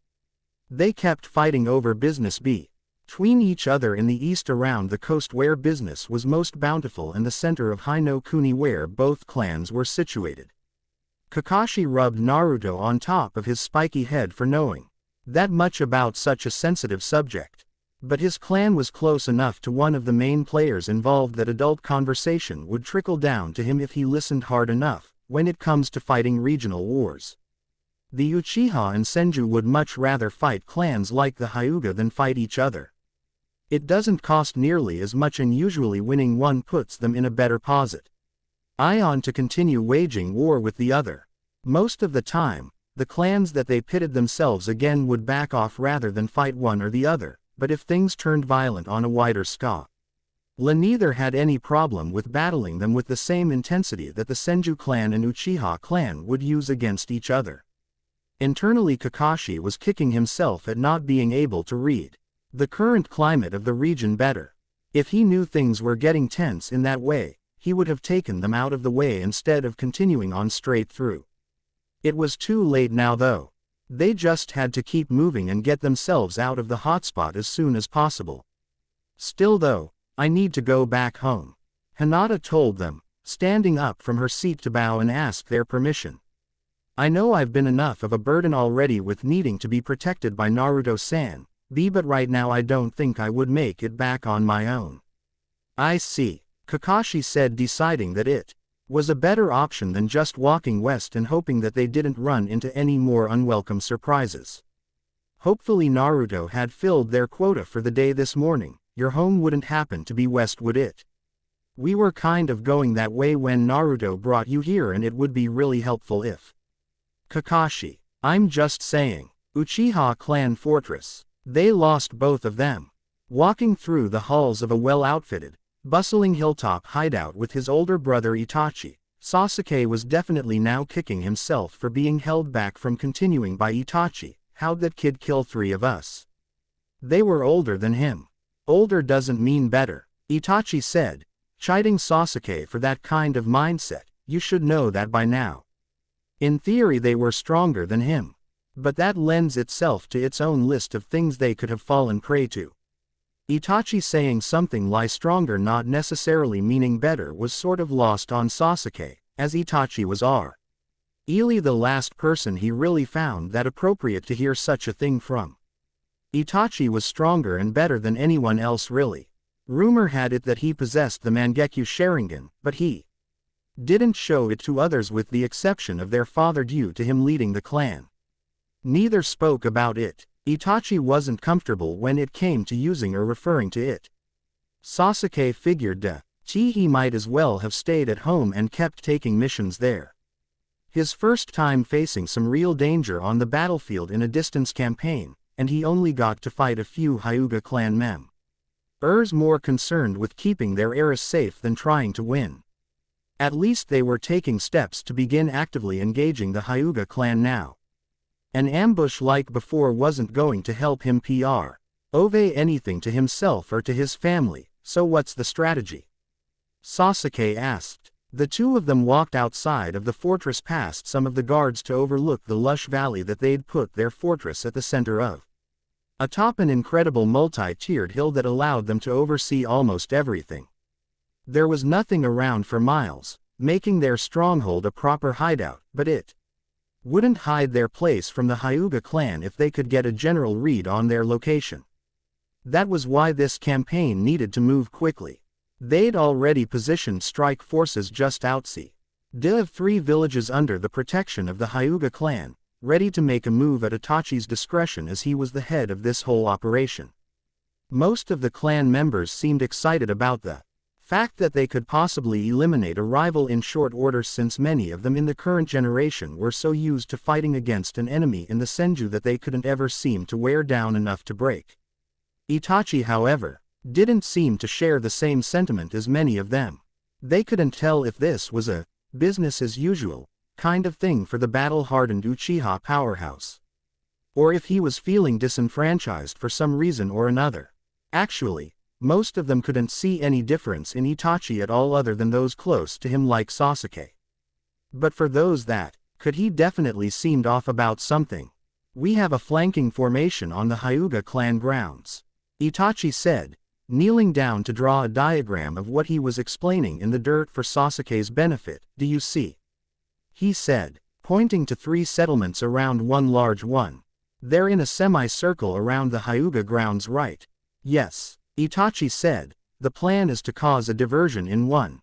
They kept fighting over business between each other in the east around the coast where business was most bountiful and the center of Hino Kuni where both clans were situated. Kakashi rubbed Naruto on top of his spiky head for knowing that much about such a sensitive subject. But his clan was close enough to one of the main players involved that adult conversation would trickle down to him if he listened hard enough, when it comes to fighting regional wars. The Uchiha and Senju would much rather fight clans like the Hyuga than fight each other. It doesn't cost nearly as much, and usually winning one puts them in a better position to continue waging war with the other. Most of the time, the clans that they pitted themselves against would back off rather than fight one or the other. But if things turned violent on a wider scale, neither had any problem with battling them with the same intensity that the Senju clan and Uchiha clan would use against each other. Internally Kakashi was kicking himself at not being able to read the current climate of the region better. If he knew things were getting tense in that way, he would have taken them out of the way instead of continuing on straight through. It was too late now though. They just had to keep moving and get themselves out of the hotspot as soon as possible. Still though, I need to go back home, Hinata told them, standing up from her seat to bow and ask their permission. I know I've been enough of a burden already with needing to be protected by Naruto-san, but right now I don't think I would make it back on my own. I see, Kakashi said, deciding that it was a better option than just walking west and hoping that they didn't run into any more unwelcome surprises. Hopefully Naruto had filled their quota for the day this morning. Your home wouldn't happen to be west, would it? We were kind of going that way when Naruto brought you here, and it would be really helpful if... Kakashi, I'm just saying. Uchiha clan fortress. They lost both of them. Walking through the halls of a well-outfitted, bustling hilltop hideout with his older brother Itachi, Sasuke was definitely now kicking himself for being held back from continuing by Itachi. How'd that kid kill 3 of us? They were older than him. Older doesn't mean better, Itachi said, chiding Sasuke for that kind of mindset. You should know that by now. In theory they were stronger than him. But that lends itself to its own list of things they could have fallen prey to. Itachi saying something like stronger not necessarily meaning better was sort of lost on Sasuke, as Itachi was really the last person he really found that appropriate to hear such a thing from. Itachi was stronger and better than anyone else really. Rumor had it that he possessed the Mangekyo Sharingan, but he didn't show it to others with the exception of their father due to him leading the clan. Neither spoke about it. Itachi wasn't comfortable when it came to using or referring to it. Sasuke figured he might as well have stayed at home and kept taking missions there. His first time facing some real danger on the battlefield in a distance campaign, and he only got to fight a few Hyuga clan members more concerned with keeping their heirs safe than trying to win. At least they were taking steps to begin actively engaging the Hyuga clan now. An ambush like before wasn't going to help him prove anything to himself or to his family, so what's the strategy? Sasuke asked. The two of them walked outside of the fortress past some of the guards to overlook the lush valley that they'd put their fortress at the center of. Atop an incredible multi-tiered hill that allowed them to oversee almost everything. There was nothing around for miles, making their stronghold a proper hideout, but it wouldn't hide their place from the Hyuga clan if they could get a general read on their location. That was why this campaign needed to move quickly. They'd already positioned strike forces just outside of 3 villages under the protection of the Hyuga clan, ready to make a move at Itachi's discretion as he was the head of this whole operation. Most of the clan members seemed excited about the fact that they could possibly eliminate a rival in short order, since many of them in the current generation were so used to fighting against an enemy in the Senju that they couldn't ever seem to wear down enough to break. Itachi, however, didn't seem to share the same sentiment as many of them. They couldn't tell if this was a business as usual kind of thing for the battle-hardened Uchiha powerhouse, or if he was feeling disenfranchised for some reason or another. Actually, most of them couldn't see any difference in Itachi at all other than those close to him like Sasuke. But for those that could, he definitely seemed off about something. We have a flanking formation on the Hyuga clan grounds, Itachi said, kneeling down to draw a diagram of what he was explaining in the dirt for Sasuke's benefit. Do you see? He said, pointing to 3 settlements around one large one. They're in a semicircle around the Hyuga grounds, right? Yes, Itachi said. The plan is to cause a diversion in one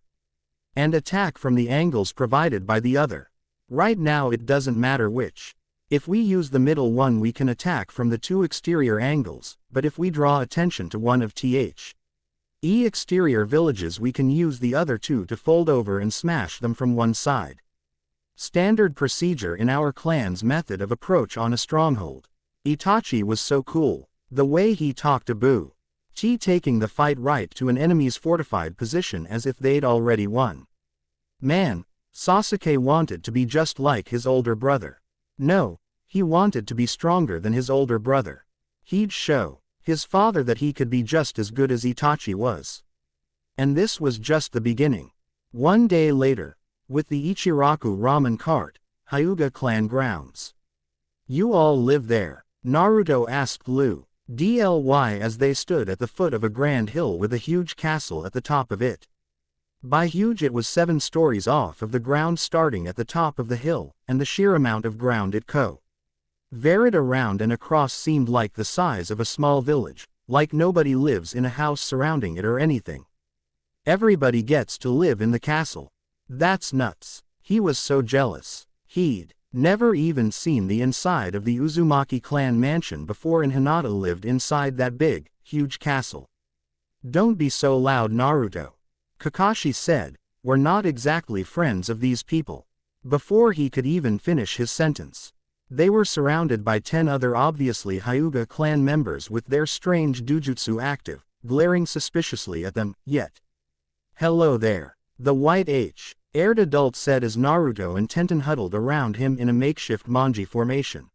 and attack from the angles provided by the other. Right now it doesn't matter which. If we use the middle one we can attack from the 2 exterior angles, but if we draw attention to one of the exterior villages we can use the other 2 to fold over and smash them from one side. Standard procedure in our clan's method of approach on a stronghold. Itachi was so cool. The way he talked to Boo. Taking the fight right to an enemy's fortified position as if they'd already won. Man, Sasuke wanted to be just like his older brother. No, He wanted to be stronger than his older brother. He'd show his father that he could be just as good as Itachi was. And this was just the beginning. One day later, with the Ichiraku ramen cart, Hyuga clan grounds. "You all live there?" Naruto asked Lu Dly as they stood at the foot of a grand hill with a huge castle at the top of it. By huge it was 7 stories off of the ground starting at the top of the hill, and the sheer amount of ground it varied around and across seemed like the size of a small village, like nobody lives in a house surrounding it or anything. Everybody gets to live in the castle. That's nuts. He was so jealous. He'd never even seen the inside of the Uzumaki clan mansion before, and Hinata lived inside that big, huge castle. "Don't be so loud, Naruto," Kakashi said. "We're not exactly friends of these people." Before he could even finish his sentence, they were surrounded by 10 other obviously Hyuga clan members with their strange dujutsu active, glaring suspiciously at them, yet. "Hello there," the white-haired adult said as Naruto and Tenten huddled around him in a makeshift manji formation.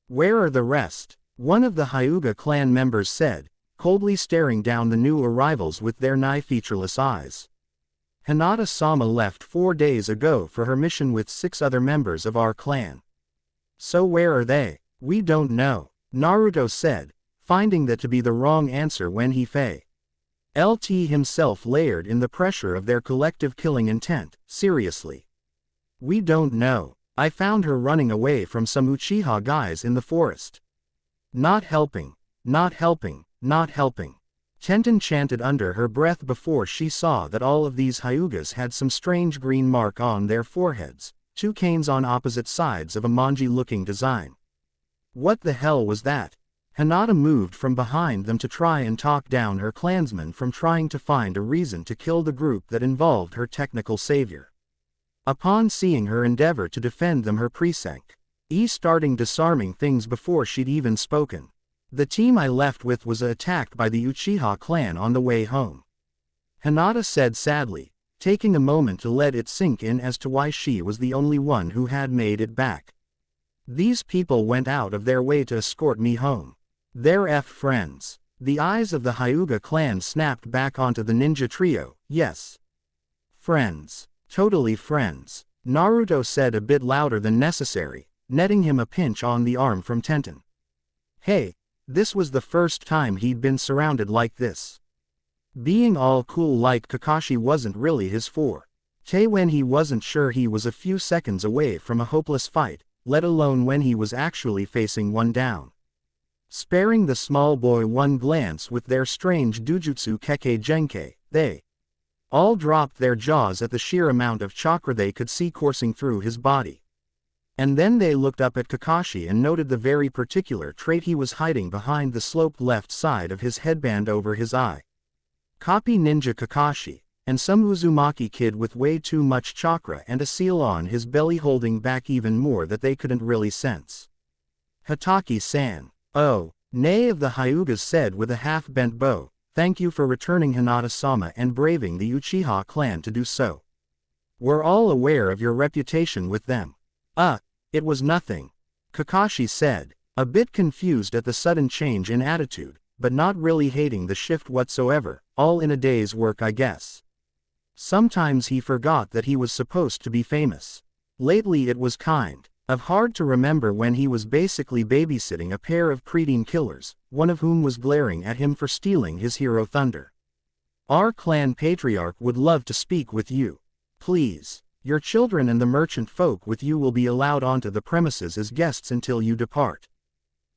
"Where are the rest?" one of the Hyuga clan members said, coldly staring down the new arrivals with their featureless eyes. "Hinata-sama left 4 days ago for her mission with 6 other members of our clan." "So where are they?" "We don't know," Naruto said, finding that to be the wrong answer when he felt himself layered in the pressure of their collective killing intent. "Seriously. We don't know. I found her running away from some Uchiha guys in the forest." Not helping. Tenten chanted under her breath before she saw that all of these Hyugas had some strange green mark on their foreheads, 2 canes on opposite sides of a manji-looking design. What the hell was that? Hinata moved from behind them to try and talk down her clansmen from trying to find a reason to kill the group that involved her technical savior. Upon seeing her endeavor to defend them, her presank. Starting disarming things before she'd even spoken. "The team I left with was attacked by the Uchiha clan on the way home," Hinata said sadly, taking a moment to let it sink in as to why she was the only one who had made it back. "These people went out of their way to escort me home. They're friends." The eyes of the Hyuga clan snapped back onto the ninja trio. "Yes. Friends. Totally friends," Naruto said a bit louder than necessary, netting him a pinch on the arm from Tenten. Hey, this was the first time he'd been surrounded like this. Being all cool like Kakashi wasn't really his forte when he wasn't sure he was a few seconds away from a hopeless fight, let alone when he was actually facing one down. Sparing the small boy one glance with their strange dujutsu Kekkei Genkei, they all dropped their jaws at the sheer amount of chakra they could see coursing through his body. And then they looked up at Kakashi and noted the very particular trait he was hiding behind the sloped left side of his headband over his eye. Copy Ninja Kakashi, and some Uzumaki kid with way too much chakra and a seal on his belly holding back even more that they couldn't really sense. "Hataki-san. Oh, nay," of the Hyugas said with a half-bent bow, "thank you for returning Hinata-sama and braving the Uchiha clan to do so. We're all aware of your reputation with them." It was nothing," Kakashi said, a bit confused at the sudden change in attitude, but not really hating the shift whatsoever. "All in a day's work, I guess." Sometimes he forgot that he was supposed to be famous. Lately it was kind of hard to remember when he was basically babysitting a pair of preteen killers, one of whom was glaring at him for stealing his hero thunder. "Our clan patriarch would love to speak with you. Please. Your children and the merchant folk with you will be allowed onto the premises as guests until you depart.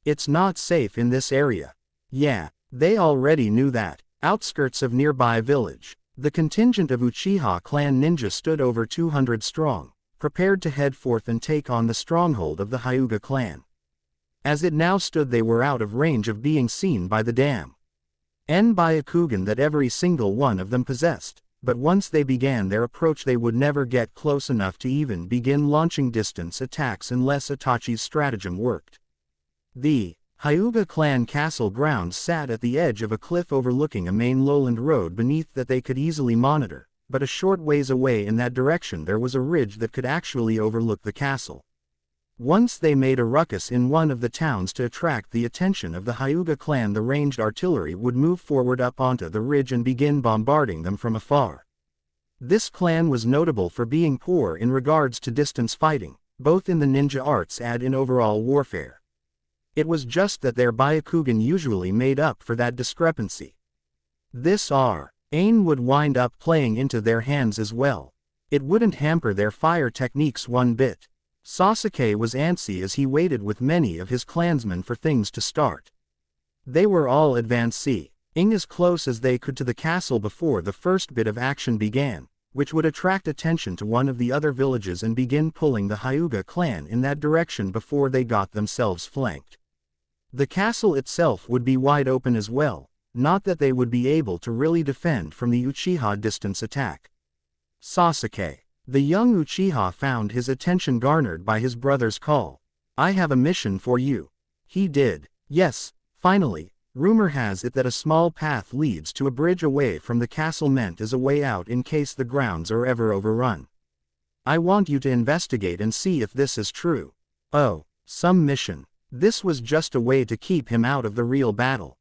It's not safe in this area." Yeah, they already knew that. Outskirts of nearby village, the contingent of Uchiha clan ninja stood over 200 strong, prepared to head forth and take on the stronghold of the Hyuga clan. As it now stood, they were out of range of being seen by the Byakugan that every single one of them possessed. But once they began their approach, they would never get close enough to even begin launching distance attacks unless Itachi's stratagem worked. The Hyuga clan castle grounds sat at the edge of a cliff overlooking a main lowland road beneath that they could easily monitor, but a short ways away in that direction there was a ridge that could actually overlook the castle. Once they made a ruckus in one of the towns to attract the attention of the Hyuga clan. The ranged artillery would move forward up onto the ridge and begin bombarding them from afar. This clan was notable for being poor in regards to distance fighting, both in the ninja arts and in overall warfare. It was just that their Byakugan usually made up for that discrepancy. This Ain would wind up playing into their hands as well. It wouldn't hamper their fire techniques one bit. Sasuke was antsy as he waited with many of his clansmen for things to start. They were all advancing as close as they could to the castle before the first bit of action began, which would attract attention to one of the other villages and begin pulling the Hyuga clan in that direction before they got themselves flanked. The castle itself would be wide open as well, not that they would be able to really defend from the Uchiha distance attack. Sasuke. The young Uchiha found his attention garnered by his brother's call. "I have a mission for you." He did. "Yes, finally. Rumor has it that a small path leads to a bridge away from the castle meant as a way out in case the grounds are ever overrun. I want you to investigate and see if this is true." Oh, some mission. This was just a way to keep him out of the real battle.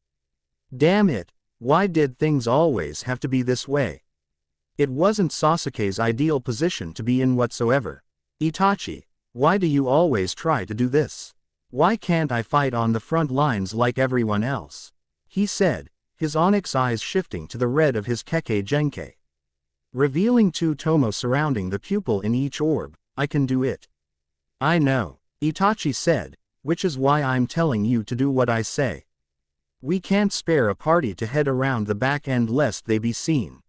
Damn it, why did things always have to be this way? It wasn't Sasuke's ideal position to be in whatsoever. "Itachi, why do you always try to do this? Why can't I fight on the front lines like everyone else?" he said, his onyx eyes shifting to the red of his Kekkei Genkai, revealing two tomo surrounding the pupil in each orb. "I can do it." "I know," Itachi said, "which is why I'm telling you to do what I say. We can't spare a party to head around the back end lest they be seen.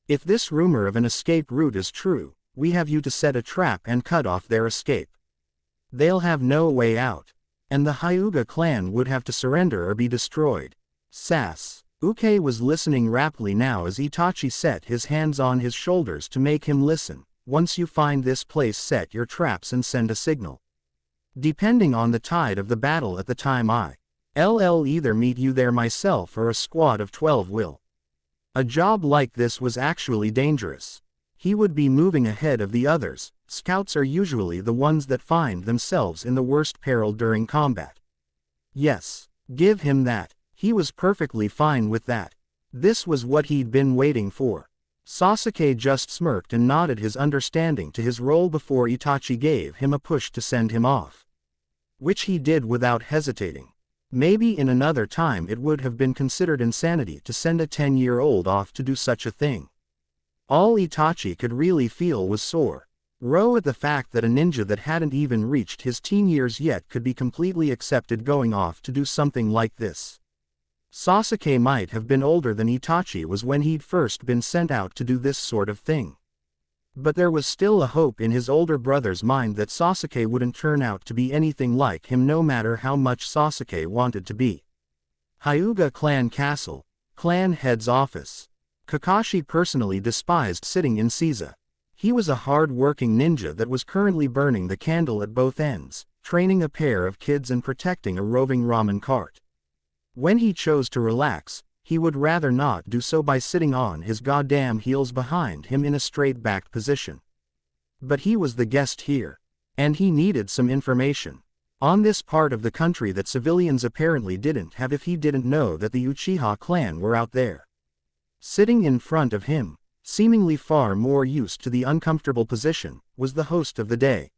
If this rumor of an escape route is true, we have you to set a trap and cut off their escape. They'll have no way out. And the Hyuga clan would have to surrender or be destroyed." Uke was listening raptly now as Itachi set his hands on his shoulders to make him listen. "Once you find this place, set your traps and send a signal. Depending on the tide of the battle at the time, I'll either meet you there myself or a squad of 12 will." A job like this was actually dangerous. He would be moving ahead of the others. Scouts are usually the ones that find themselves in the worst peril during combat. Yes, give him that. He was perfectly fine with that. This was what he'd been waiting for. Sasuke just smirked and nodded his understanding to his role before Itachi gave him a push to send him off, which he did without hesitating. Maybe in another time it would have been considered insanity to send a 10-year-old off to do such a thing. All Itachi could really feel was sore at the fact that a ninja that hadn't even reached his teen years yet could be completely accepted going off to do something like this. Sasuke might have been older than Itachi was when he'd first been sent out to do this sort of thing. But there was still a hope in his older brother's mind that Sasuke wouldn't turn out to be anything like him no matter how much Sasuke wanted to be. Hyuga Clan Castle, Clan Head's office. Kakashi personally despised sitting in Seiza. He was a hard-working ninja that was currently burning the candle at both ends, training a pair of kids and protecting a roving ramen cart. When he chose to relax, he would rather not do so by sitting on his goddamn heels behind him in a straight-backed position. But he was the guest here, and he needed some information on this part of the country that civilians apparently didn't have if he didn't know that the Uchiha clan were out there. Sitting in front of him, seemingly far more used to the uncomfortable position, was the host of the day.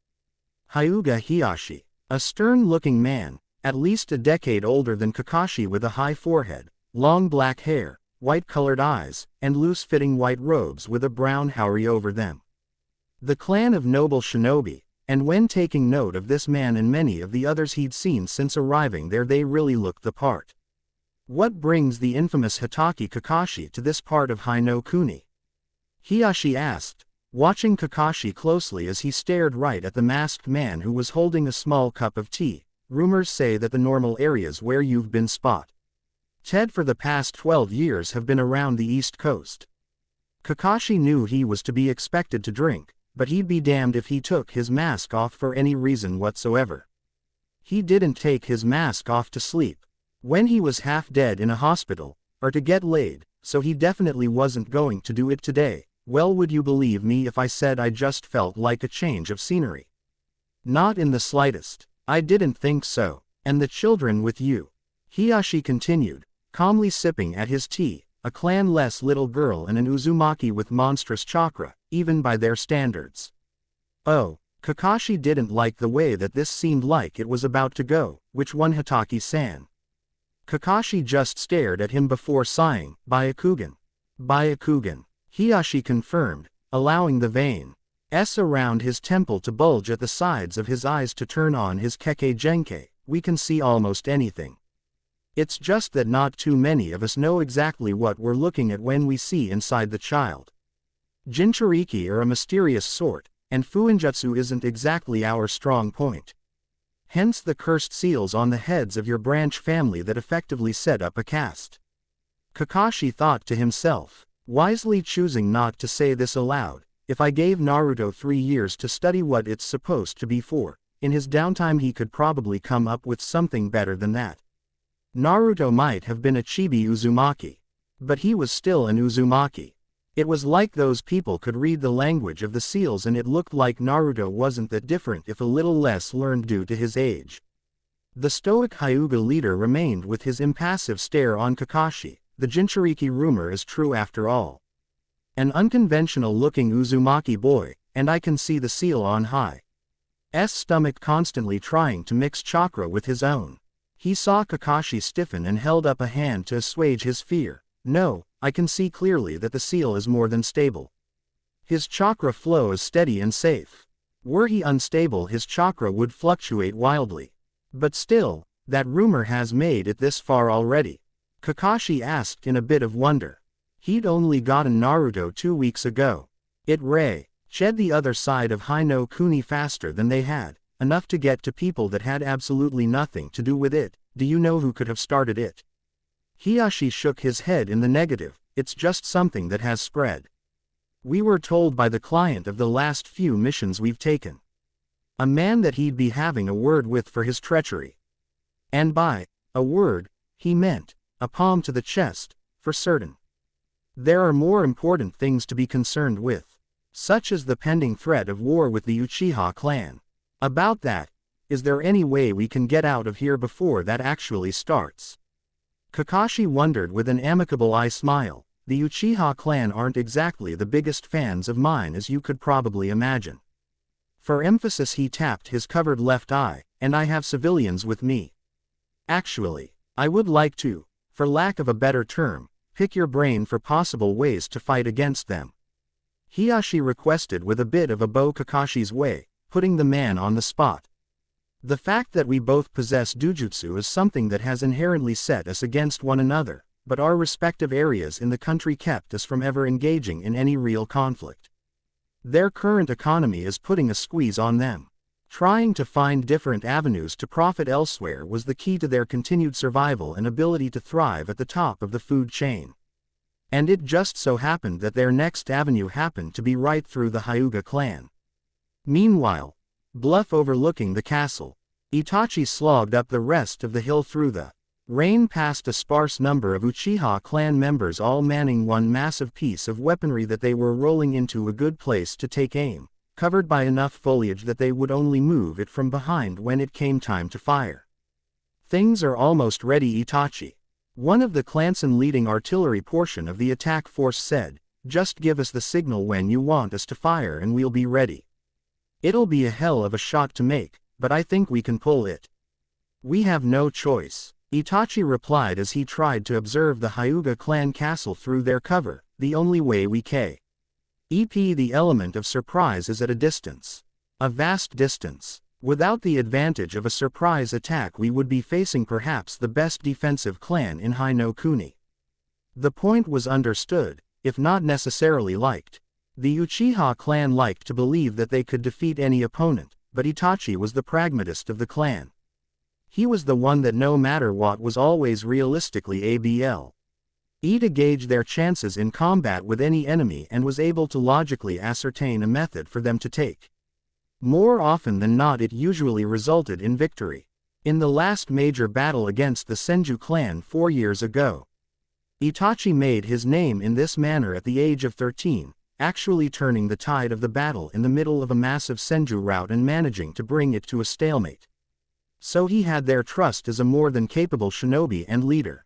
Hyuga Hiyashi, a stern-looking man, at least a decade older than Kakashi, with a high forehead, long black hair, white-colored eyes, and loose-fitting white robes with a brown houri over them. The clan of noble shinobi, and when taking note of this man and many of the others he'd seen since arriving there, they really looked the part. What brings the infamous Hitaki Kakashi to this part of Hino Kuni? Hiyashi asked, watching Kakashi closely as he stared right at the masked man who was holding a small cup of tea. Rumors say that the normal areas where you've been spotted for the past 12 years have been around the East Coast. Kakashi knew he was to be expected to drink, but he'd be damned if he took his mask off for any reason whatsoever. He didn't take his mask off to sleep when he was half dead in a hospital, or to get laid, so he definitely wasn't going to do it today. Well, would you believe me if I said I just felt like a change of scenery? Not in the slightest. I didn't think so. And the children with you? Hiyashi continued, calmly sipping at his tea, a clan-less little girl and an Uzumaki with monstrous chakra, even by their standards. Oh, Kakashi didn't like the way that this seemed like it was about to go. Which one, Hataki-san? Kakashi just stared at him before sighing. Byakugan. Byakugan. Hiyashi confirmed, allowing the veins around his temple to bulge at the sides of his eyes to turn on his Kekkei Genkei. We can see almost anything. It's just that not too many of us know exactly what we're looking at when we see inside the child. Jinchuriki are a mysterious sort, and Fuinjutsu isn't exactly our strong point. Hence the cursed seals on the heads of your branch family that effectively set up a caste. Kakashi thought to himself, wisely choosing not to say this aloud. If I gave Naruto 3 years to study what it's supposed to be for, in his downtime he could probably come up with something better than that. Naruto might have been a chibi Uzumaki. But he was still an Uzumaki. It was like those people could read the language of the seals, and it looked like Naruto wasn't that different, if a little less learned due to his age. The stoic Hyuga leader remained with his impassive stare on Kakashi. The Jinchuriki rumor is true after all. An unconventional-looking Uzumaki boy, and I can see the seal on high's stomach constantly trying to mix chakra with his own. He saw Kakashi stiffen and held up a hand to assuage his fear. No, I can see clearly that the seal is more than stable. His chakra flow is steady and safe. Were he unstable, his chakra would fluctuate wildly. But still, that rumor has made it this far already. Kakashi asked in a bit of wonder. He'd only gotten Naruto 2 weeks ago. It shed the other side of Hino Kuni faster than they had, enough to get to people that had absolutely nothing to do with it. Do you know who could have started it? Hiyashi shook his head in the negative. It's just something that has spread. We were told by the client of the last few missions we've taken. A man that he'd be having a word with for his treachery. And by a word, he meant a palm to the chest, for certain. There are more important things to be concerned with, such as the pending threat of war with the Uchiha clan. About that, is there any way we can get out of here before that actually starts? Kakashi wondered with an amicable eye smile. The Uchiha clan aren't exactly the biggest fans of mine, as you could probably imagine. For emphasis he tapped his covered left eye. And I have civilians with me. Actually, I would like to, for lack of a better term, pick your brain for possible ways to fight against them. Hiyashi requested with a bit of a bow Kakashi's way, putting the man on the spot. The fact that we both possess Dujutsu is something that has inherently set us against one another, but our respective areas in the country kept us from ever engaging in any real conflict. Their current economy is putting a squeeze on them. Trying to find different avenues to profit elsewhere was the key to their continued survival and ability to thrive at the top of the food chain. And it just so happened that their next avenue happened to be right through the Hyuga clan. Meanwhile, bluff overlooking the castle, Itachi slogged up the rest of the hill through the rain past a sparse number of Uchiha clan members, all manning one massive piece of weaponry that they were rolling into a good place to take aim, covered by enough foliage that they would only move it from behind when it came time to fire. Things are almost ready, Itachi. One of the Clanson leading artillery portion of the attack force said. Just give us the signal when you want us to fire and we'll be ready. It'll be a hell of a shot to make, but I think we can pull it. We have no choice, Itachi replied as he tried to observe the Hyuga clan castle through their cover. The only way we can. The element of surprise is at a distance. A vast distance. Without the advantage of a surprise attack we would be facing perhaps the best defensive clan in Hino Kuni. The point was understood, if not necessarily liked. The Uchiha clan liked to believe that they could defeat any opponent, but Itachi was the pragmatist of the clan. He was the one that no matter what was always realistically able to gauge their chances in combat with any enemy and was able to logically ascertain a method for them to take. More often than not it usually resulted in victory. In the last major battle against the Senju clan 4 years ago, Itachi made his name in this manner at the age of 13, actually turning the tide of the battle in the middle of a massive Senju rout and managing to bring it to a stalemate. So he had their trust as a more than capable shinobi and leader.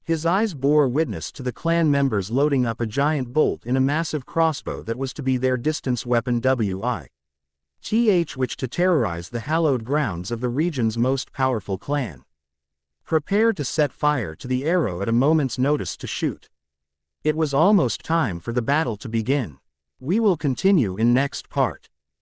His eyes bore witness to the clan members loading up a giant bolt in a massive crossbow that was to be their distance weapon which to terrorize the hallowed grounds of the region's most powerful clan. Prepare to set fire to the arrow at a moment's notice to shoot. It was almost time for the battle to begin. We will continue in next part.